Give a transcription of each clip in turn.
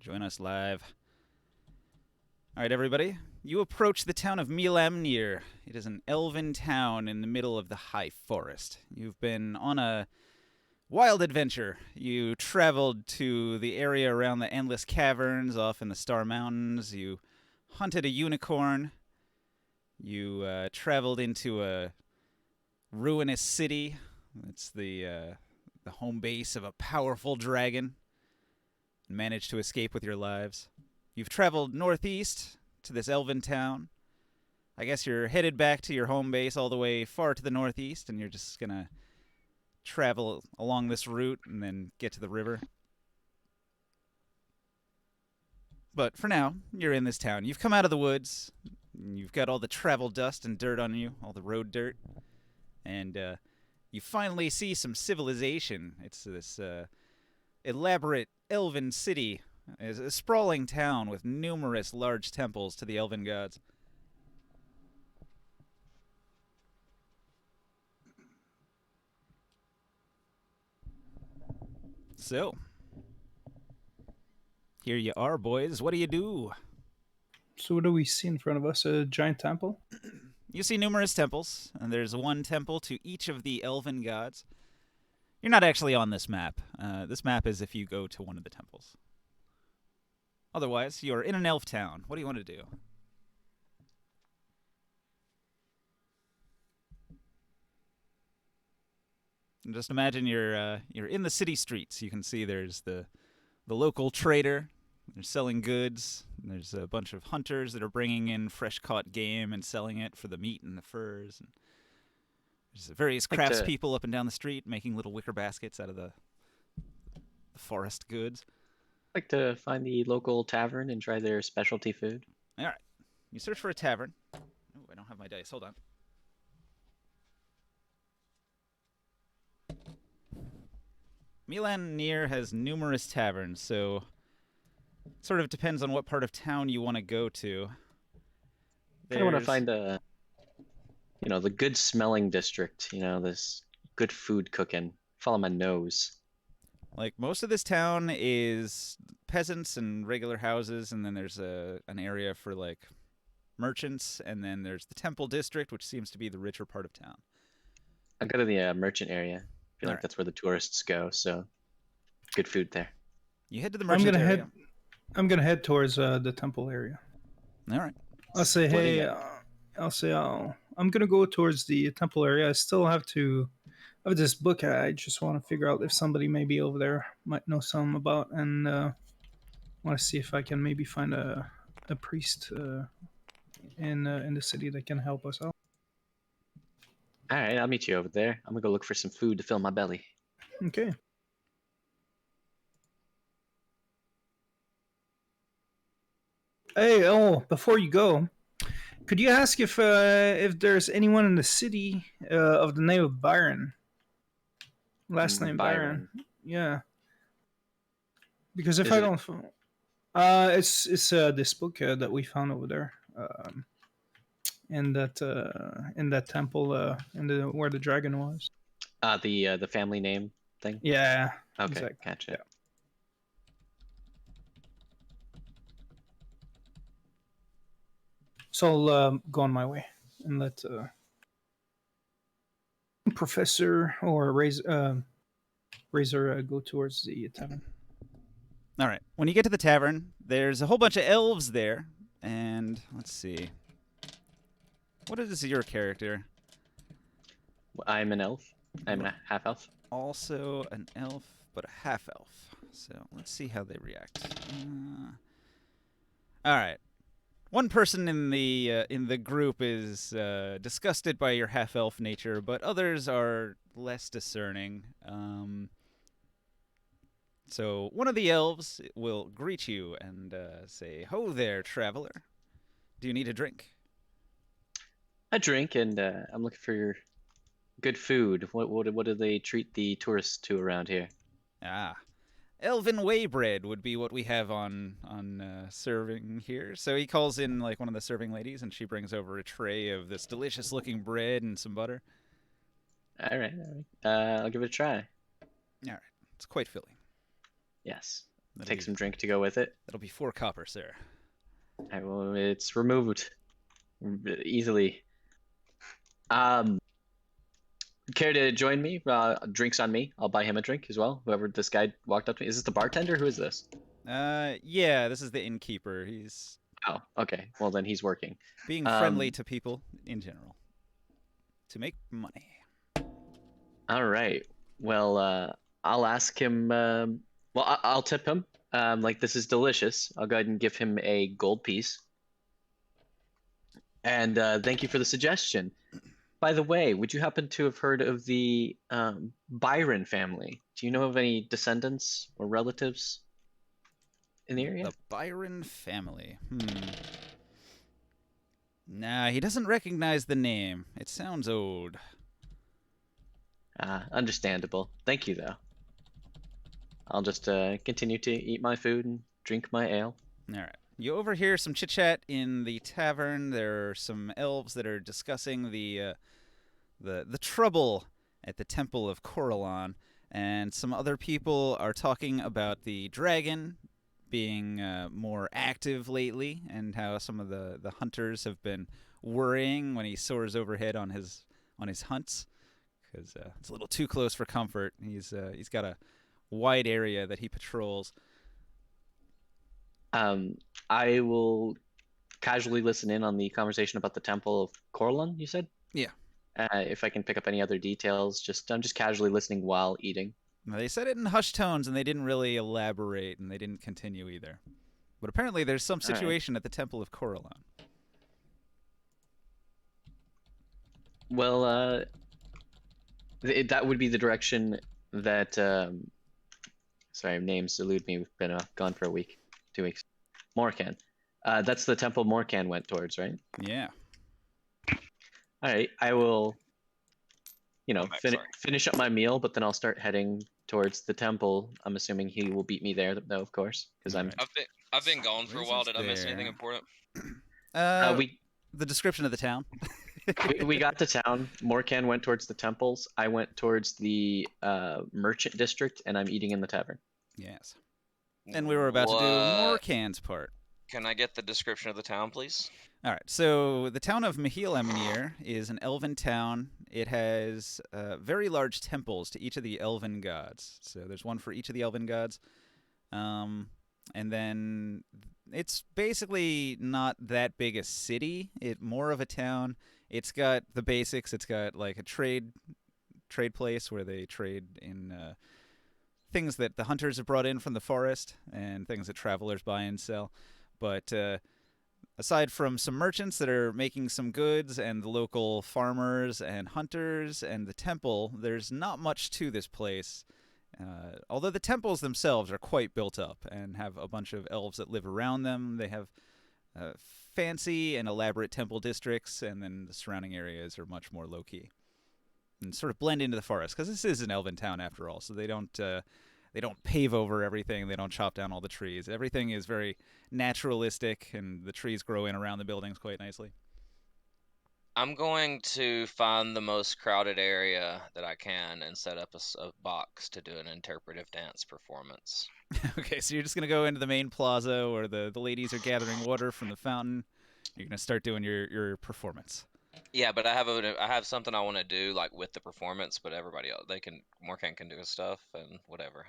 Join us live. All right, everybody. You approach the town of Mhiilamniir. It is an elven town in the middle of the high forest. You've been on a wild adventure. You traveled to the area around the Endless Caverns off in the Star Mountains. You hunted a unicorn. You traveled into a ruinous city. It's the home base of a powerful dragon. Managed to escape with your lives. You've traveled northeast to this elven town. I guess you're headed back to your home base all the way far to the northeast, and you're just gonna travel along this route and then get to the river. But for now, you're in this town. You've come out of the woods. You've got all the travel dust and dirt on you, all the road dirt, and you finally see some civilization. It's this elaborate elven city. It's a sprawling town with numerous large temples to the elven gods. So, here you are, boys. What do you do? So what do we see in front of us? A giant temple? You see numerous temples, and there's one temple to each of the elven gods. You're not actually on this map. This map is if you go to one of the temples. Otherwise, you're in an elf town. What do you want to do? And just imagine you're in the city streets. You can see there's the local trader. They're selling goods. There's a bunch of hunters that are bringing in fresh caught game and selling it for the meat and the furs. And there's various Like to craftspeople up and down the street making little wicker baskets out of the forest goods. like to find the local tavern and try their specialty food. All right. You search for a tavern. Oh, I don't have my dice. Hold on. Mhiilamniir has numerous taverns, so it sort of depends on what part of town you want to go to. Kind of want to There's find the good smelling district. This good food cooking. Follow my nose. like most of this town is peasants and regular houses, and then there's an area for like merchants, and then there's the temple district, which seems to be the richer part of town. I go to the merchant area. I feel All like right. that's where the tourists go. So good food there. You head to the I'm merchant gonna area. head. I'm gonna head towards the temple area. All right. I'll say, Splitting hey. it. I'm gonna go towards the temple area. I still have to. I have this book. I just want to figure out if somebody maybe over there might know something about, and want to see if I can maybe find a priest in the city that can help us out. All right, I'll meet you over there. I'm gonna go look for some food to fill my belly. Okay. Hey, oh, before you go, could you ask if there's anyone in the city of the name of Byron? Last name Byron. Byron. Yeah, because if Is I it? don't, it's this book that we found over there, in that temple, in the where the dragon was. The family name thing. Yeah, Okay, exactly. gotcha. Yeah. So I'll go on my way and let Professor or Razor go towards the tavern. All right. When you get to the tavern, there's a whole bunch of elves there, and let's see. What is your character? I'm an elf. I'm a half elf. Also an elf, but a half elf. So let's see how they react. All right. One person in the group is disgusted by your half elf nature, but others are less discerning. So one of the elves will greet you and say, "Ho there, traveler. Do you need a drink?" I drink, and I'm looking for good food. What do they treat the tourists to around here? Ah, elven way bread would be what we have on serving here. So he calls in like one of the serving ladies, and she brings over a tray of this delicious looking bread and some butter. All right, all right. I'll give it a try. All right, it's quite filling. Yes. That'll take be, some drink to go with it. that'll be 4 copper, sir. It's removed easily. Um, Care to join me? Drinks on me. I'll buy him a drink as well. Whoever this guy walked up to me. Is this the bartender? Who is this? Yeah, this is the innkeeper. He's Oh, okay. Well, then he's working. being friendly to people in general to make money. All right. Well, I'll ask him. I'll tip him. Like this is delicious. I'll go ahead and give him a gold piece. And thank you for the suggestion. By the way, would you happen to have heard of the Byron family? Do you know of any descendants or relatives in the area? The Byron family. Nah, he doesn't recognize the name. It sounds old. Understandable. Thank you, though. I'll just continue to eat my food and drink my ale. All right. You overhear some chit chat in the tavern. There are some elves that are discussing the trouble at the Temple of Coralon, and some other people are talking about the dragon being more active lately, and how some of the hunters have been worrying when he soars overhead on his hunts, because it's a little too close for comfort. He's got a wide area that he patrols. I will casually listen in on the conversation about the Temple of Corlon, you said? Yeah. If I can pick up any other details, I'm just casually listening while eating. Now, they said it in hushed tones, and they didn't really elaborate, and they didn't continue either. But apparently there's some situation at the Temple of Coralon. Well, that would be the direction that sorry, names elude me. We've been gone for a week, 2 weeks. Morkan. That's the temple Morkan went towards, right? Yeah. All right, I will, Sorry. finish up my meal, but then I'll start heading towards the temple. I'm assuming he will beat me there, though, of course, because I'm. Alright. I've been gone for a while. Did I miss anything there. important? The description of the town. We got to town. Morkan went towards the temples. I went towards the merchant district, and I'm eating in the tavern. Yes. And we were about to do What? Morkan's part. Can I get the description of the town, please? All right. So the town of Mhiilamniir is an elven town. It has very large temples to each of the elven gods. So there's one for each of the elven gods. And then it's basically not that big a city. It's more of a town. It's got the basics. It's got like a trade place where they trade in things that the hunters have brought in from the forest and things that travelers buy and sell. But aside from some merchants that are making some goods and the local farmers and hunters and the temple, there's not much to this place. Although the temples themselves are quite built up and have a bunch of elves that live around them. They have fancy and elaborate temple districts, and then the surrounding areas are much more low-key and sort of blend into the forest, because this is an elven town after all. So they don't pave over everything. They don't chop down all the trees. Everything is very naturalistic, and the trees grow in around the buildings quite nicely. I'm going to find the most crowded area that I can and set up a box to do an interpretive dance performance. Okay, so you're just going to go into the main plaza where the ladies are gathering water from the fountain. You're going to start doing your performance. Yeah, but I have something I want to do like with the performance, but everybody else Morkan can do his stuff and whatever.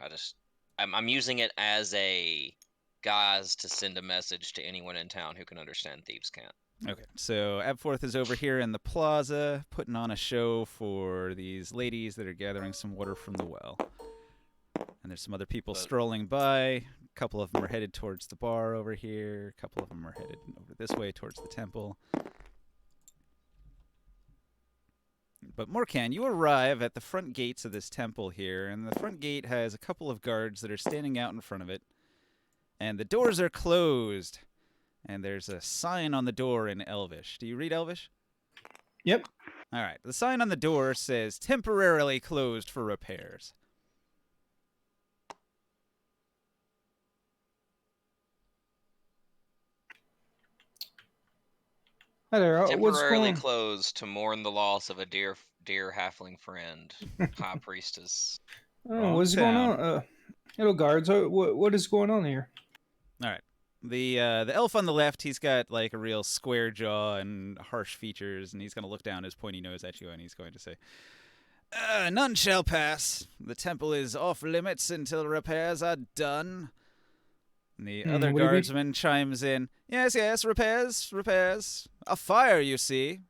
I'm using it as a guise to send a message to anyone in town who can understand thieves can't. Okay, so Abforth is over here in the plaza putting on a show for these ladies that are gathering some water from the well. And there's some other people strolling by. A couple of them are headed towards the bar over here. A couple of them are headed over this way towards the temple. But Morkan, you arrive at the front gates of this temple here, and the front gate has a couple of guards that are standing out in front of it. And the doors are closed. And there's a sign on the door in Elvish. Do you read Elvish? Yep. All right. The sign on the door says, temporarily closed for repairs. Hi there. What's Temporarily going? closed to mourn the loss of a dear halfling friend, High Priestess. Oh, Wrong what's going town. on? Hello, guards. What is going on here? All right. The elf on the left, he's got like a real square jaw and harsh features, and he's gonna look down his pointy nose at you, and he's going to say, "None shall pass. The temple is off limits until repairs are done." And the other What do you mean? guardsman chimes in, "Yes, yes, repairs, repairs. A fire, you see."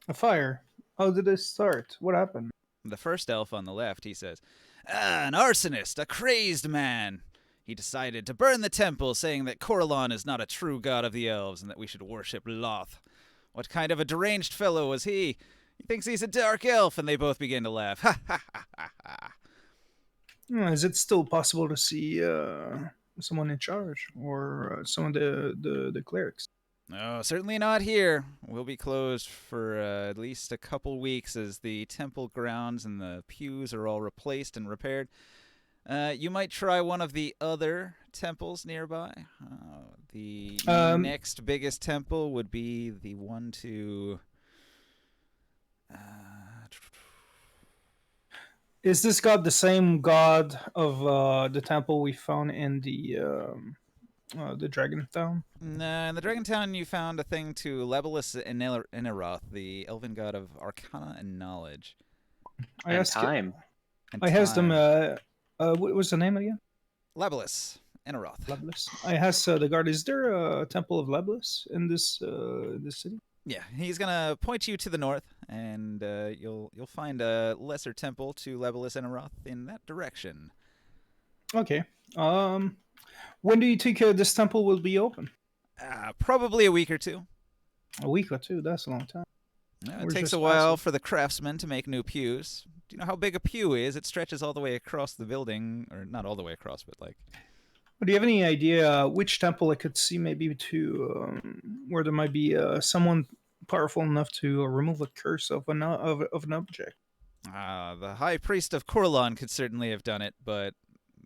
A fire. How did it start? What happened? The first elf on the left, he says, "An arsonist, a crazed man. He decided to burn the temple, saying that Coralon is not a true god of the elves and that we should worship Loth. What kind of a deranged fellow was he? He thinks he's a dark elf," and they both begin to laugh. Ha ha ha ha ha. Is it still possible to see someone in charge or some of the clerics? No, certainly not here. We'll be closed for at least a couple weeks as the temple grounds and the pews are all replaced and repaired. You might try one of the other temples nearby. The next biggest temple would be the one to... Is this god the same god of the temple we found in the Dragon Town? Nah, in the Dragon Town you found a thing to Lebolus Inaroth, the elven god of arcana and knowledge. I And asked time. And I asked them. time. What was the name again? Lebolus Inaroth. Lebolus. I asked the guard. Is there a temple of Lebolus in this city? Yeah, he's gonna point you to the north, and you'll find a lesser temple to Lebolus Inaroth in that direction. Okay. When do you think this temple will be open? Probably a week or two. A week or two. That's a long time. It We're takes just a while passing. for the craftsmen to make new pews. Do you know how big a pew is? It stretches all the way across the building, or not all the way across, but like... Do you have any idea which temple I could see maybe to where there might be someone powerful enough to remove a curse of an object? The High Priest of Coralon could certainly have done it, but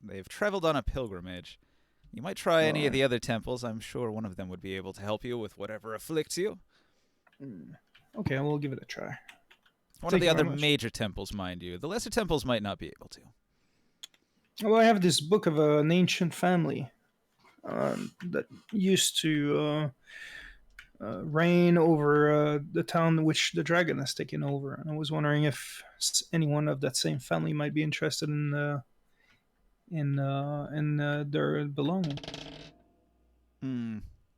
they've traveled on a pilgrimage. You might try any of the other temples. I'm sure one of them would be able to help you with whatever afflicts you. Okay, we'll give it a try. One of Thank the you other very much. major temples, mind you. The lesser temples might not be able to. Well, I have this book of an ancient family that used to reign over the town which the dragon has taken over. And I was wondering if anyone of that same family might be interested in their belongings.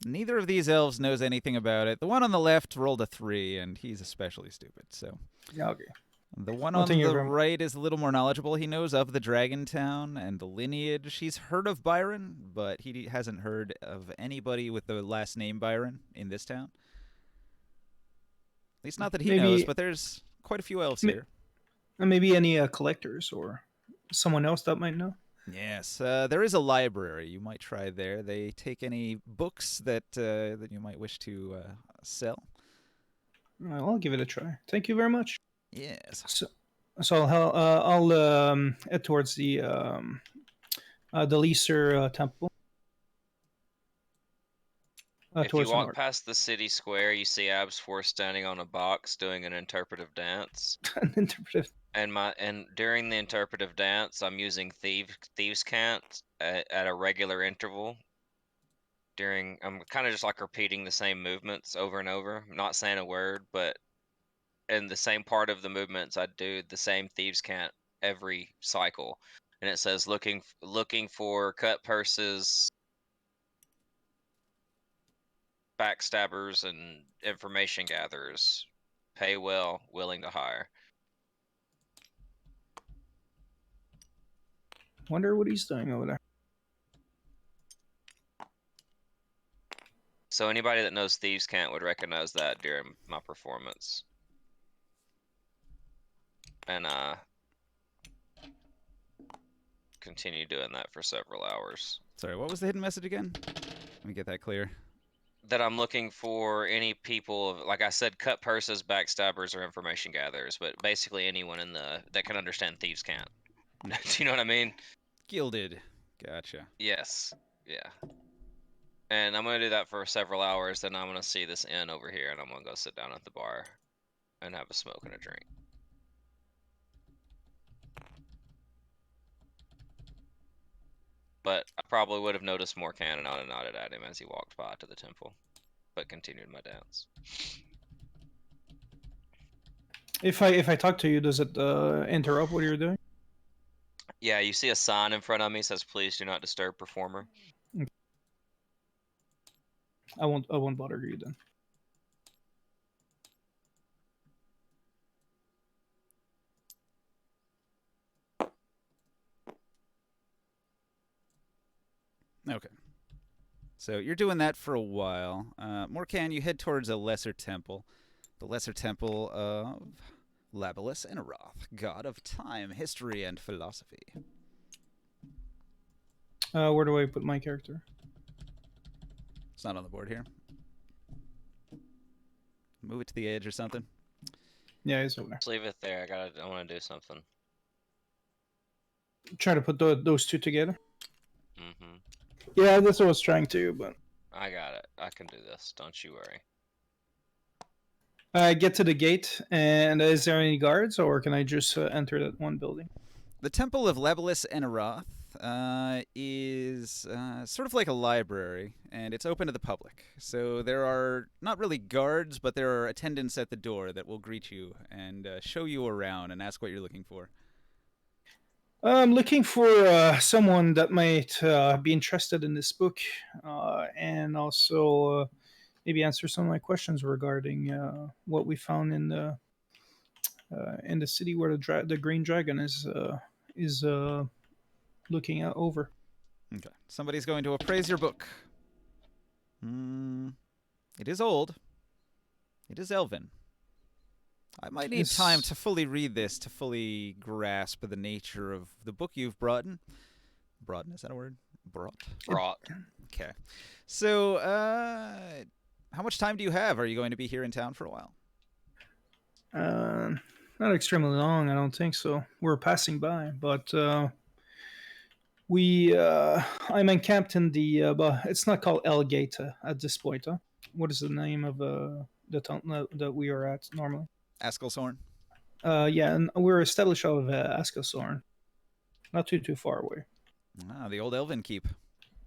Neither of these elves knows anything about it. The one on the left rolled a 3, and he's especially stupid, so... Yeah, okay. The one Well, on thank you the very much. right is a little more knowledgeable. He knows of the Dragon Town and the lineage. He's heard of Byron, but he hasn't heard of anybody with the last name Byron in this town. At least not that he Maybe- knows, but there's quite a few elves here. And maybe any collectors or someone else that might know. Yes, there is a library. You might try there. They take any books that you might wish to sell. I'll give it a try. Thank you very much. Yes. So I'll head towards the Leaser temple. If you Towards the walk north. past the city square, you see Absfor standing on a box doing an interpretive dance. An interpretive. And during the interpretive dance, I'm using thieves cant at a regular interval. I'm kind of just like repeating the same movements over and over. I'm not saying a word, but in the same part of the movements, I do the same thieves cant every cycle. And it says looking for cut purses, backstabbers, and information gatherers. Pay well, willing to hire. Wonder what he's doing over there. So anybody that knows thieves cant would recognize that during my performance. And continue doing that for several hours. Sorry, what was the hidden message again? Let me get that clear. That I'm looking for any people, like I said, cut purses, backstabbers, or information gatherers, but basically anyone that can understand thieves cant. Do you know what I mean? Gilded. Gotcha. Yes. Yeah. And I'm gonna do that for several hours. Then I'm gonna see this inn over here, and I'm gonna go sit down at the bar and have a smoke and a drink. but I probably would have noticed Morkan and I would have nodded at him as he walked by to the temple, but continued my dance. If I talk to you, does it interrupt what you're doing? Yeah, you see a sign in front of me says, "Please do not disturb performer." I won't bother you then. Okay. So you're doing that for a while. Morkan, you head towards a lesser temple. The lesser temple of Labilis Inaroth, god of time, history, and philosophy. Where do I put my character? It's not on the board here. Move it to the edge or something. Yeah, it's over there. Just leave it there. I want to do something. Try to put those two together. Mm-hmm. Yeah, that's what I was trying to, but I got it. I can do this. Don't you worry. I get to the gate, and is there any guards, or can I just enter that one building? The Temple of Labilis Inaroth is sort of like a library, and it's open to the public. So there are not really guards, but there are attendants at the door that will greet you and show you around and ask what you're looking for. I'm looking for someone that might be interested in this book, and also maybe answer some of my questions regarding what we found in the city where the Green Dragon is looking over. Okay. Somebody's going to appraise your book. It is old. It is elven. I might need time to fully read this to fully grasp the nature of the book you've brought in. Brought in, is that a word? Brought. Okay. So, how much time do you have? Are you going to be here in town for a while? Not extremely long, I don't think so. We're passing by, but I'm encamped in the. But it's not called El Gate at this point. Huh? What is the name of the town that we are at normally? Askelsorn. Yeah, and we're established out of Askelsorn, not too far away. Ah, the old elven keep.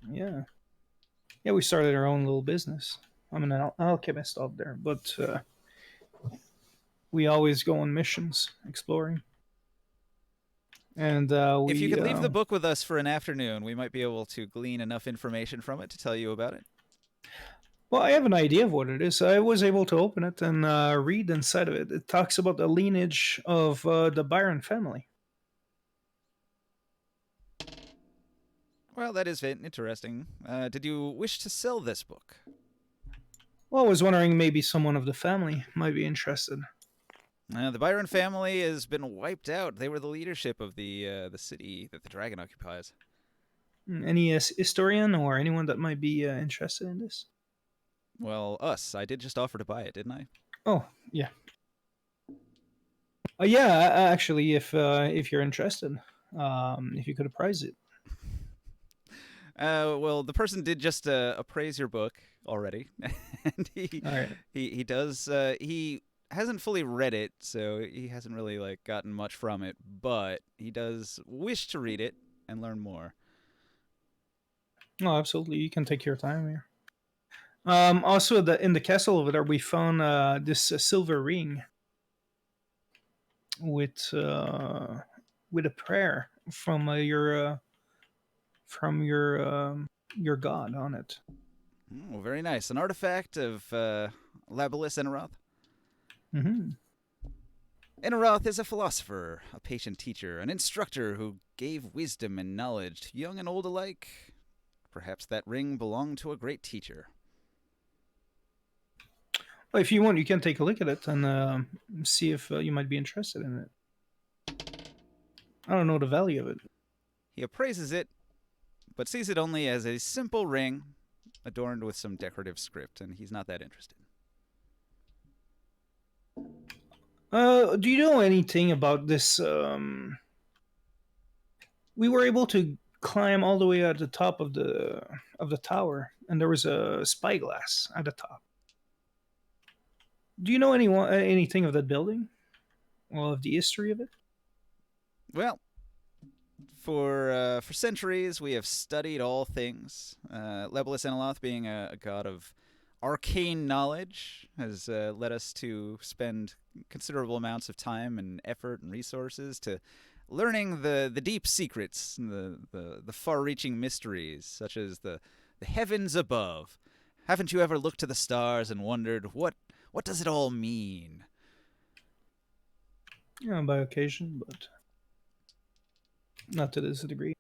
Yeah, yeah. We started our own little business. I'm an alchemist out there, but we always go on missions, exploring. And if you could leave the book with us for an afternoon, we might be able to glean enough information from it to tell you about it. Well, I have an idea of what it is. I was able to open it and read inside of it. It talks about the lineage of the Byron family. Well, that is interesting. Did you wish to sell this book? Well, I was wondering maybe someone of the family might be interested. The Byron family has been wiped out. They were the leadership of the city that the dragon occupies. Any historian or anyone that might be interested in this? Well, us. I did just offer to buy it, didn't I? Oh, yeah. Yeah, actually, if you're interested, if you could appraise it. Well, the person did just appraise your book already, and he does. He hasn't fully read it, so he hasn't really gotten much from it. But he does wish to read it and learn more. Oh, absolutely. You can take your time here. Also, in the castle over there, we found this silver ring with a prayer from your god on it. Oh, very nice. An artifact of Labilis Inaroth. Mm-hmm. Inaroth is a philosopher, a patient teacher, an instructor who gave wisdom and knowledge to young and old alike. Perhaps that ring belonged to a great teacher. Well, if you want, you can take a look at it and see if you might be interested in it. I don't know the value of it. He appraises it, but sees it only as a simple ring adorned with some decorative script, and he's not that interested. Do you know anything about this? We were able to climb all the way at the top of the tower, and there was a spyglass at the top. Do you know anything of that building, or of the history of it? Well, For centuries, we have studied all things. Lebelis Enaloth, being a god of arcane knowledge, has led us to spend considerable amounts of time and effort and resources to learning the deep secrets, and the far-reaching mysteries, such as the heavens above. Haven't you ever looked to the stars and wondered what does it all mean? Yeah, by occasion, but not to this degree.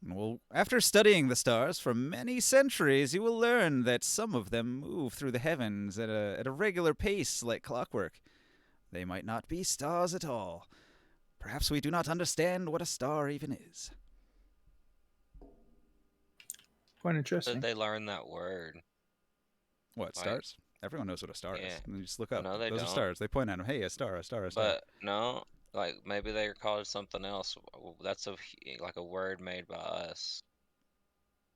Well, after studying the stars for many centuries, you will learn that some of them move through the heavens at a regular pace like clockwork. They might not be stars at all. Perhaps we do not understand what a star even is. Quite Did interesting. they learn that word? What, Like, stars? Everyone knows what a star is. yeah. And you just look up. No, they Those are don't. stars. They point at them. Hey, a star, a star, a star. But no, like maybe they're called something else. That's like a word made by us.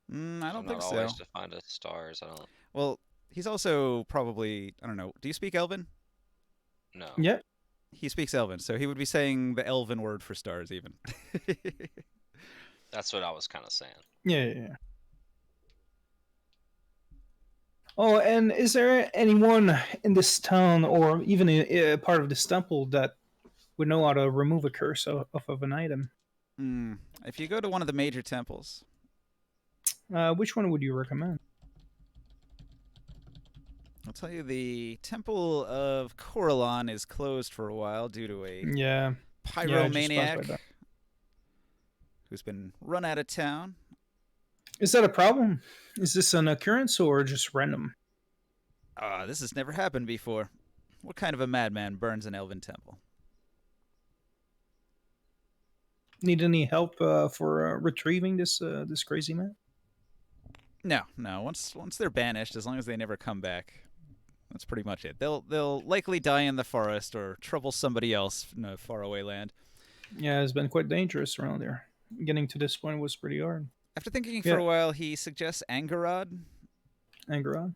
I 'Cause don't we're think not always so. defined as stars. I don't Well, he's also probably, I don't know. Do you speak Elven? know. Yeah. He speaks Elven, so he would be saying the Elven word for stars, even. That's what I was kind of saying. Yeah. Oh, and is there anyone in this town, or even a part of this temple, that would know how to remove a curse off of an item? If you go to one of the major temples, Which one would you recommend? I'll tell you the Temple of Coralon is closed for a while due to a Yeah, I just passed by pyromaniac that. who's been run out of town. Is that a problem? Is this an occurrence or just random? This has never happened before. What kind of a madman burns an elven temple? Need any help for retrieving this crazy man? No. Once they're banished, as long as they never come back, that's pretty much it. They'll likely die in the forest or trouble somebody else in a faraway land. Yeah, it's been quite dangerous around there. Getting to this point was pretty hard. After thinking for Yeah. a while, he suggests Angarod. Angeron?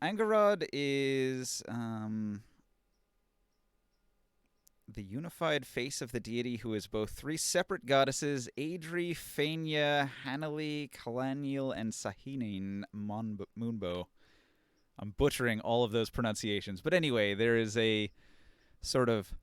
Angarod is the unified face of the deity who is both three separate goddesses, Adri, Fania, Hanali, Kalaniel, and Sahinin Moonbow. I'm butchering all of those pronunciations. But anyway, there is a sort of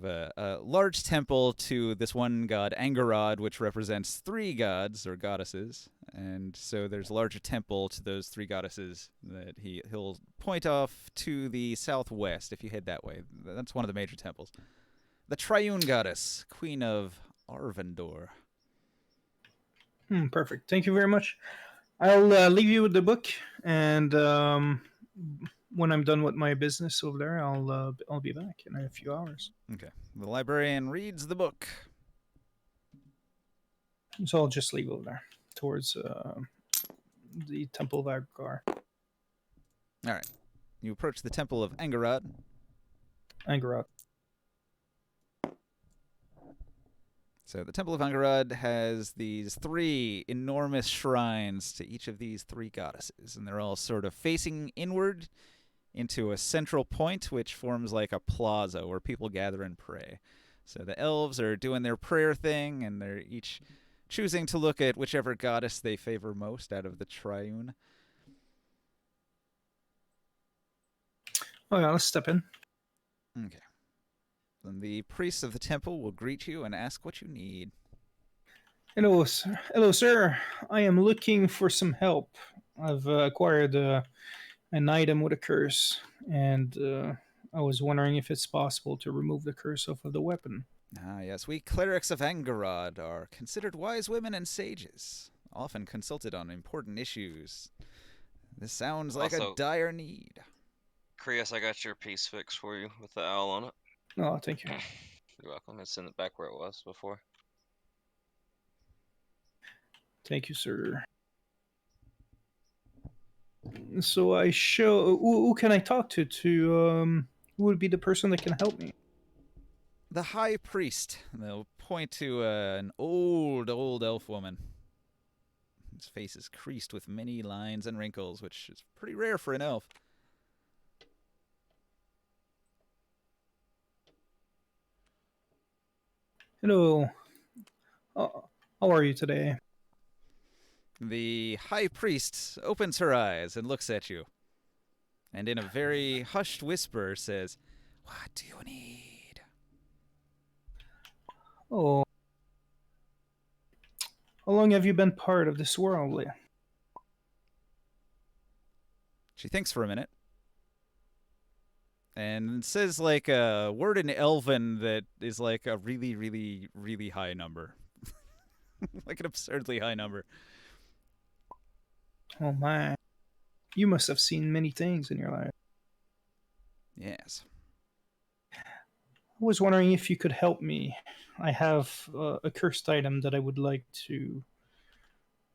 a large temple to this one god, Angarod, which represents three gods or goddesses. And so there's a larger temple to those three goddesses that he'll point off to the southwest if you head that way. That's one of the major temples. The Triune Goddess, Queen of Arvendor. Perfect. Thank you very much. I'll leave you with the book, and when I'm done with my business over there, I'll be back in a few hours. Okay. The librarian reads the book. So I'll just leave over there towards the Temple of Agar. All right. You approach the Temple of Angarod. Angarod. So the Temple of Angarod has these three enormous shrines to each of these three goddesses, and they're all sort of facing inward into a central point, which forms like a plaza where people gather and pray. So the elves are doing their prayer thing, and they're each choosing to look at whichever goddess they favor most out of the triune. Oh yeah, let's step in. Okay. Then the priests of the temple will greet you and ask what you need. Hello, sir. Hello, sir. I am looking for some help. I've acquired an item with a curse, and I was wondering if it's possible to remove the curse off of the weapon. Ah, yes, we clerics of Angarod are considered wise women and sages, often consulted on important issues. This sounds like a Also- dire need. Krios, I got your piece fixed for you with the owl on it. Oh, thank you. You're welcome. It's in the back where it was before. Thank you, sir. So I show. Who can I talk to? Who would be the person that can help me? The high priest. They'll point to an old elf woman. His face is creased with many lines and wrinkles, which is pretty rare for an elf. Hello. Uh, how are you today? The high priest opens her eyes and looks at you, and in a very hushed whisper says, "What do you need?" Oh, how long have you been part of this world, Leah? She thinks for a minute and says like a word in Elven that is like a really, really, really high number. Like an absurdly high number. Oh my. You must have seen many things in your life. Yes. I was wondering if you could help me. I have a cursed item that I would like to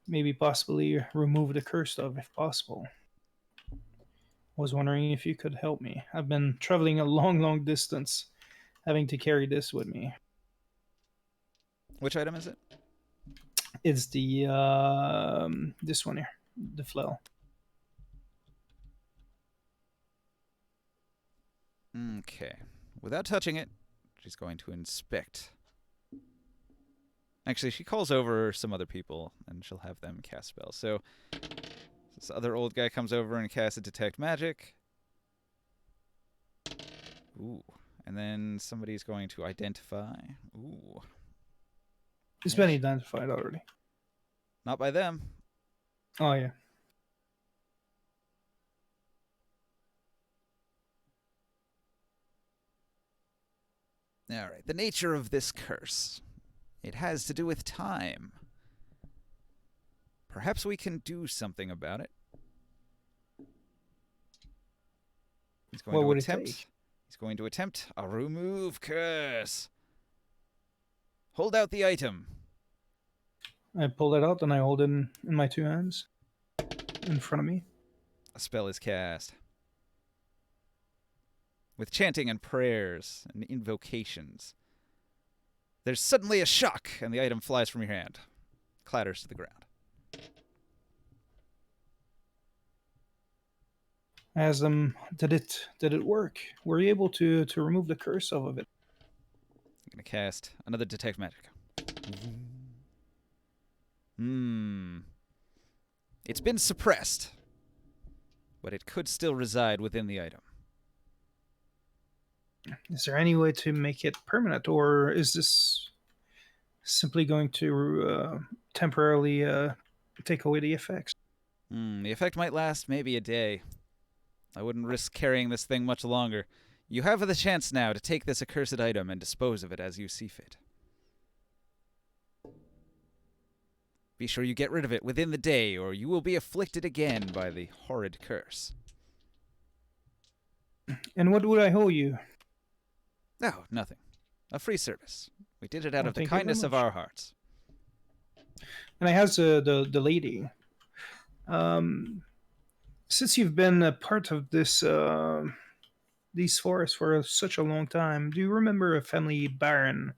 maybe possibly remove the curse of, if possible. I was wondering if you could help me. I've been traveling a long, long distance, having to carry this with me. Which item is it? It's the this one here, the flail. Okay. Without touching it, she's going to inspect. Actually, she calls over some other people, and she'll have them cast spells. So this other old guy comes over and casts a detect magic. Ooh. And then somebody's going to identify. Ooh. It's been identified already. Not by them. Oh yeah. All right. The nature of this curse. It has to do with time. Perhaps we can do something about it. He's going What to would it attempt. take? He's going to attempt a remove curse. Hold out the item. I pull it out and I hold it in my two hands in front of me. A spell is cast. With chanting and prayers and invocations. There's suddenly a shock, and the item flies from your hand. Clatters to the ground. As did it work? Were you able to remove the curse of it? I'm going to cast another detect magic. It's been suppressed, but it could still reside within the item. Is there any way to make it permanent, or is this simply going to temporarily take away the effects? The effect might last maybe a day. I wouldn't risk carrying this thing much longer. You have the chance now to take this accursed item and dispose of it as you see fit. Be sure you get rid of it within the day, or you will be afflicted again by the horrid curse. And what would I owe you? No, nothing. A free service. We did it out Well, of the thank you very kindness of much. our hearts. And I has the lady. Since you've been a part of this these forests for such a long time, do you remember a family baron?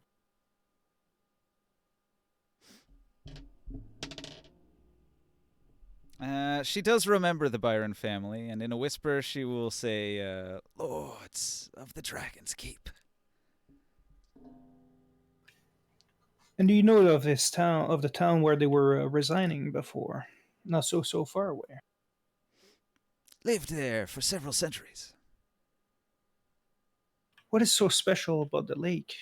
She does remember the Byron family, and in a whisper she will say, Lords of the Dragon's Keep. And do you know of this town, of the town where they were resigning before? Not so far away. Lived there for several centuries. What is so special about the lake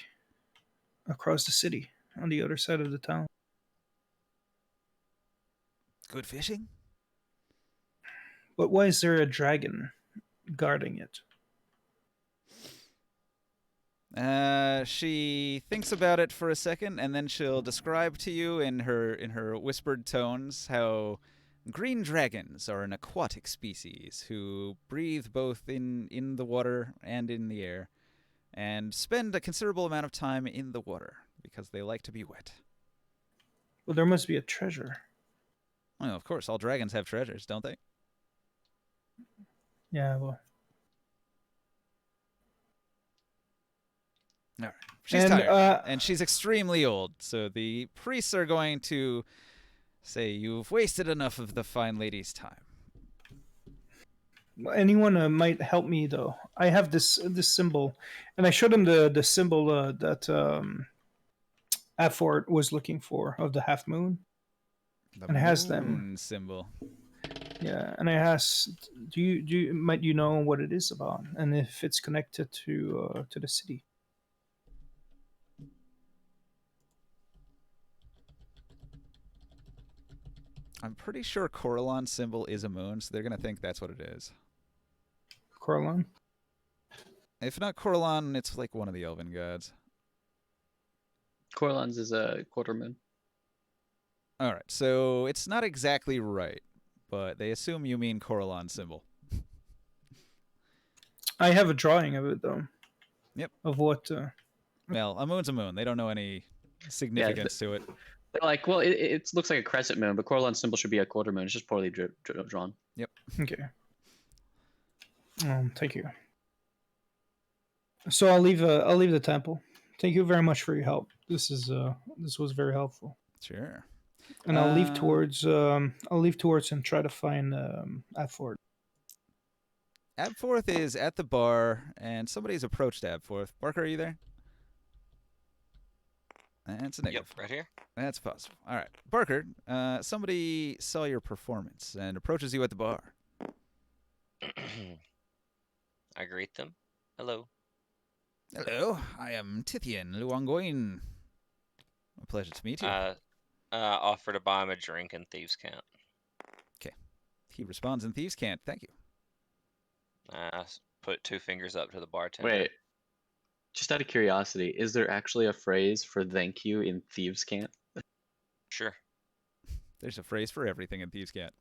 across the city on the other side of the town? Good fishing? But why is there a dragon guarding it? She thinks about it for a second, and then she'll describe to you in her whispered tones how green dragons are an aquatic species who breathe both in the water and in the air, and spend a considerable amount of time in the water because they like to be wet. Well, there must be a treasure. Well, of course, all dragons have treasures, don't they? Yeah, well. All right. She's And, tired, and she's extremely old, so the priests are going to say, "You've wasted enough of the fine lady's time." Anyone might help me though. I have this symbol, and I showed him the symbol that Afford was looking for of the half moon. The And it has them. moon symbol. Yeah, and I asked, might you know what it is about, and if it's connected to the city? I'm pretty sure Coralon's symbol is a moon, so they're gonna think that's what it is. Coralon? If not Coralon, it's like one of the elven gods. Corlan's is a quarter moon. All right, so it's not exactly right, but they assume you mean Coralon's symbol. I have a drawing of it though. Yep. Of what? Well, a moon's a moon. They don't know any significance to it. They're like, well, it looks like a crescent moon, but Corlan's symbol should be a quarter moon. It's just poorly drawn. Okay. Thank you. So I'll leave the temple. Thank you very much for your help. This was very helpful. Sure. And I'll leave towards and try to find Afford. Abforth is at the bar, and somebody's approached Abforth. Barker, are you there? That's a negative. Yep, right here. That's possible. All right. Barker, somebody saw your performance and approaches you at the bar. I greet them. Hello. Hello, I am Tithian Luangoin. A pleasure to meet you. Offer to buy him a drink in Thieves' Camp. He responds in Thieves' Cant. Thank you. Put 2 fingers up to the bartender. Wait, just out of curiosity, is there actually a phrase for thank you in Thieves' Camp? Sure. There's a phrase for everything in Thieves' Cant.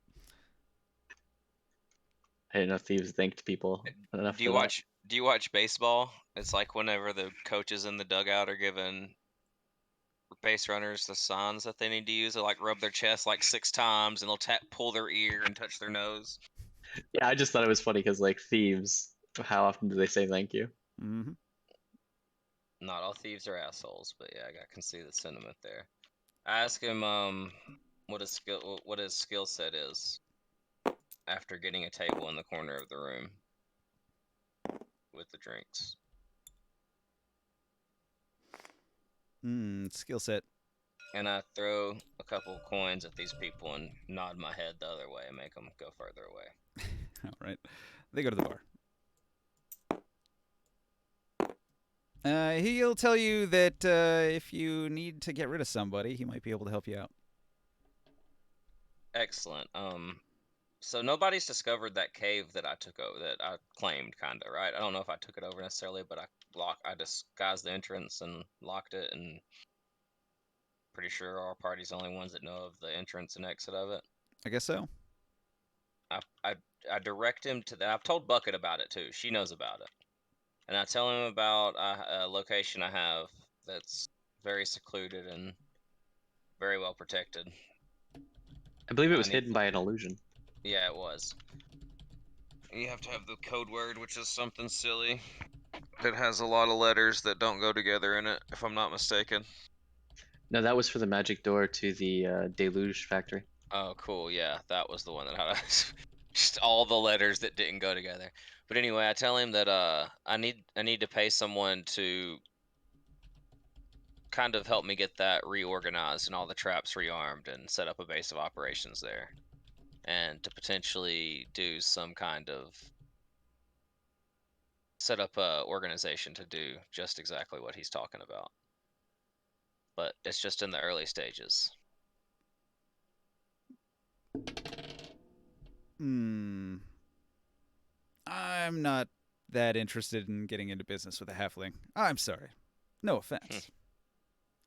I didn't know thieves thanked people enough. Do you watch baseball? It's like whenever the coaches in the dugout are giving base runners the signs that they need to use, they like rub their chest like 6 times and they'll pull their ear and touch their nose. Yeah, I just thought it was funny because like thieves, how often do they say thank you? Mm-hmm. Not all thieves are assholes, but yeah, I can see the sentiment there. I ask him what his skill set is after getting a table in the corner of the room with the drinks. Skill set. And I throw a couple coins at these people and nod my head the other way and make them go further away. All right. They go to the bar. He'll tell you that if you need to get rid of somebody, he might be able to help you out. Excellent. So nobody's discovered that cave that I took over, that I claimed, kinda, right? I don't know if I took it over necessarily, but I disguised the entrance and locked it, and pretty sure our party's the only ones that know of the entrance and exit of it. I guess so. I direct him to that. I've told Bucket about it too. She knows about it, and I tell him about a location I have that's very secluded and very well protected. I believe it was hidden by an illusion. Yeah, it was. You have to have the code word, which is something silly. It has a lot of letters that don't go together in it, if I'm not mistaken. No, that was for the magic door to the Deluge factory. Oh, cool. Yeah, that was the one that had just all the letters that didn't go together. But anyway, I tell him that I need to pay someone to kind of help me get that reorganized and all the traps rearmed and set up a base of operations there. And to potentially do some kind of set up a organization to do just exactly what he's talking about. But it's just in the early stages. I'm not that interested in getting into business with a halfling. I'm sorry. No offense.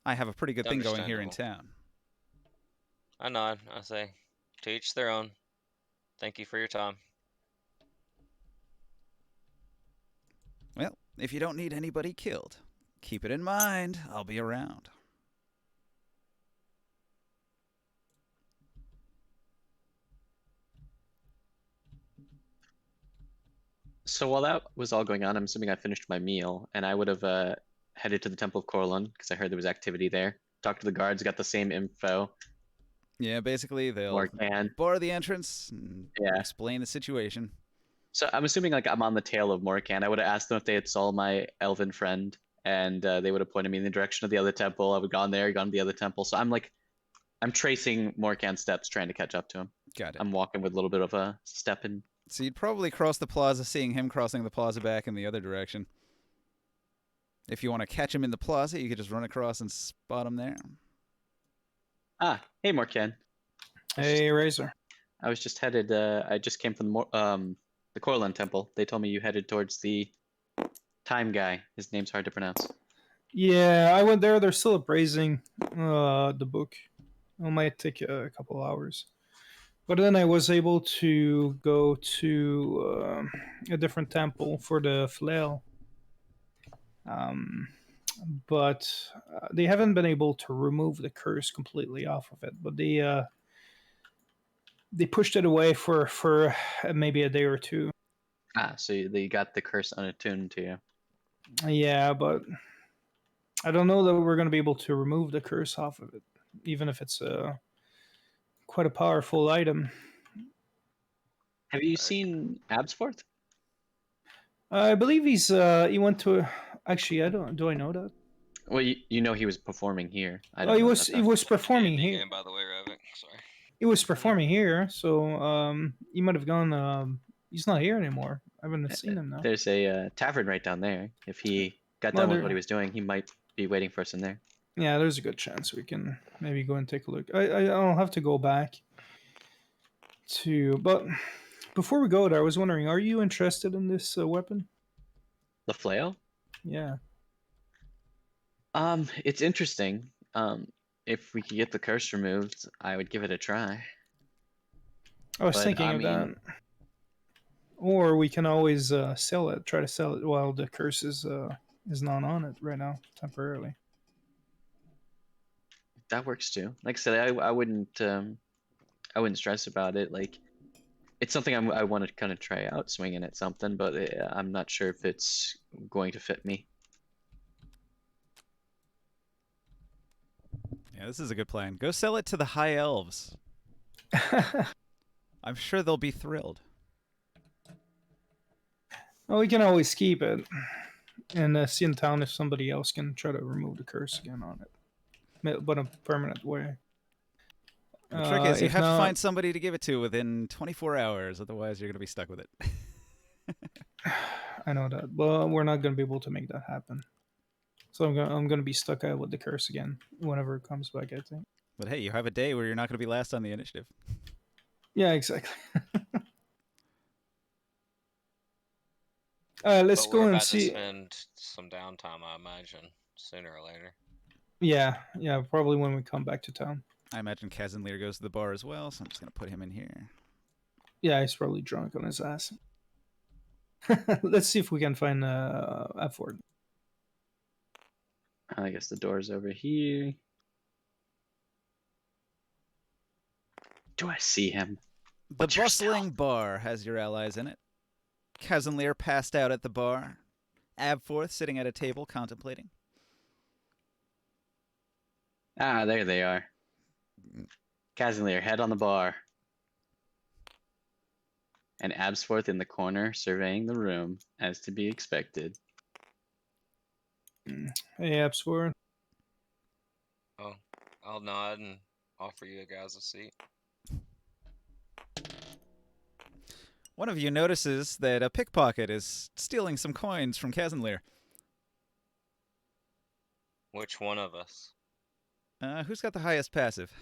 I have a pretty good thing going here in town. I nod. I say, to each their own. Thank you for your time. Well, if you don't need anybody killed, keep it in mind. I'll be around. So while that was all going on, I'm assuming I finished my meal, and I would have headed to the Temple of Corlun because I heard there was activity there. Talked to the guards, got the same info. Yeah, basically they'll Morkan. bar the entrance and explain the situation. So I'm assuming like I'm on the tail of Morkan. I would have asked them if they had saw my elven friend and they would have pointed me in the direction of the other temple. I would have gone there, gone to the other temple. So I'm tracing Morkan's steps, trying to catch up to him. Got it. I'm walking with a little bit of a step in. So you'd probably cross the plaza, seeing him crossing the plaza back in the other direction. If you want to catch him in the plaza, you could just run across and spot him there. Ah, hey Morkan. Hey, Razor. I was just headed. I just came from the Corlin Temple. They told me you headed towards the time guy. His name's hard to pronounce. Yeah, I went there. They're still appraising the book. It might take a couple hours. But then I was able to go to a different temple for the flail. But they haven't been able to remove the curse completely off of it. But they pushed it away for maybe a day or two. Ah, so they got the curse unattuned to you. Yeah, but I don't know that we're going to be able to remove the curse off of it, even if it's quite a powerful item. Have you seen Absforth? I believe he went to. Actually, I don't. Do I know that? Well, you know he was performing here. I Oh, don't he know was about he that. was performing Candy here. game, by the way, Ravic. Sorry. He was performing here, so he might have gone. He's not here anymore. I haven't seen him now. There's a tavern right down there. If he got done with what he was doing, he might be waiting for us in there. Yeah, there's a good chance we can maybe go and take a look. I'll have to go back to. But before we go there, I was wondering, are you interested in this weapon? The flail? Yeah. It's interesting. If we could get the curse removed, I would give it a try. I was But, thinking I of that. mean- Or we can always sell it. Try to sell it while the curse is not on it right now, temporarily. That works too. Like I said, I wouldn't stress about it. Like, it's something I want to kind of try out swinging at something, but I'm not sure if it's going to fit me. Yeah, this is a good plan. Go sell it to the high elves. I'm sure they'll be thrilled. Well, we can always keep it and see in town if somebody else can try to remove the curse again on it, but in a permanent way. The trick is you if have to not- find somebody to give it to within 24 hours, otherwise you're going to be stuck with it. I know that, but we're not going to be able to make that happen. So I'm gonna be stuck out with the curse again whenever it comes back, I think. But hey, you have a day where you're not going to be last on the initiative. Yeah, exactly. Let's But go we're and about to see. spend some downtime, I imagine, sooner or later. Yeah, probably when we come back to town. I imagine Kazanlir goes to the bar as well, so I'm just going to put him in here. Yeah, he's probably drunk on his ass. Let's see if we can find Afford. I guess the door's over here. Do I see him? The What's your bustling bar has your allies in it. Kazanlir passed out at the bar. Abforth sitting at a table contemplating. Ah, there they are. Casimir, head on the bar. And Absforth in the corner, surveying the room, as to be expected. Hey, Absworth. Oh, I'll nod and offer you guys a seat. One of you notices that a pickpocket is stealing some coins from Kazanlir. Which one of us? Who's got the highest passive?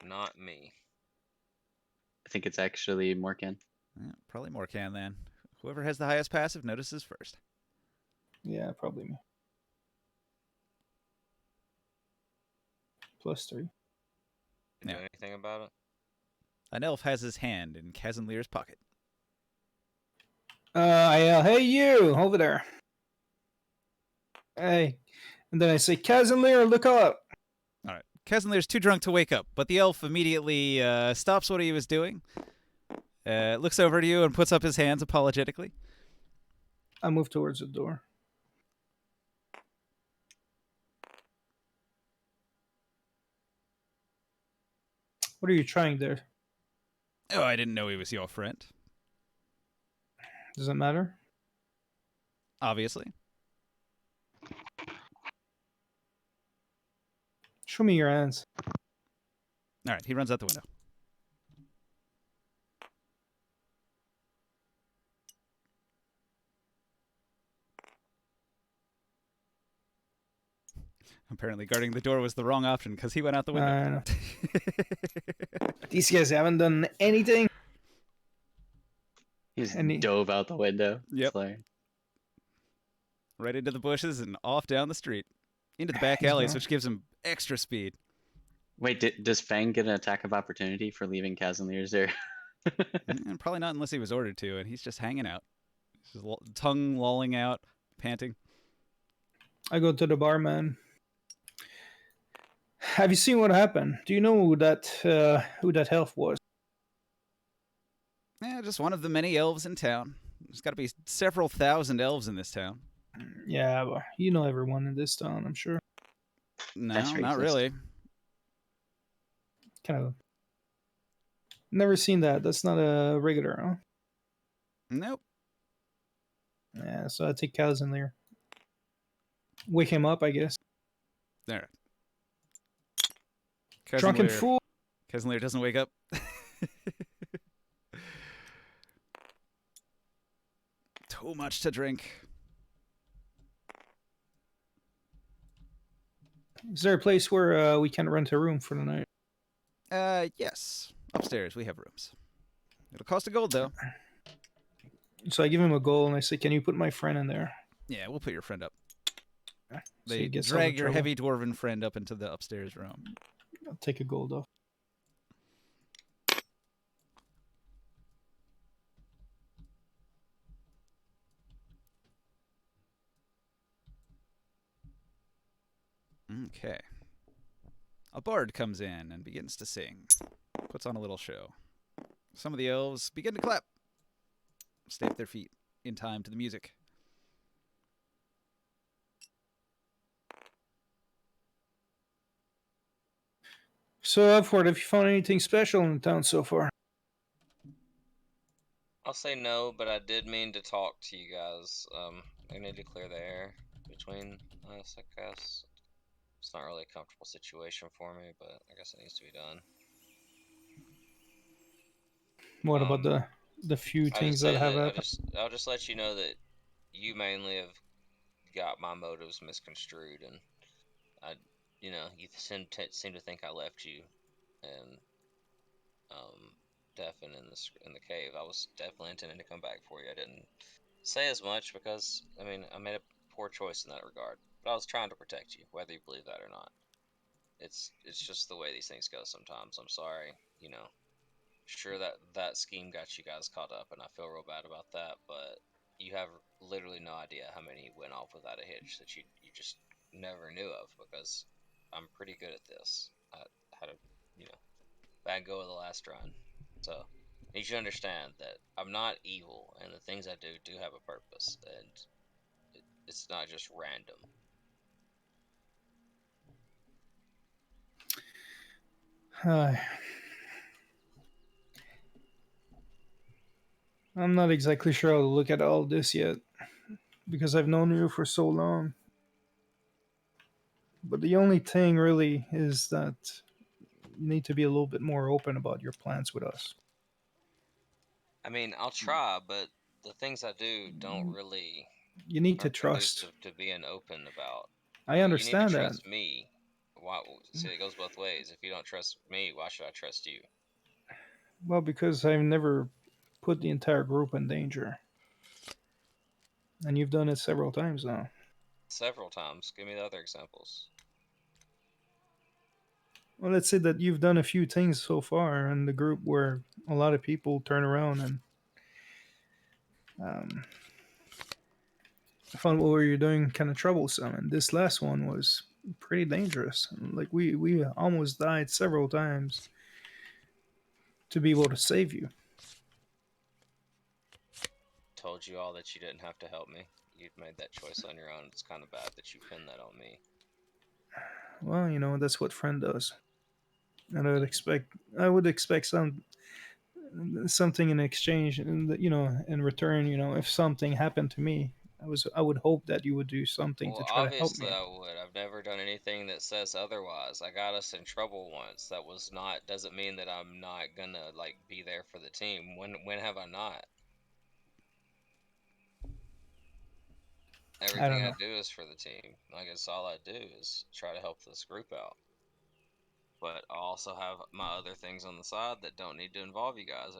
Not me. I think it's actually Morkan. Probably Morkan then. Whoever has the highest passive notices first. Yeah, probably me. +3. You Yeah. know anything about it? An elf has his hand in Kazanlir's pocket. I yell, "Hey, you over there!" Hey, and then I say, "Casimir, look up!" All right. Kazanlir's too drunk to wake up, but the elf immediately stops what he was doing, looks over to you, and puts up his hands apologetically. I move towards the door. What are you trying there? Oh, I didn't know he was your friend. Does it matter? Obviously. Show me your hands. All right, he runs out the window. Apparently, guarding the door was the wrong option because he went out the window. I know. These guys haven't done anything. He just And he- dove out the window. Yep. It's like, Right into the bushes and off down the street. Into the back He's alleys, gone. which gives him extra speed. wait, does Fang get an attack of opportunity for leaving Kazanir's there? Probably not unless he was ordered to, and he's just hanging out. His tongue lolling out, panting. I go to the barman. Have you seen what happened? Do you know who that elf was? Just one of the many elves in town. There's got to be several thousand elves in this town. Yeah, well, you know everyone in this town, I'm sure. No, That's not racist. really. Kind of. Never seen that. That's not a regular, huh? Nope. Yeah, so I take cows in there. Wake him up, I guess. There. Drunken Kazanlir- fool. Kazanlir doesn't wake up. Too much to drink. Is there a place where we can rent a room for the night? Yes. Upstairs, we have rooms. It'll cost a gold, though. So I give him a goal and I say, "Can you put my friend in there?" Yeah, we'll put your friend up. So They he gets out drag of your trouble. heavy dwarven friend up into the upstairs room. I'll take a gold off. Okay. A bard comes in and begins to sing. Puts on a little show. Some of the elves begin to clap. Stamp their feet in time to the music. So, Upward, have you found anything special in the town so far? I'll say no, but I did mean to talk to you guys. I need to clear the air between us, I guess. It's not really a comfortable situation for me, but I guess it needs to be done. What about Um, the few I things just that say have that happened? I'll just let you know that you mainly have got my motives misconstrued, and I, you seem to think I left you, and Deafin in the cave. I was definitely intending to come back for you. I didn't say as much because I mean I made a poor choice in that regard, but I was trying to protect you, whether you believe that or not. It's just the way these things go sometimes. I'm sorry, sure that scheme got you guys caught up, and I feel real bad about that. But you have literally no idea how many went off without a hitch that you just never knew of, because I'm pretty good at this. I had a bad go of the last run, so you should understand that I'm not evil, and the things I do have a purpose, and it's not just random. I'm not exactly sure how to look at all this yet, because I've known you for so long. But the only thing really is that you need to be a little bit more open about your plans with us. I mean, I'll try, but the things I do don't really You need to aren't trust. conducive to being open about. I You need to understand that. trust me. Why? See, it goes both ways. If you don't trust me, why should I trust you? Well, because I've never put the entire group in danger. And you've done it several times now. Several times. Give me the other examples. Well, let's say that you've done a few things so far in the group where a lot of people turn around and found what you're doing kind of troublesome. And this last one was pretty dangerous. Like we almost died several times to be able to save you. Told you all that you didn't have to help me. You'd made that choice on your own. It's kind of bad that you pinned that on me. Well, that's what friend does. And I would expect something in exchange, and in return, if something happened to me, I would hope that you would do something Well, to try to help obviously me. I would. I've never done anything that says otherwise. I got us in trouble once. That was not doesn't mean that I'm not gonna like be there for the team. When have I not? I Everything don't I know. do is for the team. Like it's all I do is try to help this group out. But I also have my other things on the side that don't need to involve you guys.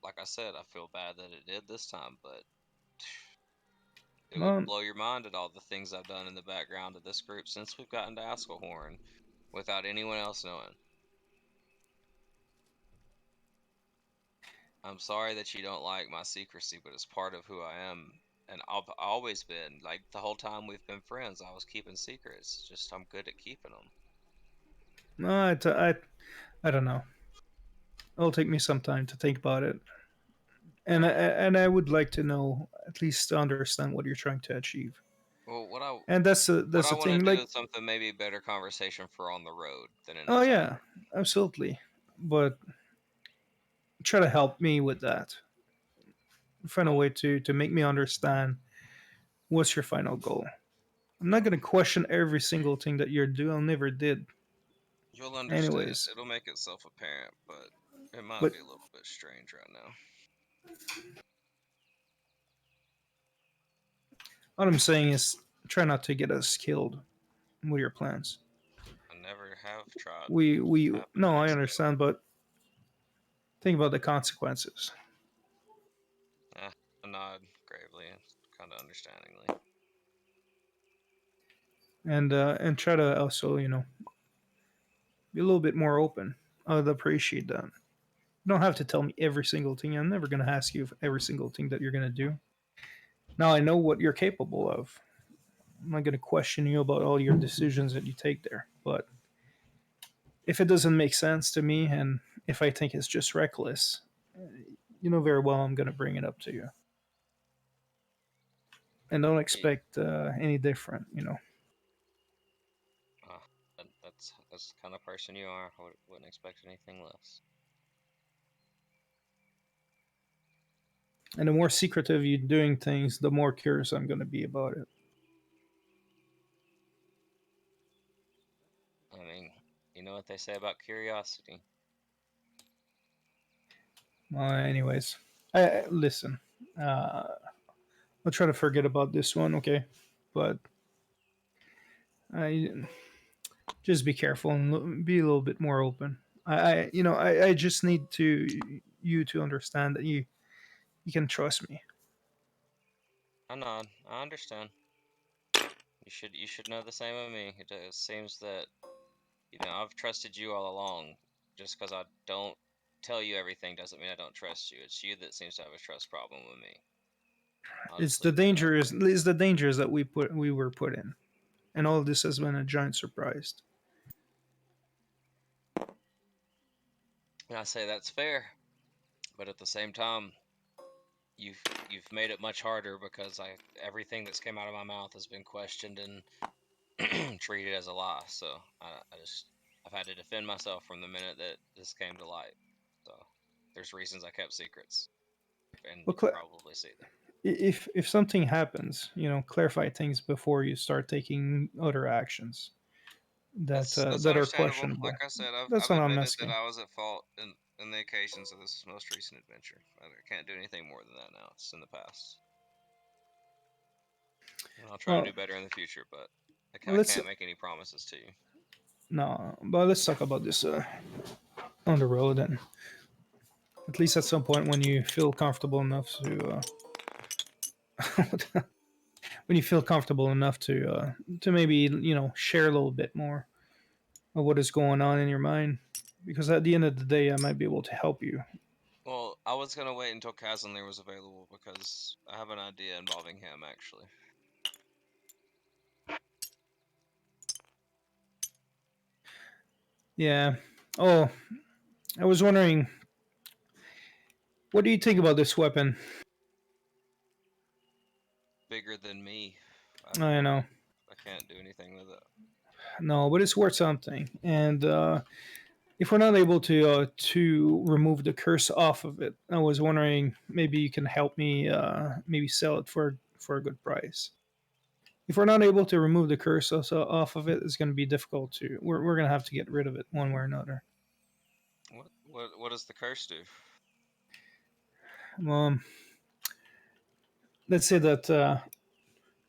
Like I said, I feel bad that it did this time, but it would Well, blow your mind at all the things I've done in the background of this group since we've gotten to Askelhorn without anyone else knowing. I'm sorry that you don't like my secrecy, but it's part of who I am. And I've always been, like, the whole time we've been friends, I was keeping secrets. Just I'm good at keeping them. no, I don't know. It'll take me some time to think about it, and I would like to know, at least to understand what you're trying to achieve. Well, And what that's I the want thing. to do Like, is something maybe a better conversation for on the road than in a oh tavern. yeah, absolutely. But try to help me with that. Find a Well, way to make me understand what's your final goal. I'm not gonna question every single thing that you're doing. I never did. you'll understand. Anyways, It'll make itself apparent, but it might but be a little bit strange right now. what I'm saying is, try not to get us killed with your plans. I never have tried We happen to no, I mix it up. understand, but think about the consequences, I nod gravely and kind of understandingly. and try to also be a little bit more open. I'd appreciate that. You don't have to tell me every single thing. I'm never gonna ask you for every single thing that you're gonna do. Now I know what you're capable of. I'm not gonna question you about all your decisions that you take there, but if it doesn't make sense to me, and if I think it's just reckless, you know very well I'm gonna bring it up to you, and don't Ye- expect any different. Uh, that's the kind of person you are. I wouldn't expect anything less. And the more secretive you're doing things, the more curious I'm gonna be about it. I mean, you know what they say about curiosity. Anyways, listen. Uh, I'll try to forget about this one, okay? But I just be careful and be a little bit more open. I just need you to understand that you can trust me. I nod. I understand. You should know the same of me. It seems that I've trusted you all along. Just because I don't tell you everything doesn't mean I don't trust you. It's you that seems to have a trust problem with me. I'll It's just the leave it at that. danger is the dangers that we were put in, and all of this has been a giant surprise. And I say that's fair, but at the same time, you've made it much harder because everything that's came out of my mouth has been questioned and treated as a lie. So I've had to defend myself from the minute that this came to light. So there's reasons I kept secrets, and Well, you can probably see them. if something happens, clarify things before you start taking other actions That's that are understandable. questionable. Like I said, I've That's what I'm admitted that asking. I was at fault in the occasions of this most recent adventure. I can't do anything more than that now. It's in the past. And I'll try to Well, do better in the future, but I let's can't make any promises to you. no, but let's talk about this on the road, and at least at some point when you feel comfortable enough when you feel comfortable enough to maybe share a little bit more of what is going on in your mind, because at the end of the day, I might be able to help you. Well, I was gonna wait until Kazanlir was available because I have an idea involving him actually. Yeah. Oh, I was wondering, what do you think about this weapon? Bigger than me. I know. I can't do anything with it. No, but it's worth something. And if we're not able to remove the curse off of it, I was wondering maybe you can help me maybe sell it for a good price. If we're not able to remove the curse also off of it, it's going to be difficult to. We're going to have to get rid of it one way or another. What does the curse do? Let's say that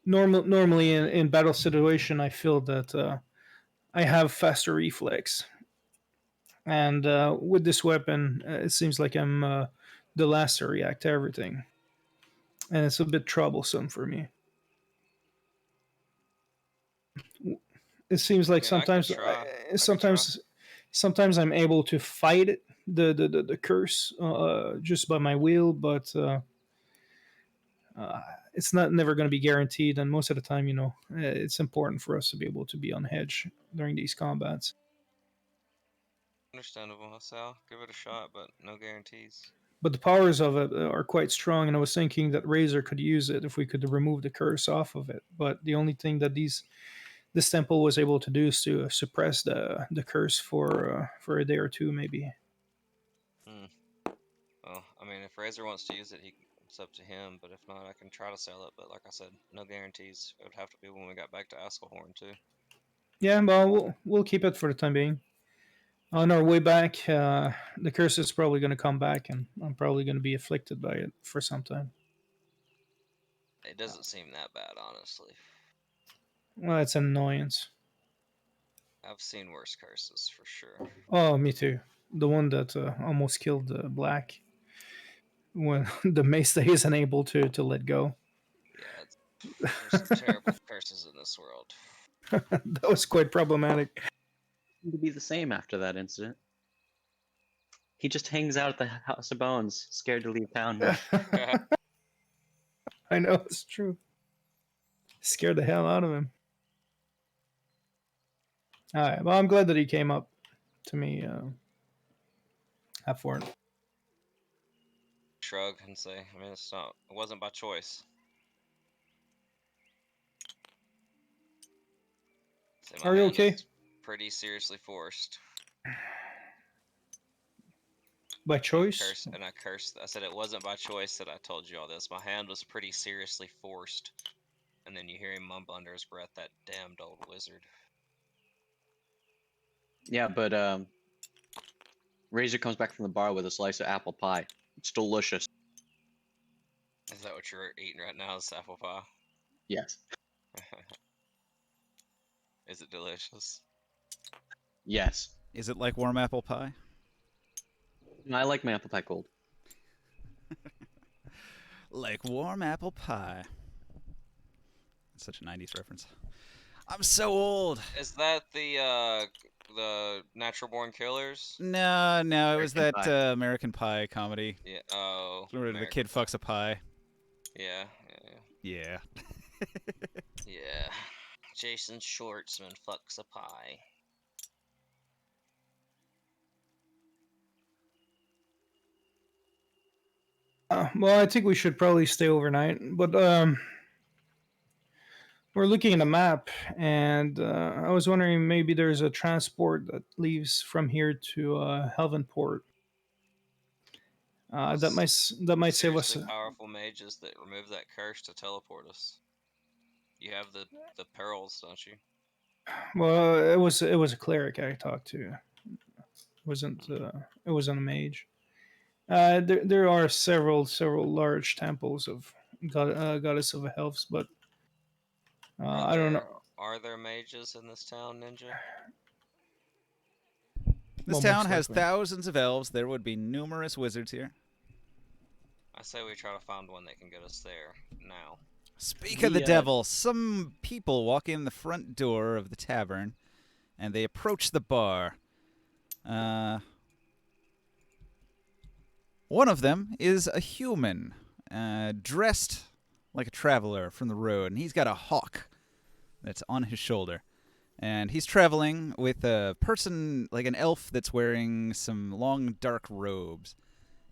normally in battle situation, I feel that I have faster reflex, and with this weapon, it seems like I'm the last to react to everything, and it's a bit troublesome for me. It seems like I mean, I can sometimes, try. sometimes I'm able to fight it, the curse just by my will, but it's not never going to be guaranteed. And most of the time, it's important for us to be able to be on hedge during these combats. Understandable. So I'll give it a shot, but no guarantees. But the powers of it are quite strong, and I was thinking that Razor could use it if we could remove the curse off of it. But the only thing that this temple was able to do is to suppress the curse for a day or two, maybe. Well, I mean, if Razor wants to use it, it's up to him. But if not, I can try to sell it. But like I said, no guarantees. It would have to be when we got back to Askelhorn too. Yeah, well, we'll keep it for the time being. On our way back, the curse is probably going to come back, and I'm probably going to be afflicted by it for some time. It doesn't seem that bad, honestly. Well, it's an annoyance. I've seen worse curses for sure. Oh, me too. The one that almost killed Black when the mace isn't able to let go. Yeah, there's some terrible curses in this world. That was quite problematic. To be the same after that incident. He just hangs out at the House of Bones, scared to leave town now. I know, it's true. Scared the hell out of him. Alright, well, I'm glad that he came up to me. Have for it. Shrug and say, I mean, it wasn't by choice. Say my Are you hand okay? was pretty seriously forced. By choice? I cursed. I said it wasn't by choice that I told you all this. My hand was pretty seriously forced. And then you hear him mumble under his breath, that damned old wizard. Yeah, but Razor comes back from the bar with a slice of apple pie. It's delicious. Is that what you're eating right now, is apple pie? Yes. Is it delicious? Yes. Is it like warm apple pie? I like my apple pie cold. Like warm apple pie. That's such a 90s reference. I'm so old. Is that the Natural Born Killers? No, it was American that Pie. American Pie comedy. Yeah. Oh. Where the American kid fucks a pie. Yeah. Yeah. Yeah. Jason Schwartzman fucks a pie. Well, I think we should probably stay overnight, but we're looking at a map, and I was wondering maybe there's a transport that leaves from here to Helvenport. That might save us. Seriously powerful mages that remove that curse to teleport us. You have the perils, don't you? Well, it was a cleric I talked to. It wasn't a mage. There are several large temples of goddess of elves, but I don't know. Are there mages in this town, Ninja? This Well, town most has likely. thousands of elves. There would be numerous wizards here. I say we try to find one that can get us there now. Speak of the devil, some people walk in the front door of the tavern, and they approach the bar. One of them is a human, dressed like a traveler from the road, and he's got a hawk that's on his shoulder. And he's traveling with a person, like an elf, that's wearing some long, dark robes.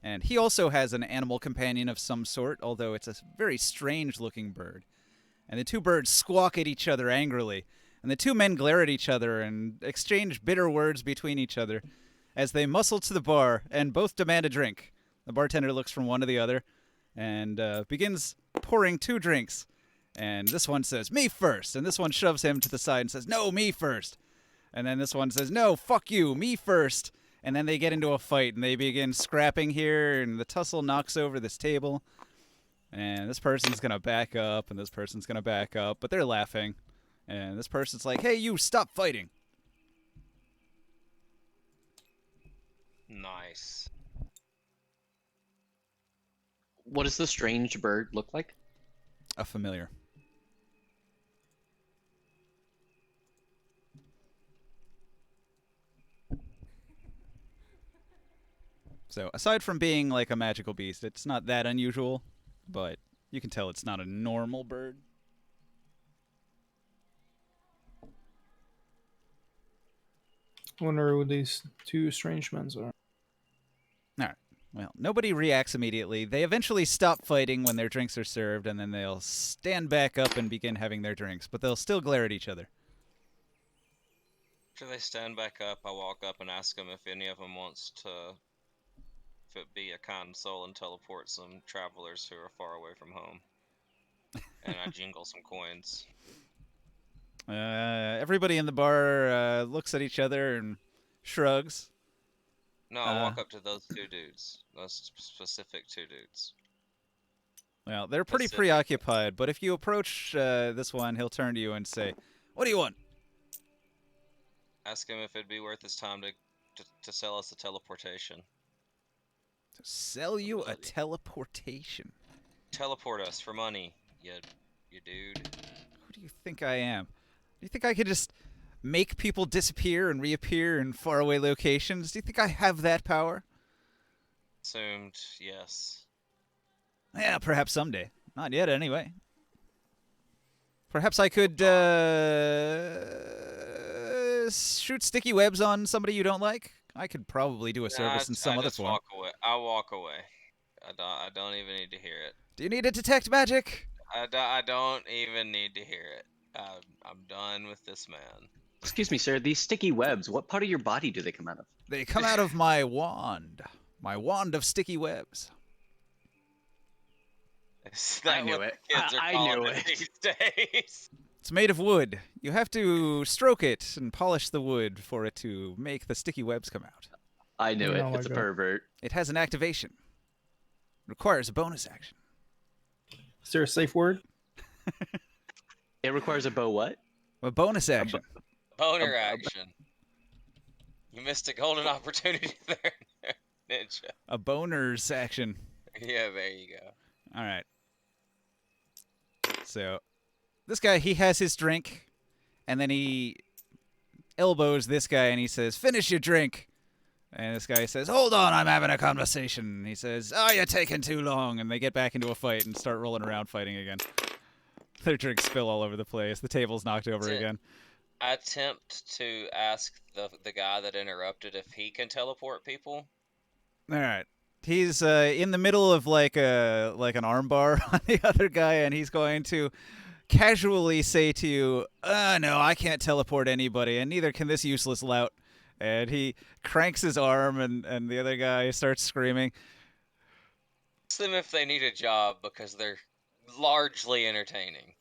And he also has an animal companion of some sort, although it's a very strange-looking bird. And the two birds squawk at each other angrily, and the two men glare at each other and exchange bitter words between each other as they muscle to the bar and both demand a drink. The bartender looks from one to the other, and begins pouring 2 drinks. And this one says, "Me first," and this one shoves him to the side and says, "No, me first." And then this one says, "No, fuck you, me first." And then they get into a fight, and they begin scrapping here, and the tussle knocks over this table. And this person's going to back up, and this person's going to back up, but they're laughing. And this person's like, "Hey, you, stop fighting." Nice. What does the strange bird look like? A familiar. So, aside from being like a magical beast, it's not that unusual, but you can tell it's not a normal bird. I wonder who these 2 strange men are. Alright. Well, nobody reacts immediately. They eventually stop fighting when their drinks are served, and then they'll stand back up and begin having their drinks, but they'll still glare at each other. After they stand back up, I walk up and ask them if any of them wants to, if it be a kind soul, and teleport some travelers who are far away from home. And I jingle some coins. Everybody in the bar looks at each other and shrugs. No, I walk up to those 2 dudes. Those specific 2 dudes. Well, they're pretty Pacific. preoccupied, but if you approach this one, he'll turn to you and say, "What do you want?" Ask him if it'd be worth his time to sell us a teleportation. To sell you a Ability. teleportation. Teleport us for money, you dude. Who do you think I am? Do you think I could just make people disappear and reappear in faraway locations? Do you think I have that power? Assumed, yes. Yeah, perhaps someday. Not yet, anyway. Perhaps I could shoot sticky webs on somebody you don't like. I could probably do a service in some I other just form. walk away. I walk away. I don't even need to hear it. Do you need to detect magic? I don't even need to hear it. I'm done with this man. Excuse me, sir. These sticky webs. What part of your body do they come out of? They come out of my wand. My wand of sticky webs. Is that I knew what it. the kids are I calling knew it it. these days? It's made of wood. You have to stroke it and polish the wood for it to make the sticky webs come out. I knew Oh it. my It's a God. pervert. It has an activation. Requires a bonus action. Is there a safe word? It requires a bow. What? A bonus action. Boner a- action. You missed a golden opportunity there, Ninja. A boner's action. Yeah, there you go. All right. So, this guy, he has his drink, and then he elbows this guy, and he says, "Finish your drink." And this guy says, "Hold on, I'm having a conversation." And he says, "Oh, you're taking too long." And they get back into a fight and start rolling around fighting again. Their drinks spill all over the place. The table's knocked over That's it. again. I attempt to ask the guy that interrupted if he can teleport people. All right. He's in the middle of like an armbar on the other guy, and he's going to casually say to you, "No, I can't teleport anybody, and neither can this useless lout." And he cranks his arm, and the other guy starts screaming. Ask them if they need a job because they're largely entertaining.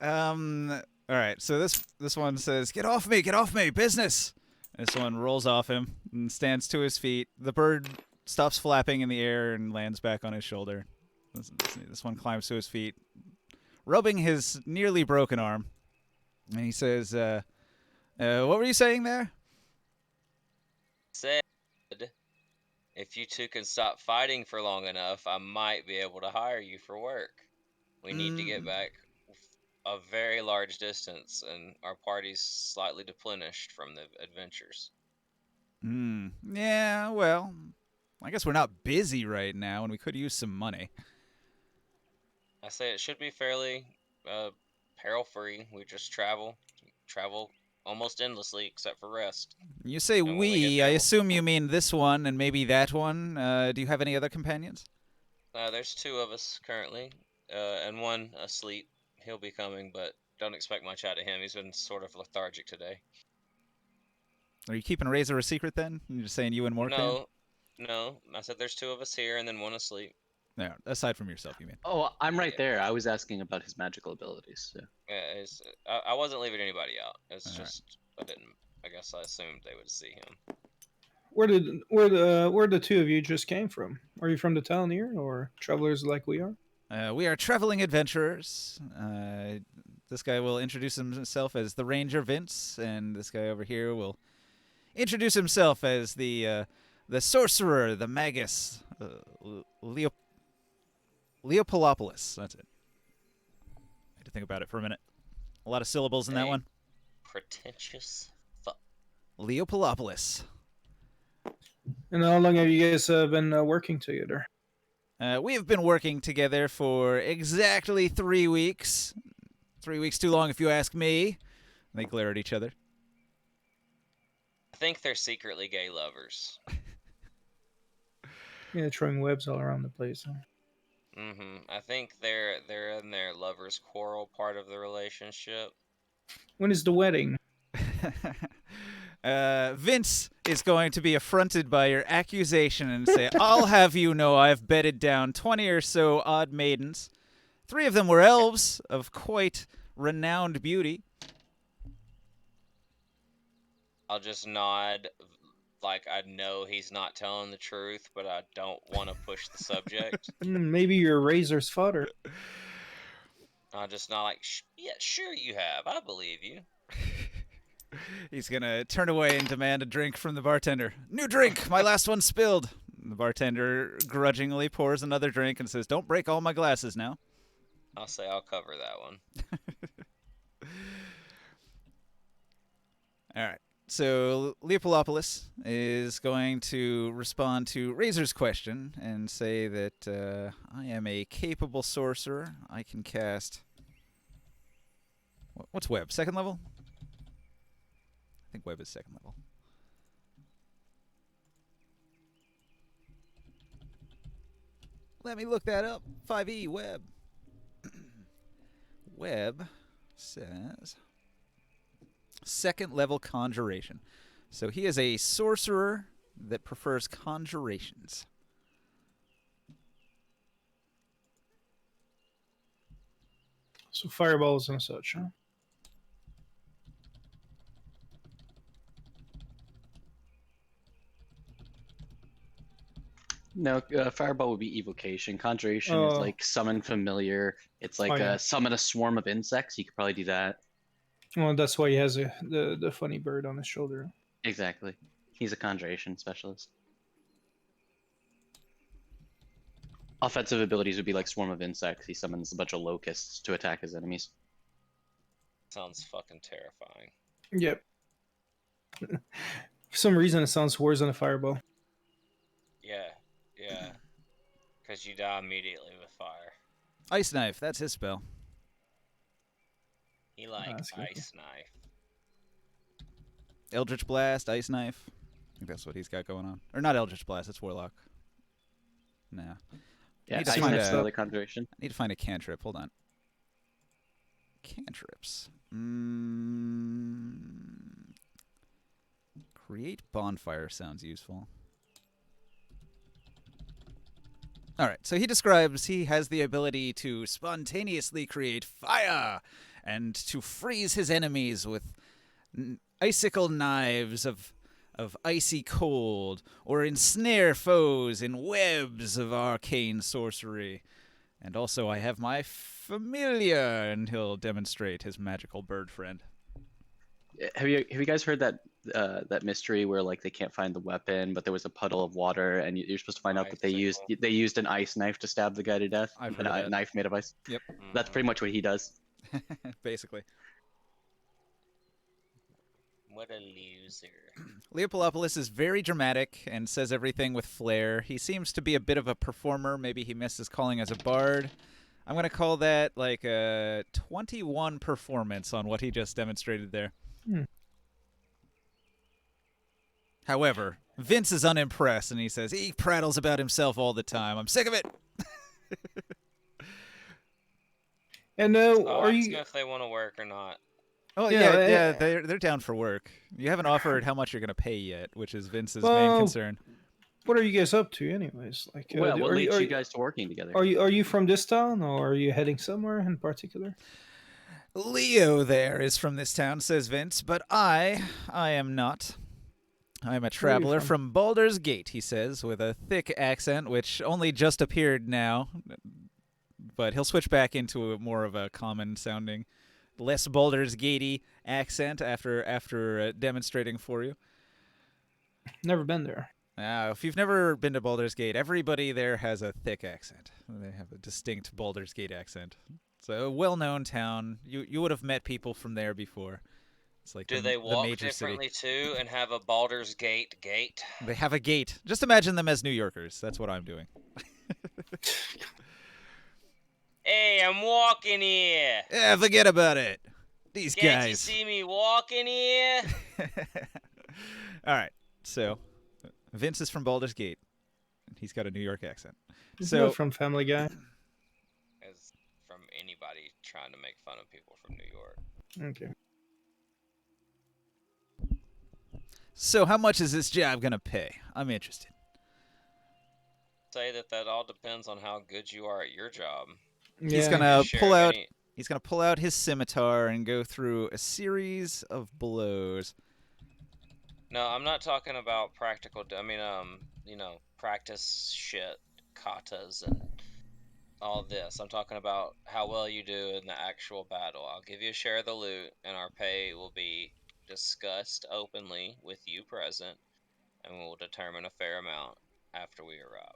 All right. So this one says, get off me, business." This one rolls off him and stands to his feet. The bird stops flapping in the air and lands back on his shoulder. This one climbs to his feet, rubbing his nearly broken arm, and he says, "What were you saying there?" Said, if you two can stop fighting for long enough, I might be able to hire you for work. We need to get back a very large distance, and our party's slightly deplenished from the adventures. Yeah, well, I guess we're not busy right now, and we could use some money. I say it should be fairly peril-free. We just travel almost endlessly, except for rest. You say And when we get we, there, I we'll- assume you mean this one and maybe that one. Do you have any other companions? There's 2 of us currently, and one asleep. He'll be coming, but don't expect much out of him. He's been sort of lethargic today. Are you keeping Razor a secret then? You're just saying you and Morkan? No, No, I said there's 2 of us here and then 1 asleep. No, aside from yourself, you mean? Oh, I'm right Yeah. there. I was asking about his magical abilities. So. Yeah, I wasn't leaving anybody out. It's All right. just I didn't. I guess I assumed they would see him. Where the two of you just came from? Are you from the town here, or travelers like we are? We are traveling adventurers. This guy will introduce himself as the Ranger Vince, and this guy over here will introduce himself as the sorcerer, the magus, Leopolopoulos. That's it. I had to think about it for a minute. A lot of syllables in that Hey. one. Pretentious fuck. Leopolopoulos. And how long have you guys been working together? We have been working together for exactly 3 weeks. 3 weeks too long, if you ask me. They glare at each other. I think they're secretly gay lovers. Yeah, throwing webs all around the place. Huh? I think they're in their lovers' quarrel part of the relationship. When is the wedding? Vince is going to be affronted by your accusation and say, I'll have you know I've bedded down 20 or so odd maidens. 3 of them were elves of quite renowned beauty. I'll just nod, like I know he's not telling the truth, but I don't want to push the subject. Maybe you're Razor's fodder. I'll just nod like, yeah, sure you have. I believe you. He's going to turn away and demand a drink from the bartender. New drink! My last one spilled. The bartender grudgingly pours another drink and says, don't break all my glasses now. I'll say I'll cover that one. All right. So Leopolopoulos is going to respond to Razor's question and say that I am a capable sorcerer. I can cast... What's web? 2nd level? I think web is 2nd level. Let me look that up. 5e web. Web says 2nd level conjuration. So he is a sorcerer that prefers conjurations. So fireballs and such, huh? No, fireball would be evocation. Conjuration is Oh. like summon familiar. It's like yeah. summon a swarm of insects. You could probably do that. Well, that's why he has the funny bird on his shoulder. Exactly. He's a conjuration specialist. Offensive abilities would be like swarm of insects. He summons a bunch of locusts to attack his enemies. Sounds fucking terrifying. Yep. For some reason, it sounds worse than a fireball. Yeah. Because you die immediately with fire. Ice knife, that's his spell. He like that's good. ice knife. Eldritch Blast, Ice Knife. I think that's what he's got going on. Or not Eldritch Blast, it's Warlock. Nah. Yeah, Need to ice find knife's a- another conjuration. I need to find a cantrip. Hold on. Cantrips. Create bonfire sounds useful. All right, so he describes he has the ability to spontaneously create fire and to freeze his enemies with icicle knives of icy cold, or ensnare foes in webs of arcane sorcery. And also I have my familiar, and he'll demonstrate his magical bird friend. Have you guys heard that that mystery where like they can't find the weapon, but there was a puddle of water, and you're supposed to find out that they used an ice knife to stab the guy to death? I've heard of A that. knife made of ice. Yep. That's pretty much what he does. Basically. What a loser. Leopolopoulos is very dramatic and says everything with flair. He seems to be a bit of a performer. Maybe he missed his calling as a bard. I'm going to call that like a 21 performance on what he just demonstrated there. However, Vince is unimpressed, and he says, he prattles about himself all the time. I'm sick of it. And I'll are ask you? them if they want to work or not. Oh, Yeah, yeah, they're down for work. You haven't offered how much you're going to pay yet, which is Vince's main Well, concern. What are you guys up to, anyways? Like, Well, what leads are you guys to working together? are you from this town, or are you heading somewhere in particular? Leo there is from this town, says Vince, but I am not. I am a Where are you traveler from? from Baldur's Gate, he says, with a thick accent, which only just appeared now. But he'll switch back into more of a common sounding, less Baldur's Gatey accent after demonstrating for you. Never been there. If you've never been to Baldur's Gate, everybody there has a thick accent. They have a distinct Baldur's Gate accent. It's a well-known town. You would have met people from there before. It's like Do the they walk major differently city. too and have a Baldur's Gate gate? They have a gate. Just imagine them as New Yorkers. That's what I'm doing. Hey, I'm walking here. Yeah, forget about it. These Can't you guys. see me walking here? All right. So, Vince is from Baldur's Gate. He's got a New York accent. Isn't So that from Family Guy? As from anybody trying to make fun of people from New York. Okay. So how much is this job gonna pay? I'm interested. Say that all depends on how good you are at your job. He's Yeah. gonna Share pull out. any- He's gonna pull out his scimitar and go through a series of blows. No, I'm not talking about practical. I mean, practice shit, katas and all this. I'm talking about how well you do in the actual battle. I'll give you a share of the loot, and our pay will be discussed openly with you present, and we'll determine a fair amount after we arrive.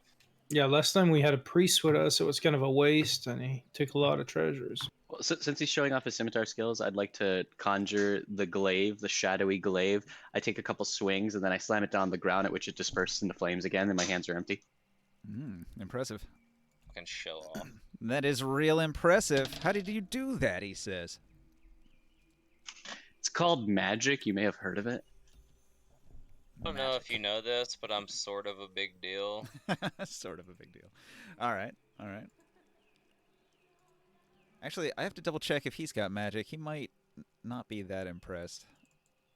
Yeah, last time we had a priest with us, it was kind of a waste, and he took a lot of treasures. Well, since he's showing off his scimitar skills, I'd like to conjure the glaive, the shadowy glaive. I take a couple swings and then I slam it down on the ground, at which it disperses into flames again, and my hands are empty. Impressive. Fucking show off. That is real impressive. How did you do that? He says. It's called magic. You may have heard of it. I don't know if you know this, but I'm sort of a big deal. Sort of a big deal. All right. All right. Actually, I have to double check if he's got magic. He might not be that impressed.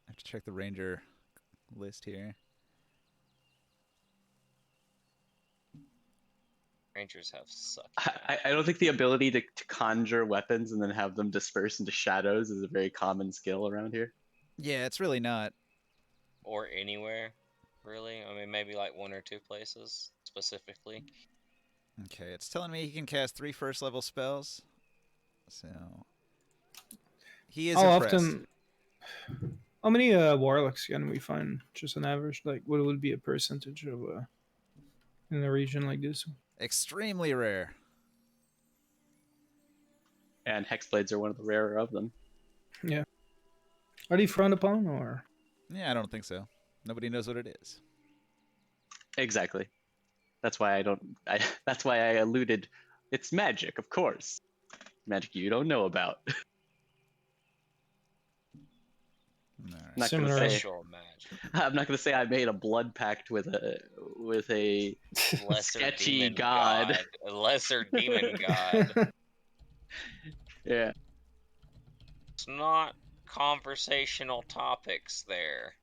I have to check the ranger list here. Rangers have sucked. I don't think the ability to conjure weapons and then have them disperse into shadows is a very common skill around here. Yeah, it's really not. Or anywhere, really. I mean, maybe like one or two places specifically. Okay, it's telling me he can cast 3 first-level spells. So he is How impressed. often? How many warlocks can we find? Just an average, like what would be a percentage of in a region like this? Extremely rare. And hexblades are one of the rarer of them. Yeah. Are they frowned upon, or? Yeah, I don't think so. Nobody knows what it is. Exactly. That's why I don't. That's why I alluded. It's magic, of course. Magic you don't know about. All right. Not Similar- gonna say. Special magic. I'm not gonna say I made a blood pact with a Lesser sketchy demon god. A lesser demon god. Yeah. It's not conversational topics there.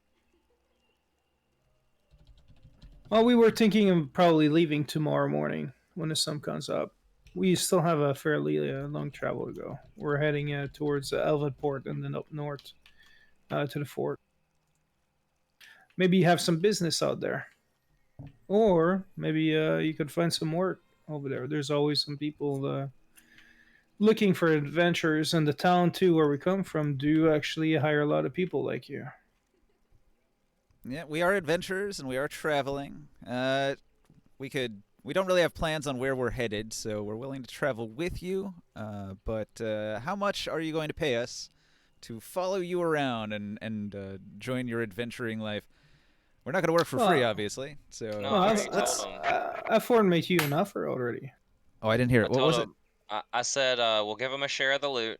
Well, we were thinking of probably leaving tomorrow morning when the sun comes up. We still have a fairly long travel to go. We're heading towards Elvenport and then up north to the fort. Maybe you have some business out there. Or maybe you could find some work over there. There's always some people looking for adventures, and the town, too, where we come from, do actually hire a lot of people like you. Yeah, we are adventurers and we are traveling. We don't really have plans on where we're headed, so we're willing to travel with you. But how much are you going to pay us to follow you around and join your adventuring life? We're not going to work for free, Well- obviously. So No, Well, I I've, already told I've made you an offer already. oh, I didn't hear I it. What told was it? him. I said we'll give them a share of the loot.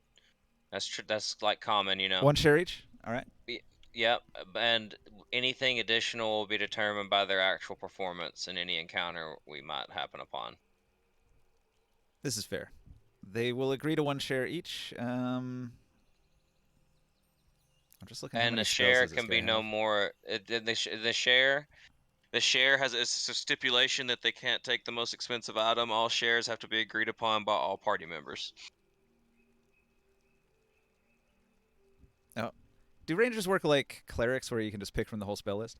That's like common, you know. 1 share each. All right. Yep, and anything additional will be determined by their actual performance in any encounter we might happen upon. This is fair. They will agree to 1 share each. I'm just looking. How And many the spells share does this can be guy no have? more. The share The share has it's a stipulation that they can't take the most expensive item. All shares have to be agreed upon by all party members. Oh, do rangers work like clerics, where you can just pick from the whole spell list?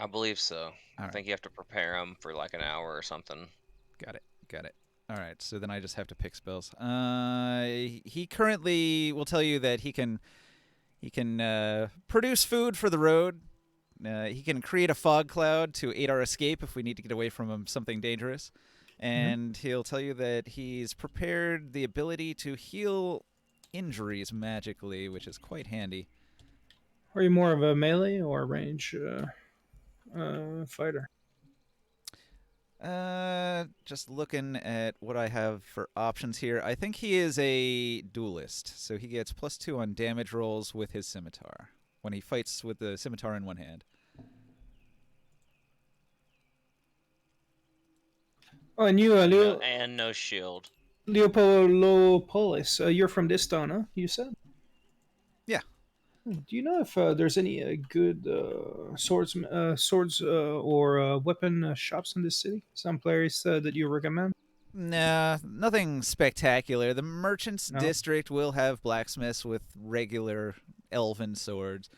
I believe so. I Alright. think you have to prepare them for like an hour or something. Got it. Got it. All right. So then I just have to pick spells. He currently will tell you that he can produce food for the road. He can create a fog cloud to aid our escape if we need to get away from something dangerous. And he'll tell you that he's prepared the ability to heal injuries magically, which is quite handy. Are you more of a melee or range fighter? Just looking at what I have for options here, I think he is a duelist, so he gets +2 on damage rolls with his scimitar when he fights with the scimitar in one hand. Oh, and you, And no shield. Leopolopolis, you're from this town, huh? You said. Yeah. Do you know if there's any good swords or weapon shops in this city? Some place that you recommend? Nah, nothing spectacular. The merchant's No. district will have blacksmiths with regular elven swords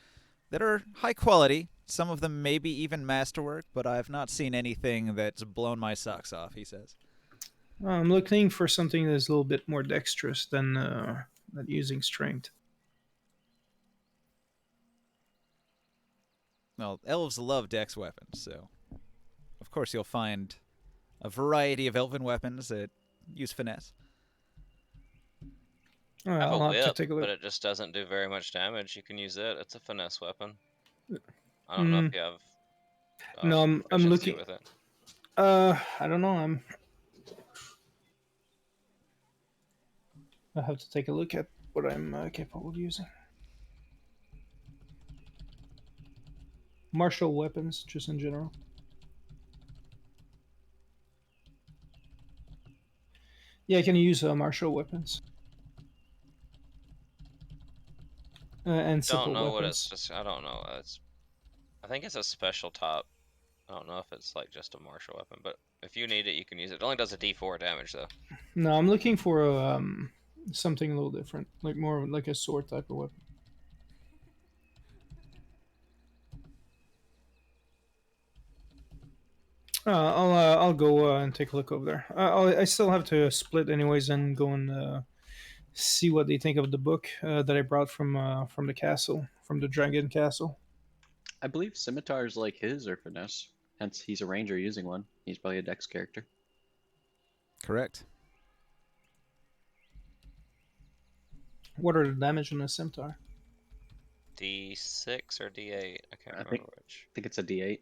that are high quality. Some of them maybe even masterwork, but I've not seen anything that's blown my socks off, he says. I'm looking for something that's a little bit more dexterous than using strength. Well, elves love dex weapons, so of course you'll find a variety of elven weapons that use finesse. All I right, have a I'll have to whip, take a but look. it just doesn't do very much damage. You can use it. It's a finesse weapon. I don't know if you have No, I'm proficiency looking. with it. I don't know. I have to take a look at what I'm capable of using. Martial weapons, just in general. Yeah, I can use martial weapons and Don't simple know what it's weapons. just. I don't know. I think it's a special top. I don't know if it's like just a martial weapon, but if you need it, you can use it. It only does a D4 damage though. No, I'm looking for something a little different, like more like a sword type of weapon. I'll go and take a look over there. I still have to split anyways and go and see what they think of the book that I brought from the castle, from the dragon castle. I believe scimitars like his are finesse. Hence, he's a ranger using one. He's probably a dex character. Correct. What are the damage on a scimitar? D6 or D8? I can't I remember which. think it's a D8.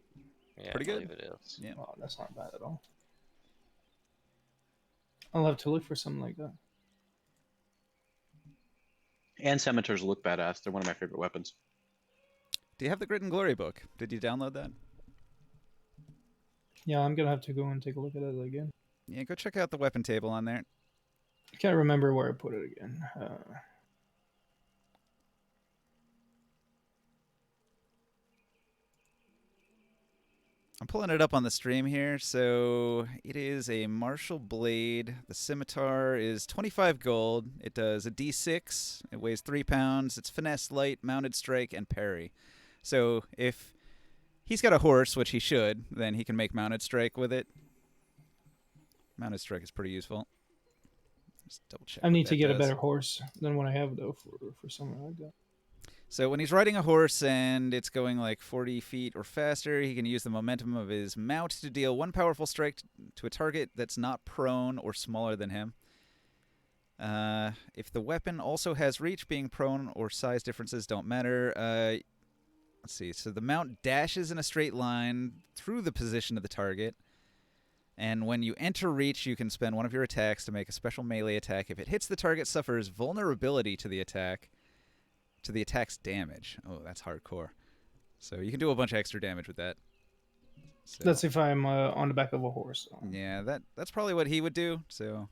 Yeah, Pretty I believe good. it is. Yeah. Oh, that's not bad at all. I'll have to look for something like that. And scimitars look badass. They're one of my favorite weapons. Do you have the Grit and Glory book? Did you download that? Yeah, I'm gonna have to go and take a look at it again. Yeah, go check out the weapon table on there. I can't remember where I put it again. I'm pulling it up on the stream here. So it is a martial blade. The scimitar is 25 gold. It does a d6. It weighs 3 pounds. It's finesse, light, mounted strike, and parry. So if he's got a horse, which he should, then he can make mounted strike with it. Mounted strike is pretty useful. Just double check. I need to what get that a does. better horse than what I have though for something like that. So when he's riding a horse and it's going like 40 feet or faster, he can use the momentum of his mount to deal one powerful strike to a target that's not prone or smaller than him. If the weapon also has reach, being prone or size differences don't matter. Let's see. So the mount dashes in a straight line through the position of the target. And when you enter reach, you can spend one of your attacks to make a special melee attack. If it hits the target, suffers vulnerability to the attack's damage. Oh, that's hardcore. So you can do a bunch of extra damage with that. So, That's if I'm on the back of a horse. yeah, that's probably what he would do. So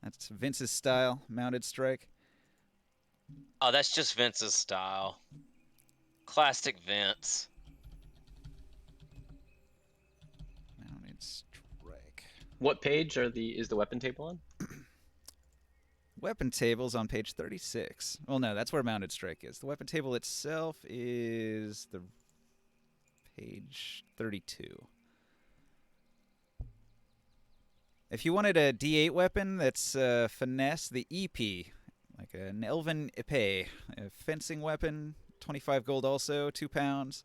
that's Vince's style, mounted strike. Oh, that's just Vince's style. Classic Vince. strike. What page is the weapon table on? Weapon table's on page 36. Well, no, that's where mounted strike is. The weapon table itself is the page 32. If you wanted a D8 weapon that's finesse, the EP, like an elven epee, a fencing weapon, 25 gold also, 2 pounds.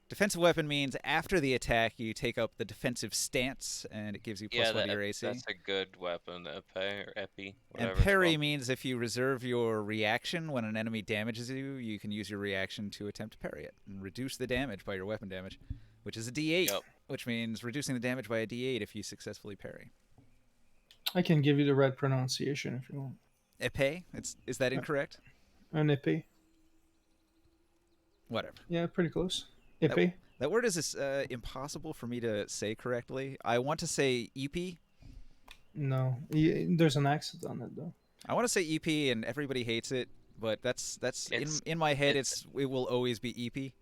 Defensive weapon means after the attack you take up the defensive stance, and it gives you plus 1 to your AC. That's a good weapon, epee or epi, And whatever. parry means if you reserve your reaction when an enemy damages you, you can use your reaction to attempt to parry it and reduce the damage by your weapon damage, which is a D8, Yep. which means reducing the damage by a D8 if you successfully parry. I can give you the right pronunciation if you want. Epee? Is that incorrect? An épée. Whatever. Yeah, pretty close. Épée. That word is impossible for me to say correctly. I want to say EP. No, there's an accent on it though. I want to say EP, and everybody hates it, but that's in my head. It will always be EP.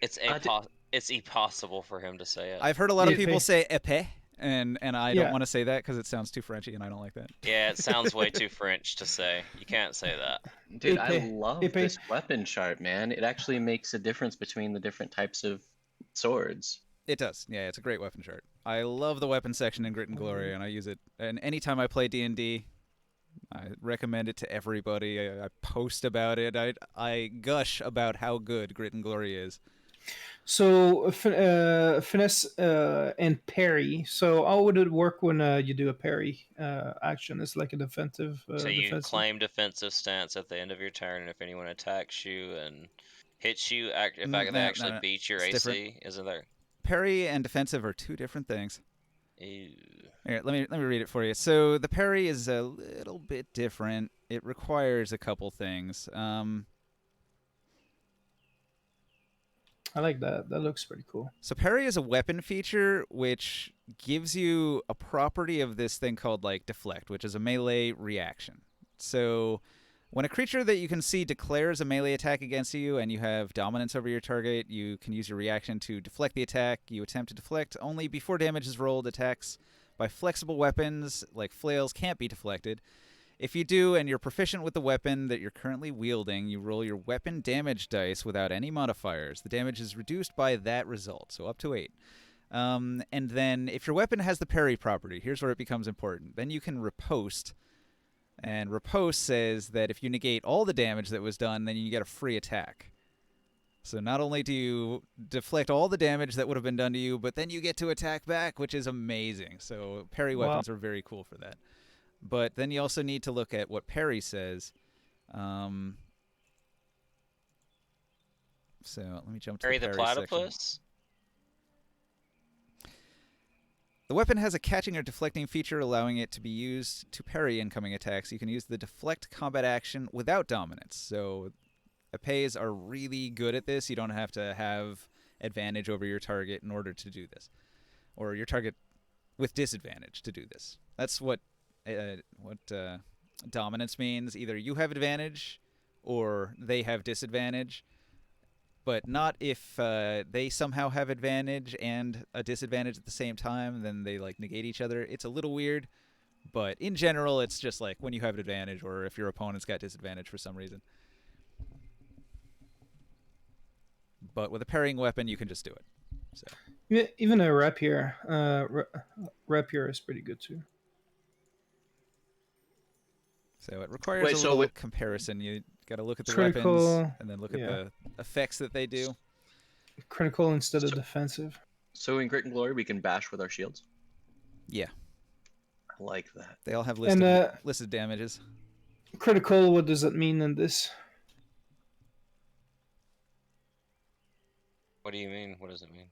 It's impossible for him to say it. I've heard a lot of people Épée. say épée, and I Yeah. don't want to say that because it sounds too Frenchy, and I don't like that. Yeah, it sounds way too French to say. You can't say that. Dude, I Épée. love Épée. this weapon chart, man. It actually makes a difference between the different types of swords. It does. Yeah, it's a great weapon chart. I love the weapon section in Grit and Glory, and I use it. And anytime I play D&D, I recommend it to everybody. I post about it. I gush about how good Grit and Glory is. So finesse and parry. So how would it work when you do a parry action? It's like a defensive. So you defensive? claim defensive stance at the end of your turn, and if anyone attacks you and hits you, if No, they no, actually no. beat your It's AC, isn't there? Parry and defensive are two different things. Ew. Here, let me read it for you. So the parry is a little bit different. It requires a couple things. I like that. That looks pretty cool. So parry is a weapon feature which gives you a property of this thing called like deflect, which is a melee reaction. So when a creature that you can see declares a melee attack against you and you have dominance over your target, you can use your reaction to deflect the attack. You attempt to deflect only before damage is rolled. Attacks by flexible weapons like flails can't be deflected. If you do and you're proficient with the weapon that you're currently wielding, you roll your weapon damage dice without any modifiers. The damage is reduced by that result, so up to 8. And then if your weapon has the parry property, here's where it becomes important. Then you can riposte. And riposte says that if you negate all the damage that was done, then you get a free attack. So not only do you deflect all the damage that would have been done to you, but then you get to attack back, which is amazing. So parry Wow. weapons are very cool for that. But then you also need to look at what parry says. So let me jump to Parry the the parry section. platypus? The weapon has a catching or deflecting feature, allowing it to be used to parry incoming attacks. You can use the deflect combat action without dominance. So epees are really good at this. You don't have to have advantage over your target in order to do this, or your target with disadvantage to do this. That's what dominance means. Either you have advantage or they have disadvantage, but not if they somehow have advantage and a disadvantage at the same time. Then they like negate each other. It's a little weird, but in general, it's just like when you have advantage or if your opponent's got disadvantage for some reason. But with a parrying weapon, you can just do it. So Even a rapier. Rapier is pretty good too. So it requires Wait, a so little what- comparison. You got to look at the Critical, weapons and then look at yeah. the effects that they do. Critical instead of So- defensive. So in Grit and Glory, we can bash with our shields. Yeah, I like that. they all have And, listed damages. Critical. What does that mean in this? What do you mean? What does it mean?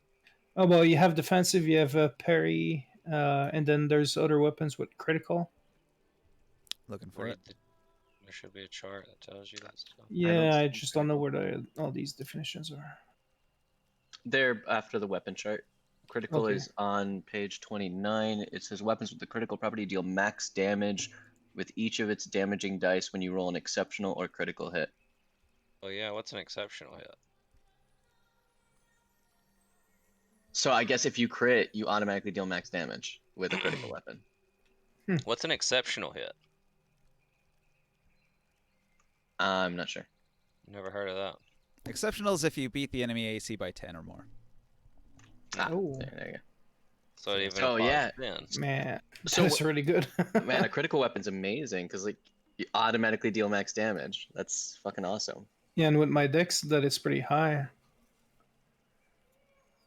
Oh well, you have defensive. You have parry, and then there's other weapons with critical. Looking for Read it. there should be a chart that tells you that stuff. Yeah, I see just don't know where all these definitions are. They're after the weapon chart. Critical Okay. is on page 29. It says weapons with the critical property deal max damage with each of its damaging dice when you roll an exceptional or critical hit. Oh yeah, what's an exceptional hit? So I guess if you crit, you automatically deal max damage with a critical weapon. What's an exceptional hit? I'm not sure. Never heard of that. Exceptional is if you beat the enemy AC by 10 or more. Oh. There you go. So it even So, applies yeah. then. Man, So that's really good. Man, a critical weapon's amazing because like you automatically deal max damage. That's fucking awesome. Yeah, and with my dex that is pretty high,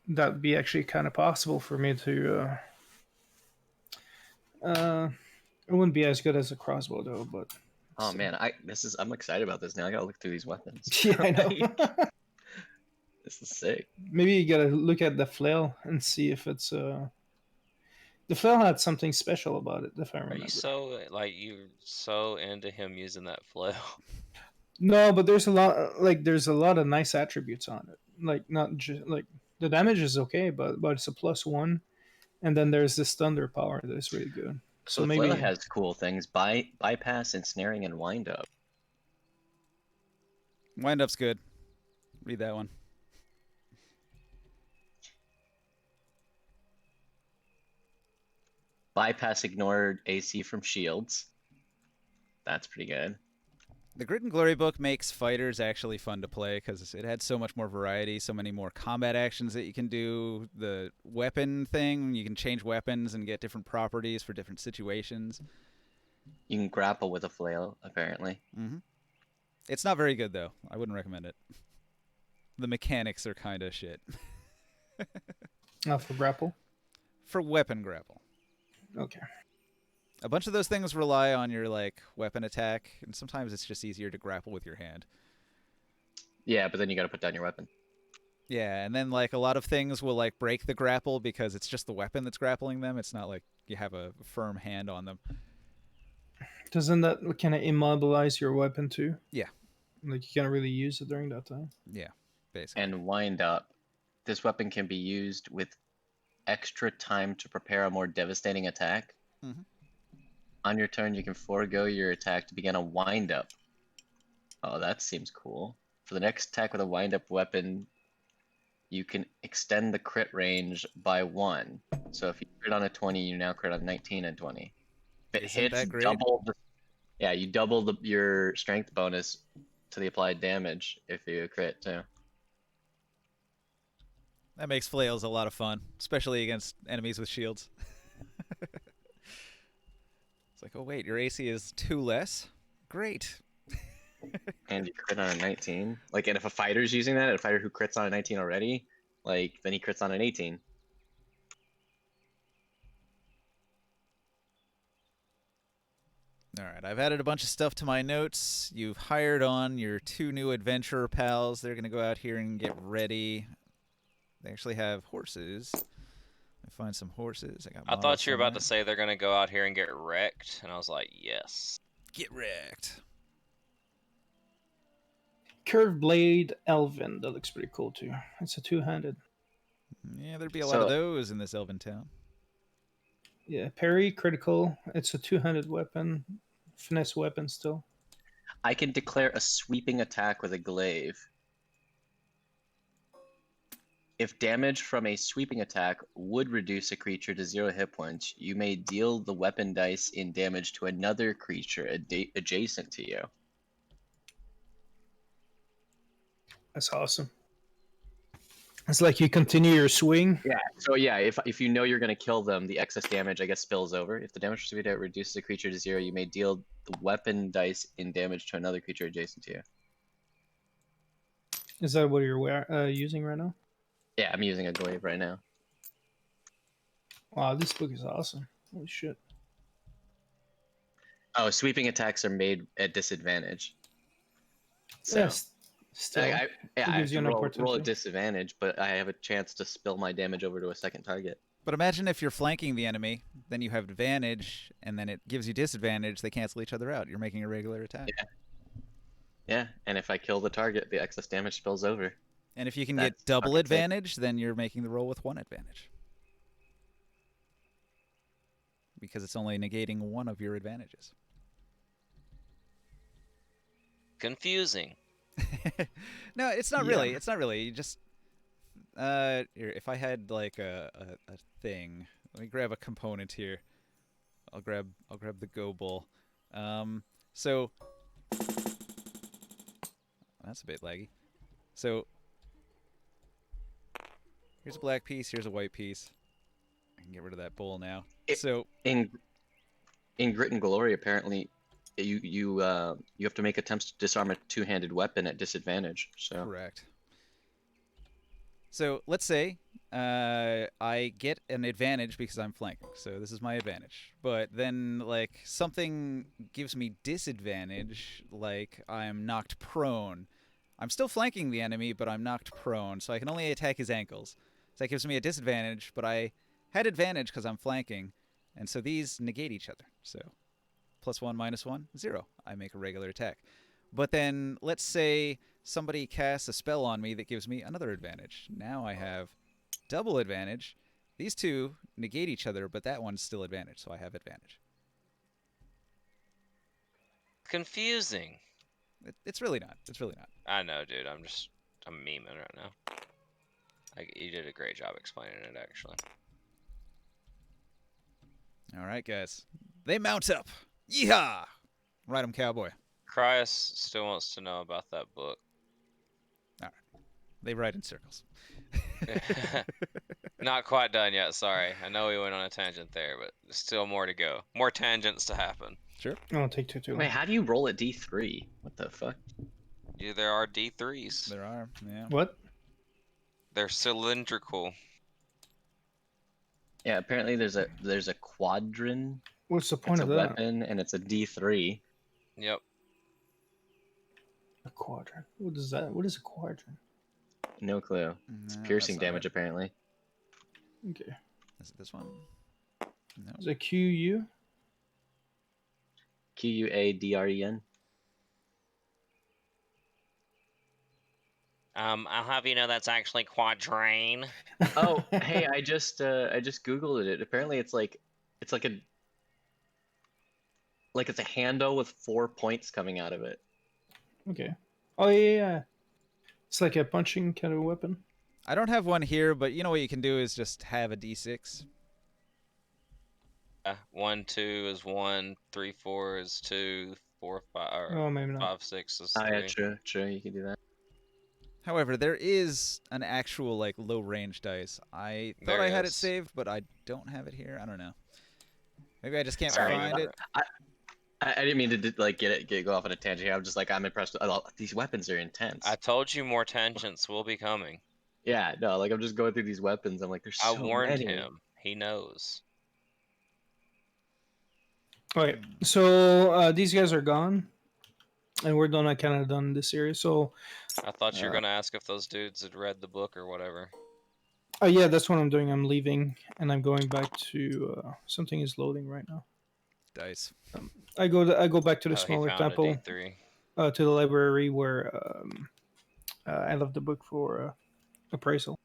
that'd be actually kind of possible for me to. It wouldn't be as good as a crossbow though, but. Oh still. man, I'm excited about this now. I gotta look through these weapons. Yeah, I know. This is sick. Maybe you gotta look at the flail and see if it's The flail had something special about it, if I Are remember. you so like you so into him using that flail? No, but there's a lot of nice attributes on it. Like not just like the damage is okay, but it's a +1, and then there's this thunder power that's really good. So So the flail maybe has cool things: bypass, ensnaring, and wind up. Wind up's good. Read that one. Bypass ignored AC from shields. That's pretty good. The Grit and Glory book makes fighters actually fun to play because it had so much more variety, so many more combat actions that you can do. The weapon thing, you can change weapons and get different properties for different situations. You can grapple with a flail, apparently. Mm-hmm. It's not very good, though. I wouldn't recommend it. The mechanics are kind of shit. for grapple. For weapon grapple. Okay. A bunch of those things rely on your like weapon attack, and sometimes it's just easier to grapple with your hand. Yeah, but then you gotta put down your weapon. Yeah, and then like a lot of things will like break the grapple because it's just the weapon that's grappling them. It's not like you have a firm hand on them. Doesn't that kind of immobilize your weapon too? Yeah. Like you can't really use it during that time. Yeah, basically. And wind up. This weapon can be used with extra time to prepare a more devastating attack. Mhm. On your turn, you can forego your attack to begin a wind up. Oh, that seems cool. For the next attack with a wind up weapon, you can extend the crit range by 1. So if you crit on a 20, you now crit on 19 and 20. If it Isn't hits that great? double the, yeah, you double your strength bonus to the applied damage if you crit too. That makes flails a lot of fun, especially against enemies with shields. It's like, oh wait, your AC is 2 less? Great. And you crit on a 19. Like, and if a fighter's using that, a fighter who crits on a 19 already, like, then he crits on an 18. All right, I've added a bunch of stuff to my notes. You've hired on your 2 new adventurer pals. They're going to go out here and get ready. They actually have horses. Let me find some horses. I got. I thought you were about to say they're gonna go out here and get wrecked, and I was like, yes. Get wrecked. Curved blade elven. That looks pretty cool too. It's a 2-handed. Yeah, there'd be a lot of those in this elven town. Yeah, parry critical. It's a 2-handed weapon. Finesse weapon still. I can declare a sweeping attack with a glaive. If damage from a sweeping attack would reduce a creature to 0 hit points, you may deal the weapon dice in damage to another creature adjacent to you. That's awesome. It's like you continue your swing. Yeah. So yeah, if you know you're gonna kill them, the excess damage I guess spills over. If the damage received reduces a creature to 0, you may deal the weapon dice in damage to another creature adjacent to you. Is that what you're using right now? Yeah, I'm using a glaive right now. Wow, this book is awesome. Holy shit. Oh, sweeping attacks are made at disadvantage. So Yes. Still, I have gives to you an roll at opportunity. disadvantage, but I have a chance to spill my damage over to a second target. But imagine if you're flanking the enemy, then you have advantage, and then it gives you disadvantage. They cancel each other out. You're making a regular attack. Yeah. Yeah, and if I kill the target, the excess damage spills over. And if you can That's get double fucking sick. advantage, then you're making the roll with 1 advantage. Because it's only negating 1 of your advantages. Confusing. No, it's not Yeah. really. It's not really. You just Here, if I had like a thing, let me grab a component here. I'll grab the Go Bull. So that's a bit laggy. So here's a black piece. Here's a white piece. I can get rid of that bull now. It, So in Grit and Glory, apparently, you have to make attempts to disarm a two-handed weapon at disadvantage. So correct. So let's say I get an advantage because I'm flanking. So this is my advantage. But then, like, something gives me disadvantage, like I'm knocked prone. I'm still flanking the enemy, but I'm knocked prone, so I can only attack his ankles. So that gives me a disadvantage, but I had advantage because I'm flanking, and so these negate each other. So +1, -1, 0. I make a regular attack. But then let's say somebody casts a spell on me that gives me another advantage. Now I have double advantage. These two negate each other, but that one's still advantage, so I have advantage. Confusing. It's really not. It's really not. I know, dude. I'm memeing right now. You did a great job explaining it, actually. All right, guys. They mount up. Yeehaw! Ride 'em, cowboy. Cryus still wants to know about that book. They ride in circles. Not quite done yet, sorry. I know we went on a tangent there, but there's still more to go. More tangents to happen. Sure. It won't take too long. wait, how do you roll a D3? What the fuck? Yeah, there are D3s. There are, yeah. What? They're cylindrical. Yeah, apparently there's a quadrin. What's the It's point a of that? weapon and it's a D3. Yep. A quadrant. What is that? What is a quadrant? No clue. It's No, piercing that's not damage it. apparently. Okay. Is it this one? No. Is it QU? QUADREN. I'll have you know that's actually quadrain. Oh, hey, I just Googled it. Apparently it's like it's a handle with 4 points coming out of it. Okay. Oh yeah. It's like a punching kind of weapon. I don't have one here, but you know what you can do is just have a D6. 1, 2 is 1, 3, 4 is 2, 4, 5, or Oh, maybe not. 5, 6 is Oh 3. yeah, true. You can do that. However, there is an actual like low range dice. I thought There I had it is. saved, but I don't have it here. I don't know. Maybe I just can't Sorry. find it. I didn't mean to like go off on a tangent here. I'm just like I'm impressed. These weapons are intense. I told you more tangents will be coming. Yeah, no, like I'm just going through these weapons. I'm like, there's I so warned many. him. He knows. All right. So these guys are gone, and we're done. I kind of done this series. So I thought you were gonna ask if those dudes had read the book or whatever. yeah, that's what I'm doing. I'm leaving, and I'm going back to something is loading right now. Dice. I go back to the Oh, he smaller found temple, a D3. To the library where I left the book for appraisal.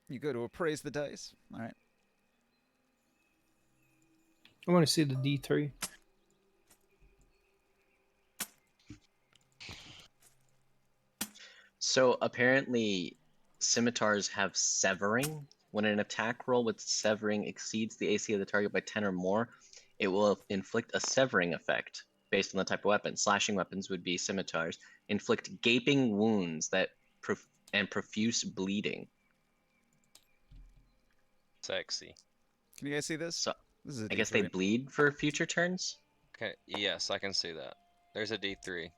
You go to appraise the dice. All right. I want to see the D3. So apparently, scimitars have severing. When an attack roll with severing exceeds the AC of the target by 10 or more, it will inflict a severing effect based on the type of weapon. Slashing weapons would be scimitars. Inflict gaping wounds and profuse bleeding. Sexy. Can you guys see this? So This is a I guess they D3. bleed for future turns. Okay. Yes, I can see that. There's a D3.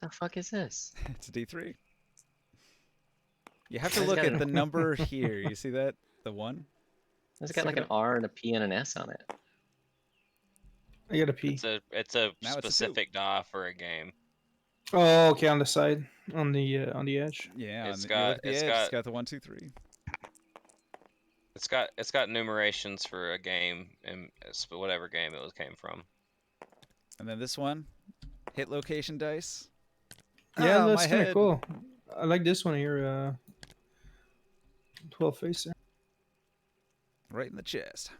The fuck is this? It's a D3. You have to It's look got at an- the number here. You see that? The 1? It's Check got like it an out. R and a P and an S on it. I got a P. It's a Now it's a 2. specific die for a game. Oh, okay, on the side, on the edge. Yeah, It's you look got- at the it's edge. got- It's got the 1, 2, 3. It's got numerations for a game in whatever game came from. And then this one, hit location dice. Yeah, Ah, that's my kind of head. cool. I like this one here. 12 face there. Right in the chest.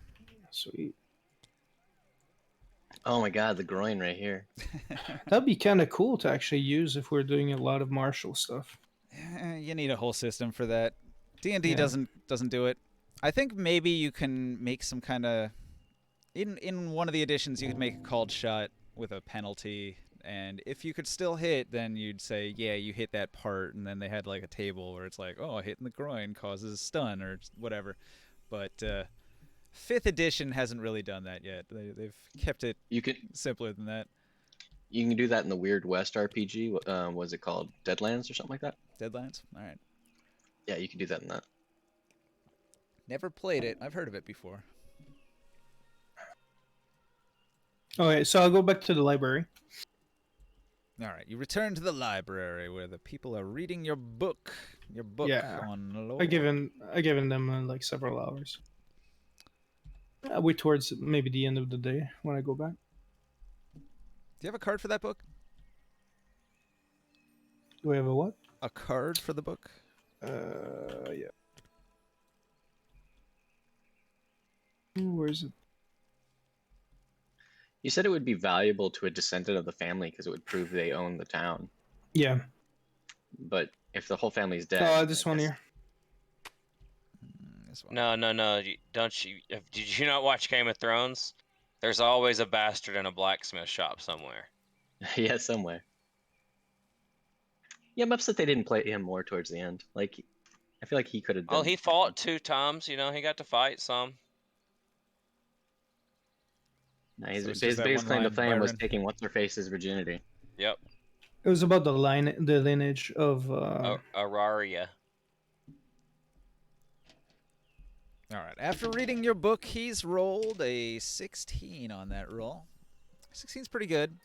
Sweet. Oh my god, the groin right here. That'd be kind of cool to actually use if we're doing a lot of martial stuff. You need a whole system for that. D&D Yeah. doesn't do it. I think maybe you can make some kind of in one of the editions you could make a called shot with a penalty, and if you could still hit, then you'd say, yeah, you hit that part, and then they had like a table where it's like, oh, hitting the groin causes stun or whatever. But 5th edition hasn't really done that yet. They've kept it You can simpler than that. you can do that in the Weird West RPG. What is it called? Deadlands or something like that? Deadlands? All right. Yeah, you can do that in that. Never played it. I've heard of it before. Okay, so I'll go back to the library. All right, you return to the library where the people are reading your book. Your book Yeah. on lore. I given them like several hours. Wait towards maybe the end of the day when I go back. Do you have a card for that book? Do I have a what? A card for the book? Yeah. Where is it? You said it would be valuable to a descendant of the family because it would prove they own the town. Yeah. But if the whole family's dead, This I one guess- here. This one. No. Don't you? Did you not watch Game of Thrones? There's always a bastard in a blacksmith shop somewhere. Yeah, somewhere. Yeah, I'm upset they didn't play him more towards the end. Like, I feel like he could have done. Oh, he fought 2 times. You know, he got to fight some. Nah, his So it's his just that biggest one claim to line, fame was Byron. taking what's her face's virginity. Yep. It was about the lineage of. Araria. All right. After reading your book, he's rolled a 16 on that roll. 16's pretty good.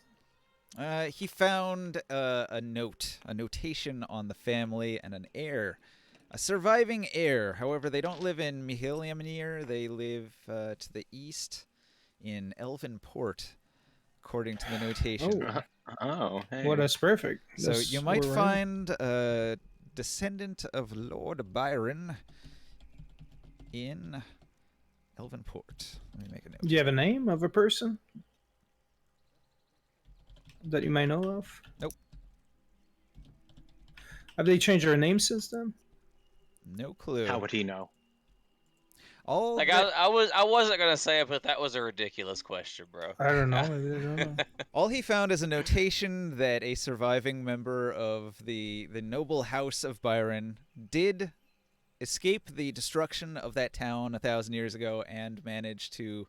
He found a notation on the family and an heir. A surviving heir. However, they don't live in Mhiilamniir. They live to the east in Elven Port, according to the notation. Oh, hey. Well, that's perfect. So That's you might where we're at. find a descendant of Lord Byron in Elven Port. Let me make a note. Do you have a name of a person that you might know of? Nope. Have they changed their name since then? No clue. How would he know? All Like that- I wasn't gonna say it, but that was a ridiculous question, bro. I don't know. Maybe I don't know. All he found is a notation that a surviving member of the noble house of Byron did escape the destruction of that town 1,000 years ago and managed to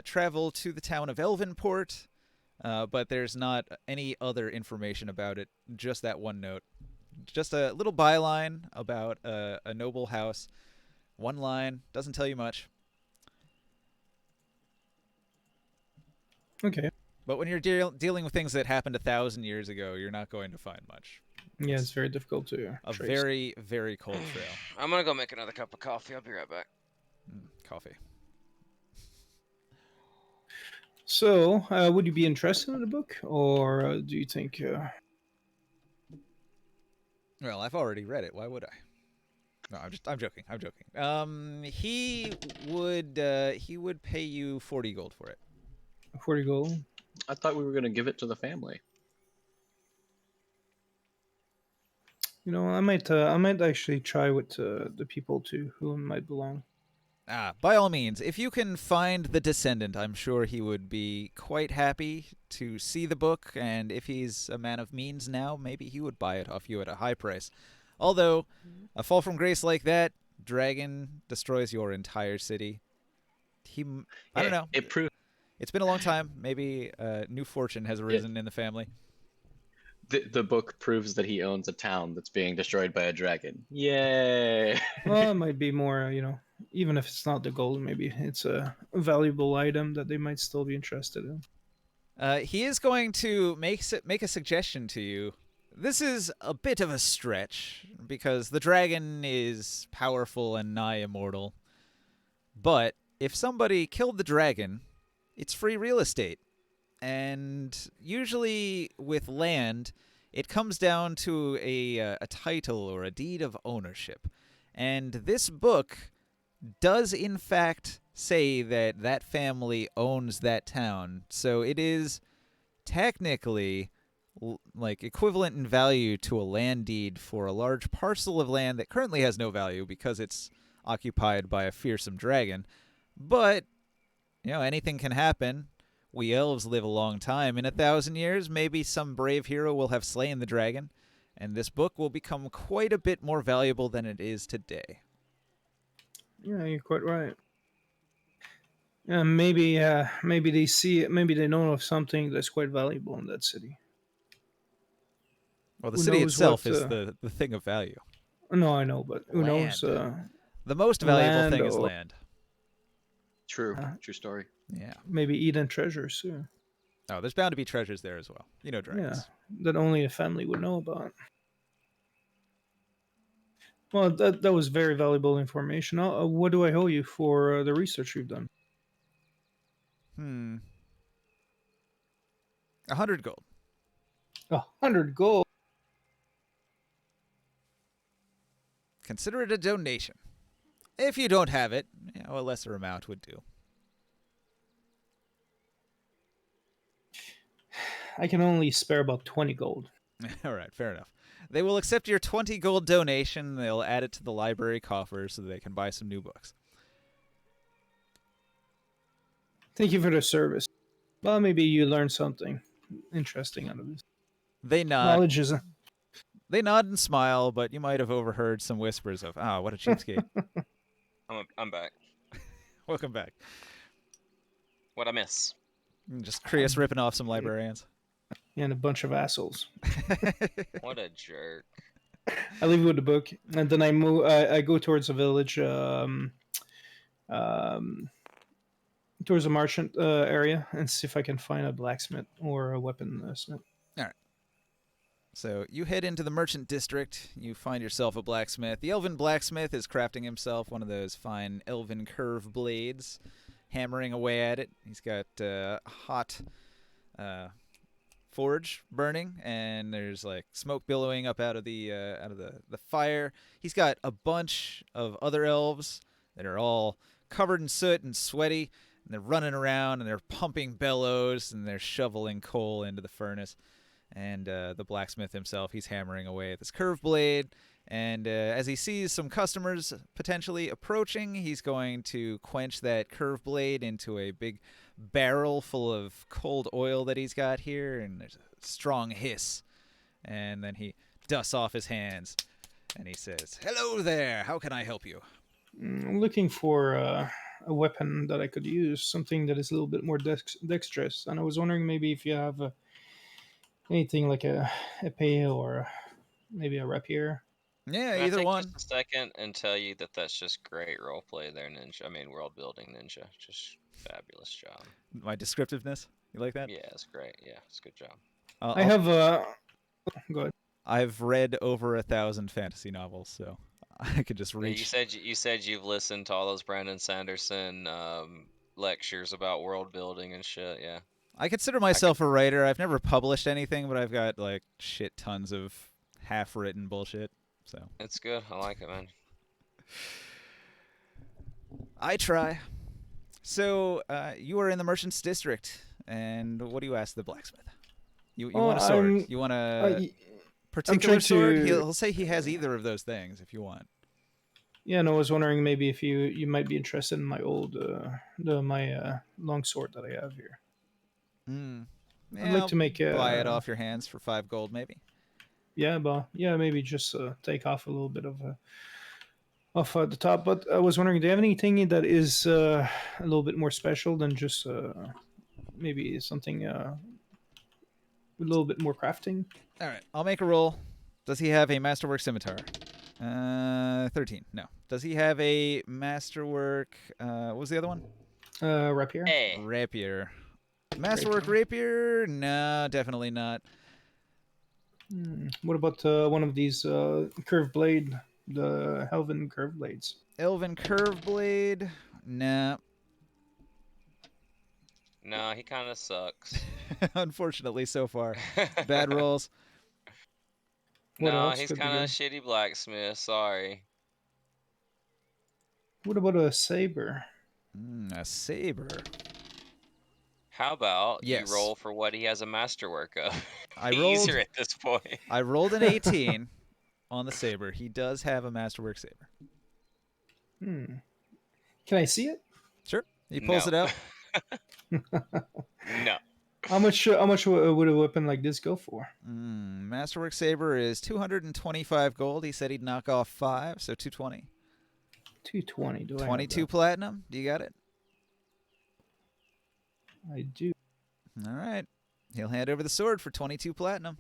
travel to the town of Elvenport, but there's not any other information about it, just that one note. Just a little byline about a noble house. One line, doesn't tell you much. Okay. But when you're dealing with things that happened 1,000 years ago, you're not going to find much. Yeah, it's very difficult to A trace. very, very cold trail. I'm gonna go make another cup of coffee. I'll be right back. Coffee. So, would you be interested in the book, or do you think? Well, I've already read it. Why would I? No, I'm joking. I'm joking. He would pay you 40 gold for it. 40 gold? I thought we were gonna give it to the family. You know, I might actually try with the people to whom it might belong. By all means, if you can find the descendant, I'm sure he would be quite happy to see the book, and if he's a man of means now, maybe he would buy it off you at a high price. Although, a fall from grace like that, dragon destroys your entire city. I don't know. It proved It's been a long time. Maybe new fortune has arisen in the family. the book proves that he owns a town that's being destroyed by a dragon. Yay! Well, it might be more, even if it's not the gold, maybe it's a valuable item that they might still be interested in. He is going to make a suggestion to you. This is a bit of a stretch, because the dragon is powerful and nigh immortal. But if somebody killed the dragon, it's free real estate. And usually with land, it comes down to a title or a deed of ownership. And this book does, in fact, say that that family owns that town. So it is technically like equivalent in value to a land deed for a large parcel of land that currently has no value because it's occupied by a fearsome dragon. But, anything can happen. We elves live a long time. In 1,000 years, maybe some brave hero will have slain the dragon, and this book will become quite a bit more valuable than it is today. Yeah, you're quite right. Yeah, maybe they see it. Maybe they know of something that's quite valuable in that city. Well, the Who city knows itself what? is the thing of value. No, I know, but who knows? Land. The most valuable Land thing is or land. True. Uh, True story. Yeah. maybe Eden treasures. Yeah. Oh, there's bound to be treasures there as well. Yeah, Dragons. that only a family would know about. Well, that was very valuable information. What do I owe you for the research you've done? 100 gold. 100 gold. Consider it a donation. If you don't have it, a lesser amount would do. I can only spare about 20 gold. All right, fair enough. They will accept your 20 gold donation. They'll add it to the library coffers so they can buy some new books. Thank you for the service. Well, maybe you learned something interesting out of this. They nod. Knowledge is They nod and smile, but you might have overheard some whispers of, what a cheapskate. I'm back. Welcome back. What I miss? Just Krios ripping off some librarians. and a bunch of assholes. What a jerk. I leave with the book, and then I move. I go towards the village, towards the merchant area, and see if I can find a blacksmith or a weapon smith. So you head into the merchant district. You find yourself a blacksmith. The elven blacksmith is crafting himself one of those fine elven curve blades, hammering away at it. He's got hot forge burning, and there's like smoke billowing up out of the fire. He's got a bunch of other elves that are all covered in soot and sweaty, and they're running around and they're pumping bellows and they're shoveling coal into the furnace. And the blacksmith himself, he's hammering away at this curved blade. And as he sees some customers potentially approaching, he's going to quench that curved blade into a big barrel full of cold oil that he's got here. And there's a strong hiss. And then he dusts off his hands. And he says, "Hello there. How can I help you?" I'm looking for a weapon that I could use, something that is a little bit more dexterous. And I was wondering maybe if you have anything like a epee or maybe a rapier. Yeah, Can I either take one. just a second and tell you that that's just great roleplay there, Ninja? I mean, world building, Ninja. Just fabulous job. My descriptiveness. You like that? Yeah, it's great. Yeah, it's a good job. I have a. Go ahead. I've read over 1,000 fantasy novels, so I could just Yeah, reach. you said you've listened to all those Brandon Sanderson lectures about world building and shit. Yeah. I consider myself a writer. I've never published anything, but I've got like shit tons of half-written bullshit. So It's good. I like it, man. I try. So you are in the merchant's district, and what do you ask the blacksmith? You Oh, want a sword? I'm- You want a I, particular trying sword? to- He'll say he has either of those things if you want. yeah, no, I was wondering maybe if you might be interested in my old my long sword that I have here. Hmm. I'd like to make buy it off your hands for 5 gold, maybe. Yeah, but yeah, maybe just take off a little bit of off the top. But I was wondering, do you have anything that is a little bit more special than just maybe something with a little bit more crafting? All right, I'll make a roll. Does he have a masterwork scimitar? 13. No. Does he have a masterwork? What was the other one? Rapier. Hey. Rapier. Masterwork rapier? No, definitely not. What about one of these curved blade, the Helven curved blades? Elven curve blade? Nah. No, he kind of sucks. Unfortunately, so far. Bad rolls. What No, else he's could be kind of good? shitty blacksmith. Sorry. What about a saber? A saber. How about Yes. you roll for what he has a masterwork of? I Easier rolled. at this point. I rolled an 18 on the saber. He does have a masterwork saber. Hmm. Can I see it? Sure. He pulls No. it out. No. How much would a weapon like this go for? Masterwork saber is 225 gold. He said he'd knock off 5, so 220. 220. Do I have 22 that? platinum. Do you got it? I do. All right. He'll hand over the sword for 22 platinum.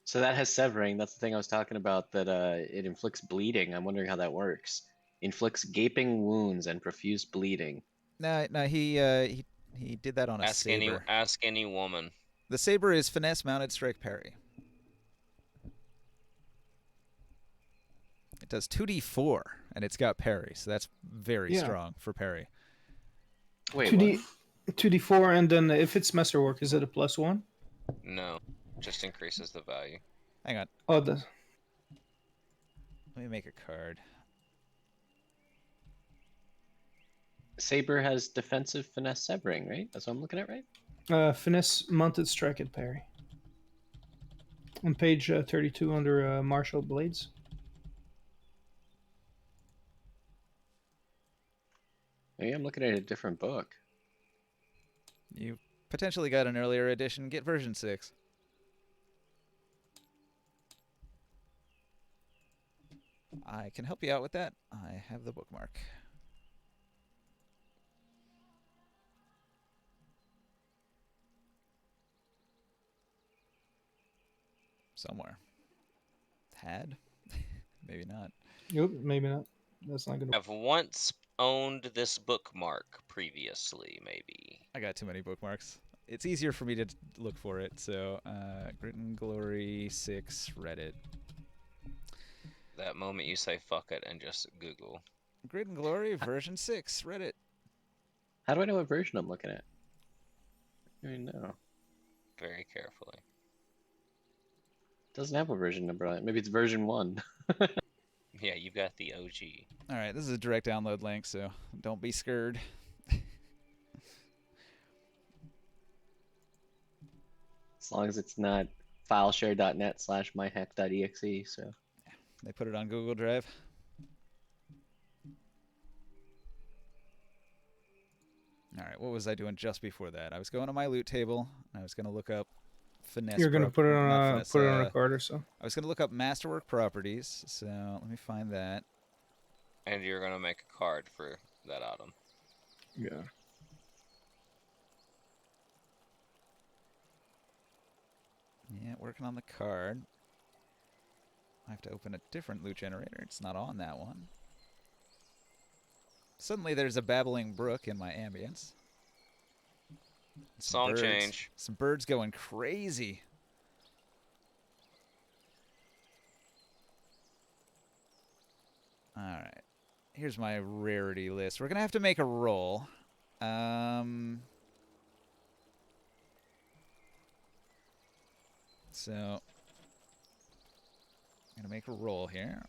So that has severing. That's the thing I was talking about. That it inflicts bleeding. I'm wondering how that works. Inflicts gaping wounds and profuse bleeding. No, he did that on a saber. Ask any woman. The saber is finesse, mounted, strike, parry. It does 2d4, and it's got parry, so that's very strong for parry. Wait, 2D, what? 2d4, and then if it's masterwork, is it a +1? No, just increases the value. Hang on. Oh, the Let me make a card. Saber has defensive finesse severing, right? That's what I'm looking at, right? finesse, mounted, strike, and parry. On page 32 under martial blades. Maybe I'm looking at a different book. You potentially got an earlier edition. Get version 6. I can help you out with that. I have the bookmark. Somewhere. Had? Maybe not. Nope, maybe not. That's not gonna. I've once owned this bookmark previously, maybe. I got too many bookmarks. It's easier for me to look for it, so Grit and Glory 6 Reddit. That moment you say fuck it and just Google. Grit and Glory version 6 Reddit. How do I know what version I'm looking at? I mean, no. Very carefully. Doesn't have a version number on it. Maybe it's version 1. Yeah, you've got the OG. All right, this is a direct download link, so don't be scared. As long as it's not fileshare.net/myhack.exe, so. They put it on Google Drive. All right, what was I doing just before that? I was going to my loot table. And I was going to look up finesse. You're gonna put it on not a finesse, put it on a card or so. I was going to look up masterwork properties. So let me find that. And you're gonna make a card for that item. Yeah. Yeah, working on the card. I have to open a different loot generator. It's not on that one. Suddenly there's a babbling brook in my ambience. Song change. Some birds going crazy. Alright. Here's my rarity list. We're going to have to make a roll. So, I'm going to make a roll here.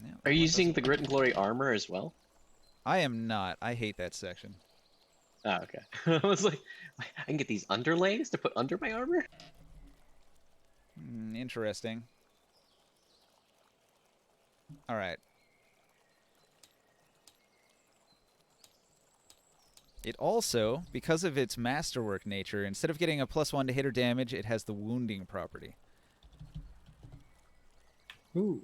Yeah, Are you using the Grit and Glory armor as well? I am not. I hate that section. Oh, okay. I was like, I can get these underlays to put under my armor? Interesting. All right. It also, because of its masterwork nature, instead of getting a +1 to hit or damage, it has the wounding property. Ooh.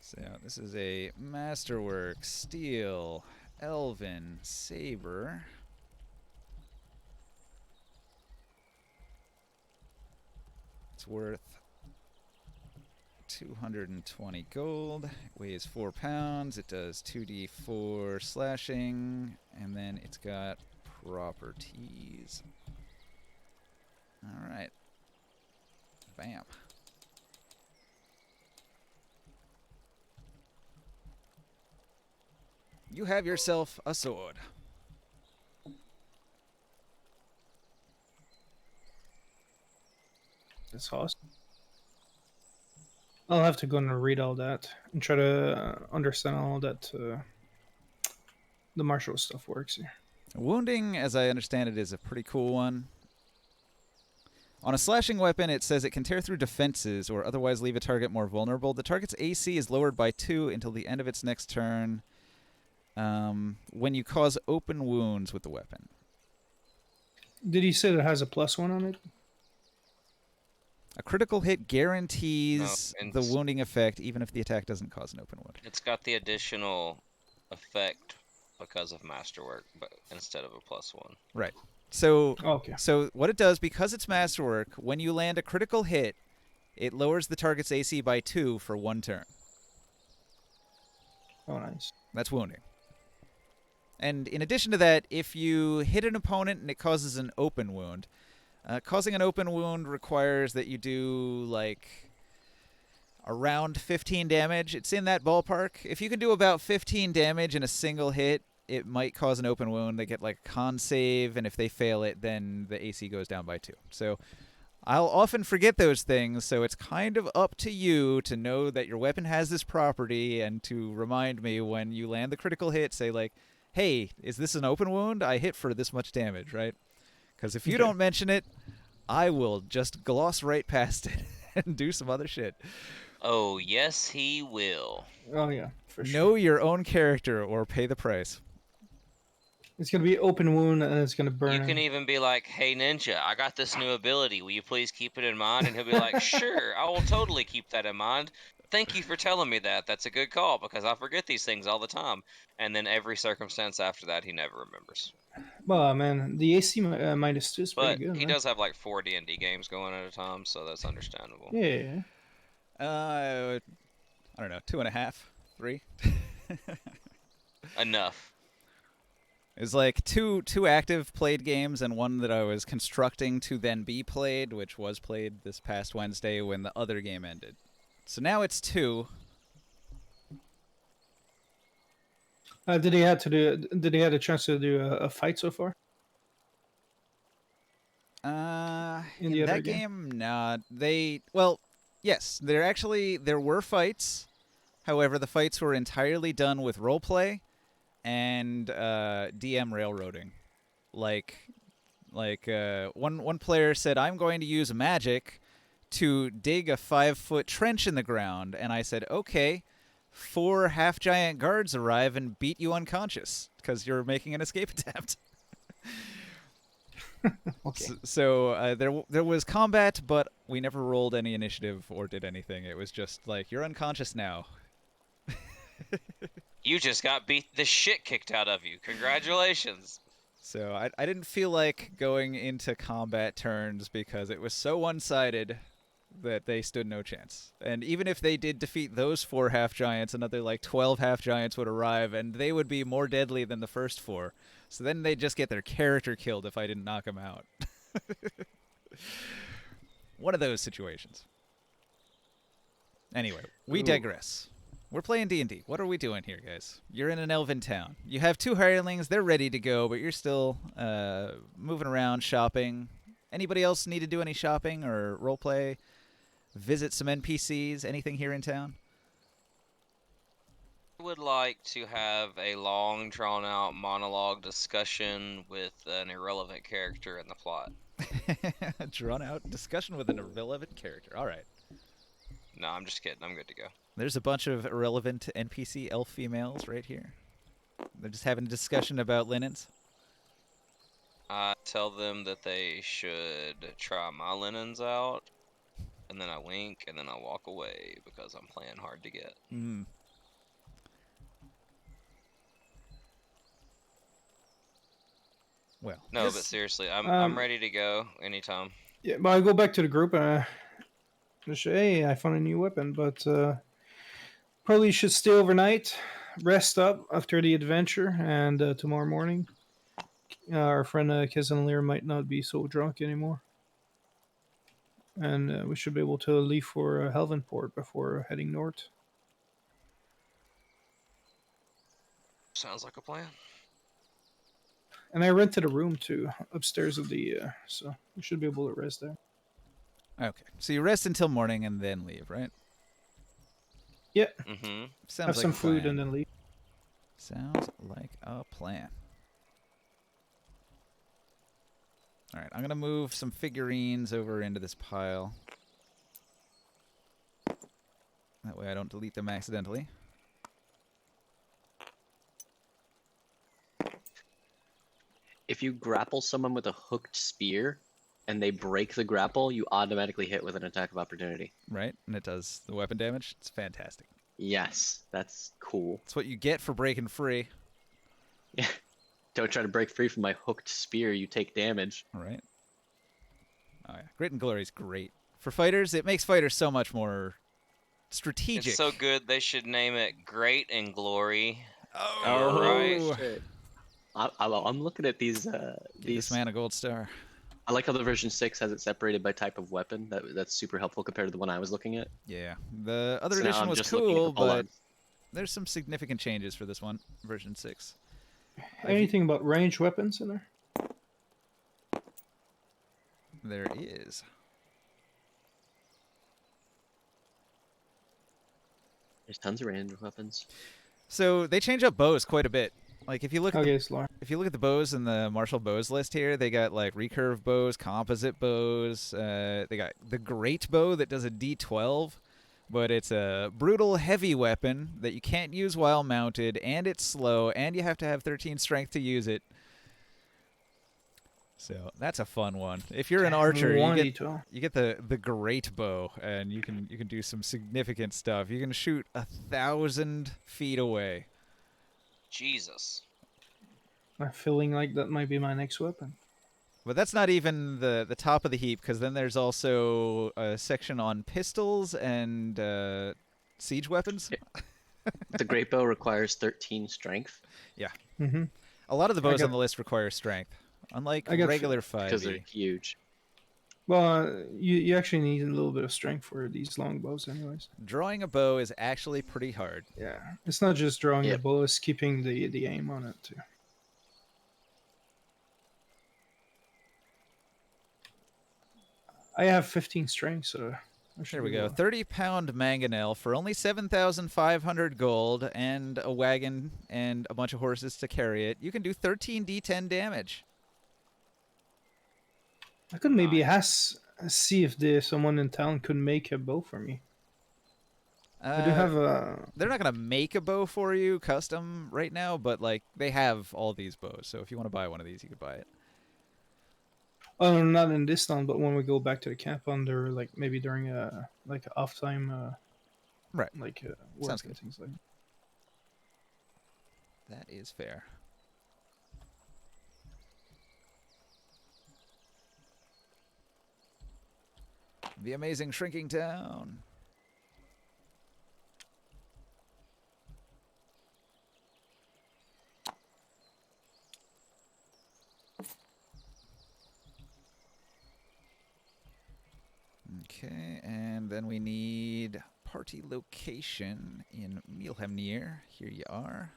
So this is a masterwork, steel, elven, saber. It's worth 220 gold. It weighs 4 pounds. It does 2d4 slashing, and then it's got properties. All right. Bam. You have yourself a sword. That's awesome. I'll have to go and read all that and try to understand all that the martial stuff works here. Wounding, as I understand it, is a pretty cool one. On a slashing weapon, it says it can tear through defenses or otherwise leave a target more vulnerable. The target's AC is lowered by 2 until the end of its next turn when you cause open wounds with the weapon. Did he say that it has a +1 on it? A critical hit guarantees and the wounding effect even if the attack doesn't cause an open wound. It's got the additional effect because of masterwork, but instead of a +1. Right. So, Okay. so what it does, because it's masterwork, when you land a critical hit, it lowers the target's AC by 2 for 1 turn. Oh, nice. That's wounding. And in addition to that, if you hit an opponent and it causes an open wound, causing an open wound requires that you do, like, around 15 damage. It's in that ballpark. If you can do about 15 damage in a single hit, it might cause an open wound. They get, like, a con save, and if they fail it, then the AC goes down by 2. So I'll often forget those things, so it's kind of up to you to know that your weapon has this property and to remind me when you land the critical hit, say, like, hey, is this an open wound? I hit for this much damage, right? Because if you don't mention it, I will just gloss right past it and do some other shit. Oh, yes, he will. Oh, yeah, for sure. Know your own character or pay the price. It's going to be open wound and it's going to burn. You can even be like, hey, Ninja, I got this new ability. Will you please keep it in mind? And he'll be like, sure, I will totally keep that in mind. Thank you for telling me that. That's a good call because I forget these things all the time. And then every circumstance after that, he never remembers. Well, man, the AC -2 is pretty But good, he man. does have like 4 D&D games going at a time, so that's understandable. Yeah. I don't know, 2.5, 3. Enough. It was like two active played games and one that I was constructing to then be played, which was played this past Wednesday when the other game ended. So now it's 2. Did he have a chance to do a fight so far? In the other that game, nah. Yes, there were fights. However, the fights were entirely done with roleplay and DM railroading. Like one player said, "I'm going to use magic to dig a 5-foot trench in the ground," and I said, "Okay." 4 half-giant guards arrive and beat you unconscious because you're making an escape attempt. Okay. So there was combat, but we never rolled any initiative or did anything. It was just like, you're unconscious now. You just got beat the shit kicked out of you. Congratulations. So I didn't feel like going into combat turns because it was so one-sided that they stood no chance. And even if they did defeat those 4 half-giants, another like 12 half-giants would arrive, and they would be more deadly than the first 4. So then they'd just get their character killed if I didn't knock them out. One of those situations. Anyway, we digress. We're playing D&D. What are we doing here, guys? You're in an elven town. You have 2 hirelings. They're ready to go, but you're still moving around, shopping. Anybody else need to do any shopping or roleplay? Visit some NPCs? Anything here in town? I would like to have a long, drawn-out monologue discussion with an irrelevant character in the plot. Drawn out discussion with an irrelevant character. All right. No, I'm just kidding. I'm good to go. There's a bunch of irrelevant NPC elf females right here. They're just having a discussion about linens. I tell them that they should try my linens out, and then I wink, and then I walk away because I'm playing hard to get. Mm. Well, No, but seriously, I'm ready to go anytime. Yeah, but I go back to the group and just say, hey, I found a new weapon, but probably should stay overnight, rest up after the adventure, and tomorrow morning, our friend Mhiilamniir might not be so drunk anymore. And we should be able to leave for Helvenport before heading north. Sounds like a plan. And I rented a room too upstairs of the, so we should be able to rest there. Okay. So you rest until morning and then leave, right? Yeah, Mm-hmm. Sounds have like some a food plan. and then leave. Sounds like a plan. All right, I'm going to move some figurines over into this pile. That way I don't delete them accidentally. If you grapple someone with a hooked spear and they break the grapple, you automatically hit with an attack of opportunity. Right? And it does the weapon damage. It's fantastic. Yes, that's cool. It's what you get for breaking free. Yeah. Don't try to break free from my hooked spear, you take damage. All right. Oh, yeah. Grit and Glory is great. For fighters, it makes fighters so much more strategic. It's so good they should name it Great and Glory. Oh, right. Shit. I'm looking at these. Give These. this man a gold star. I like how the version 6 has it separated by type of weapon. That's super helpful compared to the one I was looking at. Yeah. The other So now edition I'm was just looking at cool, the pole but arms. there's some significant changes for this one, version 6. Anything about range weapons in there? There is. There's tons of random weapons. So they change up bows quite a bit. Like if you look at Okay, Slower. if you look at the bows in the martial bows list here, they got like recurve bows, composite bows. They got the great bow that does a D12, but it's a brutal heavy weapon that you can't use while mounted, and it's slow, and you have to have 13 strength to use it. So that's a fun one. If you're an archer, you get the great bow, and you can do some significant stuff. You can shoot 1,000 feet away. Jesus. I'm feeling like that might be my next weapon. But that's not even the top of the heap, because then there's also a section on pistols and siege weapons. The great bow requires 13 strength Mm-hmm. A lot of the bows on the list require strength, unlike I got regular because they're 5e. huge. Well, you actually need a little bit of strength for these long bows, anyways. Drawing a bow is actually pretty hard. Yeah, it's not just drawing the Yep. bow; it's keeping the aim on it too. I have 15 strength, so There we go. 30-pound mangonel for only 7,500 gold and a wagon and a bunch of horses to carry it. You can do 13d10 damage. I could maybe see if there's someone in town could make a bow for me. I do have a. They're not going to make a bow for you custom right now, but like they have all these bows. So if you want to buy one of these, you could buy it. Oh, not in this town, but when we go back to the camp under like maybe during a like off time, Right. Like Sounds work good. and things like. That is fair. The amazing shrinking town. Okay, and then we need party location in Mhiilamniir. Here you are.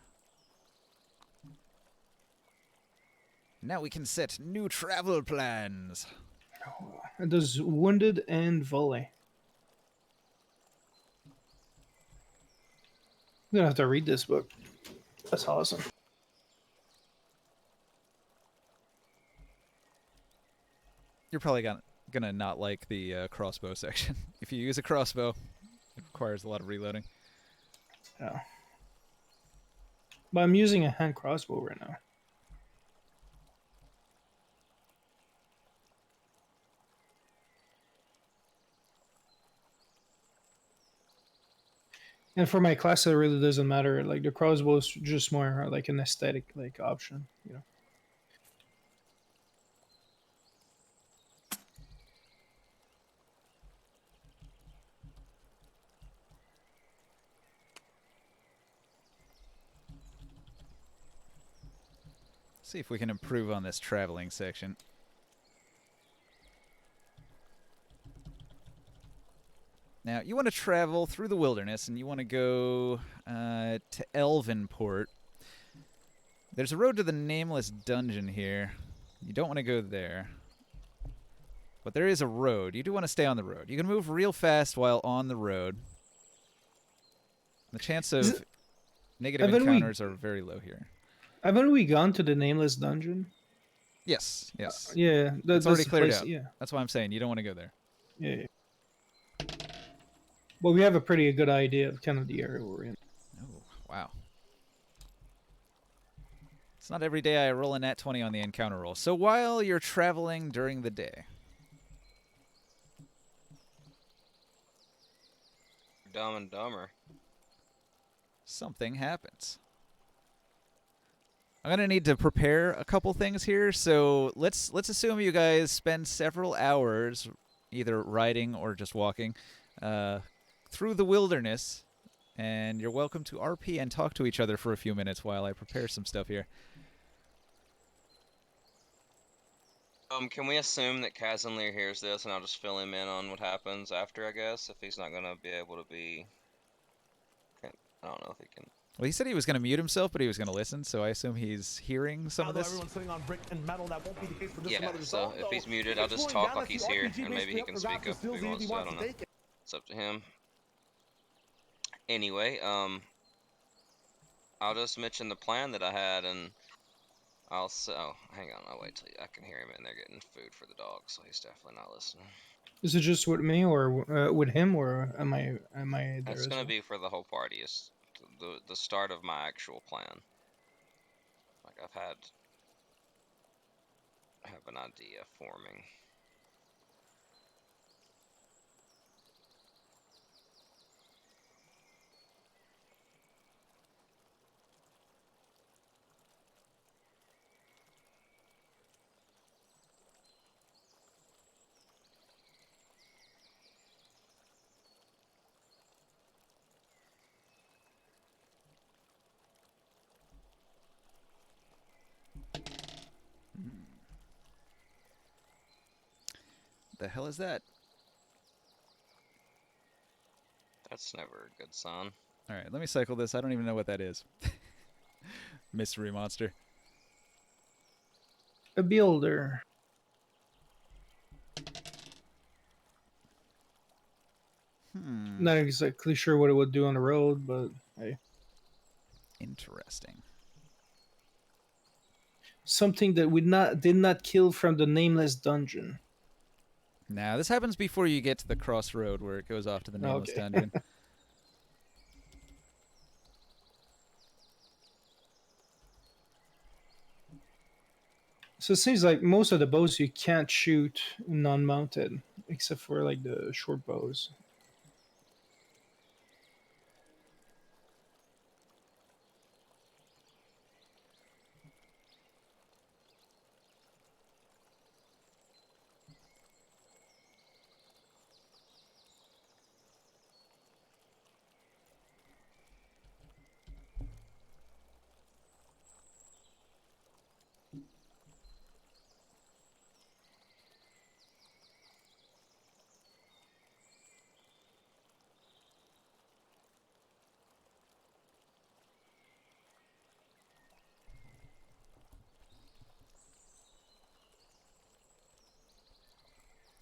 Now we can set new travel plans. It does wounded and volley. I'm gonna have to read this book. That's awesome. You're probably gonna not like the crossbow section. If you use a crossbow, it requires a lot of reloading. Yeah. But I'm using a hand crossbow right now. And for my class, it really doesn't matter. Like the crossbow is just more like an aesthetic like option, you know. See if we can improve on this traveling section. Now, you want to travel through the wilderness, and you want to go to Elvenport. There's a road to the nameless dungeon here. You don't want to go there. But there is a road. You do want to stay on the road. You can move real fast while on the road. The chance of negative encounters are very low here. Haven't we gone to the nameless dungeon? Yes, yes. Yeah, It's already that's the cleared place. out. Yeah, That's why I'm saying you don't want to go there. yeah. Well, we have a pretty good idea of kind of the area we're in. Oh, wow. It's not every day I roll a nat 20 on the encounter roll. So while you're traveling during the day, Dumb and Dumber. something happens. I'm gonna need to prepare a couple things here, so let's assume you guys spend several hours either riding or just walking through the wilderness, and you're welcome to RP and talk to each other for a few minutes while I prepare some stuff here. Can we assume that Kazanlir hears this, and I'll just fill him in on what happens after, I guess, if he's not gonna be able to be... I don't know if he can... Well, he said he was going to mute himself, but he was going to listen, so I assume he's hearing some of this. Yeah, so if he's muted, I'll just talk like he's here, and maybe he can speak up if he wants to, I don't know. It's up to him. Anyway, I'll just mention the plan that I had, and I'll say... Oh, hang on, I'll wait till I can hear him in there getting food for the dog, so he's definitely not listening. Is it just with me or with him, or am I there? It's gonna be for the whole party. It's the start of my actual plan. Like I have an idea forming. The hell is that? That's never a good sign. All right, let me cycle this. I don't even know what that is. Mystery monster. A builder. Not exactly sure what it would do on the road, but hey. Interesting. Something that we did not kill from the nameless dungeon. Now, this happens before you get to the crossroad where it goes off to the nameless dungeon. So it seems like most of the bows you can't shoot non-mounted, except for like the short bows.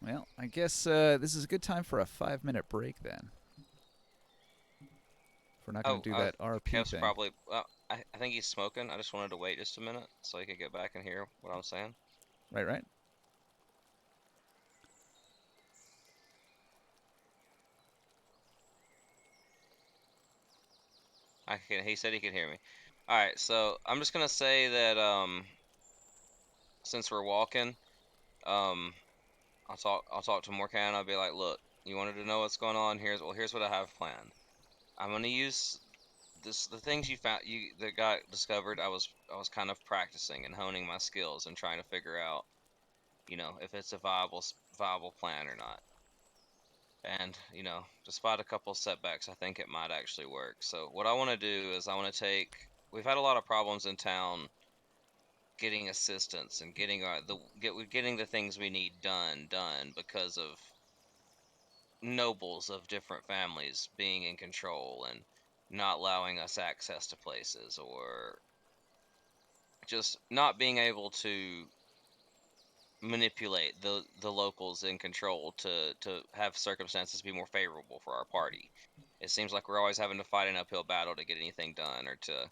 Well, I guess this is a good time for a 5-minute break then. If we're not going to do that RP Kev's thing. probably... I think he's smoking. I just wanted to wait just a minute so he could get back and hear what I'm saying. Right. He said he could hear me. Alright, so I'm just gonna say that since we're walking, I'll talk to Morkan. I'll be like, look, you wanted to know what's going on. Here's what I have planned. I'm gonna use the things you found that got discovered. I was kind of practicing and honing my skills and trying to figure out, if it's a viable plan or not. And despite a couple setbacks, I think it might actually work. So what I want to do is we've had a lot of problems in town getting assistance and getting the things we need done because of nobles of different families being in control and not allowing us access to places, or just not being able to manipulate the locals in control to have circumstances be more favorable for our party. It seems like we're always having to fight an uphill battle to get anything done or to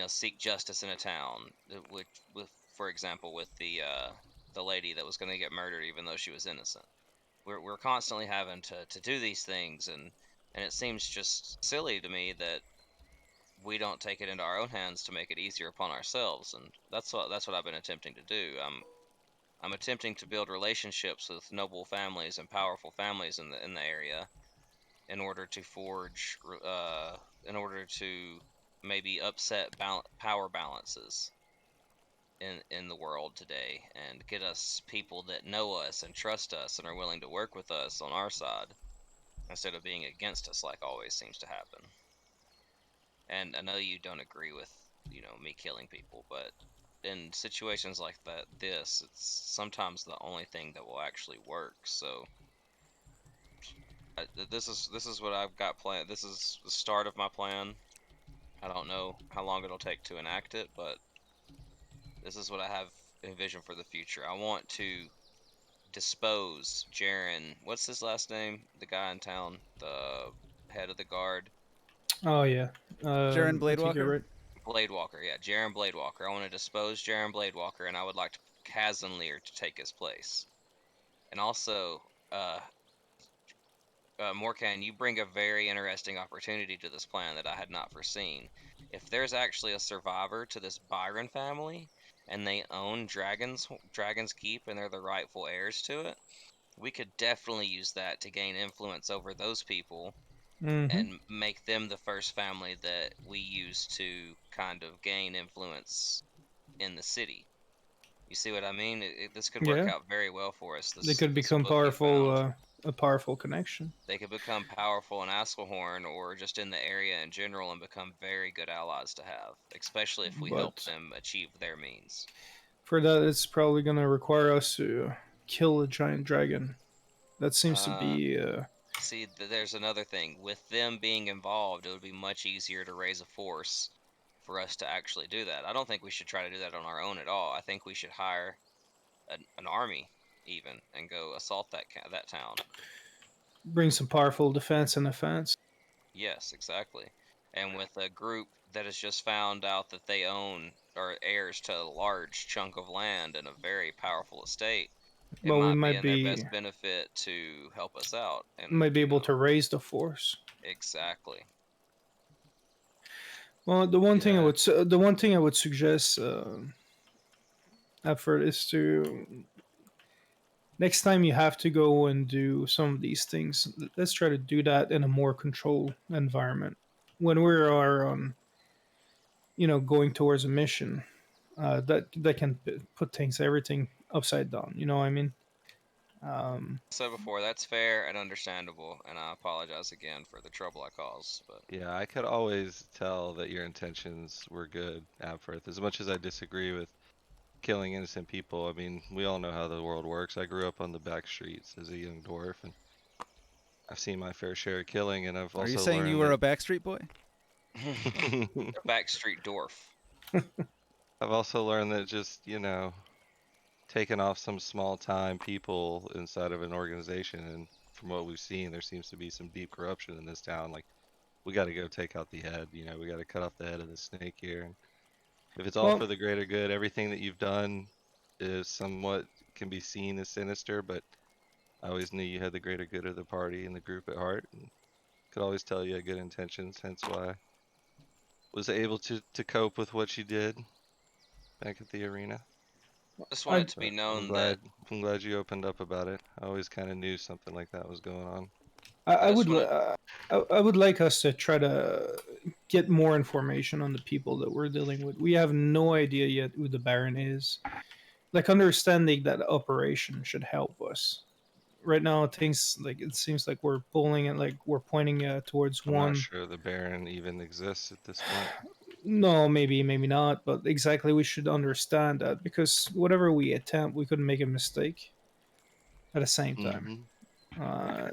seek justice in a town. Which with for example with the lady that was going to get murdered even though she was innocent. We're constantly having to do these things and it seems just silly to me that we don't take it into our own hands to make it easier upon ourselves, and that's what I've been attempting to do. I'm attempting to build relationships with noble families and powerful families in the area in order to forge, in order to maybe upset power balances in the world today and get us people that know us and trust us and are willing to work with us on our side instead of being against us like always seems to happen. And I know you don't agree with, me killing people, but in situations like it's sometimes the only thing that will actually work. So this is what I've got planned. This is the start of my plan. I don't know how long it'll take to enact it, but this is what I have envisioned for the future. I want to dispose Jaren. What's his last name? The guy in town, the head of the guard. Oh yeah. Jaren I think you're Bladewalker? right. Bladewalker, yeah, Jaren Bladewalker. I want to dispose Jaren Bladewalker, and I would like to Kazanlir to take his place. And also, uh, Morkan, you bring a very interesting opportunity to this plan that I had not foreseen. If there's actually a survivor to this Byron family, and they own Dragon's Keep, and they're the rightful heirs to it, we could definitely use that to gain influence over those people Mm-hmm. and make them the first family that we use to kind of gain influence in the city. You see what I mean? This could work Yeah, out very well for us. they This could this become book you powerful. found. A powerful connection. They could become powerful in Askelhorn or just in the area in general and become very good allies to have, especially if we help But them achieve their means. for that, it's probably gonna require us to kill a giant dragon. That seems to Uh, be. See, there's another thing. With them being involved, it would be much easier to raise a force for us to actually do that. I don't think we should try to do that on our own at all. I think we should hire an army even and go assault that town. Bring some powerful defense and offense. Yes, exactly. And with a group that has just found out that they own or heirs to a large chunk of land and a very powerful estate, it But we might be in their best benefit to help us out. And, might be able to raise the force. exactly. Well, Yeah. the one thing I would suggest effort is to next time you have to go and do some of these things, let's try to do that in a more controlled environment. When we are going towards a mission, that can put things everything upside down. You know what I mean? Um, So before, that's fair and understandable, and I apologize again for the trouble I caused. But Yeah, I could always tell that your intentions were good, Abfirth. As much as I disagree with killing innocent people, I mean, we all know how the world works. I grew up on the back streets as a young dwarf, and I've seen my fair share of killing, and I've Are you also saying you learned were that a Backstreet Boy? Backstreet Dwarf. I've also learned that just, taking off some small time people inside of an organization, and from what we've seen, there seems to be some deep corruption in this town. Like, we got to go take out the head. We got to cut off the head of the snake here. And if it's all well, for the greater good, everything that you've done is somewhat can be seen as sinister, but I always knew you had the greater good of the party and the group at heart, and could always tell you had good intentions. Hence why I was able to cope with what you did back at the arena. Just want I it to be But I'm known that glad I'm glad you opened up about it. I always kind of knew something like that was going on. I I just would want I would like us to try to get more information on the people that we're dealing with. We have no idea yet who the Baron is. Like understanding that operation should help us. Right now, things like it seems like we're pulling it, like we're pointing towards I'm not one. sure the Baron even exists at this point. No, maybe not, but exactly we should understand that because whatever we attempt, we could make a mistake at the same time. Hmm. Uh,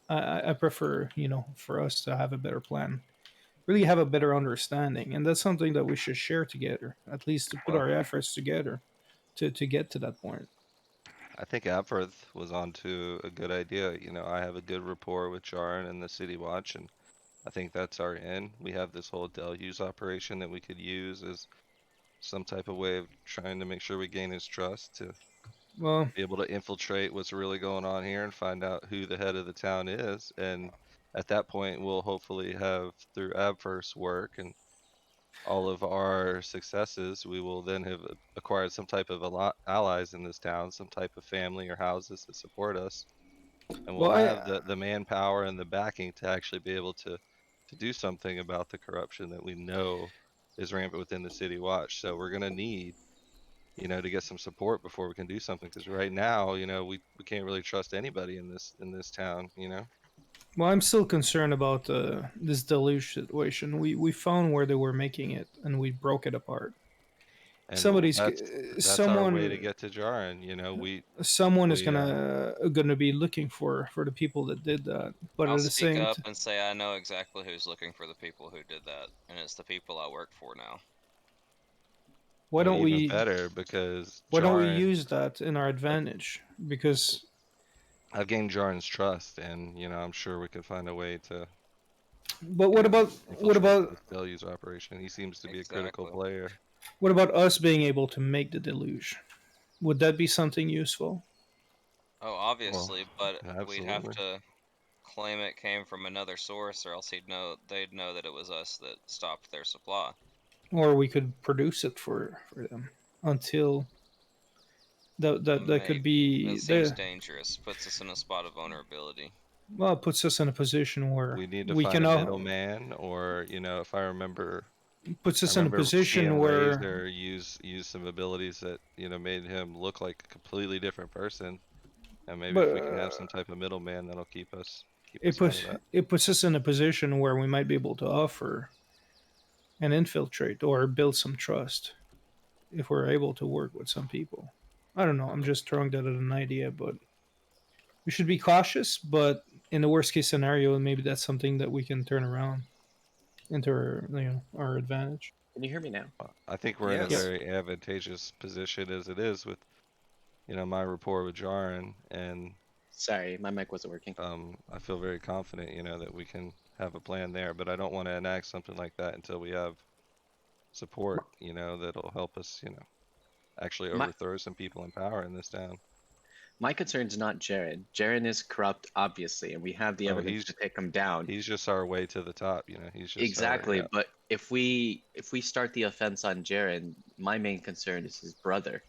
I prefer, for us to have a better plan. really have a better understanding, and that's something that we should share together, at least to put Well, our efforts together to get to that point. I think Apfirth was onto a good idea. You know, I have a good rapport with Jarin and the City Watch, and I think that's our in. We have this whole deluge operation that we could use as some type of way of trying to make sure we gain his trust to Well, be able to infiltrate what's really going on here and find out who the head of the town is. And at that point, we'll hopefully have, through Abfirst's work and all of our successes, we will then have acquired some type of allies in this town, some type of family or houses that support us, and well, we'll have the manpower and the backing to actually be able to do something about the corruption that we know is rampant within the city watch. So we're gonna need, you know, to get some support before we can do something, because right now, you know, we can't really trust anybody in this town, you know. well, I'm still concerned about this deluge situation. We found where they were making it, and we broke it apart. And Somebody's that's our way to someone get to Jarin, you know. someone is We gonna be looking for the people that did that. But I'll at the speak same up and say I know exactly who's looking for the people who did that, and it's the people I work for now. why well, don't even we better, because why don't we Jarin, use that in our advantage? Because I've gained Jarin's trust, and you know, I'm sure we could find a way to, but you know, what infiltrate about this deluge operation. He seems to be a critical Exactly. player. what about us being able to make the deluge? Would that be something useful? Oh, Well, obviously, but we'd have absolutely. to claim it came from another source, or else they'd know that it was us that stopped their supply. Or we could produce it for them until that could Maybe. be That seems the dangerous. Puts us in a spot of vulnerability. well, it puts us in a position where We need to we find can a middleman, or you know, if puts I us in a remember position seeing where Razor use some abilities that, you know, made him look like a completely different person. And maybe but if we can have some type of middleman, that'll keep it us out puts of that. it puts us in a position where we might be able to offer and infiltrate or build some trust if we're able to work with some people. I don't know. I'm just throwing that as an idea, but we should be cautious. But in the worst case scenario, maybe that's something that we can turn around into our advantage. Can you hear me now? I think we're in a Yep. Yes. very advantageous position as it is with, you know, my rapport with Jarin, and Sorry, my mic wasn't working. I feel very confident, you know, that we can have a plan there. But I don't want to enact something like that until we have support, you know, that'll help us, you know, actually My overthrow some people in power in this town. my concern's not Jaren. Jaren is corrupt, obviously, and we have the Oh, evidence to take him down. he's just our way to the top, you know. He's just our way Exactly, out. but if we start the offense on Jaren, my main concern is his brother.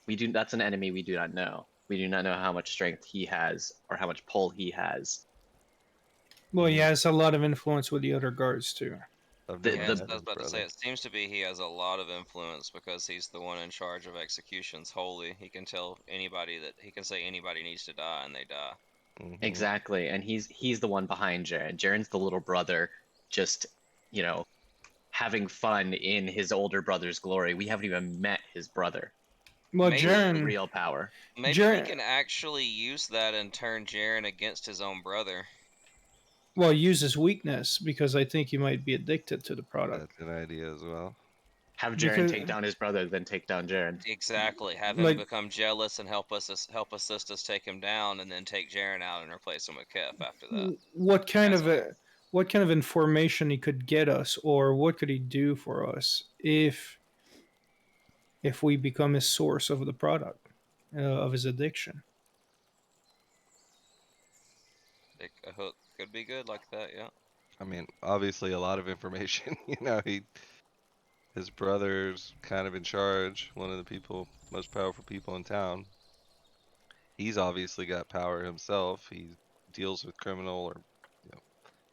That's an enemy we do not know. We do not know how much strength he has or how much pull he has. Well, he Mm, has a lot of influence with the other guards too. I've The never Yes, the met I was his about to say, brother. it seems to be he has a lot of influence because he's the one in charge of executions wholly. He can tell anybody that he can say anybody needs to die and they die. Hmm. exactly, and he's the one behind Jaren. Jaren's the little brother, just you know, having fun in his older brother's glory. We haven't even met his brother. Well, Who's Maybe the Jaren, real power? maybe he Jaren, can actually use that and turn Jaren against his own brother. well, use his weakness because I think he might be addicted to the product. That's an idea as well. Have Jaren Because, take down his brother, then take down Jaren. Exactly. Have him like, become jealous and help assist us take him down, and then take Jaren out and replace him with Kef after that. what kind That's of what. what kind of information he could get us, or what could he do for us if we become his source of the product of his addiction? A hook could be good like that, yeah. I mean, obviously a lot of information. You know, his brother's kind of in charge, one of the most powerful people in town. He's obviously got power himself. He deals with criminal or, you know,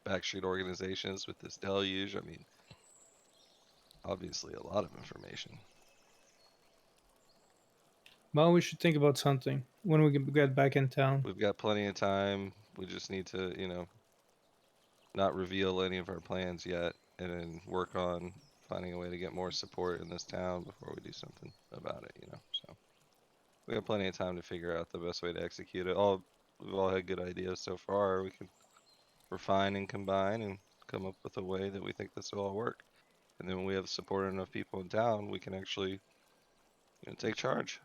backstreet organizations with this deluge. I mean, obviously a lot of information. Well, we should think about something when we get back in town. We've got plenty of time. We just need to, you know, not reveal any of our plans yet, and then work on finding a way to get more support in this town before we do something about it, you know. So we have plenty of time to figure out the best way to execute it. We've all had good ideas so far. We can refine and combine and come up with a way that we think this will all work. And then when we have support enough people in town, we can actually, take charge.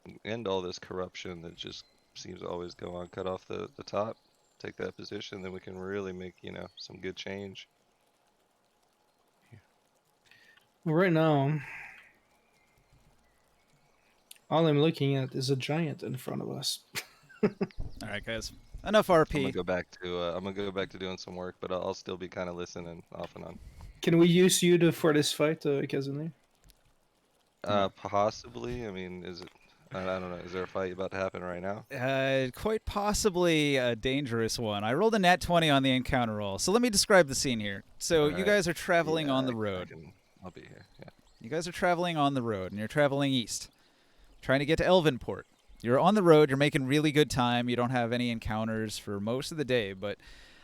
And end all this corruption that just seems to always go on, cut off the top, take that position, then we can really make, some good change. Well, right now, all I'm looking at is a giant in front of us. All right, guys. Enough I'm RP. gonna go back to doing some work, but I'll still be kind of listening off and on. Can we use you for this fight, Kazunir? Possibly. I mean, is it? I don't know. Is there a fight about to happen right now? Quite possibly a dangerous one. I rolled a nat 20 on the encounter roll. So let me describe the scene here. So you Alright. guys are traveling Yeah, on the I road. I'll be here. Yeah. You guys are traveling on the road, and you're traveling east, trying to get to Elvenport. You're on the road. You're making really good time. You don't have any encounters for most of the day, but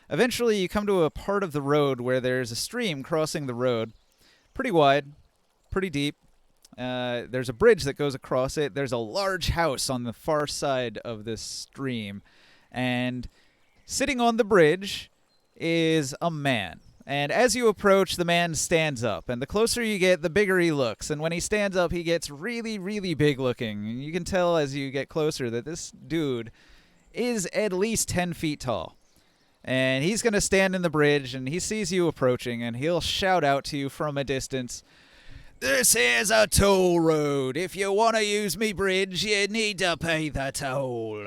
eventually you come to a part of the road where there's a stream crossing the road, pretty wide, pretty deep. There's a bridge that goes across it. There's a large house on the far side of this stream, and sitting on the bridge is a man. And as you approach, the man stands up, and the closer you get, the bigger he looks. And when he stands up, he gets really, really big looking. And you can tell as you get closer that this dude is at least 10 feet tall. And he's going to stand in the bridge, and he sees you approaching, and he'll shout out to you from a distance, "This here's a toll road. If you want to use me bridge, you need to pay the toll."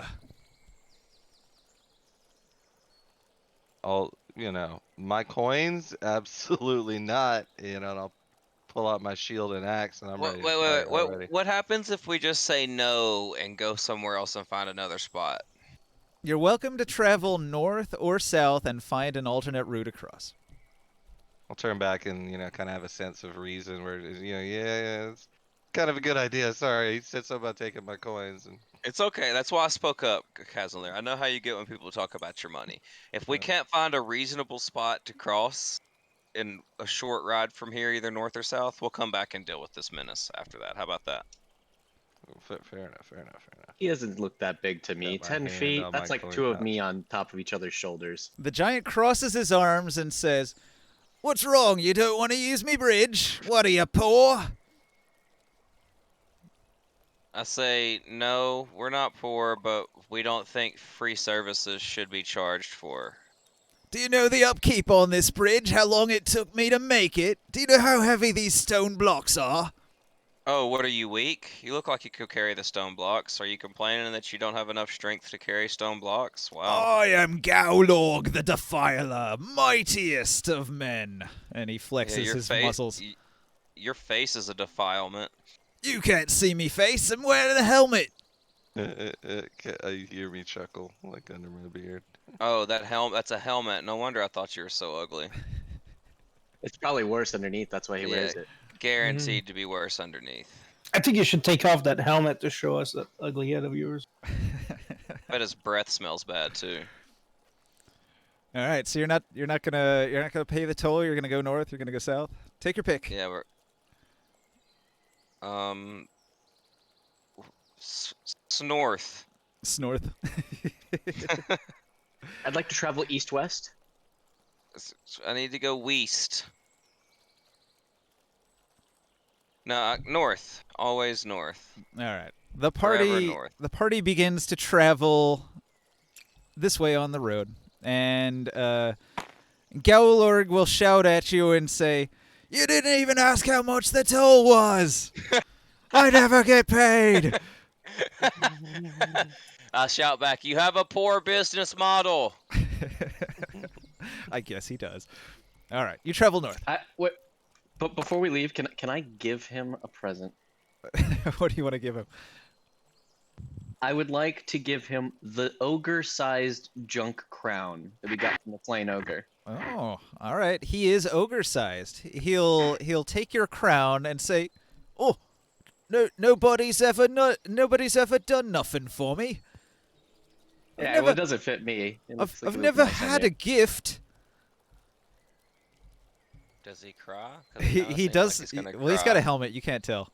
My coins, absolutely not. And I'll pull out my shield and axe, and I'm ready. Wait, to wait, fight wait. already. What happens if we just say no and go somewhere else and find another spot? You're welcome to travel north or south and find an alternate route across. I'll turn back and kind of have a sense of reason where it is. Yeah, it's kind of a good idea. Sorry, he said something about taking my coins, and It's okay. That's why I spoke up, Kazunir. I know how you get when people talk about your money. If we Yeah. can't find a reasonable spot to cross in a short ride from here, either north or south, we'll come back and deal with this menace after that. How about that? fair enough. He doesn't look that big to me. Got my 10 hand feet, on that's my like coin two of pouch. me on top of each other's shoulders. The giant crosses his arms and says, "What's wrong? You don't want to use me bridge? What are you, poor?" I say, no, we're not poor, but we don't think free services should be charged for. Do you know the upkeep on this bridge? How long it took me to make it? Do you know how heavy these stone blocks are? Oh, what are you, weak? You look like you could carry the stone blocks. Are you complaining that you don't have enough strength to carry stone blocks? Wow. I am Gaulorg the Defiler, mightiest of men. And he flexes your his face, muscles. Your face is a defilement. You can't see me face. I'm wearing a helmet. You hear me chuckle like under my beard. Oh, that's a helmet. No wonder I thought you were so ugly. It's probably worse underneath, that's why he wears Yeah. it. Guaranteed to be worse underneath. I think you should take off that helmet to show us that ugly head of yours. Bet his breath smells bad too. All right, so you're not gonna pay the toll. You're gonna go north. You're gonna go south. Take your pick. Yeah, we're north. Snorth. I'd like to travel east-west. I need to go west. No, north. Always north. All right. The Forever party north. the party begins to travel this way on the road, and Gaulorg will shout at you and say, "You didn't even ask how much the toll was. I never get paid." I shout back, "You have a poor business model." I guess he does. All right, you travel north. Wait, but before we leave, can I give him a present? What do you want to give him? I would like to give him the ogre-sized junk crown that we got from the plain ogre. Oh, all right. He is ogre-sized. He'll take your crown and say, "Oh, nobody's ever done nothing for me. Yeah, well, it doesn't fit me. It looks like I've it would never be nice on had you. a gift." Does he cry? 'Cause He kinda he seems does. Like he's gonna Well, he's got a cry. helmet. You can't tell.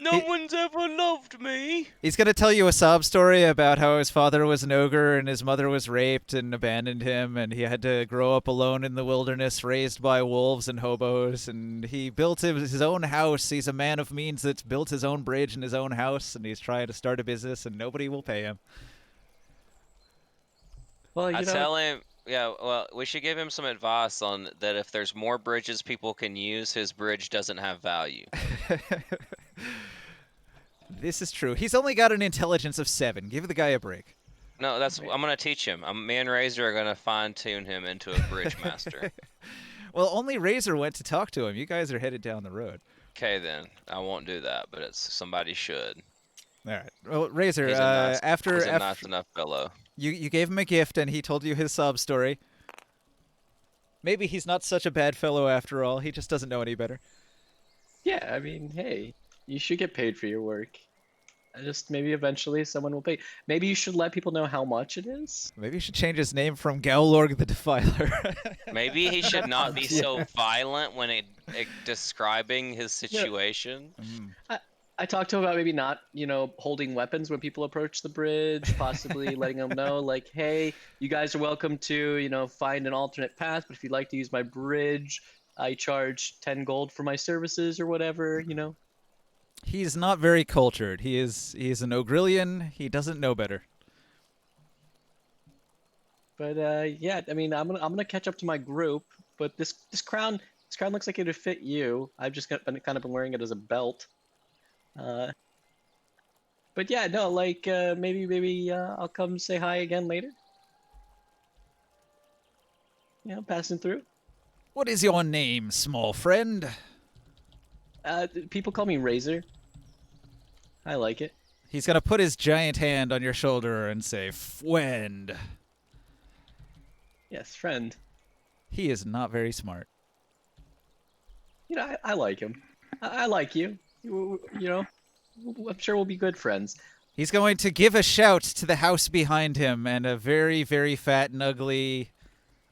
No one's ever loved me. He's gonna tell you a sob story about how his father was an ogre and his mother was raped and abandoned him, and he had to grow up alone in the wilderness, raised by wolves and hobos. And he built his own house. He's a man of means that's built his own bridge in his own house, and he's trying to start a business, and nobody will pay him. Well, I tell him, yeah, well, we should give him some advice on that. If there's more bridges people can use, his bridge doesn't have value. This is true. He's only got an intelligence of 7. Give the guy a break. No, I'm gonna teach him. Me and Razor are gonna fine tune him into a bridge master. Well, only Razor went to talk to him. You guys are headed down the road. Okay, then I won't do that, but somebody should. All right. Well, Razor, He's a nice, after he's a nice enough fellow. you gave him a gift and he told you his sob story. Maybe he's not such a bad fellow after all. He just doesn't know any better. Yeah, I mean, hey, you should get paid for your work. Just maybe eventually someone will pay. Maybe you should let people know how much it is. Maybe you should change his name from Gaulorg the Defiler. Maybe he should not be so violent when describing his situation. I talked to him about maybe not, holding weapons when people approach the bridge, possibly letting them know, like, hey, you guys are welcome to, find an alternate path, but if you'd like to use my bridge, I charge 10 gold for my services or whatever. He's not very cultured. He's an Ogrillion. He doesn't know better. But yeah, I mean, I'm gonna catch up to my group. But this crown looks like it would fit you. I've just kind of been wearing it as a belt. But yeah, no, like maybe I'll come say hi again later. Passing through. What is your name, small friend? People call me Razor. I like it. He's gonna put his giant hand on your shoulder and say, "Friend." Yes, friend. He is not very smart. I like him. I like you. I'm sure we'll be good friends. He's going to give a shout to the house behind him, and a very, very fat and ugly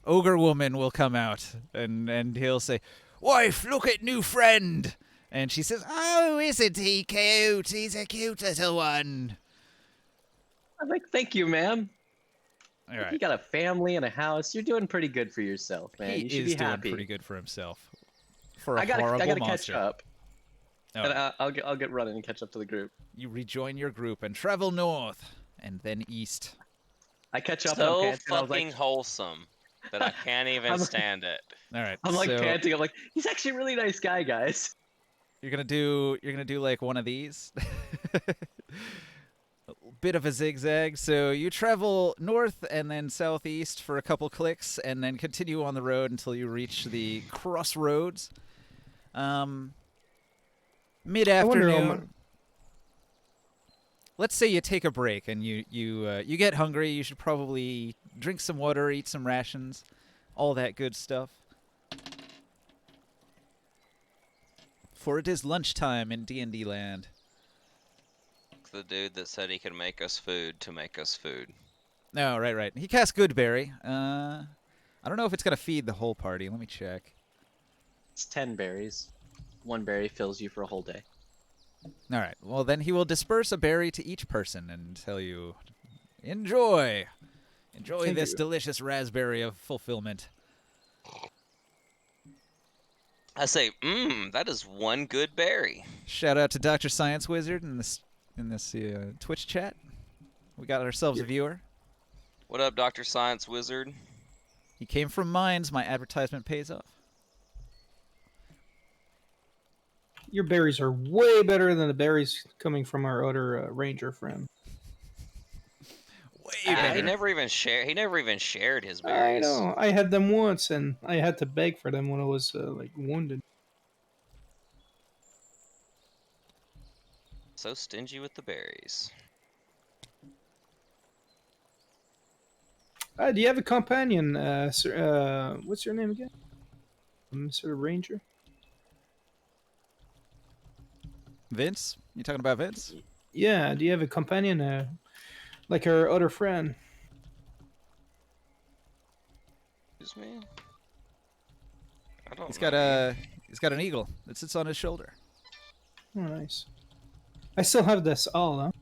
ogre woman will come out, and he'll say, "Wife, look at new friend." And she says, "Oh, isn't he cute? He's a cute little one." I'm like, thank you, ma'am. All right. You got a family and a house. You're doing pretty good for yourself, man. He You should is be doing happy. pretty good for himself. For a I gotta horrible catch monster. up. Oh, And I'll get running and catch up to the group. you rejoin your group and travel north, and then east. I catch up. and I'm So panting, and I was fucking like, wholesome that I can't even I'm- stand it. All right. I'm like so panting. I'm like, he's actually a really nice guy, guys. you're gonna do like one of these. A bit of a zigzag. So you travel north and then southeast for a couple clicks, and then continue on the road until you reach the crossroads. Mid-afternoon. Let's say you take a break and you get hungry. You should probably drink some water, eat some rations, all that good stuff. For it is lunchtime in D&D land. The dude that said he could make us food to make us food. No, right. He cast Goodberry. I don't know if it's gonna feed the whole party. Let me check. It's 10 berries. One berry fills you for a whole day. All right. Well, then he will disperse a berry to each person and tell you, enjoy Thank this you. delicious raspberry of fulfillment. I say, that is one good berry. Shout out to Dr. Science Wizard in this Twitch chat. We got ourselves a viewer. What up, Dr. Science Wizard? He came from mines. My advertisement pays off. Your berries are way better than the berries coming from our other ranger friend. Way He better. never even shared his I berries. know. I had them once, and I had to beg for them when I was wounded. So stingy with the berries. Do you have a companion, sir? What's your name again? Mr. Ranger? Vince? You talking about Vince? Yeah, do you have a companion, like our other friend? Excuse me? I don't He's know. got an eagle that sits on his shoulder. Oh, nice. I still have this owl, huh?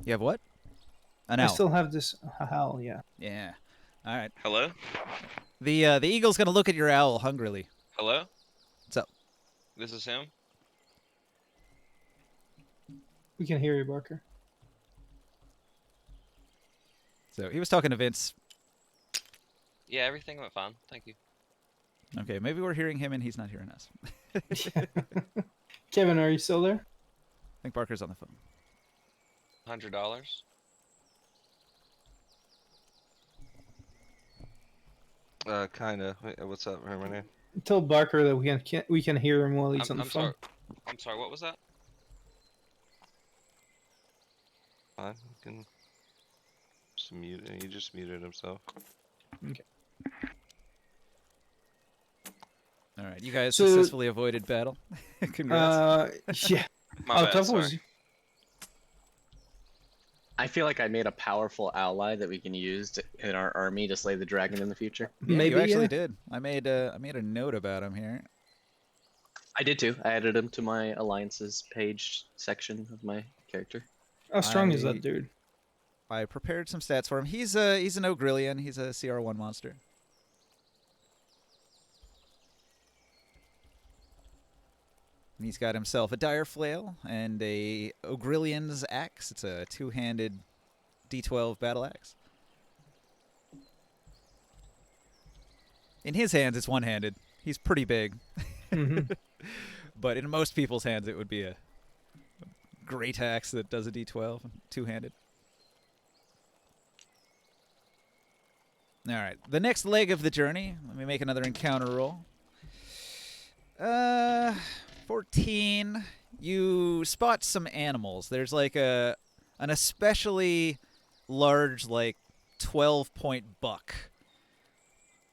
You have what? An I owl. still have this owl, yeah. Yeah. All right. Hello? The eagle's gonna look at your owl hungrily. Hello? What's up? This is him? We can hear you, Barker. So he was talking to Vince. Yeah, everything went fine. Thank you. Okay, maybe we're hearing him and he's not hearing us. I Kevin, are you still there? think Barker's on the phone. $100? Kinda. What's up, Mhiilamniir? Tell Barker that we can hear him while he's on the I'm phone. sorry. I'm sorry, what was that? Fine. You can just mute. He just muted himself. All right, you guys So- successfully avoided battle. Congrats. Yeah. My bad, tough sorry. was I feel like I made a powerful ally that we can use in our army to slay the dragon in the future. Yeah, maybe you actually yeah. did. I made a note about him here. I did too. I added him to my alliances page section of my character. How strong is I- that dude? I prepared some stats for him. He's an Ogrillion. He's a CR1 monster. And he's got himself a dire flail and a Ogrillion's axe. It's a two-handed D12 battle axe. In his hands, it's one-handed. He's pretty big. Mhm. But in most people's hands, it would be a great axe that does a D12, two-handed. All right, the next leg of the journey. Let me make another encounter roll. 14. You spot some animals. There's like an especially large, like 12-point buck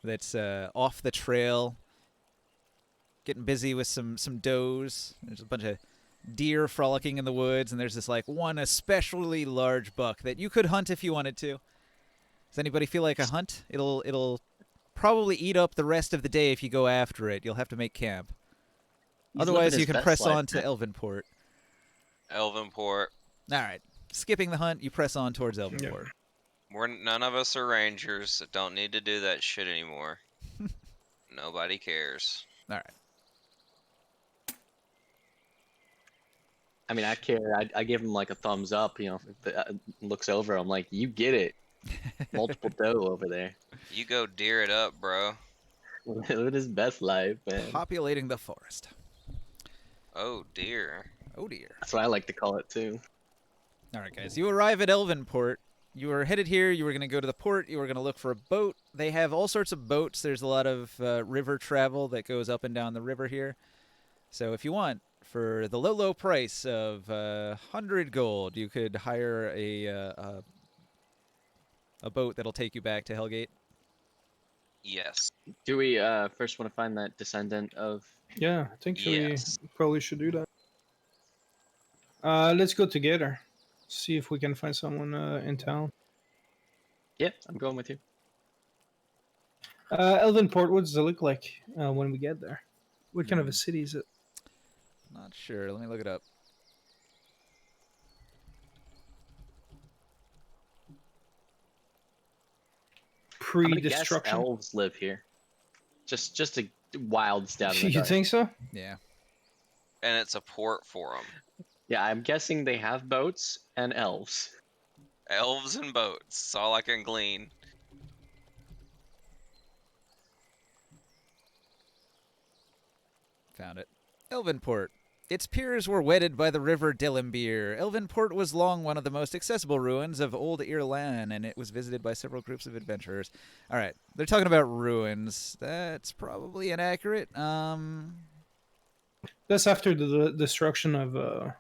that's off the trail, getting busy with some does. There's a bunch of deer frolicking in the woods, and there's this like one especially large buck that you could hunt if you wanted to. Does anybody feel like a hunt? It'll probably eat up the rest of the day if you go after it. You'll have to make camp. He's Otherwise, living you his can best press life, on to man. Elvenport. Elvenport. All right, skipping the hunt, you press on towards Elvenport. None of us are rangers that don't need to do that shit anymore. Nobody cares. All right. I mean, I care. I give him like a thumbs up. You know, if it, looks over. I'm like, you get it. Multiple dough over there. You go deer it up, bro. Living his best life, man. Populating the forest. Oh dear. Oh dear. That's what I like to call it too. All right, guys. You arrive at Elvenport. You were headed here. You were going to go to the port. You were going to look for a boat. They have all sorts of boats. There's a lot of river travel that goes up and down the river here. So if you want, for the low, low price of 100 gold, you could hire a boat that'll take you back to Hellgate. Yes. Do we first want to find that descendant of? Yeah, I think Yes. we probably should do that. Let's go together. See if we can find someone in town. Yep, I'm going with you. Elvenport, what does it look like when we get there? What kind of a Hmm. city is it? Not sure. Let me look it up. I'm gonna guess Pre-destruction. elves live here. Just a wild stab in the You dark. think so? Yeah. And it's a port for them. Yeah, I'm guessing they have boats and elves. Elves and boats. That's all I can glean. Found it. Elvenport. Its piers were wetted by the river Dillimbir. Elvenport was long one of the most accessible ruins of Old Irlan, and it was visited by several groups of adventurers. All right, they're talking about ruins. That's probably inaccurate. That's after the destruction of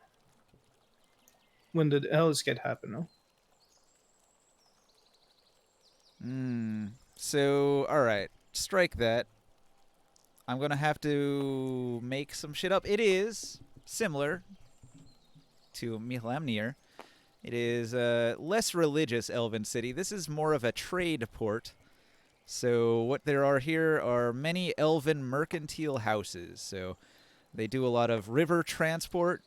when the Hellsgate happened, no? So, all right, strike that. I'm gonna have to make some shit up. It is similar to Mhiilamniir. It is a less religious elven city. This is more of a trade port. So what there are here are many elven mercantile houses. So They do a lot of river transport,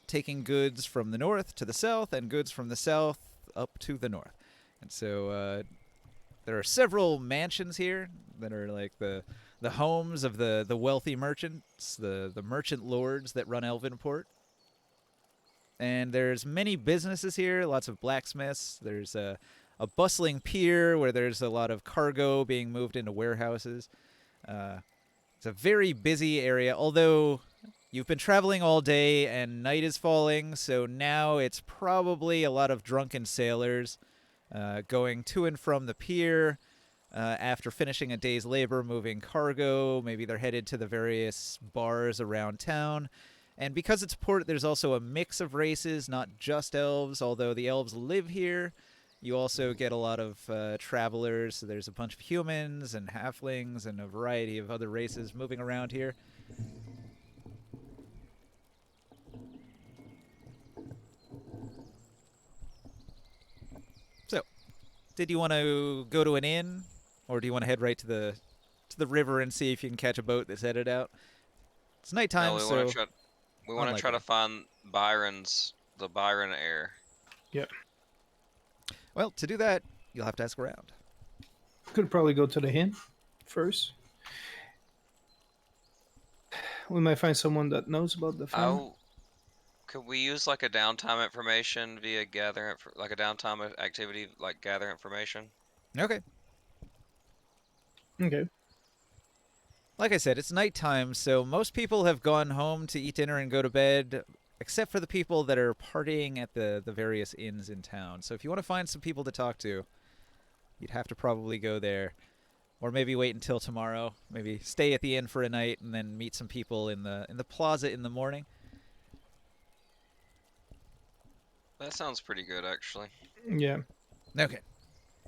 taking goods from the north to the south and goods from the south up to the north. And so there are several mansions here that are like the homes of the wealthy merchants, the merchant lords that run Elvenport. And there's many businesses here, lots of blacksmiths. There's a bustling pier where there's a lot of cargo being moved into warehouses. It's a very busy area, although you've been traveling all day and night is falling, so now it's probably a lot of drunken sailors going to and from the pier after finishing a day's labor moving cargo. Maybe they're headed to the various bars around town. And because it's a port, there's also a mix of races, not just elves, although the elves live here. You also get a lot of travelers. So there's a bunch of humans and halflings and a variety of other races moving around here. So, did you want to go to an inn, or do you want to head right to the river and see if you can catch a boat that's headed out? It's nighttime, No, we so want to try. We want to try to find the Byron heir. Yep. well, to do that, you'll have to ask around. Could probably go to the inn first. We might find someone that knows about the family. Could we use like a downtime information via like a downtime activity, like gather information? Okay. Okay. Like I said, it's nighttime, so most people have gone home to eat dinner and go to bed, except for the people that are partying at the various inns in town. So if you want to find some people to talk to, you'd have to probably go there. Or maybe wait until tomorrow. Maybe stay at the inn for a night and then meet some people in the plaza in the morning. That sounds pretty good, actually. Yeah. Okay.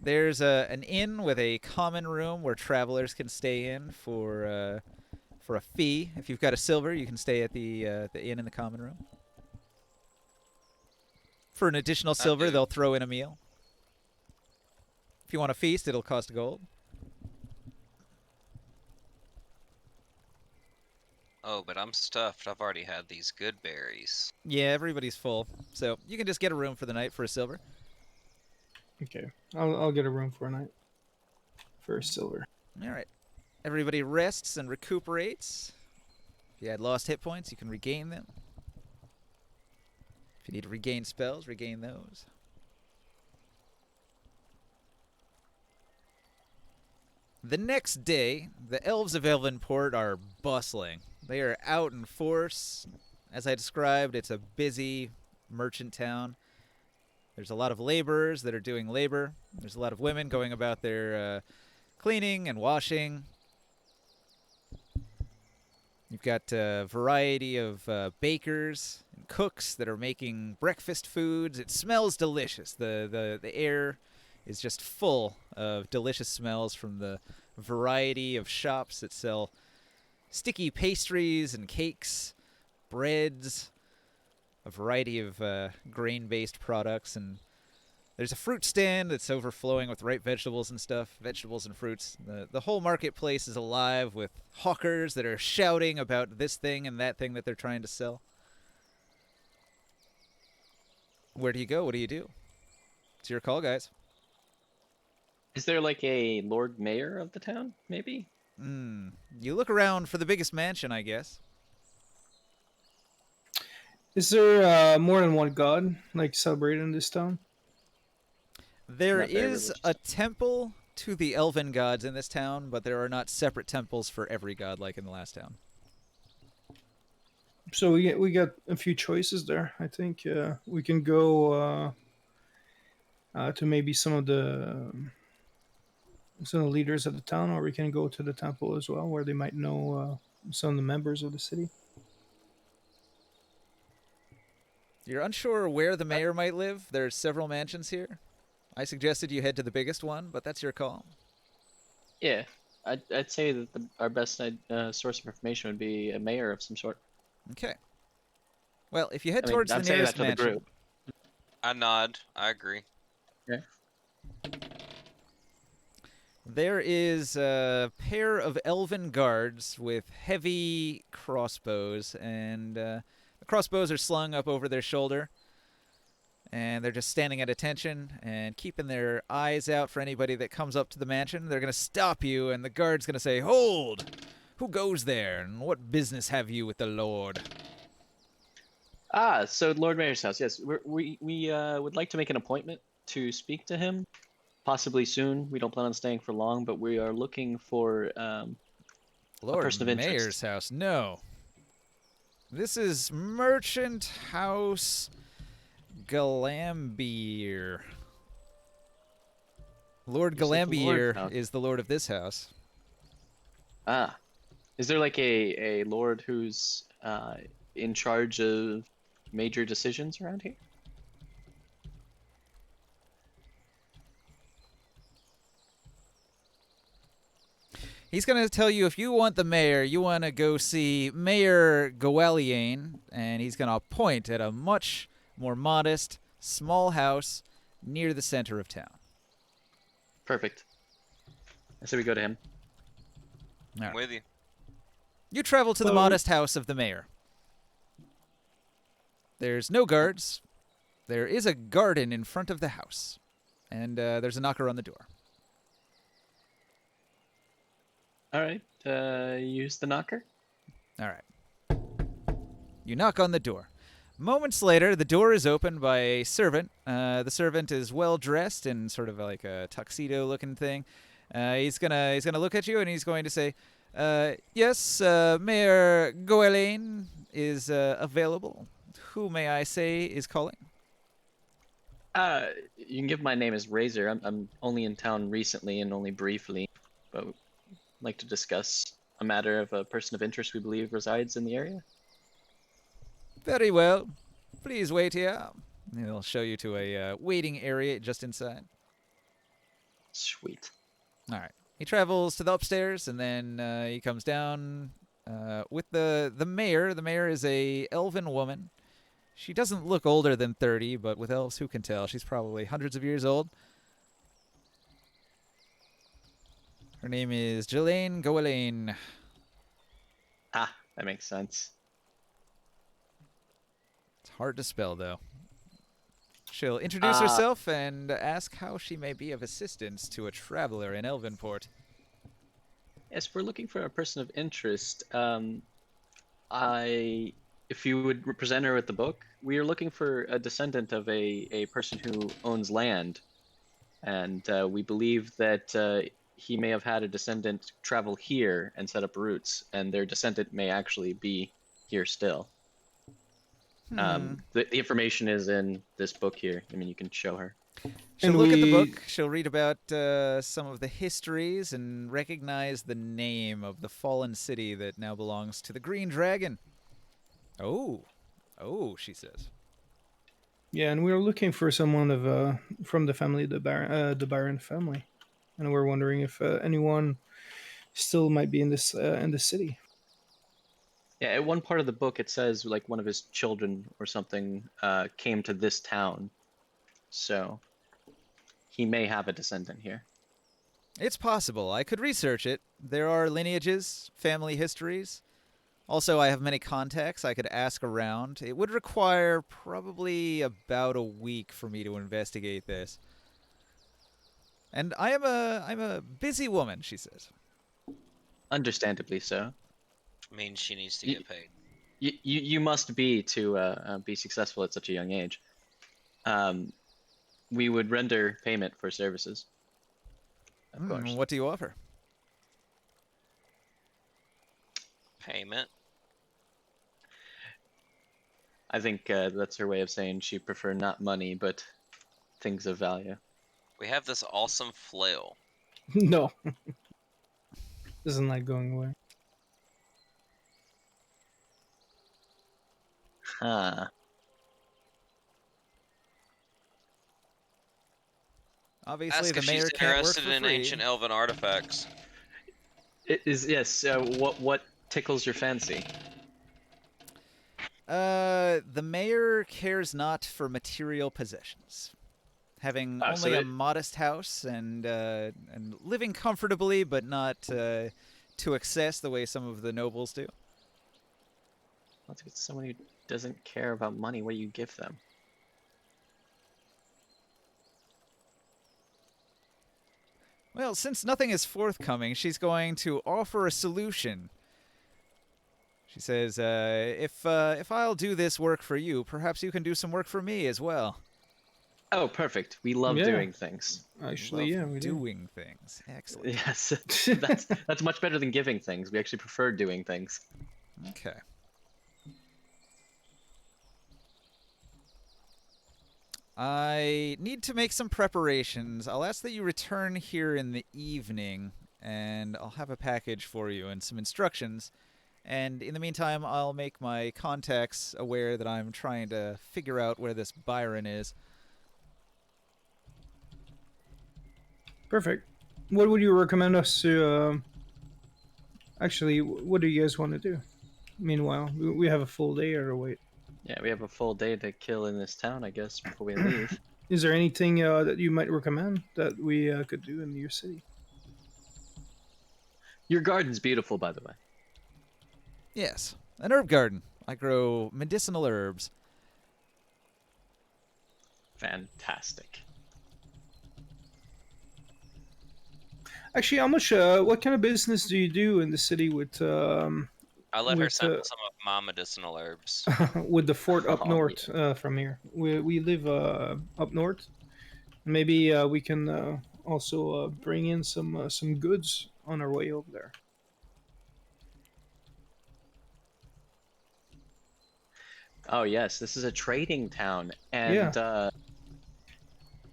There's an inn with a common room where travelers can stay in for a fee. If you've got a silver, you can stay at the inn in the common room. For an additional silver, they'll throw in a meal. If you want a feast, it'll cost gold. Oh, but I'm stuffed. I've already had these good berries. Yeah, everybody's full, so you can just get a room for the night for a silver. Okay. I'll get a room for a night. For a silver. All right. Everybody rests and recuperates. If you had lost hit points, you can regain them. If you need to regain spells, regain those. The next day, the elves of Elvenport are bustling. They are out in force. As I described, it's a busy merchant town. There's a lot of laborers that are doing labor. There's a lot of women going about their cleaning and washing. You've got a variety of bakers and cooks that are making breakfast foods. It smells delicious. The air is just full of delicious smells from the variety of shops that sell sticky pastries and cakes, breads, a variety of grain-based products, and there's a fruit stand that's overflowing with ripe vegetables and stuff, vegetables and fruits. The whole marketplace is alive with hawkers that are shouting about this thing and that thing that they're trying to sell. Where do you go? What do you do? It's your call, guys. Is there like a Lord Mayor of the town, maybe? You look around for the biggest mansion, I guess. Is there more than one god like celebrated in this town? There Not very is religious. a temple to the elven gods in this town, but there are not separate temples for every god like in the last town. So we got a few choices there. I think we can go to maybe some of the leaders of the town, or we can go to the temple as well, where they might know some of the members of the city. You're unsure where the mayor might live. There's several mansions here. I suggested you head to the biggest one, but that's your call. Yeah, I'd say that our best source of information would be a mayor of some sort. Okay. Well, if you head I mean, towards I'm the saying nearest that to the mansion, group. I nod. I agree. There is a pair of elven guards with heavy crossbows, and the crossbows are slung up over their shoulder. And they're just standing at attention and keeping their eyes out for anybody that comes up to the mansion. They're going to stop you, and the guard's going to say, "Hold! Who goes there, and what business have you with the Lord?" Ah, so Lord Mayor's house. Yes, we would like to make an appointment to speak to him, possibly soon. We don't plan on staying for long, but we are looking for Lord person of interest. Mayor's house. No. This is Merchant House Mhiilamniir. Lord You said the Lord Mhiilamniir house. is the lord of this house. Ah, is there like a lord who's in charge of major decisions around here? He's going to tell you if you want the mayor, you want to go see Mayor Gaweliane, and he's going to appoint at a much more modest, small house near the center of town. Perfect. I say we go to him. All I'm right. with you. You travel to the Well- modest house of the mayor. There's no guards. There is a garden in front of the house, and there's a knocker on the door. All right. Use the knocker. All right. You knock on the door. Moments later, the door is opened by a servant. The servant is well dressed in sort of like a tuxedo-looking thing. He's gonna look at you and he's going to say, "Yes, Mayor Gaweliane is available. Who may I say is calling?" You can give my name as Razor. I'm only in town recently and only briefly, but would like to discuss a matter of a person of interest we believe resides in the area. Very well. Please wait here. He'll show you to a waiting area just inside. Sweet. All right. He travels to the upstairs, and then he comes down with the mayor. The mayor is a elven woman. She doesn't look older than 30, but with elves, who can tell? She's probably hundreds of years old. Her name is Jelaine Gaweliane. Ah, that makes sense. It's hard to spell, though. She'll introduce herself and ask how she may be of assistance to a traveler in Elvenport. Yes, we're looking for a person of interest. If you would represent her with the book, we are looking for a descendant of a person who owns land, and we believe that he may have had a descendant travel here and set up roots, and their descendant may actually be here still. The information is in this book here. I mean, you can show her. She'll And look at the we- book. She'll read about some of the histories and recognize the name of the fallen city that now belongs to the Green Dragon. Oh, she says. Yeah, and we were looking for someone of from the family, the Baron family, and we're wondering if anyone still might be in this city. Yeah, at one part of the book it says like one of his children or something came to this town, so he may have a descendant here. It's possible. I could research it. There are lineages, family histories. Also, I have many contacts I could ask around. It would require probably about a week for me to investigate this. And I'm a busy woman, she says. Understandably so. Means she needs to Y- get paid. You must be to be successful at such a young age. We would render payment for services. Of course. What do you offer? Payment. I think that's her way of saying she prefer not money, but things of value. We have this awesome flail. No, isn't that going away? Huh. Obviously, Ask the if mayor she's can't work interested for in free. ancient elven artifacts. It is yes. What tickles your fancy? The mayor cares not for material possessions. having Ah, so only a it- modest house and living comfortably, but not to excess the way some of the nobles do. Let's get someone who doesn't care about money. What do you give them? Well, since nothing is forthcoming, she's going to offer a solution. She says, if I'll do this work for you, perhaps you can do some work for me as well. Oh, perfect. We love Yeah. doing things. Actually, Love yeah, we do. doing things. Excellent. Yes, that's much better than giving things. We actually prefer doing things. Okay. I need to make some preparations. I'll ask that you return here in the evening, and I'll have a package for you and some instructions. And in the meantime, I'll make my contacts aware that I'm trying to figure out where this Byron is. Perfect. What would you recommend us to? Actually, what do you guys want to do? Meanwhile, we have a full day, or wait? Yeah, we have a full day to kill in this town, I guess, before we leave. Is there anything that you might recommend that we could do in your city? Your garden's beautiful, by the way. Yes, an herb garden. I grow medicinal herbs. Fantastic. Actually, how much? What kind of business do you do in the city with I let her with sample some of my medicinal herbs. with the fort up Oh, north from here? We live up north. Maybe we can also bring in some goods on our way over there. Oh yes, this is a trading town, and Yeah.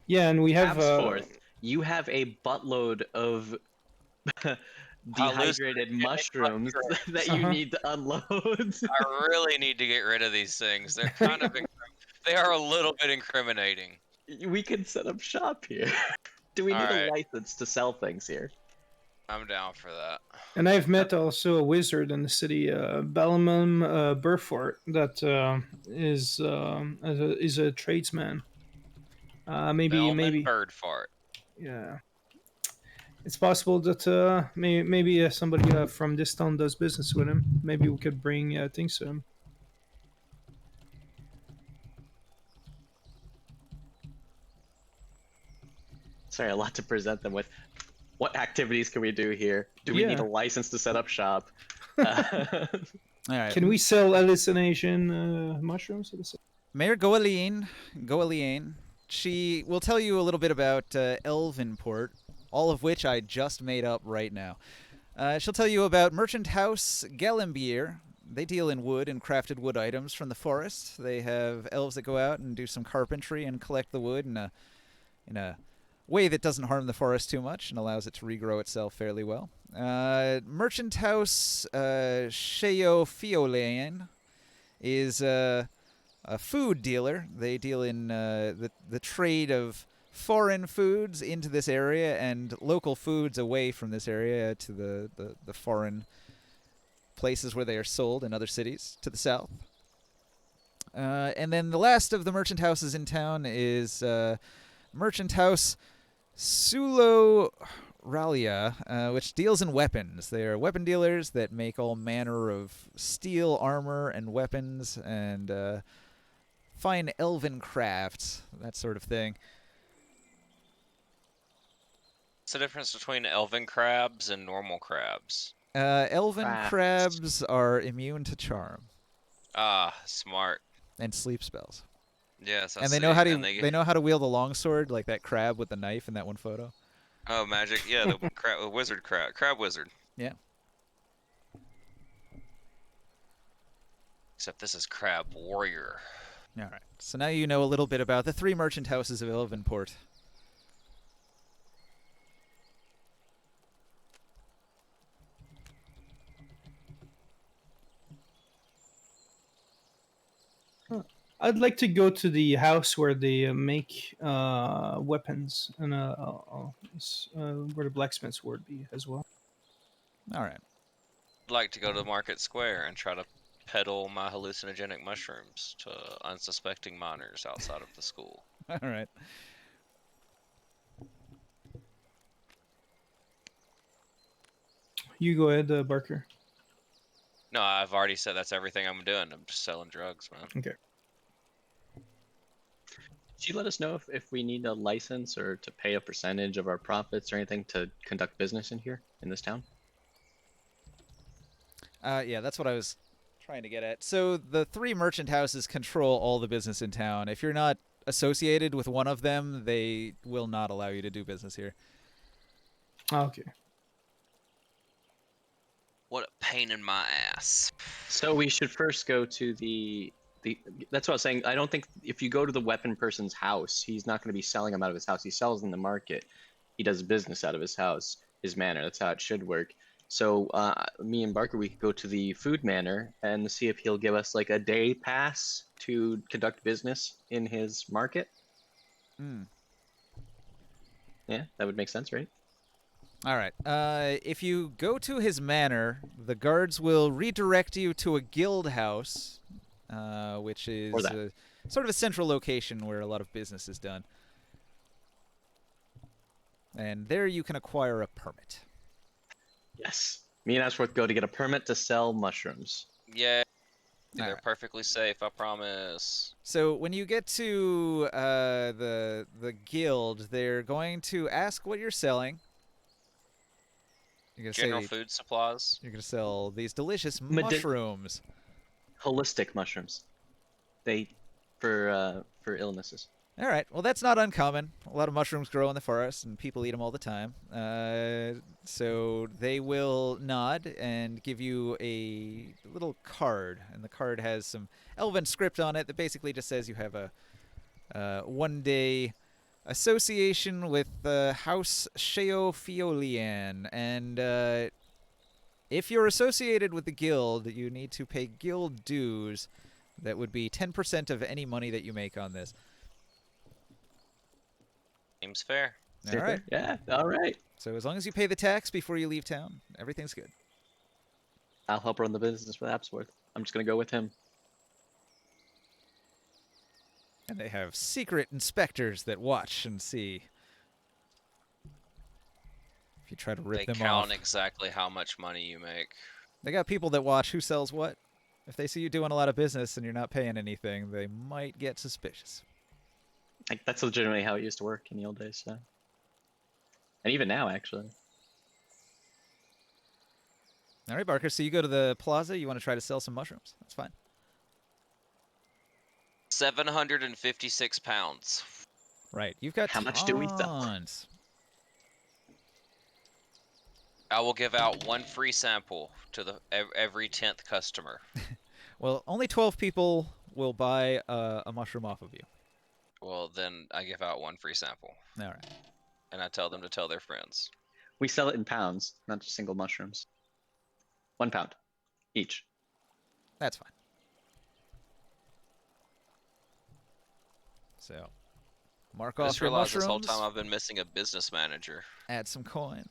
Yeah, and we have Absforth, you have a buttload of dehydrated mushrooms that you Uh-huh. need to unload. I really need to get rid of these things. They're kind of they are a little bit incriminating. We can set up shop here. Do we need a Alright. license to sell things here? I'm down for that. And I've met also a wizard in the city, Balamum Burfort, that is a tradesman. Maybe Bellman bird fart. yeah. It's possible that maybe somebody from this town does business with him. Maybe we could bring things to him. Sorry, a lot to present them with. What activities can we do here? Do we need Yeah. a license to set up shop? All right. Can we sell hallucination mushrooms to the city? Mayor Goaliane, she will tell you a little bit about Elvenport, all of which I just made up right now. She'll tell you about Merchant House Gellenbier. They deal in wood and crafted wood items from the forest. They have elves that go out and do some carpentry and collect the wood in a way that doesn't harm the forest too much and allows it to regrow itself fairly well. Merchant House Sheo Fiolean is a food dealer. They deal in the trade of foreign foods into this area and local foods away from this area to the foreign places where they are sold in other cities to the south. And then the last of the merchant houses in town is Merchant House Sulo Ralia, which deals in weapons. They are weapon dealers that make all manner of steel armor and weapons and fine elven crafts, that sort of thing. What's the difference between elven crabs and normal crabs? Elven Crafts. crabs are immune to charm Ah, smart. and sleep spells, Yes, I and they see. know how to And they know how to wield a longsword, like that crab with the knife in that one photo. Oh, magic. Yeah, the wizard crab wizard. Yeah. Except this is crab warrior. All right. So now you know a little bit about the three merchant houses of Elvenport. I'd like to go to the house where they make weapons and where the blacksmith's would be as well. All right. I'd like to go to the market square and try to peddle my hallucinogenic mushrooms to unsuspecting minors outside of the school. All right. You go ahead, Barker. No, I've already said that's everything I'm doing. I'm just selling drugs, man. Okay. Did you let us know if we need a license or to pay a percentage of our profits or anything to conduct business in here, in this town? Yeah, that's what I was trying to get at. So the 3 merchant houses control all the business in town. If you're not associated with one of them, they will not allow you to do business here. Okay. What a pain in my ass. So we should first go to that's what I was saying. I don't think if you go to the weapon person's house, he's not going to be selling them out of his house. He sells in the market. He does business out of his house, his manor. That's how it should work. So me and Barker, we could go to the food manor and see if he'll give us like a day pass to conduct business in his market. Hmm. Yeah, that would make sense, right? All right. If you go to his manor, the guards will redirect you to a guild house, which is Or that. sort of a central location where a lot of business is done. And there you can acquire a permit. Yes. Me and Ashworth go to get a permit to sell mushrooms. Yeah, they're Alright. perfectly safe, I promise. So when you get to the guild, they're going to ask what you're selling. You're gonna General say food supplies. you're gonna sell these delicious Medi- mushrooms. Holistic mushrooms. They for illnesses. All right. Well, that's not uncommon. A lot of mushrooms grow in the forest, and people eat them all the time. So they will nod and give you a little card, and the card has some Elven script on it that basically just says you have a 1-day association with House Sheofiolian, and if you're associated with the guild, you need to pay guild dues. That would be 10% of any money that you make on this. Seems fair. All right. Yeah. All right. So as long as you pay the tax before you leave town, everything's good. I'll help run the business with Absworth. I'm just gonna go with him. And they have secret inspectors that watch and see if you try to rip They them count off. exactly how much money you make. They got people that watch who sells what. If they see you doing a lot of business and you're not paying anything, they might get suspicious. Like that's legitimately how it used to work in the old days. So. And even now, actually. All right, Barker. So you go to the plaza. You want to try to sell some mushrooms. That's fine. 756 pounds. Right. You've got How much do we sell? tons. I will give out 1 free sample to the every 10th customer. Well, only 12 people will buy a mushroom off of you. Well, then I give out 1 free sample, All right. and I tell them to tell their friends. We sell it in pounds, not just single mushrooms. 1 pound each. That's fine. So, mark I off just your realized this mushrooms. whole time I've been missing a business manager. Add some coin.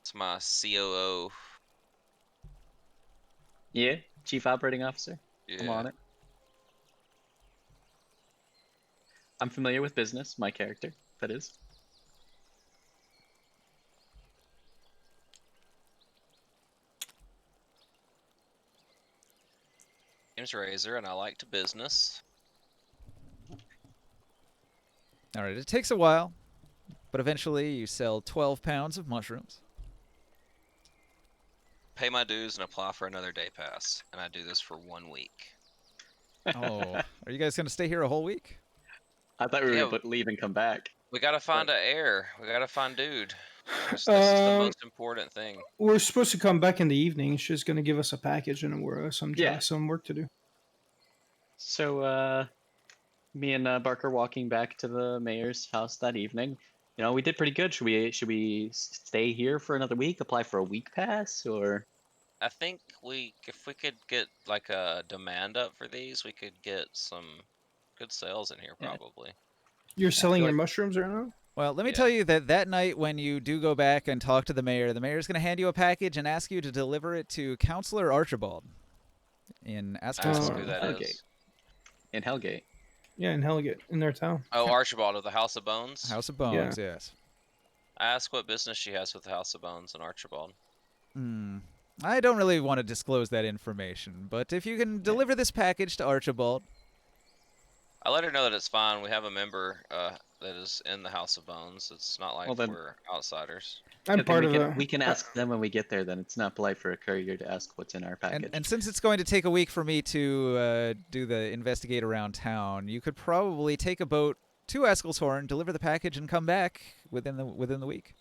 It's my COO. Yeah, Chief Operating Officer. Yeah. I'm on it. I'm familiar with business, my character, that is. James Razor, and I like to business. All right. It takes a while, but eventually you sell 12 pounds of mushrooms. Pay my dues and apply for another day pass, and I do this for 1 week. Oh, are you guys going to stay here a whole week? I thought we were Yeah. going to leave and come back. We gotta find an heir. We gotta find dude. This is the most important thing. We're supposed to come back in the evening. She's going to give us a package and Yeah. some work to do. So, me and Barker walking back to the mayor's house that evening. You know, we did pretty good. Should we stay here for another week? Apply for a week pass, or I think if we could get like a demand up for these, we could get some good sales in here Yeah. probably. You're selling feel your like- mushrooms right now? Well, let me Yeah. tell you that night when you do go back and talk to the mayor's going to hand you a package and ask you to deliver it to Counselor Archibald in Ask Askersor. who that Hellgate. is. in Hellgate? Yeah, in Hellgate, in their town. Oh, Archibald of the House of Bones. House of Bones, yes. Ask what business she has with the House of Bones and Archibald. Hmm. I don't really want to disclose that information, but if you can deliver this package to Archibald, I let her know that it's fine. We have a member that is in the House of Bones. It's not like Well, then- we're outsiders. I'm Good thing part we of can, a. we can ask them when we get there. Then it's not polite for a courier to ask what's in our package. and since it's going to take a week for me to do the investigate around town, you could probably take a boat to Eskelshorn, deliver the package, and come back within the week.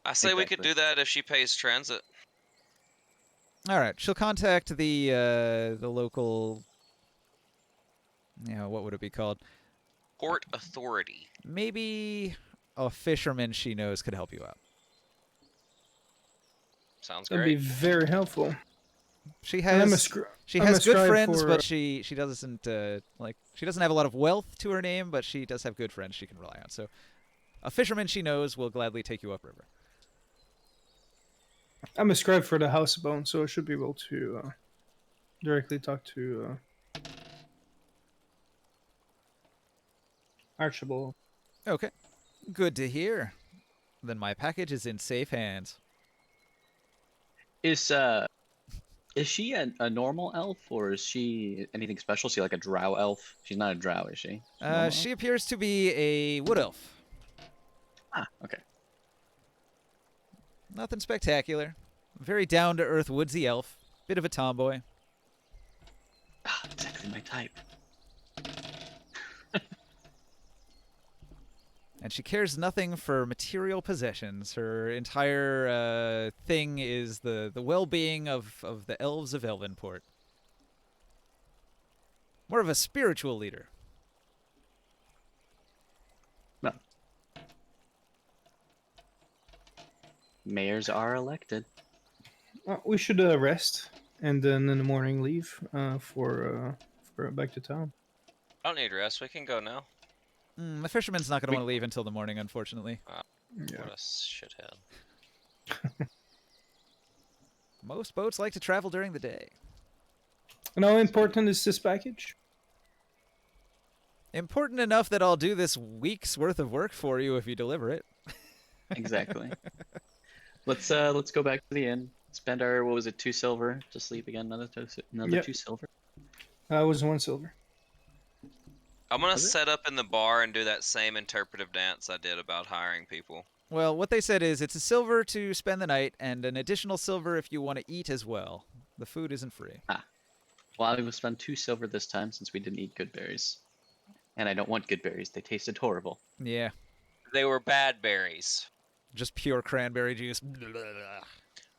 I say we could Exactly. do that if she pays transit. All right, she'll contact the local. What would it be called? Port Authority. Maybe a fisherman she knows could help you out. Sounds That'd be great. very helpful. She And I'm a has scr- she I'm a has good scribe friends, for, but she doesn't she doesn't have a lot of wealth to her name, but she does have good friends she can rely on. So, a fisherman she knows will gladly take you upriver. I'm a scribe for the House of Bones, so I should be able to directly talk to Archibald. Okay, good to hear. Then my package is in safe hands. Is she a normal elf, or is she anything special? Is she like a drow elf? She's not a drow, is she? She's a normal elf? She appears to be a wood elf. Ah, okay. Nothing spectacular. Very down to earth woodsy elf. Bit of a tomboy. Ah, exactly my type. And she cares nothing for material possessions. Her entire thing is the well-being of the elves of Elvenport. More of a spiritual leader. Well, mayors are elected. We should rest, and then in the morning leave for back to town. I don't need rest. We can go now. The fisherman's not going to want to leave until the morning, unfortunately. Yeah. What a shithead. Most boats like to travel during the day. And how important is this package? Important enough that I'll do this week's worth of work for you if you deliver it. Exactly. Let's go back to the inn. Spend our 2 silver to sleep again. Another Yep. 2 silver. It was 1 silver. I'm gonna Was it? set up in the bar and do that same interpretive dance I did about hiring people. Well, what they said is it's a silver to spend the night and an additional silver if you want to eat as well. The food isn't free. Well, I will spend 2 silver this time since we didn't eat good berries. And I don't want good berries. They tasted horrible. Yeah, They were bad berries. just pure cranberry juice.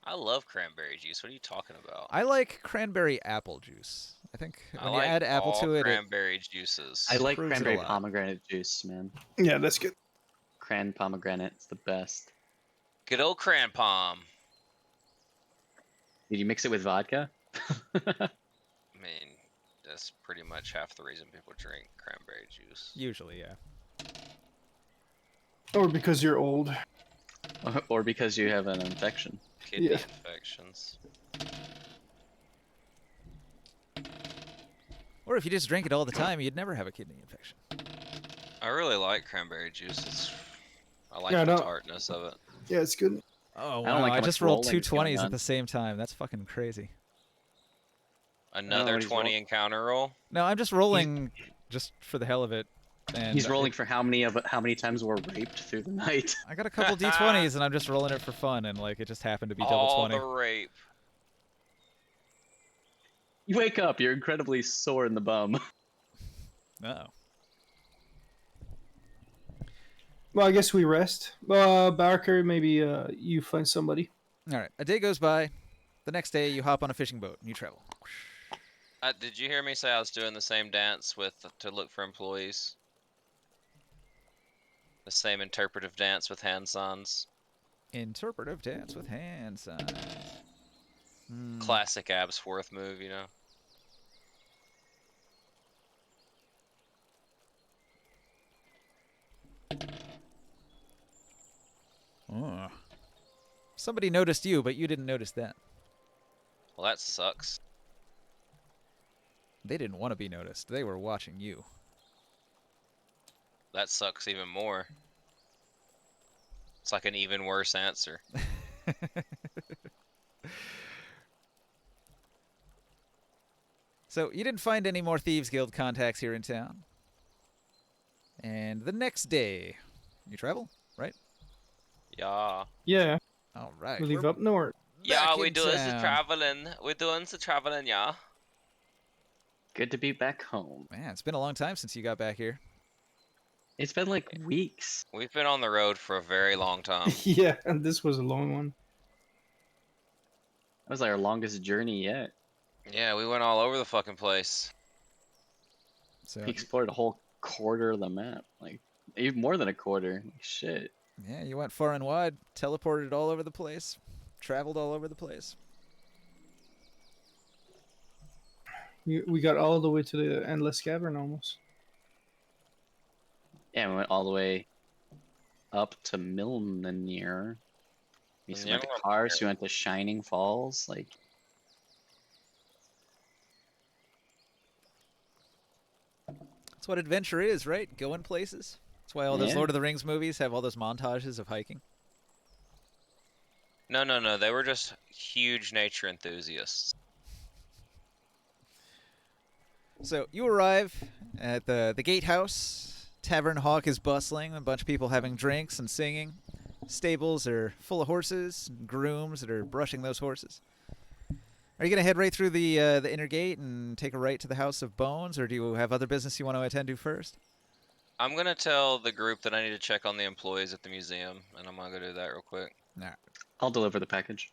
I love cranberry juice. What are you talking about? I like cranberry apple juice. I think I when like you add apple all to it, cranberry juices. I like Proves it a cranberry lot. pomegranate juice, man. Yeah, that's good. Cran pomegranate, it's the best. Good old cran palm. Did you mix it with vodka? I mean, that's pretty much half the reason people drink cranberry juice. usually, yeah. Or because you're old. Or because you have an infection. Kidney Yeah. infections. Or if you just drink it all the time, you'd never have a kidney infection. I really like cranberry juice. I like Yeah, the no. tartness of it. Yeah, it's good. Oh, I don't wow. like I how just much rolled rolling two is going 20s at on. the same time. That's fucking crazy. Another he's 20 roll- encounter roll. No, I'm just rolling just for the hell of it. And He's rolling for how many times we're raped through the night. I got a couple d20s and I'm just rolling it for fun, and like it just happened to be double All 20. the rape. You wake up, you're incredibly sore in the bum. Oh. Well, I guess we rest. Barker, maybe you find somebody. All right. A day goes by. The next day, you hop on a fishing boat and you travel. Did you hear me say I was doing the same dance to look for employees? The same interpretive dance with hand signs. Interpretive dance with hand signs. Classic Absworth move, you know. Oh. Somebody noticed you, but you didn't notice them. Well, that sucks. They didn't want to be noticed. They were watching you. That sucks even more. It's like an even worse answer. So you didn't find any more Thieves Guild contacts here in town. And the next day, you travel, right? Yeah. Yeah, All right. we leave we're up north. Yeah, back we in doing the town. traveling. We're doing the traveling, yeah. Good to be back home. Man, it's been a long time since you got back here. It's been like weeks. We've been on the road for a very long time. Yeah, and this was a long one. That was like our longest journey yet. Yeah, we went all over the fucking place. So We explored a whole quarter of the map. Like, even more than a quarter. Like, shit. yeah, you went far and wide, teleported all over the place, traveled all over the place. We got all the way to the Endless Cavern almost. Yeah, we went all the way up to Mhiilamniir. We went to Kars, we went to Shining Falls. Like, That's what adventure is, right? Going places. That's why all those Yeah. Lord of the Rings movies have all those montages of hiking. No. They were just huge nature enthusiasts. So you arrive at the gatehouse. Tavern Hawk is bustling. A bunch of people having drinks and singing. Stables are full of horses, and grooms that are brushing those horses. Are you gonna head right through the inner gate and take a right to the House of Bones, or do you have other business you want to attend to first? I'm gonna tell the group that I need to check on the employees at the museum, and I'm gonna go do that real quick. I'll deliver the package.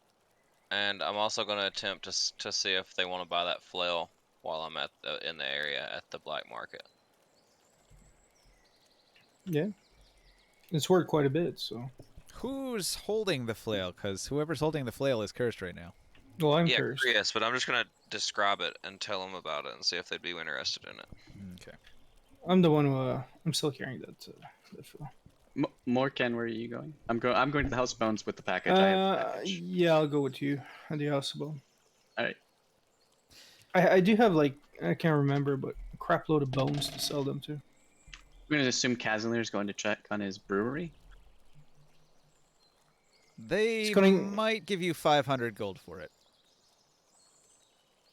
And I'm also gonna attempt to see if they want to buy that flail while I'm in the area at the black market. Yeah, it's worth quite a bit. So, Who's holding the flail? Because whoever's holding the flail is cursed right now. well, I'm Yeah, cursed. yes, but I'm just gonna describe it and tell them about it and see if they'd be interested in it. Okay. I'm the one who I'm still carrying that. That file. Morken, where are you going? I'm going to the House of Bones with the package. I have the package. Yeah, I'll go with you at the House of Bone. All right. I do have like I can't remember, but a crap load of bones to sell them to. I'm going to assume Casimir's going to check on his brewery. They It's gonna- might give you 500 gold for it.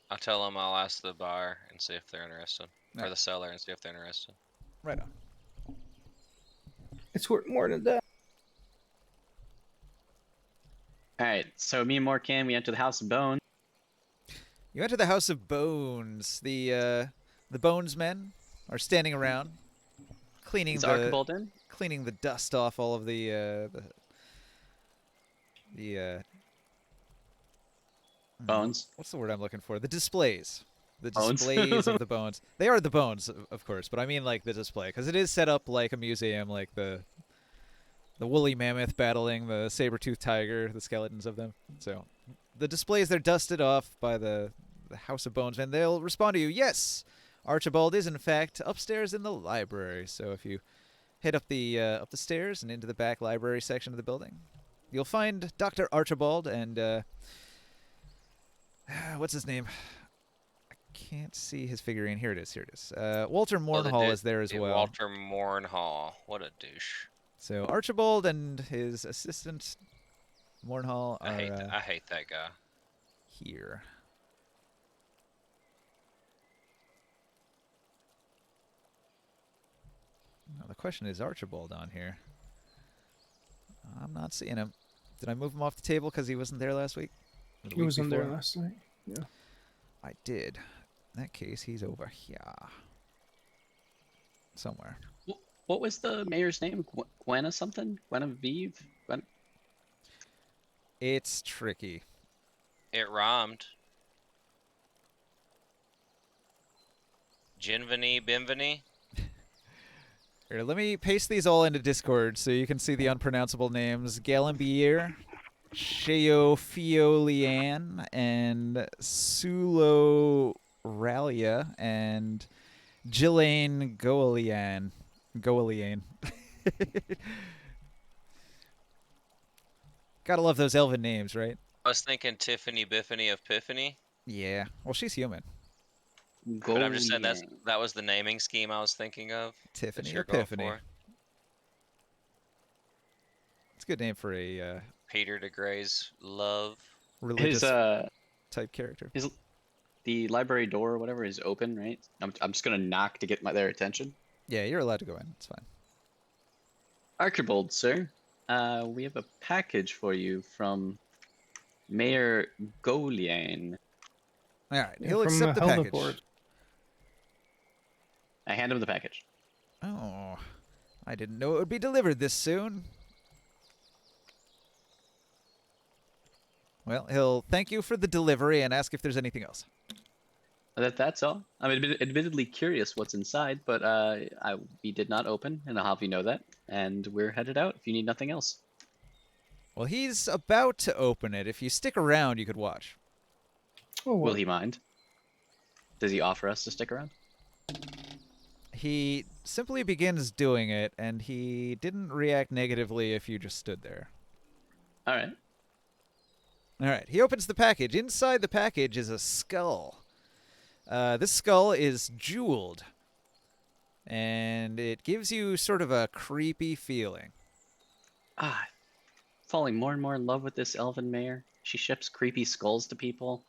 I'll tell them I'll ask the buyer and see if they're interested, or Alright. the seller and see if they're interested. Right on. It's worth more than that. All right. So me and Morken, we enter the House of Bones. You enter the House of Bones. The Bones men are standing around, cleaning Is the Archibald in? cleaning the dust off all of the Bones. what's the word I'm looking for? The displays. The Bones. displays of the bones. They are the bones, of course, but I mean like the display, because it is set up like a museum, like the woolly mammoth battling the saber-toothed tiger, the skeletons of them. So the displays, they're dusted off by the House of Bones, and they'll respond to you, yes, Archibald is in fact upstairs in the library. So if you head up the stairs and into the back library section of the building, you'll find Dr. Archibald and what's his name? I can't see his figurine. Here it is. Walter Oh, the Mornhall dude- is there as yeah, well. Walter Mornhall. What a douche. So Archibald and his assistant Mornhall are I hate that guy. here. Now the question is, Archibald on here? I'm not seeing him. Did I move him off the table because he wasn't there last week? Or the He week was in there before? last night. Yeah. I did. In that case, he's over here. Somewhere. What was the mayor's name? Gwenna something? Guinevere? It's tricky. It rhymed. Ginvini, Bimvini. Here, let me paste these all into Discord so you can see the unpronounceable names. Galambier, Sheofiolian, and Suloralia, and Jillane Goalian. Gotta love those elven names, right? I was thinking Tiffany Biffany of Piffany, Yeah. Well, she's human. but I'm just saying Goliang. that was the naming scheme I was thinking of. Tiffany That you're going Epiphany. for. a good name for a Peter DeGray's love. religious His type character. his the library door or whatever is open, right? I'm just gonna knock to get their attention. Yeah, you're allowed to go in. It's fine. Archibald, sir, we have a package for you from Mayor Golian. All right, Yeah, he'll from accept the package. Heldenport. I hand him the package. Oh, I didn't know it would be delivered this soon. Well, he'll thank you for the delivery and ask if there's anything else. That's all. I'm admittedly curious what's inside, but we did not open, and I'll have you know that. And we're headed out if you need nothing else. Well, he's about to open it. If you stick around, you could watch. Oh, Will well, he mind? Does he offer us to stick around? He simply begins doing it, and he didn't react negatively if you just stood there. All right. All right, he opens the package. Inside the package is a skull. This skull is jeweled, and it gives you sort of a creepy feeling. Falling more and more in love with this elven mayor. She ships creepy skulls to people.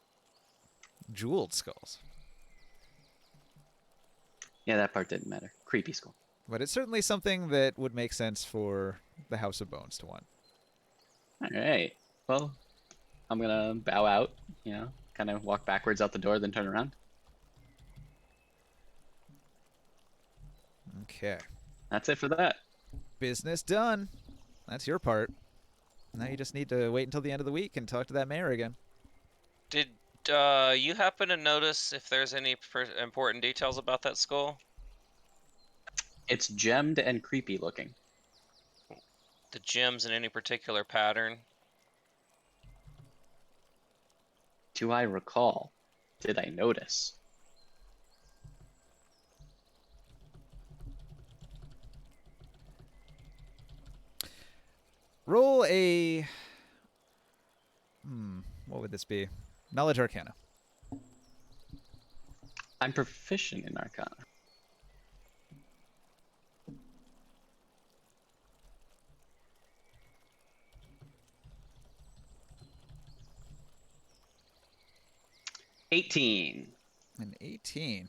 Jeweled skulls. Yeah, that part didn't matter. Creepy skull. But it's certainly something that would make sense for the House of Bones to want. All right. Well, I'm gonna bow out. Kind of walk backwards out the door, then turn around. Okay. That's it for that. Business done. That's your part. Now you just need to wait until the end of the week and talk to that mayor again. Did you happen to notice if there's any important details about that skull? It's gemmed and creepy looking. The gems in any particular pattern? Do I recall? Did I notice? Roll a... what would this be? Knowledge Arcana. I'm proficient in Arcana. $18. An 18.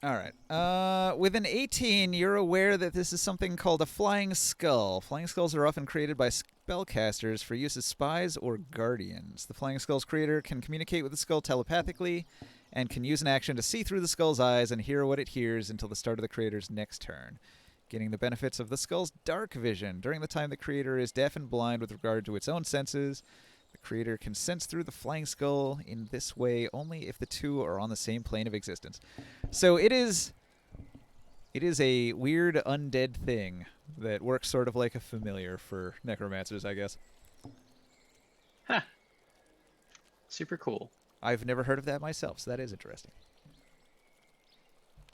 All right. With an 18, you're aware that this is something called a flying skull. Flying skulls are often created by spellcasters for use as spies or guardians. The flying skull's creator can communicate with the skull telepathically and can use an action to see through the skull's eyes and hear what it hears until the start of the creator's next turn, gaining the benefits of the skull's dark vision. During the time the creator is deaf and blind with regard to its own senses, the creator can sense through the flying skull in this way only if the two are on the same plane of existence. So it is a weird undead thing that works sort of like a familiar for necromancers, I guess. Huh. Super cool. I've never heard of that myself, so that is interesting.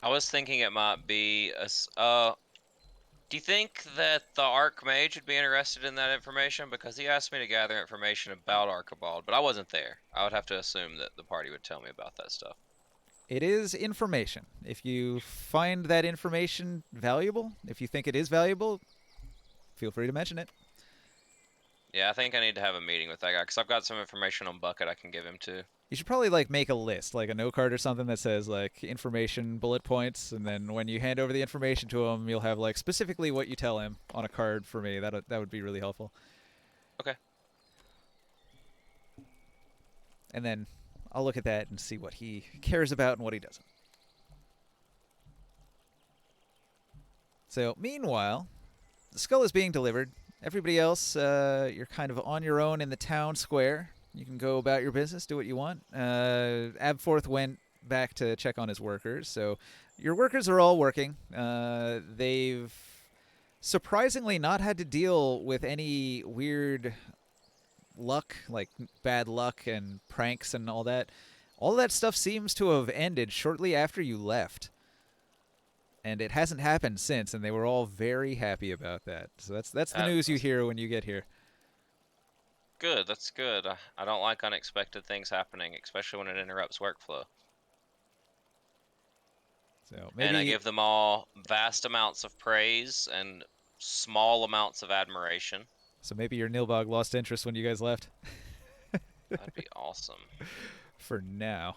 I was thinking it might be a. Do you think that the Archmage would be interested in that information? Because he asked me to gather information about Archibald, but I wasn't there. I would have to assume that the party would tell me about that stuff. It is information. If you find that information valuable, if you think it is valuable, feel free to mention it. Yeah, I think I need to have a meeting with that guy, because I've got some information on Bucket I can give him too. You should probably make a list, like a note card or something that says information bullet points, and then when you hand over the information to him, you'll have specifically what you tell him on a card for me. That would be really helpful. Okay. And then I'll look at that and see what he cares about and what he doesn't. So, meanwhile, the skull is being delivered. Everybody else, you're kind of on your own in the town square. You can go about your business, do what you want. Abforth went back to check on his workers, so your workers are all working. They've surprisingly not had to deal with any weird luck, like bad luck and pranks and all that. All that stuff seems to have ended shortly after you left. and it hasn't happened since, and they were all very happy about that. So that's the news you That's hear when you get here. good. That's good. I don't like unexpected things happening, especially when it interrupts workflow. So And I maybe give them all vast amounts of praise and small amounts of admiration. your Nilbog lost interest when you guys left. That'd be awesome. For now.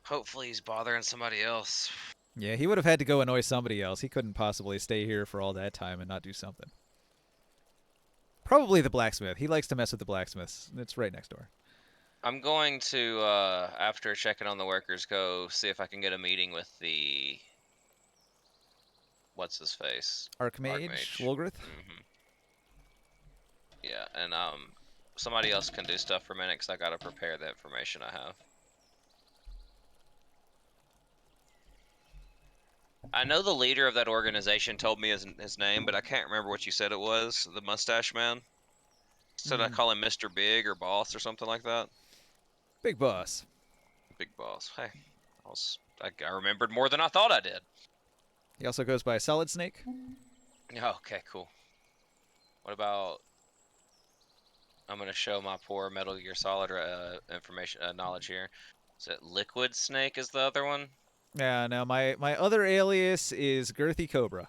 Hopefully he's bothering somebody else. Yeah, he would have had to go annoy somebody else. He couldn't possibly stay here for all that time and not do something. Probably the blacksmith. He likes to mess with the blacksmiths. It's right next door. I'm going to, after checking on the workers, go see if I can get a meeting with the... What's his face? Archmage, Wolgrith. Mm-hmm. Yeah, and somebody else can do stuff for a minute because I gotta prepare the information I have. I know the leader of that organization told me his name, but I can't remember what you said it was. The mustache man? Should I call him Mr. Big or Boss or something like that? Big boss. Big Boss. Hey, I remembered more than I thought I did. He also goes by Solid Snake. Oh, okay, cool. What about... I'm gonna show my poor Metal Gear Solid information knowledge here. Is it Liquid Snake is the other one? Yeah, now my other alias is Girthy Cobra.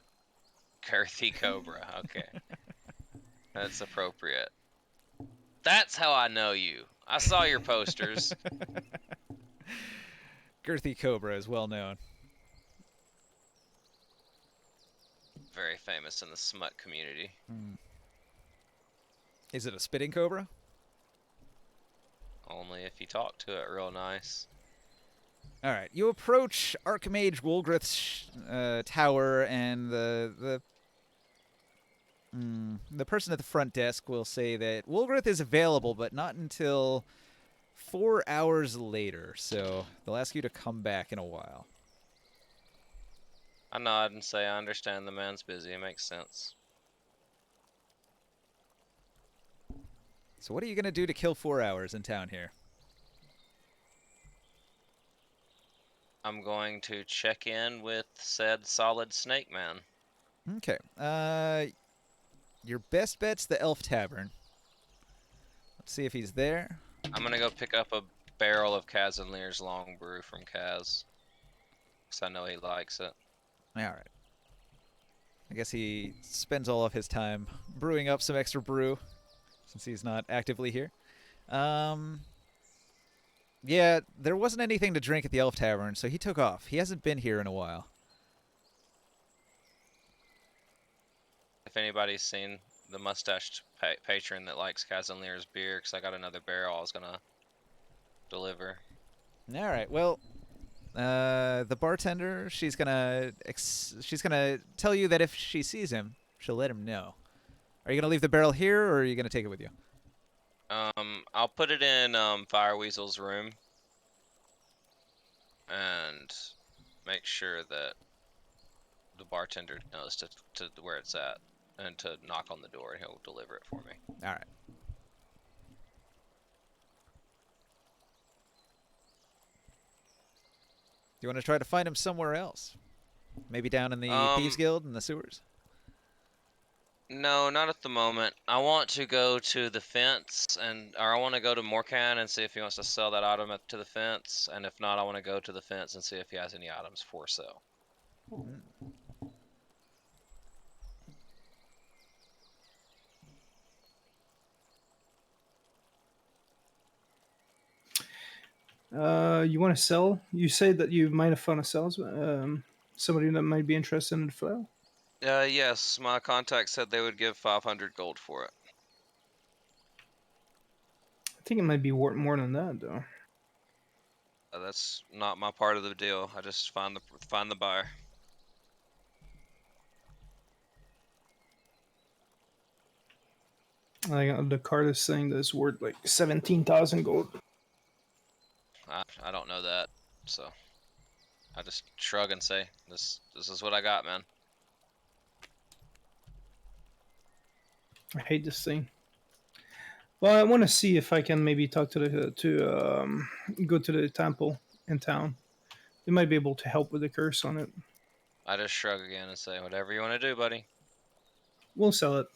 Girthy Cobra, okay. That's appropriate. That's how I know you. I saw your posters. Girthy Cobra is well known. Very famous in the smut community. Is it a spitting cobra? Only if you talk to it real nice. All right, you approach Archmage Wolgrith's tower, and the person at the front desk will say that Wolgrith is available, but not until 4 hours later. So they'll ask you to come back in a while. I nod and say I understand the man's busy. It makes sense. So what are you gonna do to kill 4 hours in town here? I'm going to check in with said Solid Snake Man. Okay. Your best bet's the Elf Tavern. Let's see if he's there. I'm gonna go pick up a barrel of Mhiilamniir's long brew from Kaz. Because I know he likes it. All right. I guess he spends all of his time brewing up some extra brew since he's not actively here. Yeah, there wasn't anything to drink at the Elf Tavern, so he took off. He hasn't been here in a while. If anybody's seen the mustached patron that likes Mhiilamniir's beer, because I got another barrel I was gonna deliver. All right. Well, the bartender, she's gonna tell you that if she sees him, she'll let him know. Are you gonna leave the barrel here, or are you gonna take it with you? I'll put it in Fire Weasel's room and make sure that the bartender knows to where it's at and to knock on the door, and he'll deliver it for me. All right. Do you want to try to find him somewhere else? Maybe down in the Thieves Guild in the sewers? No, not at the moment. I want to go to the fence, or I want to go to Morkan and see if he wants to sell that item to the fence, and if not, I want to go to the fence and see if he has any items for sale. You want to sell? You say that you might have found a salesman, somebody that might be interested in the flail. Yes, my contact said they would give 500 gold for it. I think it might be worth more than that, though. That's not my part of the deal. I just find the buyer. The card is saying that it's worth like 17,000 gold. I don't know that, so I just shrug and say, "This is what I got, man." I hate this thing. Well, I want to see if I can maybe talk to go to the temple in town. They might be able to help with the curse on it. I just shrug again and say, "Whatever you want to do, buddy." We'll sell it.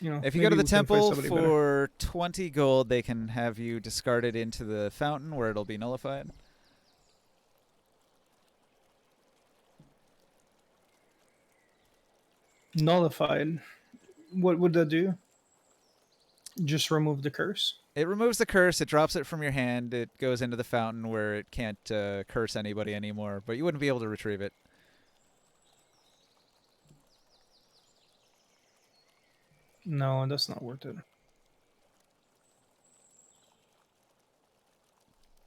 If you go to maybe the we can find temple somebody better. for 20 gold, they can have you discard it into the fountain where it'll be nullified. Nullified. What would that do? Just remove the curse? It removes the curse, it drops it from your hand, it goes into the fountain where it can't curse anybody anymore, but you wouldn't be able to retrieve it. No, that's not worth it.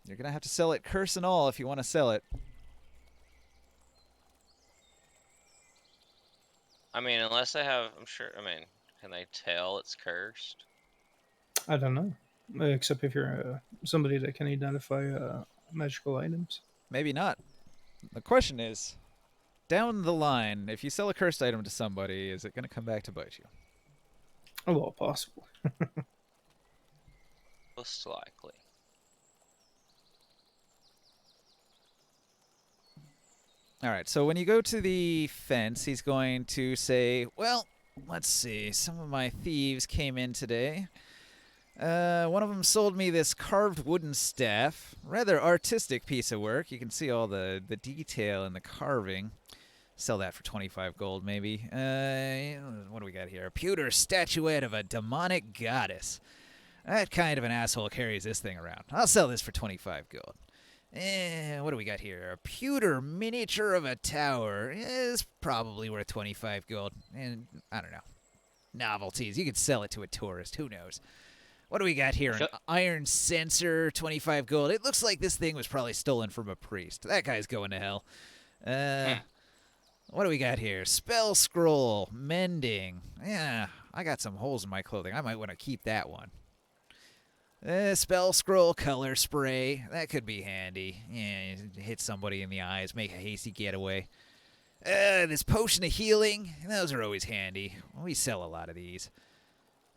You're going to have to sell it curse and all if you want to sell it. I mean, unless they have, I'm sure. I mean, can they tell it's cursed? I don't know. Except if you're somebody that can identify magical items. Maybe not. The question is, down the line, if you sell a cursed item to somebody, is it going to come back to bite you? Oh, well, possible. Most likely. All right, so when you go to the fence, he's going to say, well, let's see, some of my thieves came in today. One of them sold me this carved wooden staff. Rather artistic piece of work. You can see all the detail in the carving. Sell that for 25 gold, maybe. What do we got here? A pewter statuette of a demonic goddess. That kind of an asshole carries this thing around. I'll sell this for 25 gold. What do we got here? A pewter miniature of a tower. It's probably worth 25 gold. And I don't know. Novelties. You could sell it to a tourist. Who knows? What do we got here? An iron censer, 25 gold. It looks like this thing was probably stolen from a priest. That guy's going to hell. What do we got here? Spell scroll, mending. Yeah, I got some holes in my clothing. I might want to keep that one. Spell scroll color spray. That could be handy. Yeah, hit somebody in the eyes, make a hasty getaway. This potion of healing. Those are always handy. We sell a lot of these.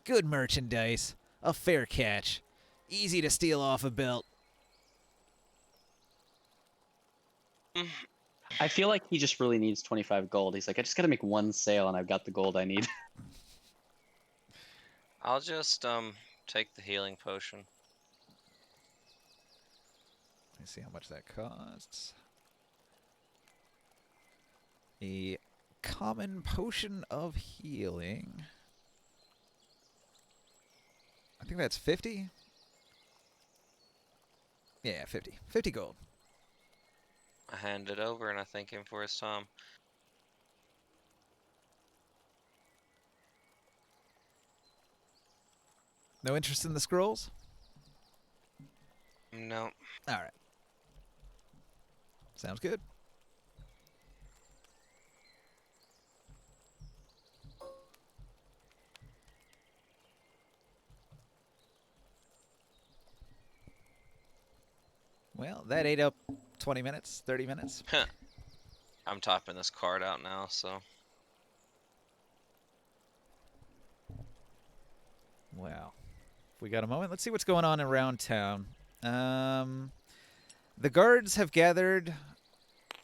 Good merchandise. A fair catch. Easy to steal off a belt. I feel like he just really needs 25 gold. He's like, I just gotta make one sale and I've got the gold I need. I'll just take the healing potion. Let's see how much that costs. A common potion of healing. I think that's 50. Yeah, 50. 50 gold. I hand it over and I thank him for his time. No interest in the scrolls? No. All right. Sounds good. Well, that ate up 20 minutes, 30 minutes. I'm topping this card out now, so. Wow. If we got a moment, let's see what's going on around town. The guards have gathered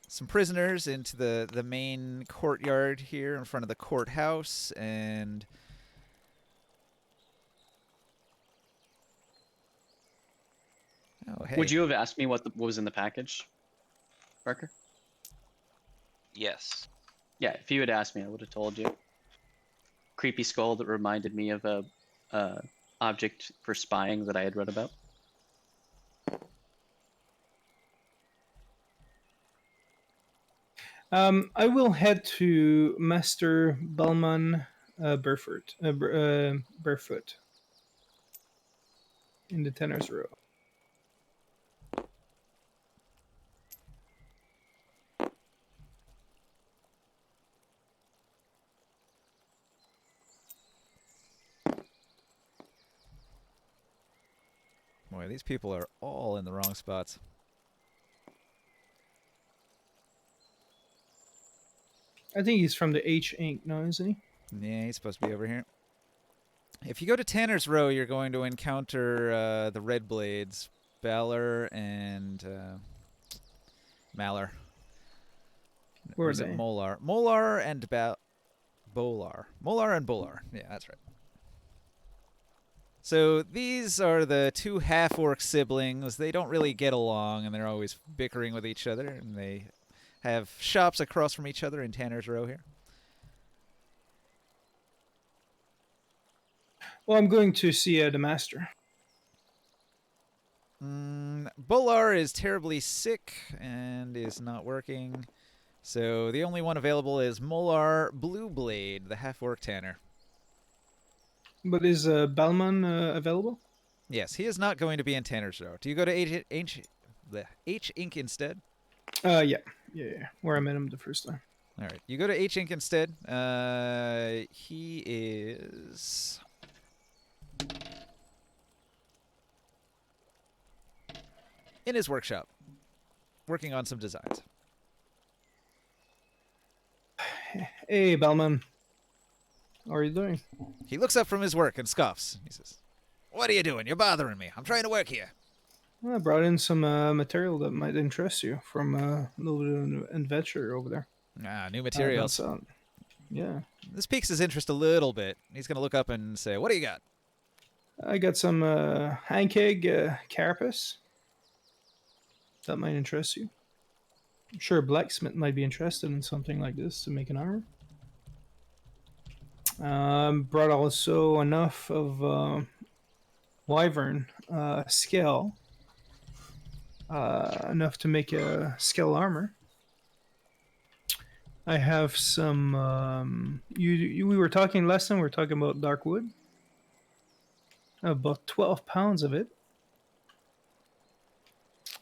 some prisoners into the main courtyard here in front of the courthouse, and oh, hey. Would you have asked me what was in the package, Parker? Yes. Yeah, if you had asked me, I would have told you. Creepy skull that reminded me of a object for spying that I had read about. I will head to Master Balman Barefoot in the Tenors Row. Boy, these people are all in the wrong spots. I think he's from the H Inc. now, isn't he? Yeah, he's supposed to be over here. If you go to Tanner's Row, you're going to encounter the Red Blades, Balor and Malor. Where Or are is it they? Molar? Molar and Bolar. Molar and Bolar. Yeah, that's right. So these are the two half-orc siblings. They don't really get along, and they're always bickering with each other, and they have shops across from each other in Tanner's Row here. Well, I'm going to see the master. Bolar is terribly sick and is not working. So the only one available is Molar Blueblade, the half-orc Tanner. But is Balman available? Yes, he is not going to be in Tanner's Row. Do you go to H Inc. instead? Yeah. Where I met him the first time. All right, you go to H Inc. instead. He is in his workshop, working on some designs. Hey, Balman. How are you doing? He looks up from his work and scoffs. He says, "What are you doing? You're bothering me. I'm trying to work here." Well, I brought in some material that might interest you from a little bit of an adventure over there. Ah, new Down materials. south. Yeah. This piques his interest a little bit. He's going to look up and say, "What do you got?" I got some Hankeg carapace. That might interest you. I'm sure a blacksmith might be interested in something like this to make an armor. Brought also enough of wyvern scale, enough to make a scale armor. I have some. We were talking last time. We were talking about dark wood. About 12 pounds of it.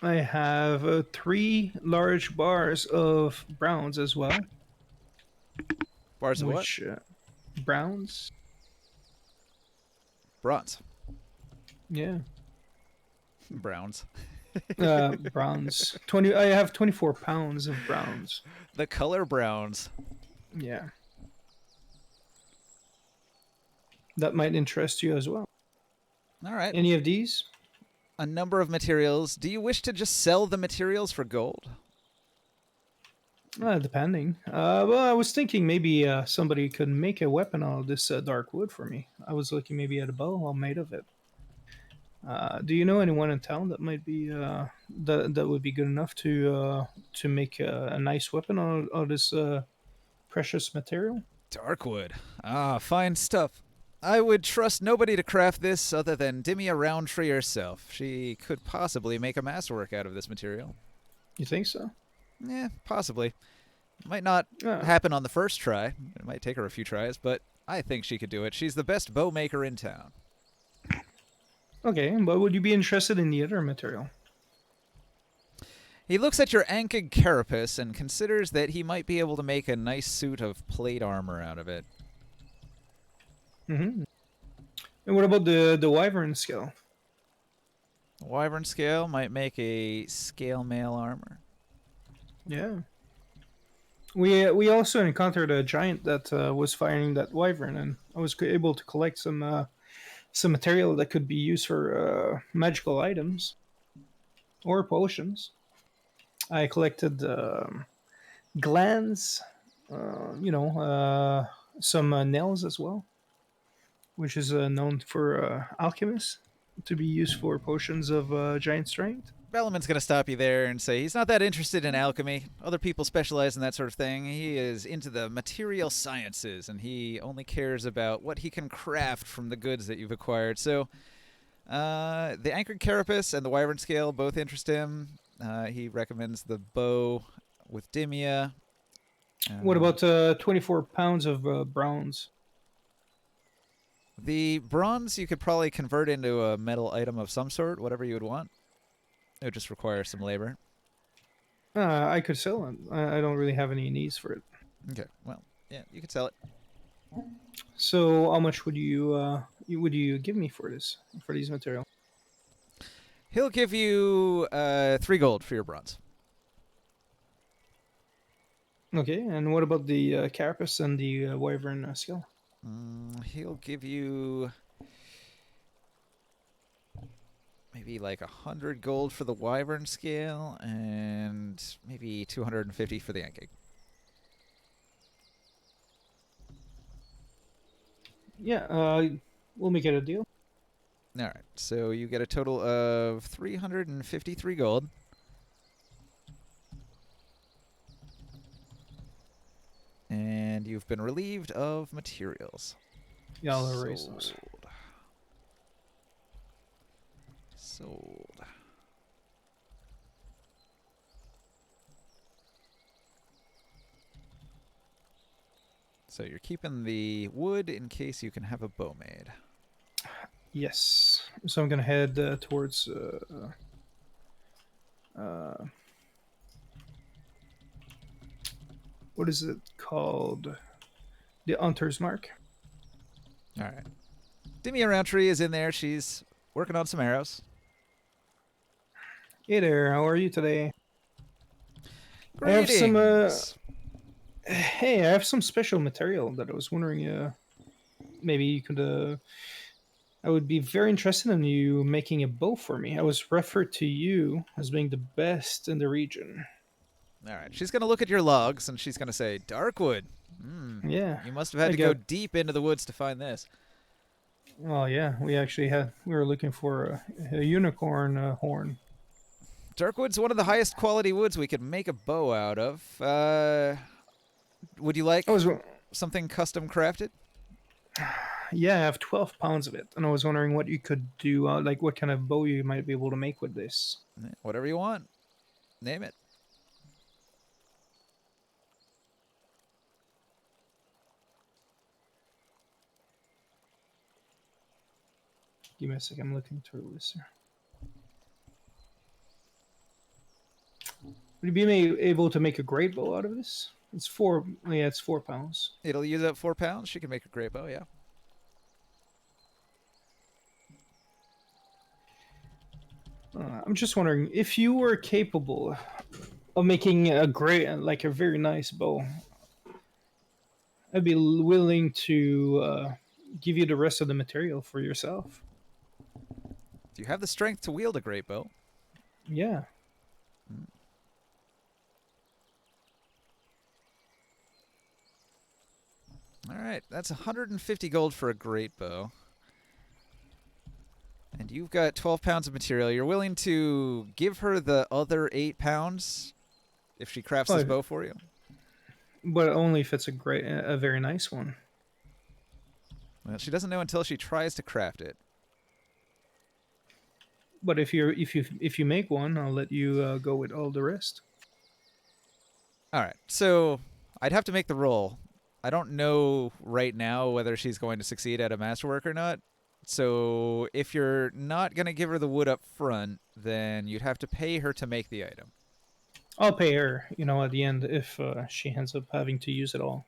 I have 3 large bars of browns as well. Bars of what? Which browns? Bronze. Yeah, Browns. browns. 20. I have 24 pounds of browns. The color browns. Yeah, that might interest you as well. All right. Any of these? A number of materials. Do you wish to just sell the materials for gold? Depending. Well, I was thinking maybe somebody could make a weapon out of this dark wood for me. I was looking maybe at a bow all made of it. Do you know anyone in town that might be that would be good enough to make a nice weapon out of this precious material? Darkwood. Ah, fine stuff. I would trust nobody to craft this other than Dimia Roundtree herself. She could possibly make a masterwork out of this material. You think so? Yeah, possibly. It might not Uh, happen on the first try. It might take her a few tries, but I think she could do it. She's the best bow maker in town. okay, but would you be interested in the other material? He looks at your Ankig carapace and considers that he might be able to make a nice suit of plate armor out of it. Mm-hmm. And what about the wyvern scale? Wyvern scale might make a scale mail armor. Yeah. We also encountered a giant that was firing that wyvern, and I was able to collect some material that could be used for magical items or potions. I collected glands, some nails as well, which is known for alchemists to be used for potions of giant strength. Bellaman's going to stop you there and say he's not that interested in alchemy. Other people specialize in that sort of thing. He is into the material sciences, and he only cares about what he can craft from the goods that you've acquired. So, the anchored carapace and the wyvern scale both interest him. He recommends the bow with Dimia. What about 24 pounds of browns? The bronze you could probably convert into a metal item of some sort, whatever you would want. It would just require some labor. I could sell it. I don't really have any needs for it. Okay, well, yeah, you could sell it. So, how much would you give me for these materials? He'll give you 3 gold for your bronze. Okay, and what about the carapace and the wyvern skill? He'll give you maybe like 100 gold for the wyvern scale and maybe 250 for the anking. Yeah, we'll make it a deal. All right. So you get a total of 353 gold. And you've been relieved of materials. Yeah, I'll erase those. Sold. Sold. So you're keeping the wood in case you can have a bow made. Yes. So I'm gonna head towards. What is it called? The Hunter's Mark. All right. Dimia Roundtree is in there. She's working on some arrows. Hey there, how are you today? I have Greetings. some. Hey, I have some special material that I was wondering. Maybe you could. I would be very interested in you making a bow for me. I was referred to you as being the best in the region. All right. She's going to look at your logs and she's going to say, Darkwood. Yeah. You must have had I to go got- deep into the woods to find this. Well, yeah, we actually had. We were looking for a unicorn horn. Darkwood's one of the highest quality woods we could make a bow out of. Would you like I was. something custom crafted? Yeah, I have 12 pounds of it, and I was wondering what you could do. Like, what kind of bow you might be able to make with this. Whatever you want. Name it. Give me a second. I'm looking through this here. Would you be able to make a great bow out of this? It's 4. Yeah, it's 4 pounds. It'll use up 4 pounds. She can make a great bow, yeah. I'm just wondering if you were capable of making a great, like a very nice bow. I'd be willing to give you the rest of the material for yourself. Do you have the strength to wield a great bow? Yeah. All right, that's 150 gold for a great bow. And you've got 12 pounds of material. You're willing to give her the other 8 pounds if she crafts this Oh, bow for you? but only if it's a very nice one. Well, she doesn't know until she tries to craft it. But if you make one, I'll let you go with all the rest. All right, so I'd have to make the roll. I don't know right now whether she's going to succeed at a masterwork or not. So if you're not going to give her the wood up front, then you'd have to pay her to make the item. I'll pay her, at the end if she ends up having to use it all.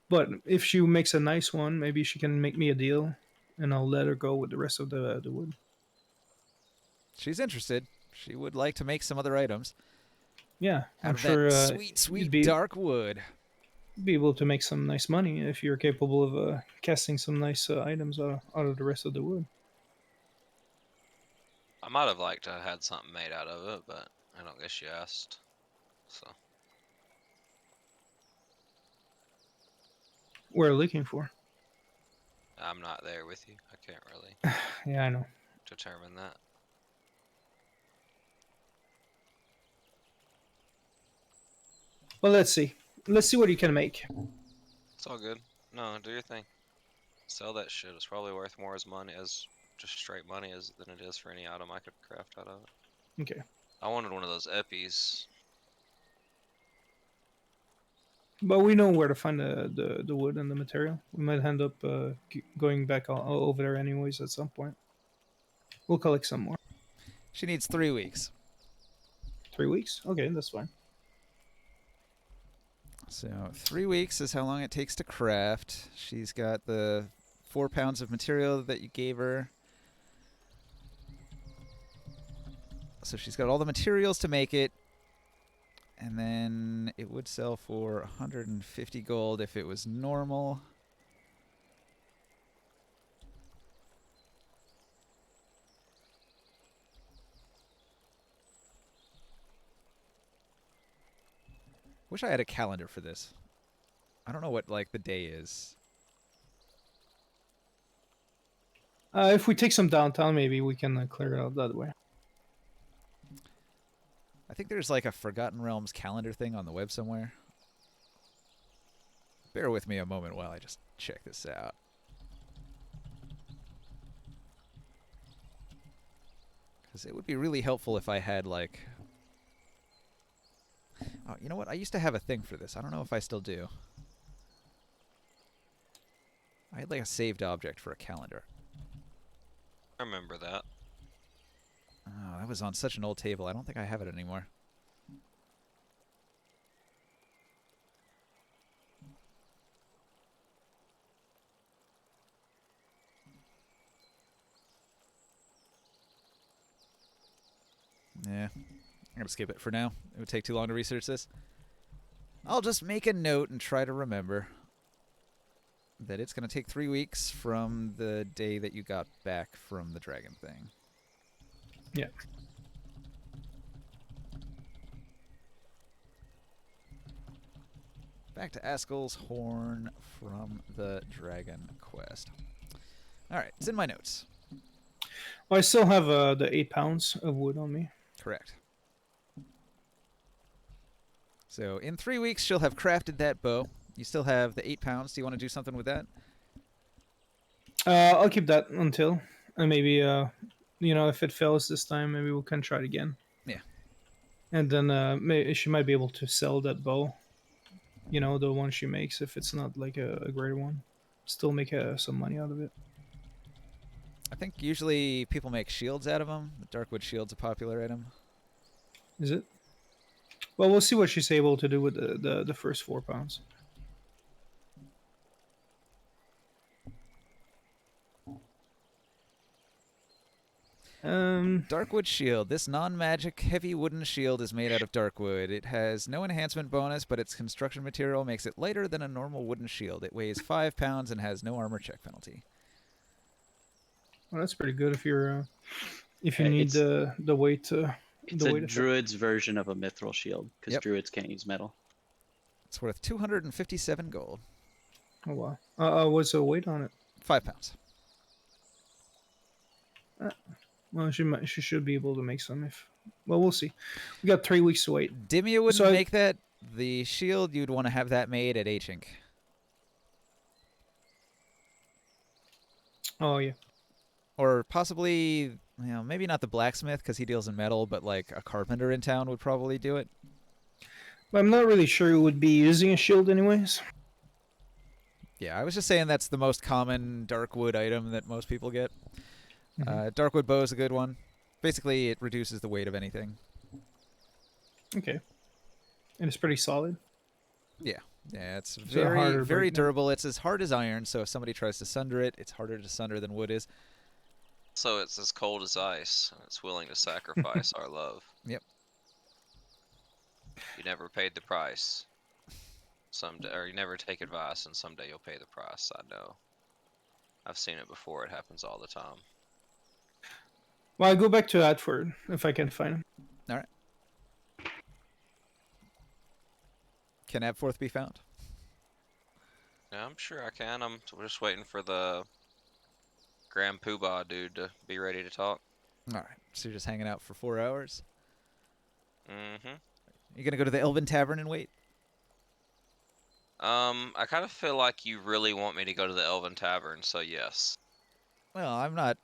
But if she makes a nice one, maybe she can make me a deal, and I'll let her go with the rest of the wood. She's interested. She would like to make some other items Yeah, out I'm of sure that sweet, sweet dark wood. be able to make some nice money if you're capable of casting some nice items out of the rest of the wood. I might have liked to have had something made out of it, but I don't guess you asked. So We're looking for. I'm not there with you. I can't really Yeah, I know. determine that. Well, let's see. Let's see what you can make. It's all good. No, do your thing. Sell that shit. It's probably worth more as money, as just straight money, as than it is for any item I could craft out of it. Okay. I wanted one of those eppies. But we know where to find the wood and the material. We might end up going back over there anyways at some point. We'll collect some more. She needs 3 weeks. 3 weeks? Okay, that's fine. So 3 weeks is how long it takes to craft. She's got the 4 pounds of material that you gave her. So she's got all the materials to make it. And then it would sell for 150 gold if it was normal. Wish I had a calendar for this. I don't know what, like, the day is. If we take some downtown, maybe we can clear it out that way. I think there's like a Forgotten Realms calendar thing on the web somewhere. Bear with me a moment while I just check this out. Because it would be really helpful if I had like... Oh, you know what? I used to have a thing for this. I don't know if I still do. I had like a saved object for a calendar. I remember that. Oh, that was on such an old table. I don't think I have it anymore. Yeah, I'm gonna skip it for now. It would take too long to research this. I'll just make a note and try to remember that it's gonna take 3 weeks from the day that you got back from the dragon thing. Yeah. Back to Askel's Horn from the Dragon Quest. Alright, it's in my notes. Well, I still have the 8 pounds of wood on me. Correct. So in 3 weeks, she'll have crafted that bow. You still have the 8 pounds. Do you want to do something with that? I'll keep that until, and maybe if it fails this time, maybe we can try it again. Yeah. And then she might be able to sell that bow. The one she makes, if it's not like a great one, still make some money out of it. I think usually people make shields out of them. The Darkwood shield's a popular item. Is it? Well, we'll see what she's able to do with the first 4 pounds. Darkwood shield. This non-magic heavy wooden shield is made out of darkwood. It has no enhancement bonus, but its construction material makes it lighter than a normal wooden shield. It weighs 5 pounds and has no armor check penalty. Well, that's pretty good if you need It's- the weight. It's the a weight effect. druid's version of a mithril shield because Yep. druids can't use metal. It's worth 257 gold. Oh wow. What's the weight on it? 5 pounds. Well, she should be able to make some. We'll see. We got 3 weeks to wait. Dimia wouldn't So I- make that. The shield, you'd want to have that made at H-Ink. Oh yeah. Or possibly, maybe not the blacksmith because he deals in metal, but like a carpenter in town would probably do it. But I'm not really sure who would be using a shield anyways. Yeah, I was just saying that's the most common darkwood item that most people get. Mhm. Darkwood bow is a good one. Basically, it reduces the weight of anything. Okay. And it's pretty solid. Yeah, it's it very, harder to very break down? durable. It's as hard as iron, so if somebody tries to sunder it, it's harder to sunder than wood is. So it's as cold as ice, and it's willing to sacrifice our love. Yep. You never paid the price. Someday, or you never take advice, and someday you'll pay the price. I know. I've seen it before. It happens all the time. Well, I'll go back to Adford if I can find him. All right. Can Abforth be found? Yeah, I'm sure I can. I'm just waiting for the Grand Poobah dude to be ready to talk. All right. So you're just hanging out for 4 hours. Mm-hmm. You gonna go to the Elven Tavern and wait? I kind of feel like you really want me to go to the Elven Tavern, so yes. Well, I'm not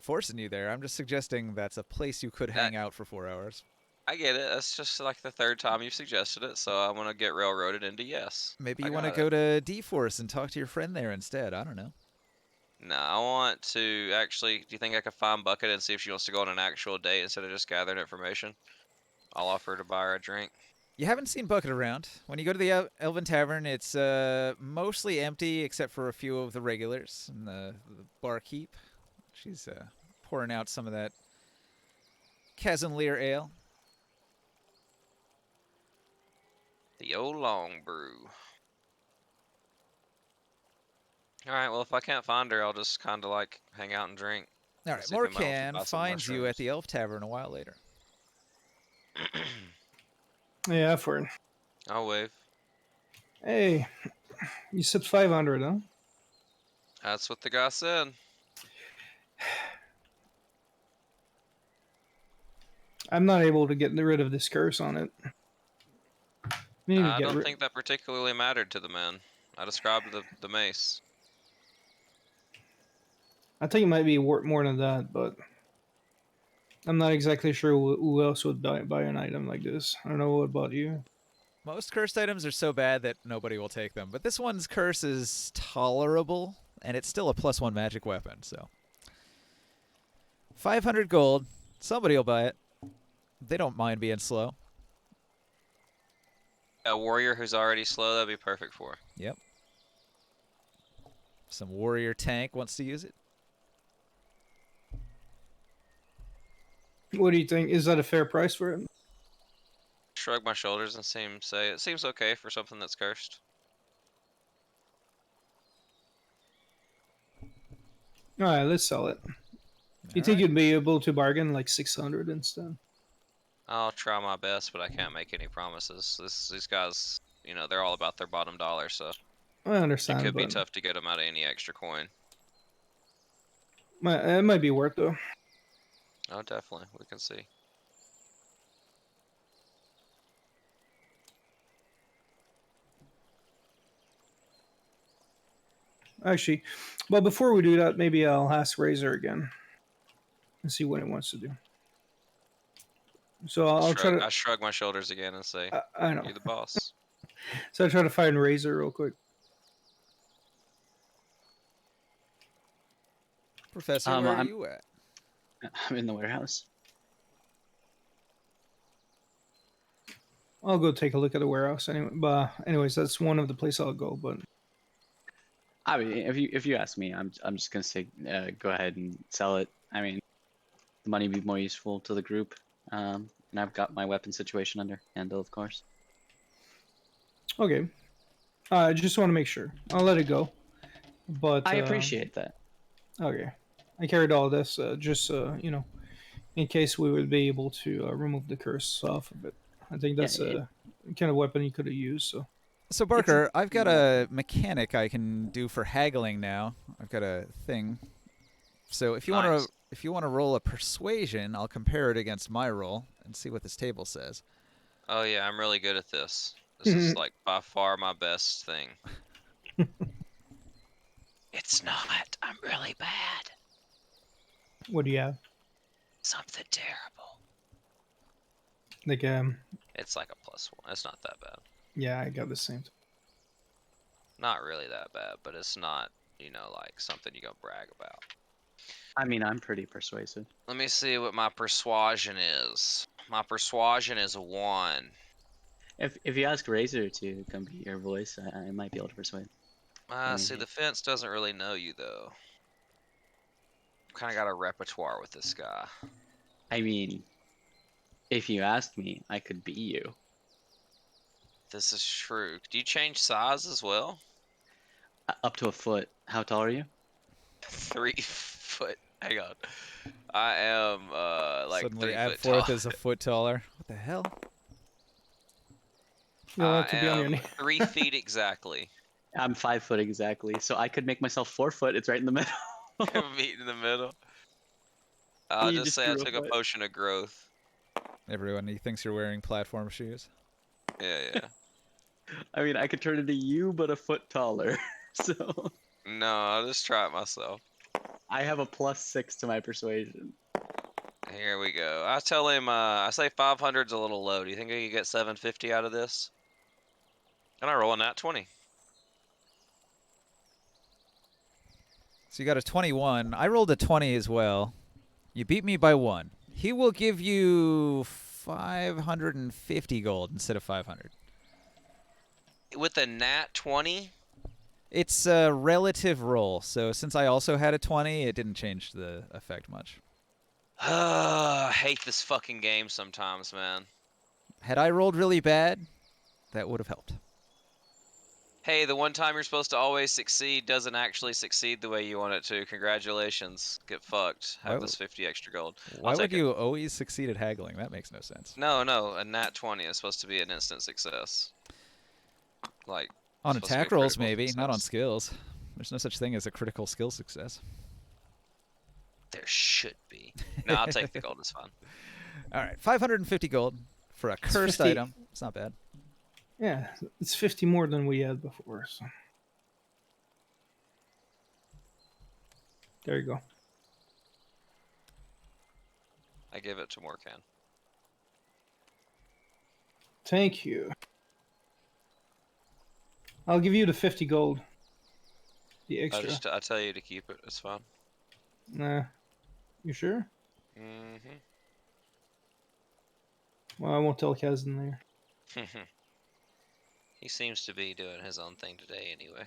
forcing you there. I'm just suggesting that's a place you could hang out for 4 hours. I get it. That's just like the third time you've suggested it, so I'm gonna get railroaded into yes. Maybe I you want to got go it. to D-Force and talk to your friend there instead. I don't know. No, I want to actually. Do you think I could find Bucket and see if she wants to go on an actual date instead of just gathering information? I'll offer to buy her a drink. You haven't seen Bucket around. When you go to the Elven Tavern, it's mostly empty except for a few of the regulars and the barkeep. She's pouring out some of that Mhiilamniir ale. The old long brew. Alright, well, if I can't find her, I'll just kind of like hang out and drink. All right, See if we might want to Morcan buy some finds you at mushrooms. the Elf Tavern a while later. Yeah, Adford. I'll wave. Hey, you said 500, huh? That's what the guy said. I'm not able to get rid of this curse on it. We need to I get don't rid. think that particularly mattered to the man. I described the mace. I think it might be worth more than that, but I'm not exactly sure who else would buy an item like this. I don't know. What about you? Most cursed items are so bad that nobody will take them, but this one's curse is tolerable, and it's still a +1 magic weapon, so. 500 gold. Somebody will buy it. They don't mind being slow. A warrior who's already slow, that'd be perfect for. Yep. Some warrior tank wants to use it. What do you think? Is that a fair price for it? Shrug my shoulders and say it seems okay for something that's cursed. All right, let's sell it. You think you'd be able to bargain like 600 instead? I'll try my best, but I can't make any promises. These guys, you know, they're all about their bottom dollar, so I it understand, could be but tough to get them out of any extra coin. it might be worth though. Oh, definitely, we can see. Actually, well, before we do that, maybe I'll ask Razor again and see what he wants to do. So I'll try I to. shrug my shoulders again and say, I know. "You're the boss." So I try to find Razor real quick. Professor, where are you at? I'm in the warehouse. I'll go take a look at the warehouse anyway. But anyways, that's one of the places I'll go. But I mean, if you ask me, I'm just gonna say go ahead and sell it. I mean, the money would be more useful to the group, and I've got my weapon situation under handle, of course. okay, I just want to make sure. I'll let it go. But I appreciate that. Okay, I carried all this just you know, in case we would be able to remove the curse off of it. I think that's a kind of weapon you could have used. So Barker, I've got a mechanic I can do for haggling now. I've got a thing. So if you Nice. want to roll a persuasion, I'll compare it against my roll and see what this table says. Oh yeah, I'm really good at this. This is like by far my best thing. It's not. I'm really bad. What do you have? Something terrible. Like It's like a +1. It's not that bad. yeah, I got the same. Not really that bad, but it's not, you know, like something you gonna brag about. I mean, I'm pretty persuasive. Let me see what my persuasion is. My persuasion is a 1. If you ask Razor to come be your voice, I might be able to persuade. See, the fence doesn't really know you though. Kind of got a repertoire with this guy. I mean, if you asked me, I could be you. This is true. Do you change size as well? Up to a foot. How tall are you? 3 foot. Hang on. I am like Suddenly 3 foot Abforth tall. is a foot taller. What the hell? You'll have I to be on your am knee. 3 feet exactly. I'm 5 foot exactly, so I could make myself 4 foot. It's right in the middle. Meet in the middle. I'll You just just say I grew a took a foot. potion of growth. Everyone, he thinks you're wearing platform shoes. Yeah. I mean, I could turn into you, but a foot taller. So No, I'll just try it myself. I have a +6 to my persuasion. Here we go. I tell him, I say 500's a little low. Do you think I could get 750 out of this? And I roll a nat 20. So you got a 21. I rolled a 20 as well. You beat me by 1. He will give you 550 gold instead of 500. With a nat 20? It's a relative roll, so since I also had a 20, it didn't change the effect much. I hate this fucking game sometimes, man. Had I rolled really bad, that would have helped. Hey, the one time you're supposed to always succeed doesn't actually succeed the way you want it to. Congratulations. Get fucked. Have this 50 extra gold. Why I'll would take it. you always succeed at haggling? That makes no sense. No, a nat 20 is supposed to be an instant success. Like, On supposed to be a attack rolls, critical maybe, not on success. skills. There's no such thing as a critical skill success. There should be. No, I'll take the gold. It's fine. All right, 550 gold for a cursed 50. item. It's not bad. Yeah, it's 50 more than we had before. So there you go. I give it to Morkan. Thank you. I'll give you the 50 gold. The extra. I tell you to keep it. It's fine. Nah. You sure? Mm-hmm. Well, I won't tell Kaz in there. He seems to be doing his own thing today anyway.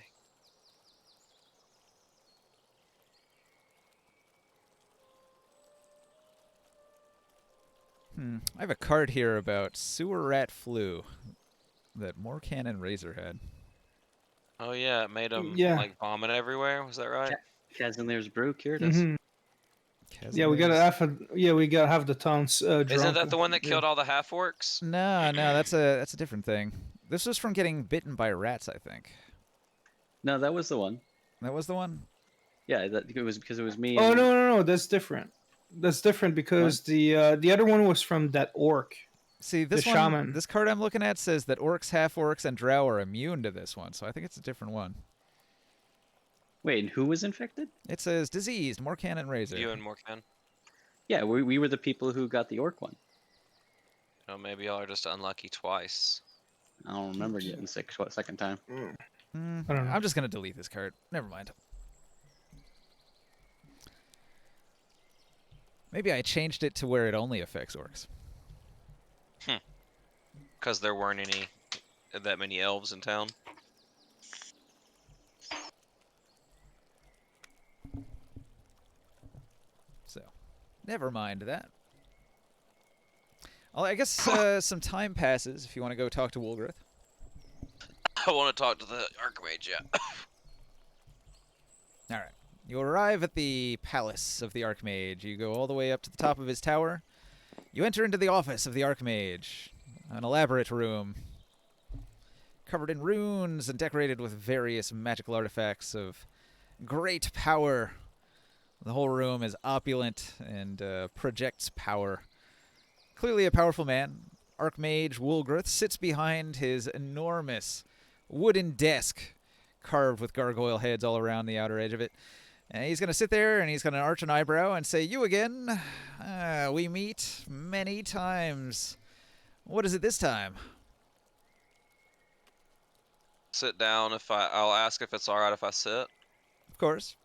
I have a card here about sewer rat flu that Morkan and Razor had. Oh yeah, it made him Yeah. like vomit everywhere. Was that right? Casimir's brew cured us. Mm-hmm. Yeah, we gotta have the towns drunk. Isn't that the one that killed all the half orcs? No, that's a different thing. This was from getting bitten by rats, I think. No, that was the one. That was the one? Yeah, that it was because it was me. Oh and- no, that's different. That's different because the other one was from that orc. See, this The one, shaman. this card I'm looking at says that orcs, half-orcs, and drow are immune to this one, so I think it's a different one. Wait, and who was infected? It says diseased, Morkan and Razor. You and Morkan. Yeah, we were the people who got the orc one. Oh, maybe y'all are just unlucky twice. I don't remember getting sick second time. I don't know. I'm just going to delete this card. Never mind. Maybe I changed it to where it only affects orcs. Because there weren't that many elves in town. So, never mind that. I guess some time passes if you want to go talk to Woolgrith. I want to talk to the Archmage, yeah. All right. You arrive at the palace of the Archmage. You go all the way up to the top of his tower. You enter into the office of the Archmage, an elaborate room covered in runes and decorated with various magical artifacts of great power. The whole room is opulent and projects power. Clearly a powerful man, Archmage Woolgrith sits behind his enormous wooden desk carved with gargoyle heads all around the outer edge of it. And he's going to sit there and he's going to arch an eyebrow and say, "You again? We meet many times. What is it this time?" Sit down. I'll ask if it's all right if I sit. Of course.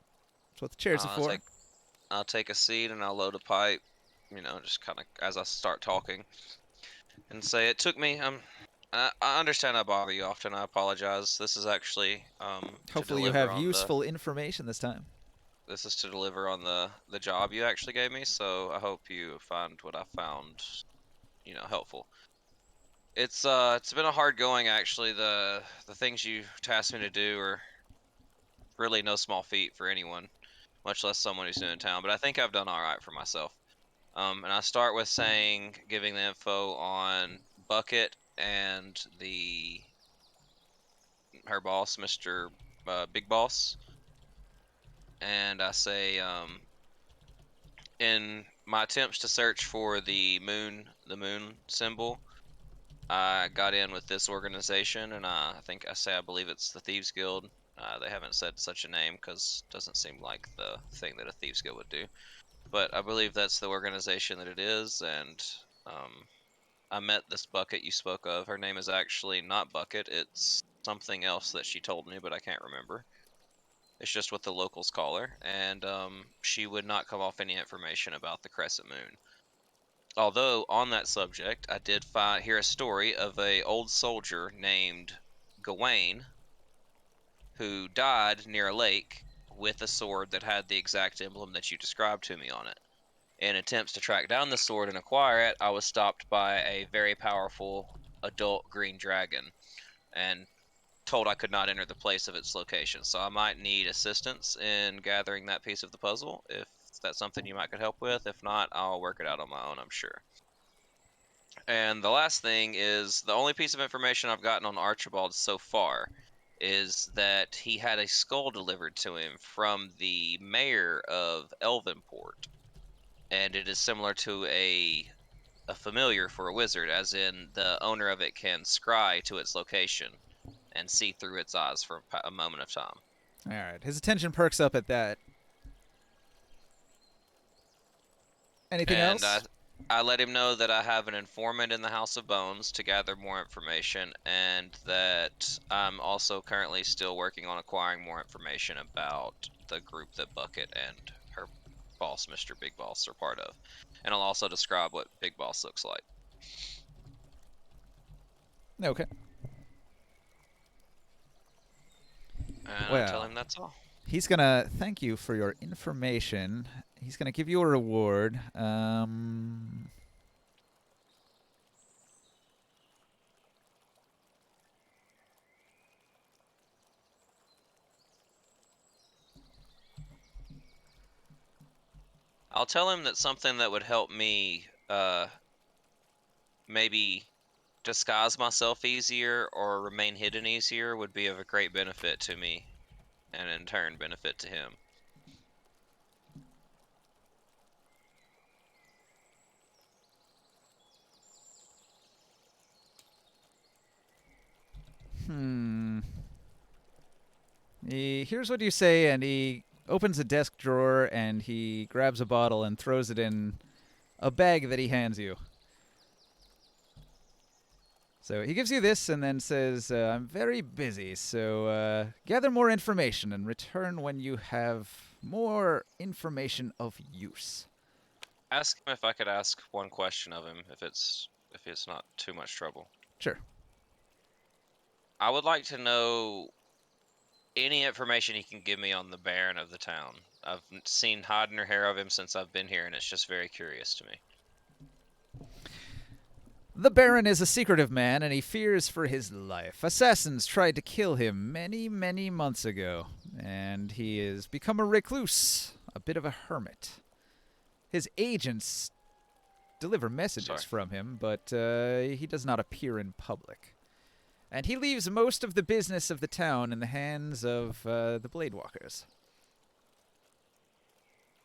That's what the chairs are for. I'll take a seat and I'll load a pipe. You know, just kind of as I start talking, and say, "It took me. I understand I bother you often. I apologize. This is actually Hopefully you have useful information this time. This is to deliver on the job you actually gave me. So I hope you find what I found, helpful. It's been a hard going actually. The things you tasked me to do are really no small feat for anyone, much less someone who's new in town. But I think I've done all right for myself. And I start with giving the info on Bucket and her boss, Mr. Big Boss. And I say, in my attempts to search for the moon symbol, I got in with this organization, and I believe it's the Thieves Guild. They haven't said such a name because it doesn't seem like the thing that a Thieves Guild would do. But I believe that's the organization that it is, and I met this Bucket you spoke of. Her name is actually not Bucket, it's something else that she told me, but I can't remember. It's just what the locals call her, and she would not come off any information about the Crescent Moon. Although, on that subject, I did hear a story of a old soldier named Gawain, who died near a lake with a sword that had the exact emblem that you described to me on it. In attempts to track down the sword and acquire it, I was stopped by a very powerful adult green dragon and told I could not enter the place of its location. So I might need assistance in gathering that piece of the puzzle, if that's something you might could help with. If not, I'll work it out on my own, I'm sure. And the last thing is, the only piece of information I've gotten on Archibald so far is that he had a skull delivered to him from the mayor of Elvenport, and it is similar to a familiar for a wizard, as in the owner of it can scry to its location and see through its eyes for a moment of time. All right. His attention perks up at that. Anything And else? I let him know that I have an informant in the House of Bones to gather more information, and that I'm also currently still working on acquiring more information about the group that Bucket and her boss, Mr. Big Boss, are part of. And I'll also describe what Big Boss looks like. Okay. And I tell Well, him that's all. he's gonna thank you for your information. He's gonna give you a reward. I'll tell him that something that would help me maybe disguise myself easier or remain hidden easier would be of a great benefit to me, and in turn benefit to him. Here's what you say, and he opens a desk drawer and he grabs a bottle and throws it in a bag that he hands you. So he gives you this and then says, I'm very busy, so gather more information and return when you have more information of use. Ask him if I could ask one question of him, if it's not too much trouble. Sure. I would like to know any information he can give me on the Baron of the town. I've seen hide nor hair of him since I've been here, and it's just very curious to me. The Baron is a secretive man, and he fears for his life. Assassins tried to kill him many, many months ago, and he has become a recluse, a bit of a hermit. His agents deliver messages from him, but he does not appear in public. And he leaves most of the business of the town in the hands of the Bladewalkers.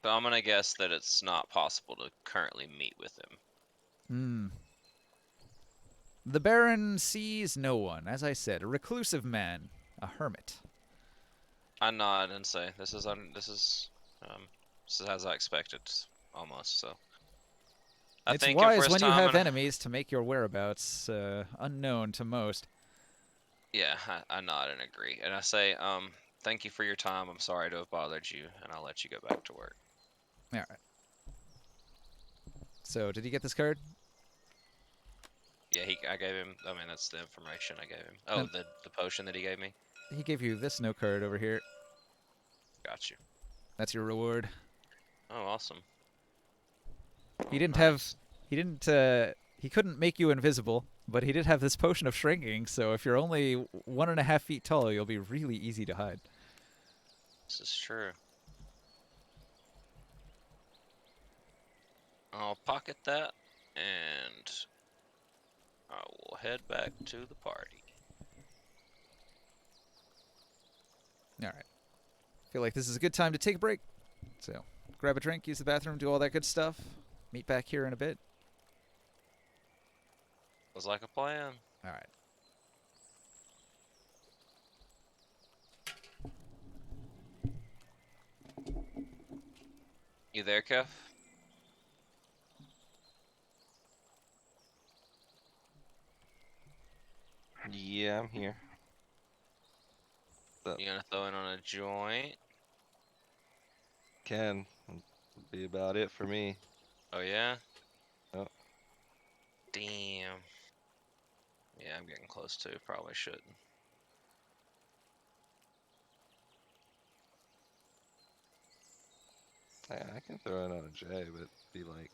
So I'm gonna guess that it's not possible to currently meet with him. The Baron sees no one. As I said, a reclusive man, a hermit. I nod and say, "This is as I expected, almost." So I It's thank him for wise his when you time, have and enemies to make your whereabouts unknown to most. yeah, I nod and agree, and I say, "Thank you for your time. I'm sorry to have bothered you, and I'll let you go back to work." All right. So, did he get this card? Yeah, I gave him. I mean, that's the information I gave him. Oh, And the potion that he gave me. he gave you this note card over here. Got you. That's your reward. Oh, awesome. He didn't Nice. he couldn't make you invisible, but he did have this potion of shrinking, so if you're only 1.5 feet tall, you'll be really easy to hide. This is true. I'll pocket that, and I will head back to the party. All right. Feel like this is a good time to take a break. So, grab a drink, use the bathroom, do all that good stuff. Meet back here in a bit. Was like a plan. All right. You there, Kev? Yeah, I'm here. You gonna throw in on a joint? Can be about it for me. Oh yeah? Yep. Damn. Yeah, I'm getting close to. Probably shouldn't. Yeah, I can throw it on a J, but be like,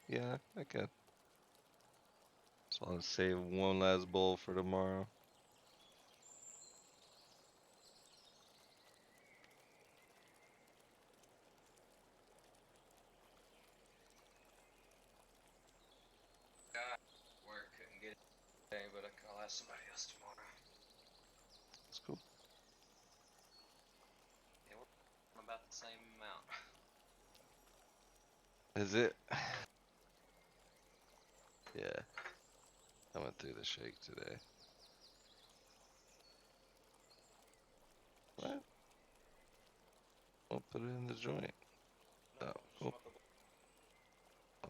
yeah, I can. Just want to save one last bowl for tomorrow. Work couldn't get it today, but I'll ask somebody else tomorrow. about the same amount. Is it? Yeah. I went through the shake today. What? I'll put it in the joint. Oh, cool.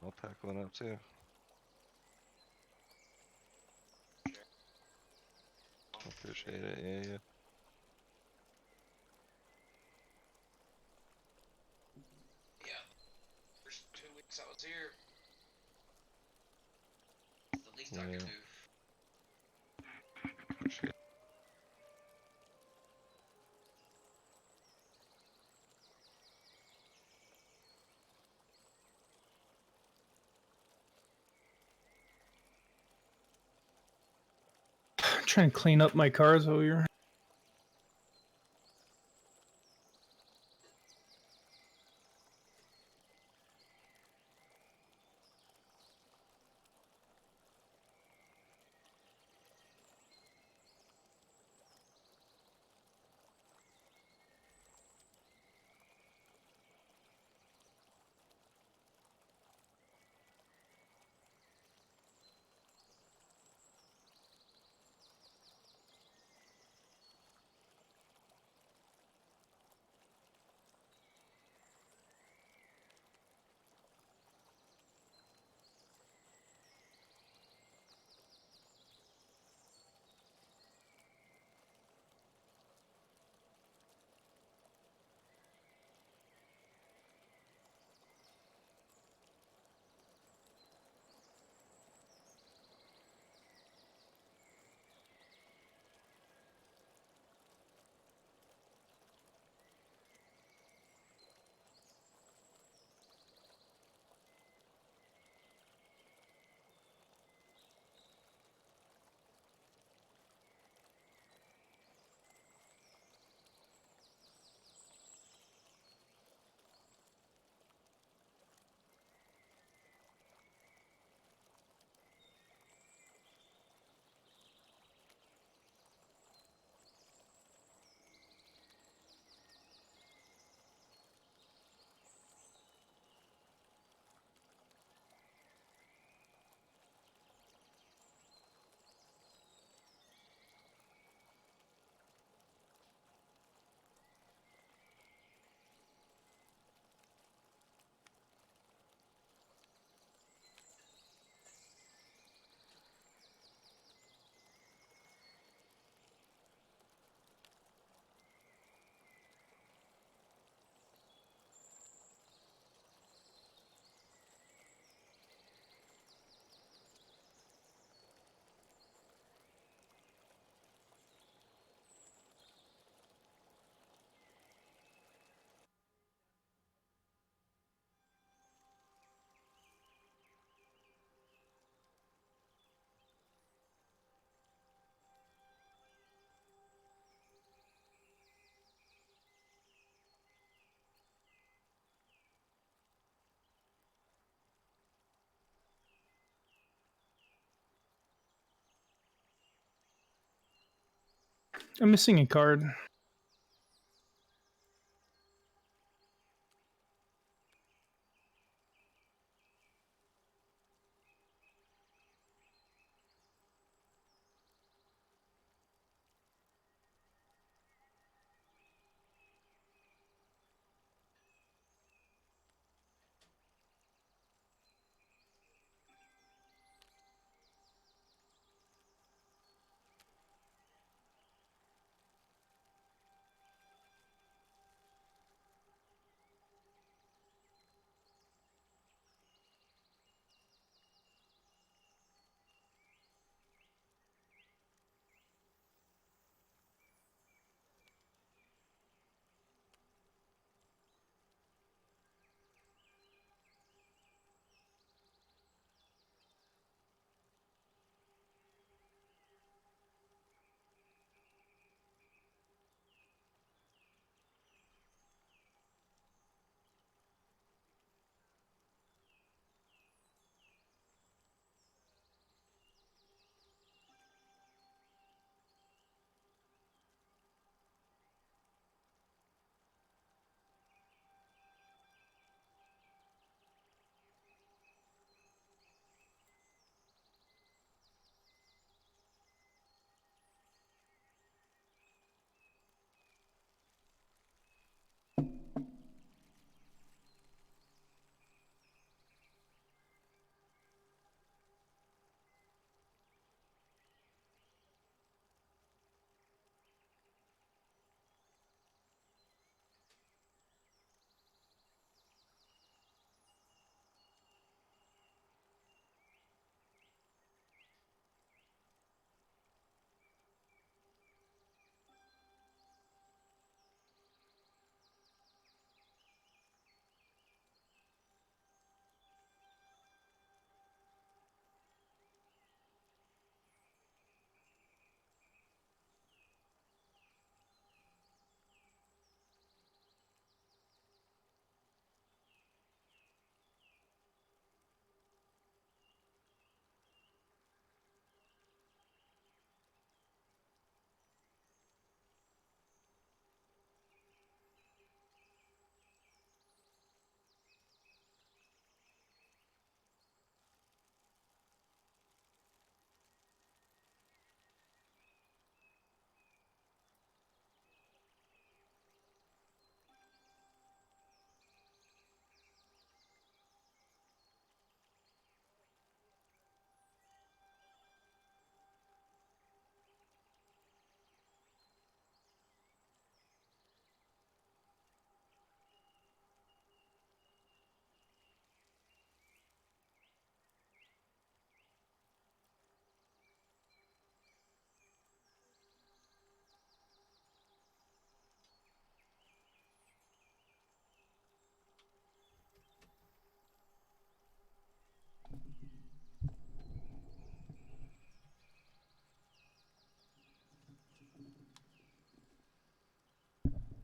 I'll pack one up too. Appreciate it. Yeah, yeah. Yeah. First 2 weeks I was here, it's the least I could Yeah. do. Appreciate it. I'm trying to clean up my cars over here. I'm missing a card.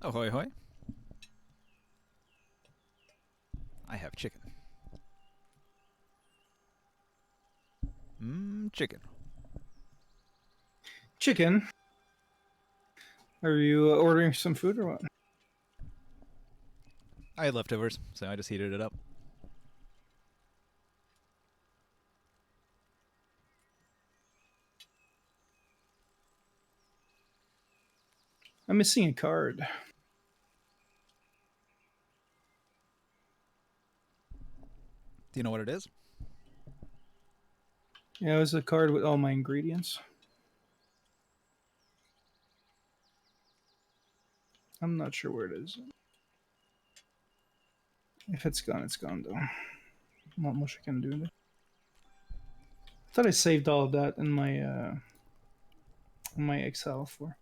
Ahoy hoy. I have chicken. Chicken. Chicken. Are you ordering some food or what? I had leftovers, so I just heated it up. I'm missing a card. Do you know what it is? Yeah, it was a card with all my ingredients. I'm not sure where it is. If it's gone, it's gone though. Not much I can do there. I thought I saved all of that in my Excel for.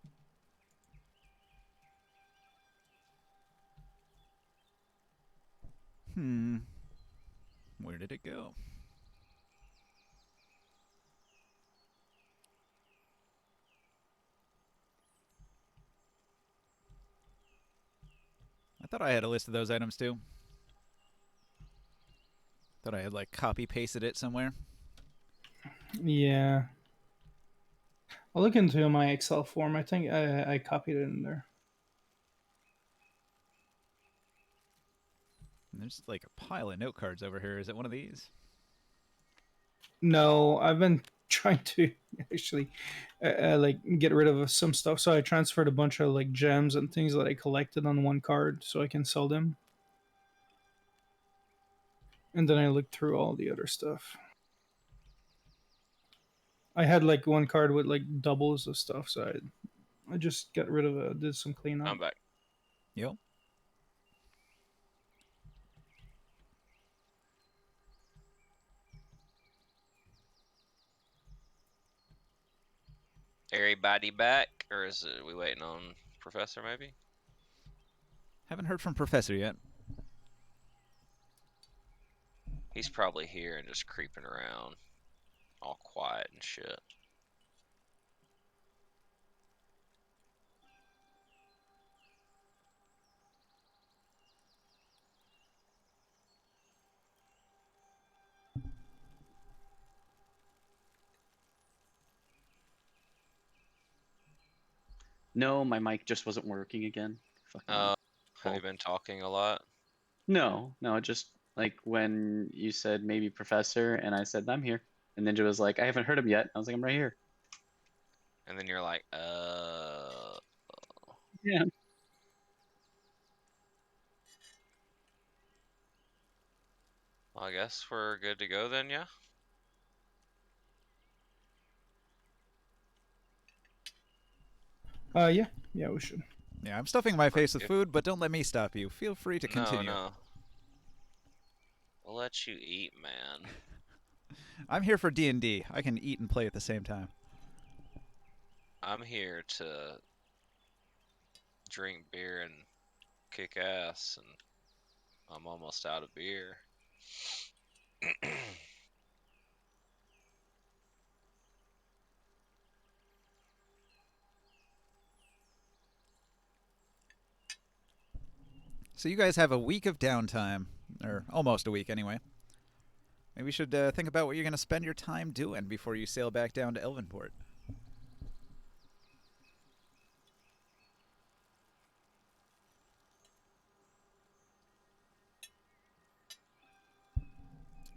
Where did it go? I thought I had a list of those items too. Thought I had like copy pasted it somewhere. Yeah. I'll look into my Excel form. I think I copied it in there. And there's like a pile of note cards over here. Is it one of these? No, I've been trying to actually like get rid of some stuff. So I transferred a bunch of like gems and things that I collected on one card so I can sell them. And then I looked through all the other stuff. I had like one card with like doubles of stuff, so I just got rid of it. Did some cleanup. I'm back. Yep. Everybody back, or is it we waiting on Professor maybe? Haven't heard from Professor yet. He's probably here and just creeping around, all quiet and shit. No, my mic just wasn't working again. Fucking Have you fault. been talking a lot? No, just like when you said maybe Professor, and I said I'm here, and Ninja was like, I haven't heard him yet. I was like, I'm right here. And then you're like, Yeah. well, I guess we're good to go then, yeah? Yeah, we should. Yeah, I'm stuffing my face with Yep. food, but don't let me stop you. Feel free to continue. No. We'll let you eat, man. I'm here for D&D. I can eat and play at the same time. I'm here to drink beer and kick ass, and I'm almost out of beer. So you guys have a week of downtime, or almost a week anyway. Maybe we should think about what you're going to spend your time doing before you sail back down to Elvenport.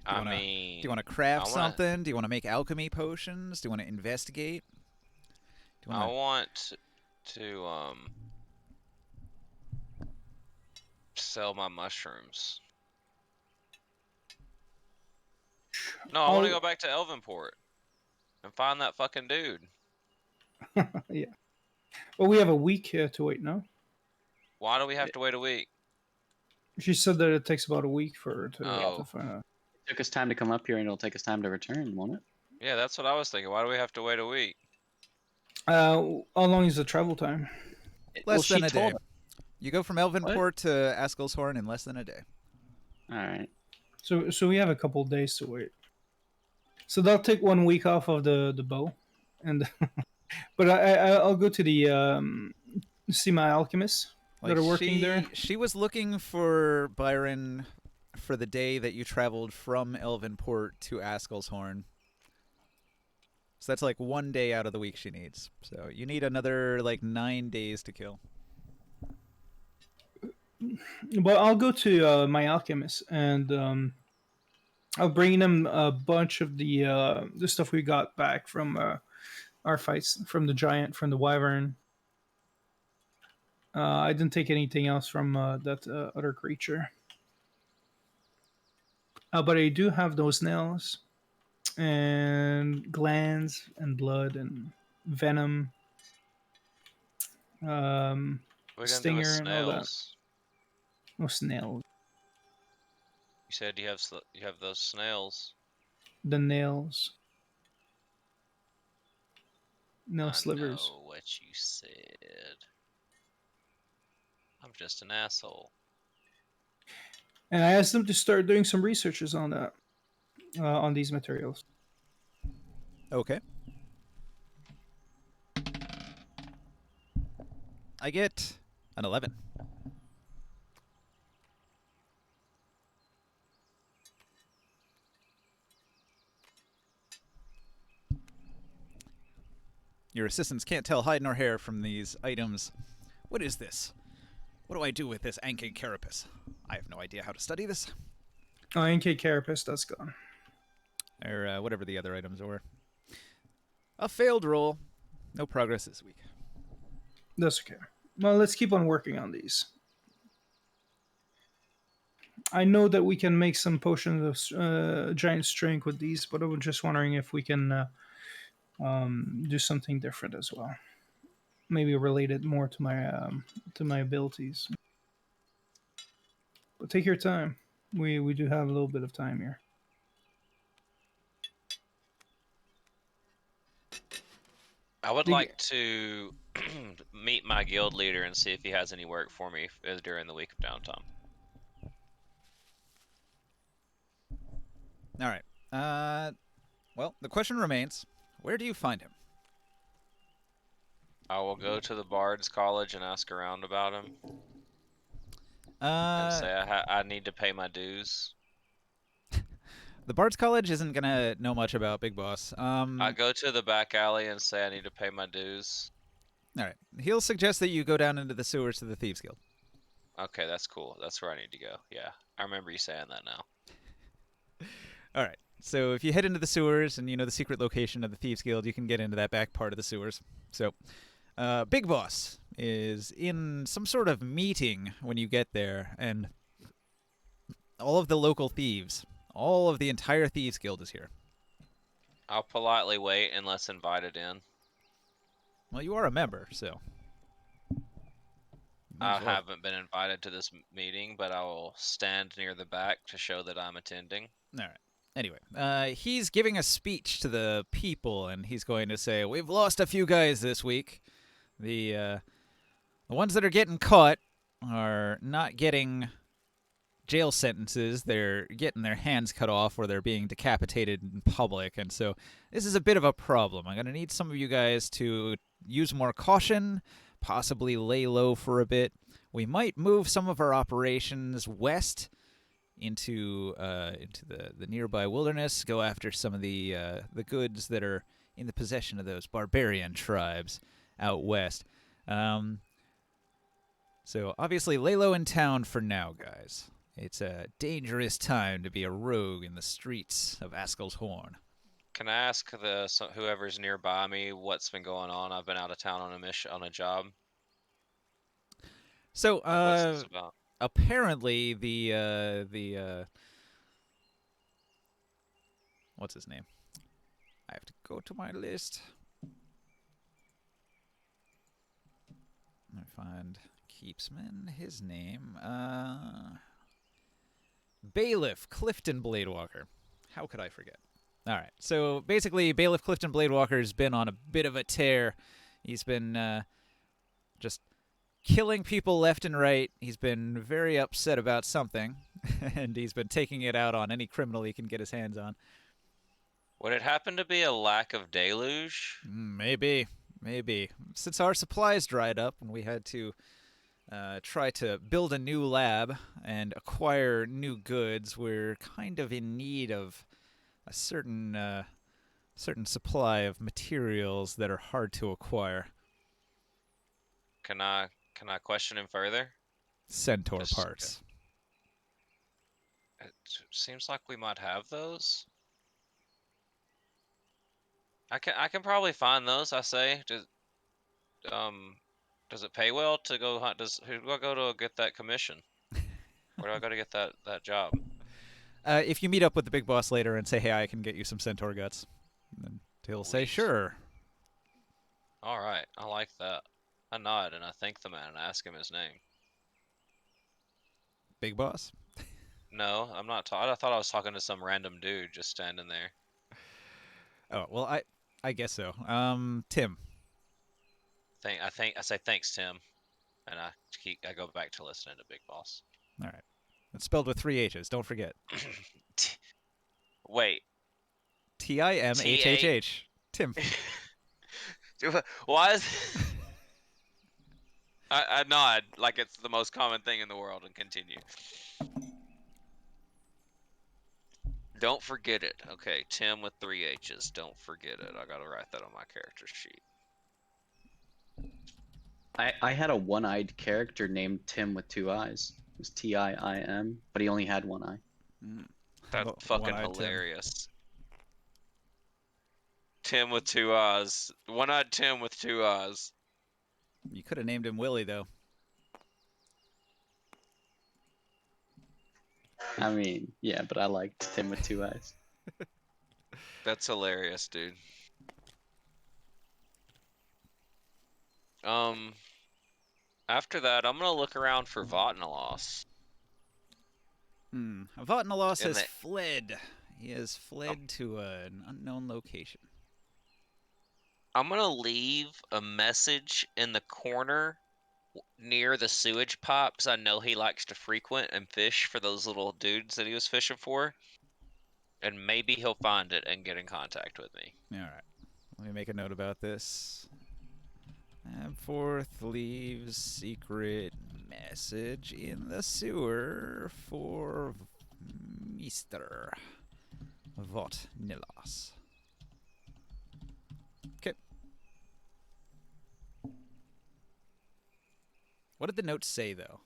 I Do mean, you want to craft I wanna- something? Do you want to make alchemy potions? Do you want to investigate? Do you I wanna... want to sell my mushrooms. No, I want to I'll- go back to Elvenport and find that fucking dude. Yeah. Well, we have a week here to wait now. Why do we have to wait a week? She said that it takes about a week for her to Oh. find out. It took us time to come up here, and it'll take us time to return, won't it? Yeah, that's what I was thinking. Why do we have to wait a week? How long is the travel time? Less than a day. told us. You go from Elvenport to Askelshorn in less than a day. All right. So we have a couple days to wait. So they'll take 1 week off of the bow, and but I'll go to the see my alchemist that are working there? She was looking for Byron for the day that you traveled from Elvenport to Askelshorn. So that's like 1 day out of the week she needs. So you need another like 9 days to kill. Well, I'll go to my alchemist and I'll bring them a bunch of the stuff we got back from our fights, from the giant, from the wyvern. I didn't take anything else from that other creature. But I do have those nails and glands and blood and venom, We're gonna do with stinger and all that. snails. No snails. You said you have you have those snails. The nails. Nail I slivers. know what you said. I'm just an asshole. And I asked them to start doing some researches on that, on these materials. Okay. I get an 11. Your assistants can't tell hide nor hair from these items. What is this? What do I do with this Anke carapace? I have no idea how to study this. Oh, NK Carapace, that's gone. Or whatever the other items were. A failed roll. No progress this week. That's okay. Well, let's keep on working on these. I know that we can make some potions of giant strength with these, but I was just wondering if we can do something different as well. Maybe related more to my abilities. But take your time. We do have a little bit of time here. I would Dig- like to meet my guild leader and see if he has any work for me during the week of downtime. All right. Well, the question remains, where do you find him? I will go to the Bard's College and ask around about him and say I need to pay my dues. The Bard's College isn't gonna know much about Big Boss. I go to the back alley and say I need to pay my dues. All right. He'll suggest that you go down into the sewers to the Thieves Guild. Okay, that's cool. That's where I need to go. Yeah, I remember you saying that now. All right. So if you head into the sewers and you know the secret location of the Thieves Guild, you can get into that back part of the sewers. So, Big Boss is in some sort of meeting when you get there, and all of the local thieves, all of the entire Thieves Guild is here. I'll politely wait unless invited in. Well, you are a member, so. I haven't been invited to this meeting, but I will stand near the back to show that I'm attending. All right. Anyway, he's giving a speech to the people, and he's going to say, "We've lost a few guys this week. The ones that are getting caught are not getting jail sentences. They're getting their hands cut off or they're being decapitated in public, and so this is a bit of a problem. I'm going to need some of you guys to use more caution, possibly lay low for a bit. We might move some of our operations west into the nearby wilderness, go after some of the goods that are in the possession of those barbarian tribes out west. So obviously lay low in town for now, guys. It's a dangerous time to be a rogue in the streets of Askel's Horn." Can I ask whoever's nearby me what's been going on? I've been out of town on a mission on a job. So What's this about? apparently the what's his name? I have to go to my list. Let me find Keepsman. His name, Bailiff Clifton Bladewalker. How could I forget? All right. So basically, Bailiff Clifton Bladewalker's been on a bit of a tear. He's been just killing people left and right. He's been very upset about something, and he's been taking it out on any criminal he can get his hands on. Would it happen to be a lack of deluge? Maybe. Since our supplies dried up and we had to try to build a new lab and acquire new goods, we're kind of in need of a certain supply of materials that are hard to acquire. Can I question him further? Centaur Just- parts. It seems like we might have those. I can probably find those. I say, does it pay well to go hunt? Who do I go to get that commission? Where do I go to get that job? If you meet up with the big boss later and say, "Hey, I can get you some centaur guts," then he'll say, Sweet. "Sure." All right, I like that. I nod and I thank the man and ask him his name. Big boss. No, I'm not. I thought I was talking to some random dude just standing there. Oh well, I guess so. Tim. I say thanks, Tim, and I go back to listening to Big Boss. All right. It's spelled with 3 H's. Don't forget. Wait. Timhhh. Tim. Why is I nod like it's the most common thing in the world and continue. Don't forget it. Okay, Tim with 3 H's. Don't forget it. I gotta write that on my character sheet. I had a one-eyed character named Tim with 2 eyes. It was Tim, but he only had one eye. That's fucking One-eyed Tim. hilarious. Tim with 2 eyes. One-eyed Tim with 2 eyes. You could have named him Willie though. I mean, yeah, but I liked Tim with 2 eyes. That's hilarious, dude. After that, I'm gonna look around for Votnalos. Votnalos In has the- fled. He has fled to an unknown location. I'm gonna leave a message in the corner near the sewage pipes. I know he likes to frequent and fish for those little dudes that he was fishing for. And maybe he'll find it and get in contact with me. All right. Let me make a note about this. Abforth leaves secret message in the sewer for Mr. Votnilos. Okay. What did the note say, though?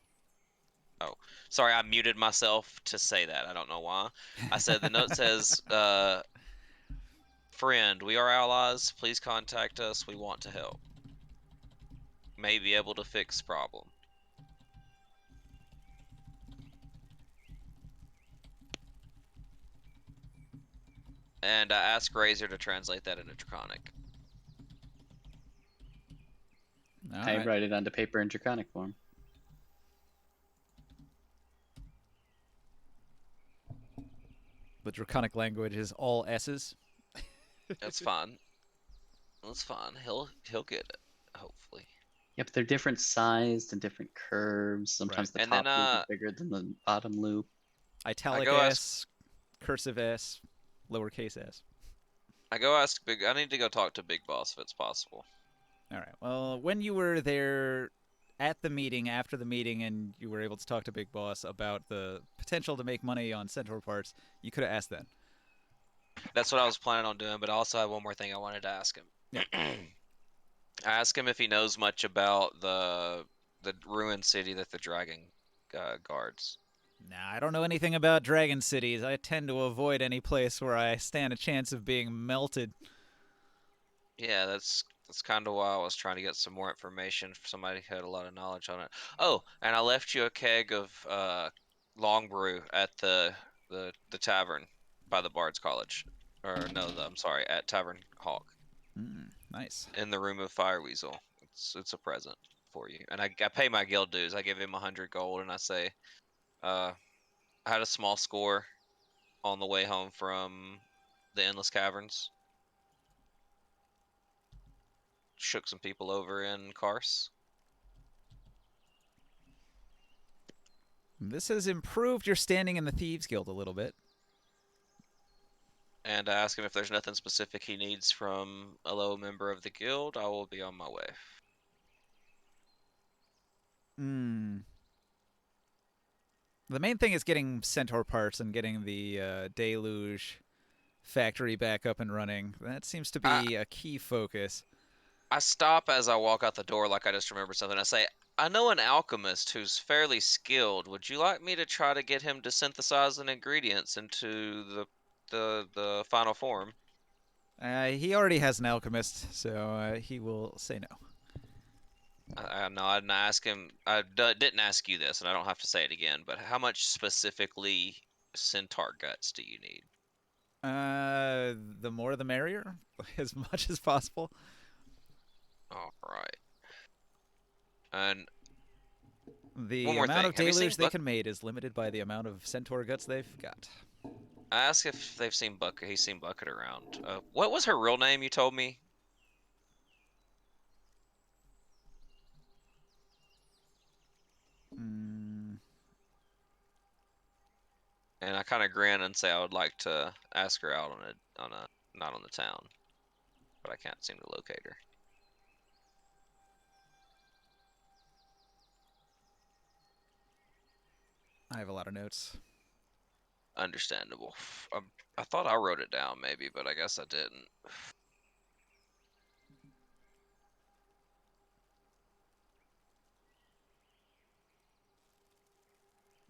Sorry, I muted myself to say that. I don't know why. I said the note says, friend, we are allies. Please contact us. We want to help. May be able to fix problem. And I asked Razor to translate that into Draconic. All I right. write it onto paper in draconic form. The draconic language is all S's. That's fine. That's fine. He'll get it, hopefully. Yep, they're different sized and different curves. Sometimes the And top then, loop is bigger than the bottom loop. Italic go S, cursive S, lowercase s. I go ask I need to go talk to Big Boss if it's possible. All right. Well, when you were there at the meeting, after the meeting, and you were able to talk to Big Boss about the potential to make money on Centaur parts, you could have asked that. That's what I was planning on doing, but I also have one more thing I wanted to ask him. Yeah. I asked him if he knows much about the ruined city that the dragon guards. Nah, I don't know anything about dragon cities. I tend to avoid any place where I stand a chance of being melted. Yeah, that's kind of why I was trying to get some more information for somebody who had a lot of knowledge on it. Oh, and I left you a keg of long brew at the tavern by the Bard's College. Or no, I'm sorry, at Tavern Hawk Nice. in the room of Fire Weasel. It's a present for you. And I pay my guild dues. I give him 100 gold and I say, I had a small score on the way home from the Endless Caverns. Shook some people over in Kars. This has improved your standing in the Thieves Guild a little bit. And I ask him if there's nothing specific he needs from a low member of the guild. I will be on my way. Hmm. The main thing is getting Centaur parts and getting the Deluge factory back up and running. That seems to I be a key focus. I stop as I walk out the door like I just remembered something. I say, I know an alchemist who's fairly skilled. Would you like me to try to get him to synthesize the ingredients into the final form? He already has an alchemist, so he will say no. I no, I didn't ask him. Didn't ask you this, and I don't have to say it again. But how much specifically centaur guts do you need? The more the merrier, as much as possible. All right. And one The more amount thing. of Have you deluge seen they Buck? can mate is limited by the amount of centaur guts they've got. I asked if they've seen Bucket. He's seen Bucket around. What was her real name? You told me. Mm, And I kind of grin and say I would like to ask her out on a not on the town, but I can't seem to locate her. I have a lot of notes. Understandable. I thought I wrote it down maybe, but I guess I didn't.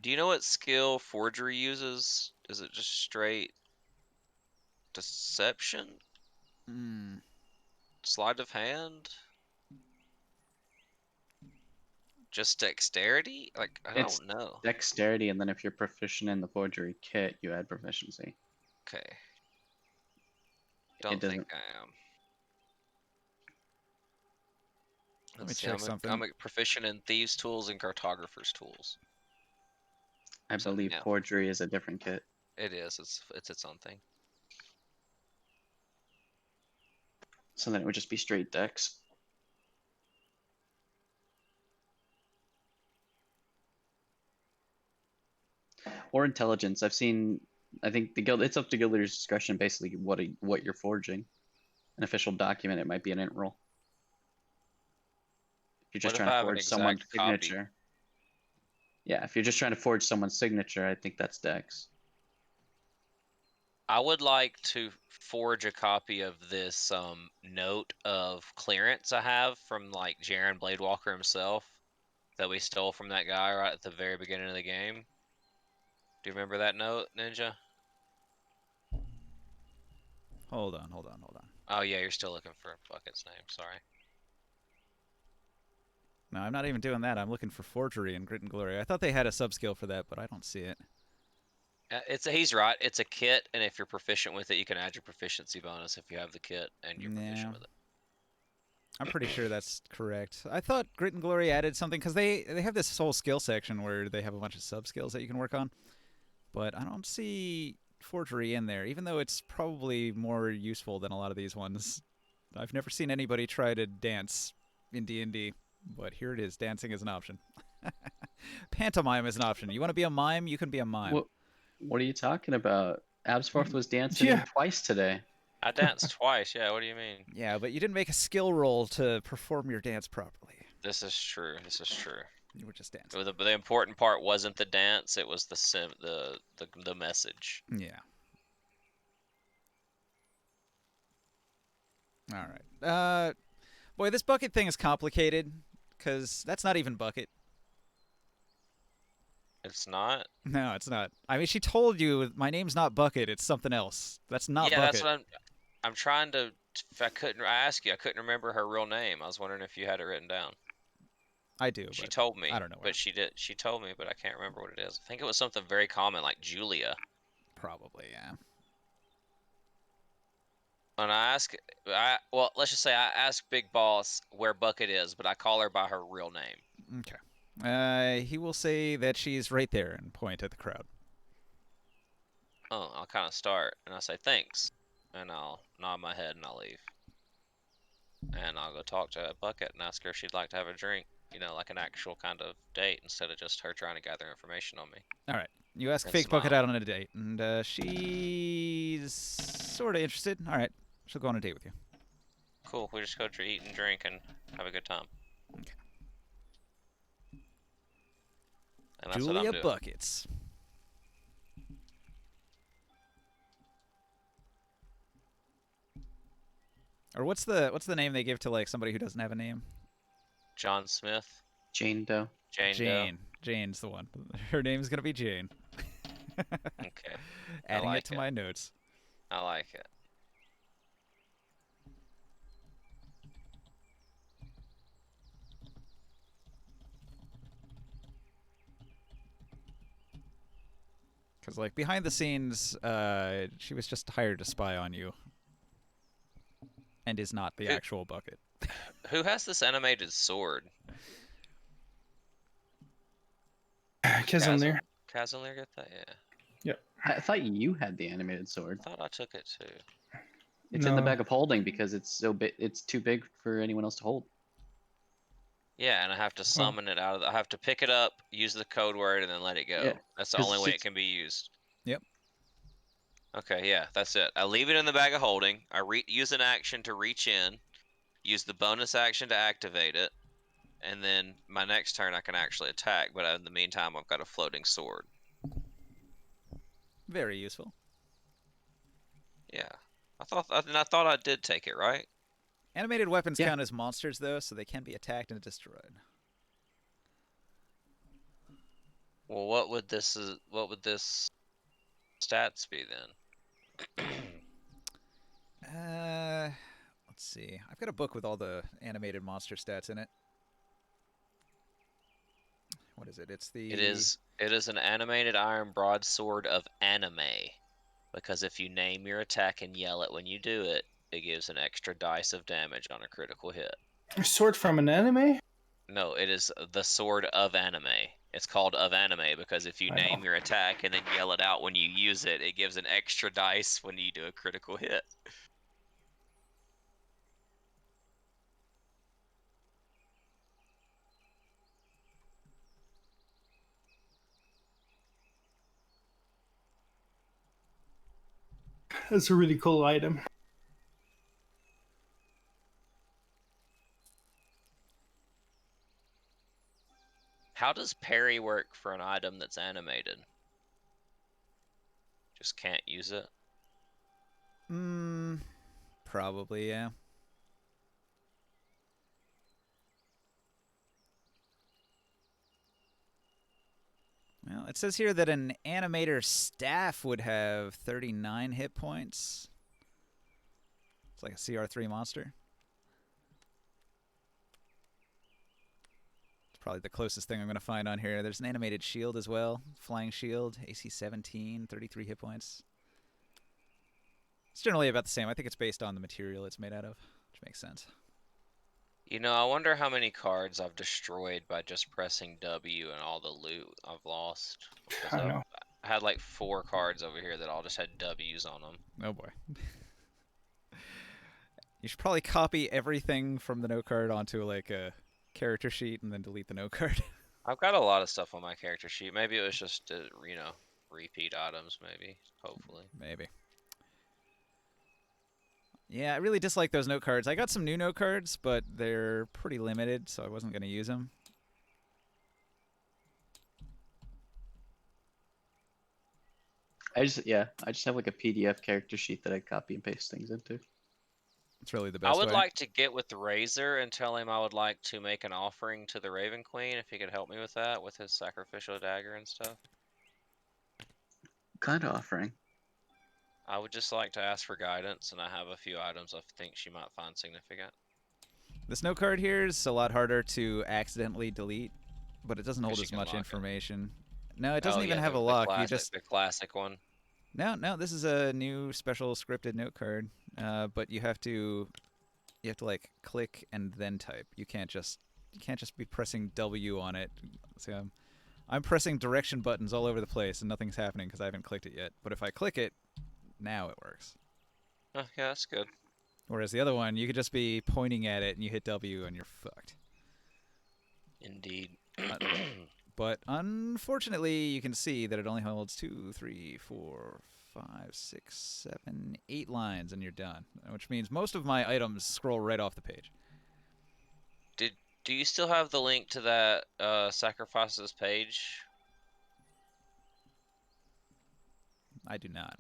Do you know what skill forgery uses? Is it just straight deception? Mm, Sleight of hand? Just dexterity? Like, I It's don't know. dexterity, and then if you're proficient in the forgery kit, you add proficiency. Okay. It Don't think doesn't. I am. Let me Let's see. check something. I'm a proficient in thieves' tools and cartographer's tools. I So believe yeah, forgery is a different kit. it is. It's its own thing. So then it would just be straight dex. Or intelligence. I've seen. I think the guild. It's up to guild leader's discretion. Basically, what you're forging. An official document. It might be an int roll. If you're What just if trying I to have an forge someone's exact copy? signature. Yeah, if you're just trying to forge someone's signature, I think that's dex. I would like to forge a copy of this note of clearance I have from like Jaren Bladewalker himself that we stole from that guy right at the very beginning of the game. Do you remember that note, Ninja? Hold on, hold on, hold on. Oh yeah, you're still looking for Bucket's name. Sorry. No, I'm not even doing that. I'm looking for forgery and grit and glory. I thought they had a subskill for that, but I don't see it. He's right. It's a kit, and if you're proficient with it, you can add your proficiency bonus if you have the kit and you're Yeah, proficient with it. I'm pretty sure that's correct. I thought grit and glory added something because they have this whole skill section where they have a bunch of sub skills that you can work on, but I don't see forgery in there, even though it's probably more useful than a lot of these ones. I've never seen anybody try to dance in D&D, but here it is. Dancing is an option. Pantomime is an option. You want to be a mime? You can be a mime. What are you talking about? Absforth was dancing Yeah. twice today. I danced twice. Yeah, what do you mean? Yeah, but you didn't make a skill roll to perform your dance properly. This is true. This is true. You were just dancing. The important part wasn't the dance; it was the message. Yeah. All right. Boy, this bucket thing is complicated because that's not even bucket. It's not. No, it's not. I mean, she told you my name's not bucket. It's something else. That's not Yeah, that's bucket. what I'm trying to. If I couldn't, I asked you. I couldn't remember her real name. I was wondering if you had it written down. I do, She but told me, I don't know where. but she did. She told me, but I can't remember what it is. I think it was something very common, like Julia. Probably, yeah. And well, let's just say I asked Big Boss where Bucket is, but I call her by her real name. Okay. He will say that she's right there and point at the crowd. Oh, I'll kind of start, and I say thanks, and I'll nod my head and I'll leave. And I'll go talk to Bucket and ask her if she'd like to have a drink. You know, like an actual kind of date instead of just her trying to gather information on me. All right. You ask And Fake Bucket smile. out on a date, and she's sort of interested. All right. She'll go on a date with you. Cool. We just go to eat and drink and have a good time. And that's what I'm Julia doing. Buckets. Or what's the name they give to like somebody who doesn't have a name? John Smith, Jane Doe. Jane Doe. Jane. Jane's the one. Her name's gonna be Jane. Okay, Adding like it to it. my notes. I like it. Because like behind the scenes, she was just hired to spy on you, and is not the Who- actual Bucket. Who has this animated sword? Mhiilamniir. Kazimir get that? Yeah. I thought you had the animated sword. I thought I took it too. It's in the No. bag of holding because it's so big. It's too big for anyone else to hold. Yeah, and I have to summon it out of I have to pick it up, use the code word, and then let it go. Yeah, That's the 'cause only way it it's- can be used. Yep. Okay, yeah, that's it. I leave it in the bag of holding. I use an action to reach in, use the bonus action to activate it, and then my next turn I can actually attack. But in the meantime, I've got a floating sword. Very useful. Yeah, I thought I did take it right. Animated weapons Yeah. count as monsters though, so they can be attacked and destroyed. Well, what would this stats be then? Let's see. I've got a book with all the animated monster stats in it. What is it? It's the. It is an animated iron broadsword of anime, because if you name your attack and yell it when you do it, it gives an extra dice of damage on a critical hit. A sword from an anime? No, it is the sword of anime. It's called of anime because if you I name know. your attack and then yell it out when you use it, it gives an extra dice when you do a critical hit. That's a really cool item. How does parry work for an item that's animated? Just can't use it? Probably, yeah. Well, it says here that an animator staff would have 39 hit points. It's like a CR3 monster. It's probably the closest thing I'm going to find on here. There's an animated shield as well. Flying shield, AC 17, 33 hit points. It's generally about the same. I think it's based on the material it's made out of, which makes sense. You know, I wonder how many cards I've destroyed by just pressing W and all the loot I've lost. I don't know. I had like 4 cards over here that all just had W's on them. Oh boy. You should probably copy everything from the note card onto like a character sheet and then delete the note card. I've got a lot of stuff on my character sheet. Maybe it was just, repeat items, maybe. Hopefully. Maybe. Yeah, I really dislike those note cards. I got some new note cards, but they're pretty limited, so I wasn't going to use them. I just have like a PDF character sheet that I copy and paste things into. It's really the I best would way. like to get with Razor and tell him I would like to make an offering to the Raven Queen, if he could help me with that, with his sacrificial dagger and stuff. What kind of offering? I would just like to ask for guidance, and I have a few items I think she might find significant. This note card here is a lot harder to accidentally delete, but it doesn't hold you as can much lock it. information. No, it doesn't Oh, even yeah, have a the lock. You classic, just the classic one. no. This is a new special scripted note card, but you have to like click and then type. You can't just be pressing W on it. So I'm pressing direction buttons all over the place and nothing's happening because I haven't clicked it yet. But if I click it, now it works. Oh, yeah, that's good. Whereas the other one, you could just be pointing at it and you hit W and you're fucked. Indeed. But unfortunately, you can see that it only holds 2, 3, 4, 5, 6, 7, 8 lines, and you're done. Which means most of my items scroll right off the page. Do you still have the link to that sacrifices page? I do not.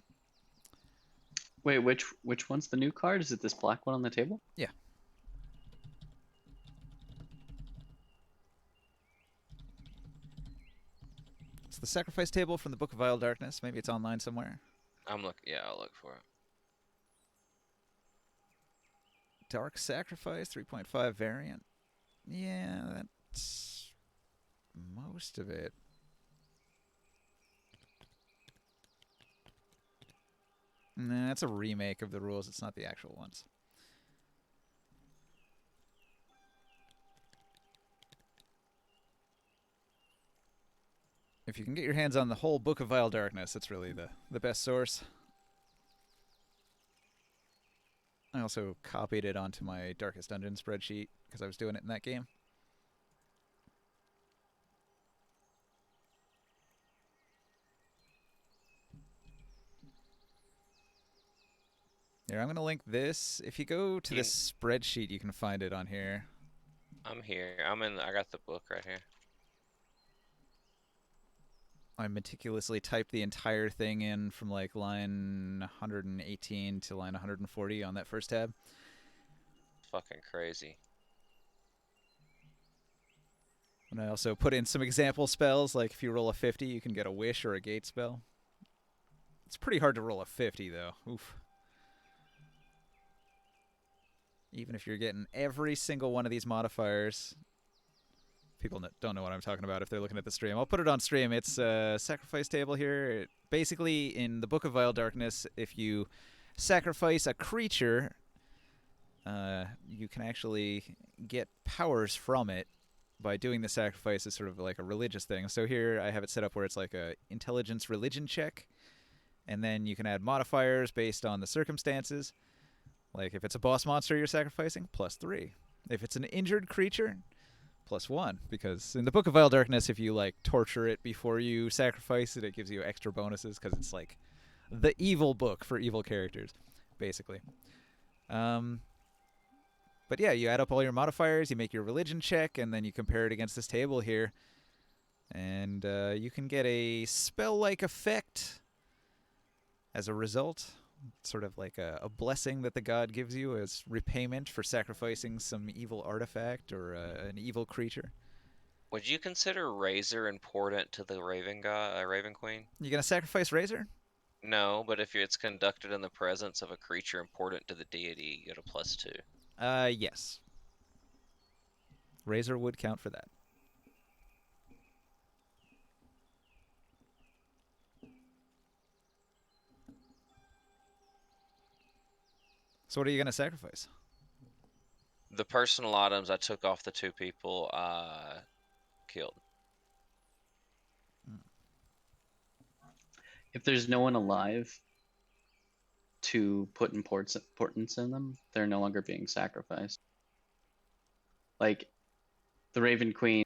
Wait, which one's the new card? Is it this black one on the table? Yeah. It's the sacrifice table from the Book of Vile Darkness. Maybe it's online somewhere. Yeah, I'll look for it. Dark Sacrifice, 3.5 variant. Yeah, that's most of it. Nah, it's a remake of the rules. It's not the actual ones. If you can get your hands on the whole Book of Vile Darkness, it's really the best source. I also copied it onto my Darkest Dungeon spreadsheet because I was doing it in that game. Here, I'm going to link this. If you go to this spreadsheet, you can find it on here. I'm here. I got the book right here. I meticulously typed the entire thing in from like line 118 to line 140 on that first tab. Fucking crazy. And I also put in some example spells, like if you roll a 50, you can get a wish or a gate spell. It's pretty hard to roll a 50, though. Oof. Even if you're getting every single one of these modifiers, people don't know what I'm talking about if they're looking at the stream. I'll put it on stream. It's a sacrifice table here. Basically, in the Book of Vile Darkness, if you sacrifice a creature, you can actually get powers from it by doing the sacrifice as sort of like a religious thing. So here I have it set up where it's like a intelligence religion check, and then you can add modifiers based on the circumstances. Like if it's a boss monster you're sacrificing, +3. If it's an injured creature, +1. Because in the Book of Vile Darkness, if you like torture it before you sacrifice it, it gives you extra bonuses because it's like the evil book for evil characters, basically. But yeah, you add up all your modifiers, you make your religion check, and then you compare it against this table here. And you can get a spell-like effect as a result. Sort of like a blessing that the god gives you as repayment for sacrificing some evil artifact or an evil creature. Would you consider Razor important to the Raven Queen? You gonna sacrifice Razor? No, but if it's conducted in the presence of a creature important to the deity, you get a +2. Yes. Razor would count for that. So what are you gonna sacrifice? The personal items I took off the 2 people killed. If there's no one alive to put importance in them, they're no longer being sacrificed. Like the Raven Queen,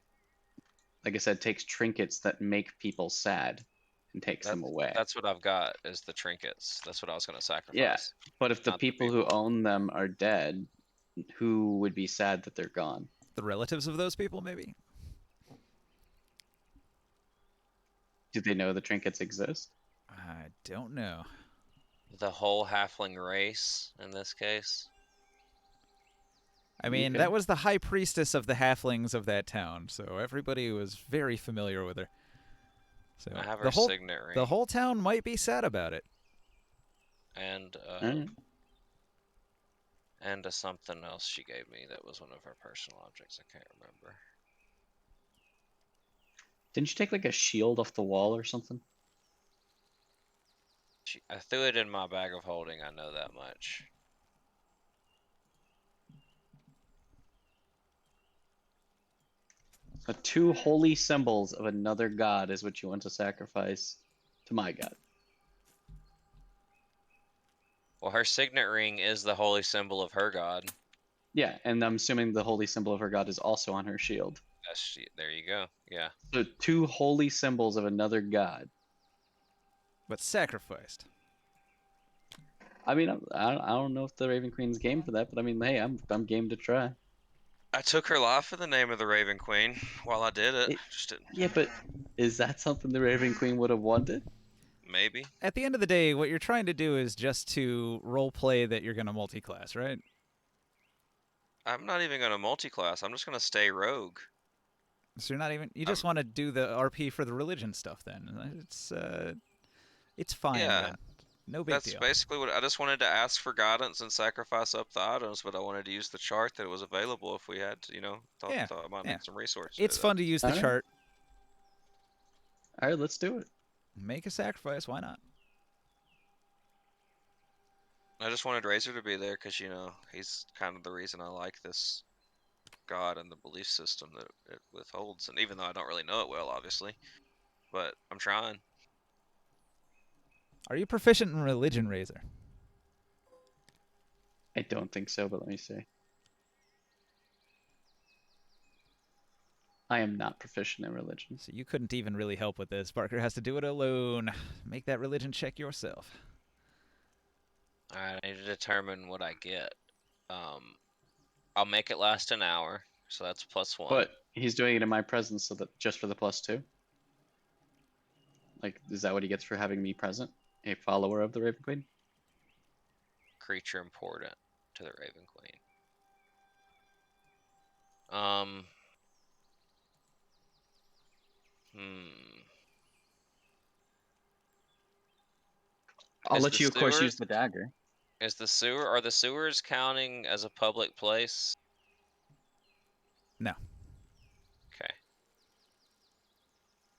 like I said, takes trinkets that make people sad and takes them away. That's what I've got is the trinkets. That's what I was going to sacrifice. Yeah, but if the Not people who own them are dead, who would be sad that they're gone? The relatives of those people, maybe? Do they know the trinkets exist? I don't know. The whole halfling race in this case. I mean, Okay. that was the high priestess of the halflings of that town, so everybody was very familiar with her. So I have her the whole signet ring. the whole town might be sad about it. And Alright. and something else she gave me that was one of her personal objects. I can't remember. Didn't you take like a shield off the wall or something? I threw it in my bag of holding. I know that much. So 2 holy symbols of another god is what you want to sacrifice to my god. Well, her signet ring is the holy symbol of her god. Yeah, and I'm assuming the holy symbol of her god is also on her shield. There you go. Yeah. So 2 holy symbols of another god. But sacrificed. I mean, I don't know if the Raven Queen's game for that, but I mean, hey, I'm game to try. I took her life in the name of the Raven Queen while I did it. It- Just didn't. Yeah, but is that something the Raven Queen would have wanted? Maybe. At the end of the day, what you're trying to do is just to role play that you're going to multi-class, right? I'm not even gonna multi-class. I'm just gonna stay rogue. So you're not even. You just want to do the RP for the religion stuff. Then it's fine. Yeah, Then. No big that's deal. basically what I just wanted to ask for guidance and sacrifice up the items, but I wanted to use the chart that was available if we had to, thought Yeah, I might yeah. need some resources. It's fun to use the Alright. chart. All right, let's do it. Make a sacrifice. Why not? I just wanted Razor to be there because he's kind of the reason I like this god and the belief system that it withholds. And even though I don't really know it well, obviously, but I'm trying. Are you proficient in religion, Razor? I don't think so, but let me see. I am not proficient in religion. So you couldn't even really help with this. Barker has to do it alone. Make that religion check yourself. I need to determine what I get. I'll make it last an hour, so that's +1. But he's doing it in my presence, so that just for the +2. Like, is that what he gets for having me present? A follower of the Raven Queen? Creature important to the Raven Queen. I'll Is let the you, of course, sewer- use the dagger. Are the sewers counting as a public place? No. Okay.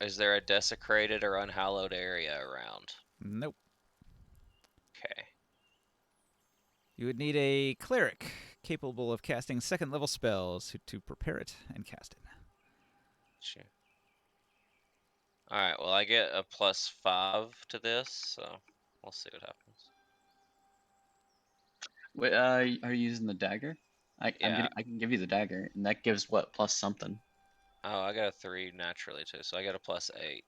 Is there a desecrated or unhallowed area around? Nope. Okay. You would need a cleric capable of casting second-level spells to prepare it and cast it. Sure. Alright, well I get a +5 to this, so we'll see what happens. Wait, are you using the dagger? I Yeah. can give you the dagger, and that gives what, plus something. Oh, I got a 3 naturally too, so I got a +8.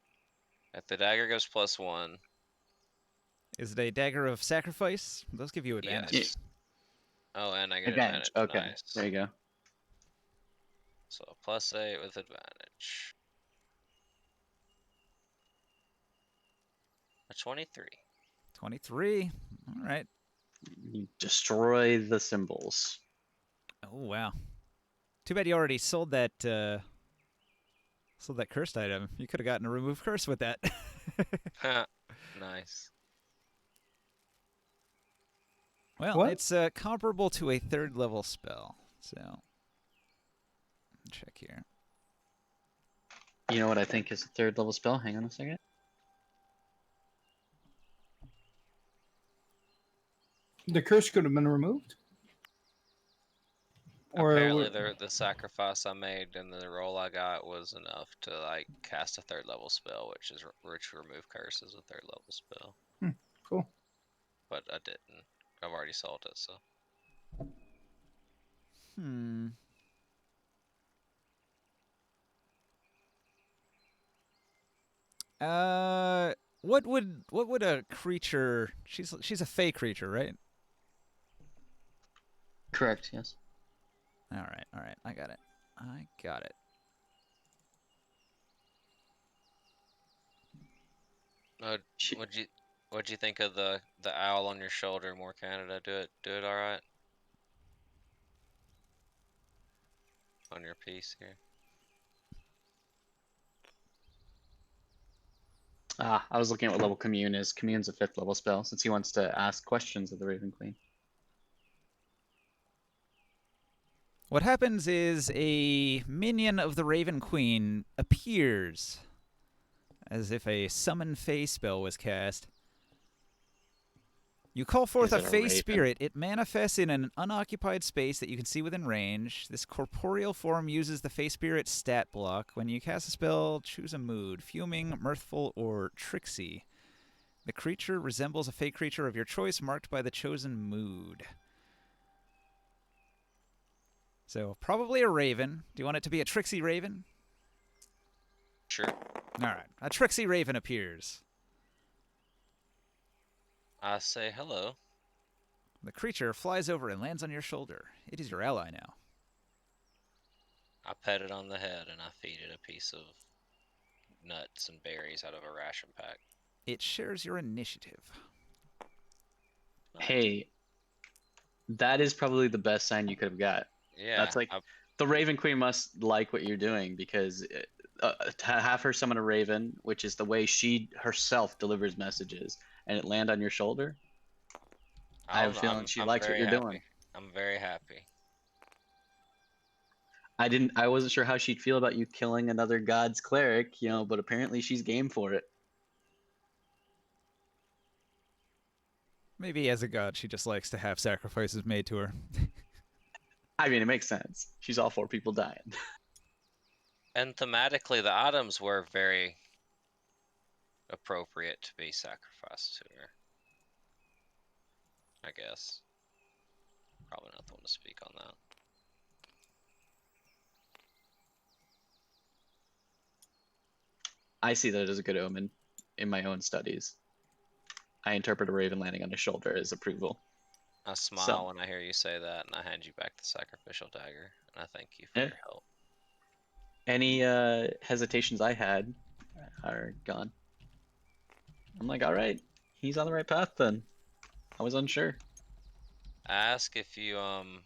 If the dagger goes +1, Is it a dagger of sacrifice? Those give you advantage. yes. Oh, and I get Advantage. Okay, Nice. there you go. So +8 with advantage. A 23. 23. All right. You destroy the symbols. Oh, wow. Too bad you already sold that cursed item. You could have gotten a remove curse with that. Nice. Well, What? it's comparable to a third level spell. So, check here. You know what I think is a third level spell? Hang on a second. The curse could have been removed. Or Apparently, the sacrifice I made and the roll I got was enough to cast a third level spell, which remove curse is a third level spell. cool. But I didn't. I've already sold it, so. What would a creature? She's a fey creature, right? Correct, yes. All right. I got it. What'd you think of the owl on your shoulder, More Canada? Do it all right on your piece here. I was looking at what level Commune is. Commune's a 5th level spell, since he wants to ask questions of the Raven Queen. What happens is a minion of the Raven Queen appears as if a summon fey spell was cast. You call forth Is a it a fey raven? spirit. It manifests in an unoccupied space that you can see within range. This corporeal form uses the fey spirit stat block. When you cast a spell, choose a mood: fuming, mirthful, or tricksy. The creature resembles a fey creature of your choice marked by the chosen mood. So, probably a raven. Do you want it to be a tricksy raven? Sure. All right. A tricksy raven appears. I say hello. The creature flies over and lands on your shoulder. It is your ally now. I pet it on the head and I feed it a piece of nuts and berries out of a ration pack. It shares your initiative. Hey, that is probably the best sign you could have got. Yeah. That's like the Raven Queen must like what you're doing because to have her summon a raven, which is the way she herself delivers messages, and it land on your shoulder. I have a feeling she I'm likes what very you're happy. doing. I'm very happy. I wasn't sure how she'd feel about you killing another god's cleric, but apparently she's game for it. Maybe as a god, she just likes to have sacrifices made to her. I mean, it makes sense. She's all for people dying. And thematically, the items were very appropriate to be sacrificed to her. I guess. Probably not the one to speak on that. I see that as a good omen in my own studies. I interpret a raven landing on his shoulder as approval. I smile when I hear you say that, and I hand you back the sacrificial dagger, and I thank you for Yeah. your help. Any hesitations I had are gone. I'm like, all right, he's on the right path then. I was unsure. Ask if you want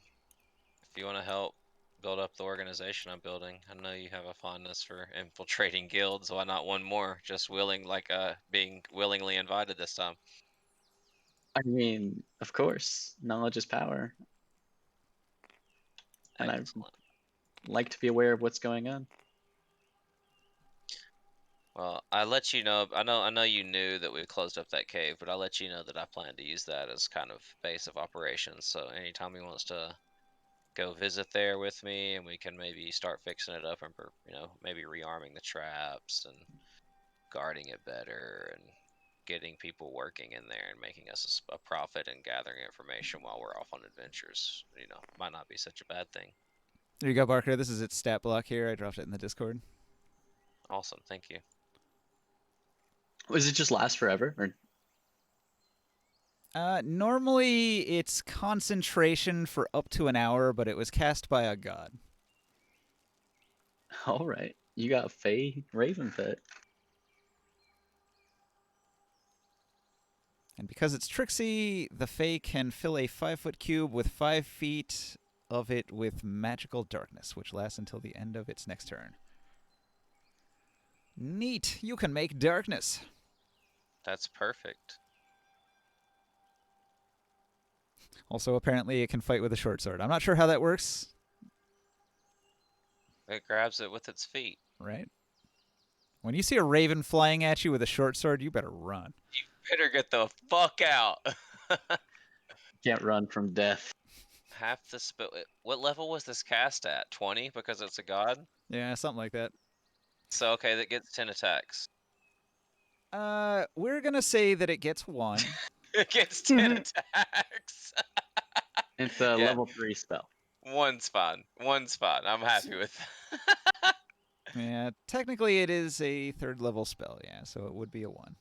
to help build up the organization I'm building. I know you have a fondness for infiltrating guilds. Why not one more? Just being willingly invited this time. I mean, of course, knowledge is power. And I Excellent. like to be aware of what's going on. Well, I let you know. I know you knew that we closed up that cave, but I'll let you know that I plan to use that as kind of base of operations. So anytime he wants to go visit there with me, and we can maybe start fixing it up and maybe rearming the traps and guarding it better and getting people working in there and making us a profit and gathering information while we're off on adventures, might not be such a bad thing. There you go, Barker. This is its stat block here. I dropped it in the Discord. Awesome, thank you. Does it just last forever? Or Normally it's concentration for up to an hour, but it was cast by a god. all right, you got Fae Raven Pet. And because it's tricksy, the Fae can fill a 5-foot cube with 5 feet of it with magical darkness, which lasts until the end of its next turn. Neat. You can make darkness. That's perfect. Also, apparently, it can fight with a short sword. I'm not sure how that works. It grabs it with its feet. Right? When you see a raven flying at you with a short sword, you better run. You better get the fuck out. Can't run from death. Half the spell. What level was this cast at? 20 because it's a god? Yeah, something like that. So, okay, that gets 10 attacks. We're gonna say that it gets 1. It gets 10 attacks. It's a Yeah. level 3 spell. One's fine. I'm happy with that. Yeah, technically it is a 3rd level spell, yeah, so it would be a 1.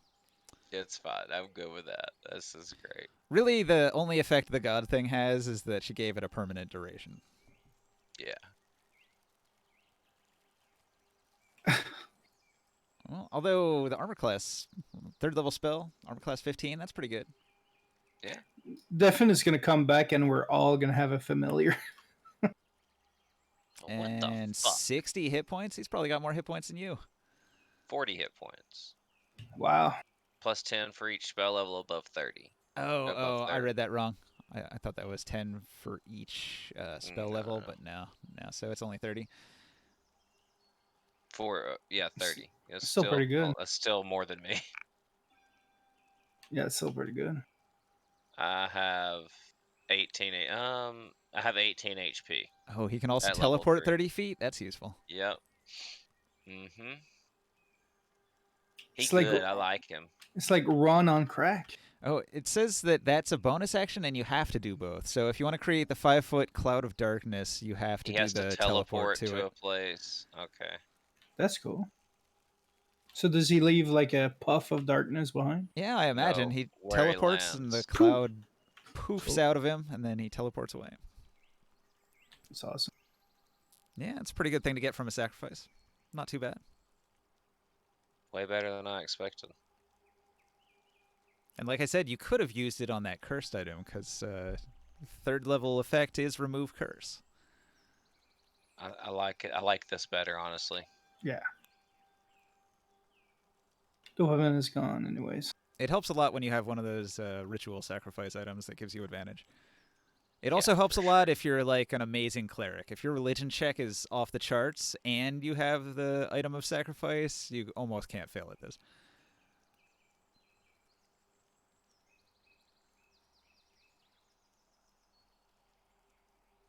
It's fine. I'm good with that. This is great. Really, the only effect the god thing has is that she gave it a permanent duration. Yeah. Well, although the armor class, 3rd level spell, armor class 15, that's pretty good. Yeah. Defin is going to come back and we're all going to have a familiar. What And the fuck? 60 hit points? He's probably got more hit points than you. 40 hit points. Wow. Plus 10 for each spell level above 30. Above I 30. read that wrong. I thought that was 10 for each spell level, but no. So it's only 30. Yeah, 30. It's Still pretty good. That's still more than me. Yeah, it's still pretty good. I have 18. I have 18 HP. Oh, he can also At level teleport 3. 30 feet? That's useful. Yep. Mm-hmm. He's It's like- good. I like him. It's like run on crack. Oh, it says that that's a bonus action and you have to do both. So if you want to create the 5-foot cloud of darkness, you have to He do has the to teleport teleport to to it. a place. Okay. That's cool. So does he leave like a puff of darkness behind? Yeah, I imagine. No, He where he teleports and the lands. cloud poofs Cool. out of him and then he teleports away. It's awesome. Yeah, it's a pretty good thing to get from a sacrifice. Not too bad. Way better than I expected. And like I said, you could have used it on that cursed item because third level effect is remove curse. I like it. I like this better, honestly. Yeah. Dovahven is gone, anyways. It helps a lot when you have one of those ritual sacrifice items that gives you advantage. It Yeah, also helps for a lot if you're like an amazing cleric. If your religion check is off the charts and you have the item of sacrifice, you almost can't fail at this.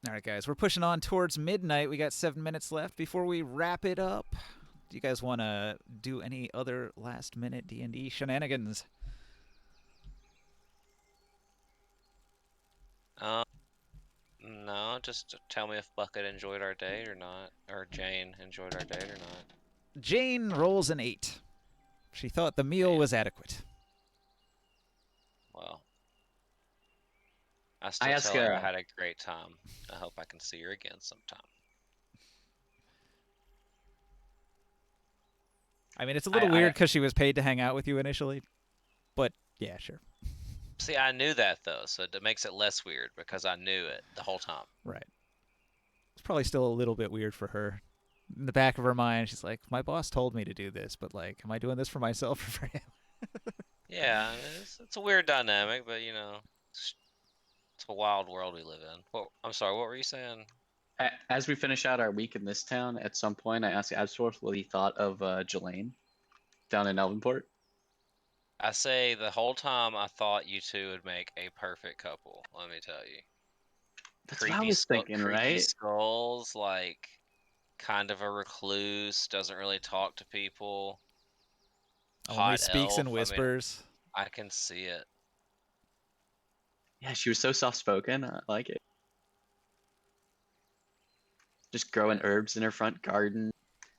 All right, guys, we're pushing on towards midnight. We got 7 minutes left before we wrap it up. Do you guys want to do any other last-minute D&D shenanigans? No, just tell me if Bucket enjoyed our date or not, or Jane enjoyed our date or not. Jane rolls an 8. She thought the meal Man. was adequate. Well, I still ask tell her I her. had a great time. I hope I can see her again sometime. I mean, it's a little I weird because she was paid to hang out with you initially, but yeah, sure. See, I knew that though, so it makes it less weird because I knew it the whole time. Right. It's probably still a little bit weird for her. In the back of her mind, she's like, my boss told me to do this, but like, am I doing this for myself or for him? Yeah, it's a weird dynamic, but you know, it's a wild world we live in. What, I'm sorry, what were you saying? As we finish out our week in this town, at some point I asked Absworth what he thought of Jelaine down in Elvenport. I say the whole time I thought you two would make a perfect couple. Let me tell you. That's what I was thinking, Creepy right? skulls, like kind of a recluse, doesn't really talk to people. Only Hot speaks in elf. I mean, whispers. I can see it. Yeah, she was so soft spoken. I like it. Just growing Yeah. herbs in her front garden.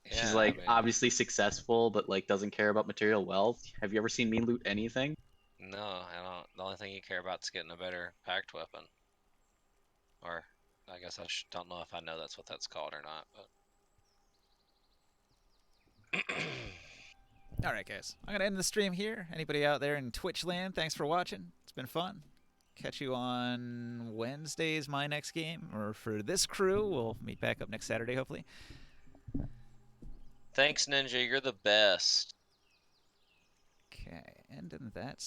She's Yeah, I like mean, obviously successful, but like doesn't care about material wealth. Have you ever seen me loot anything? no, I don't. The only thing you care about is getting a better packed weapon. Or, I guess don't know if I know that's what that's called or not, but. All right, guys. I'm going to end the stream here. Anybody out there in Twitch land, thanks for watching. It's been fun. Catch you on Wednesday's my next game. Or for this crew, we'll meet back up next Saturday, hopefully. Thanks, Ninja. You're the best. Okay, and in that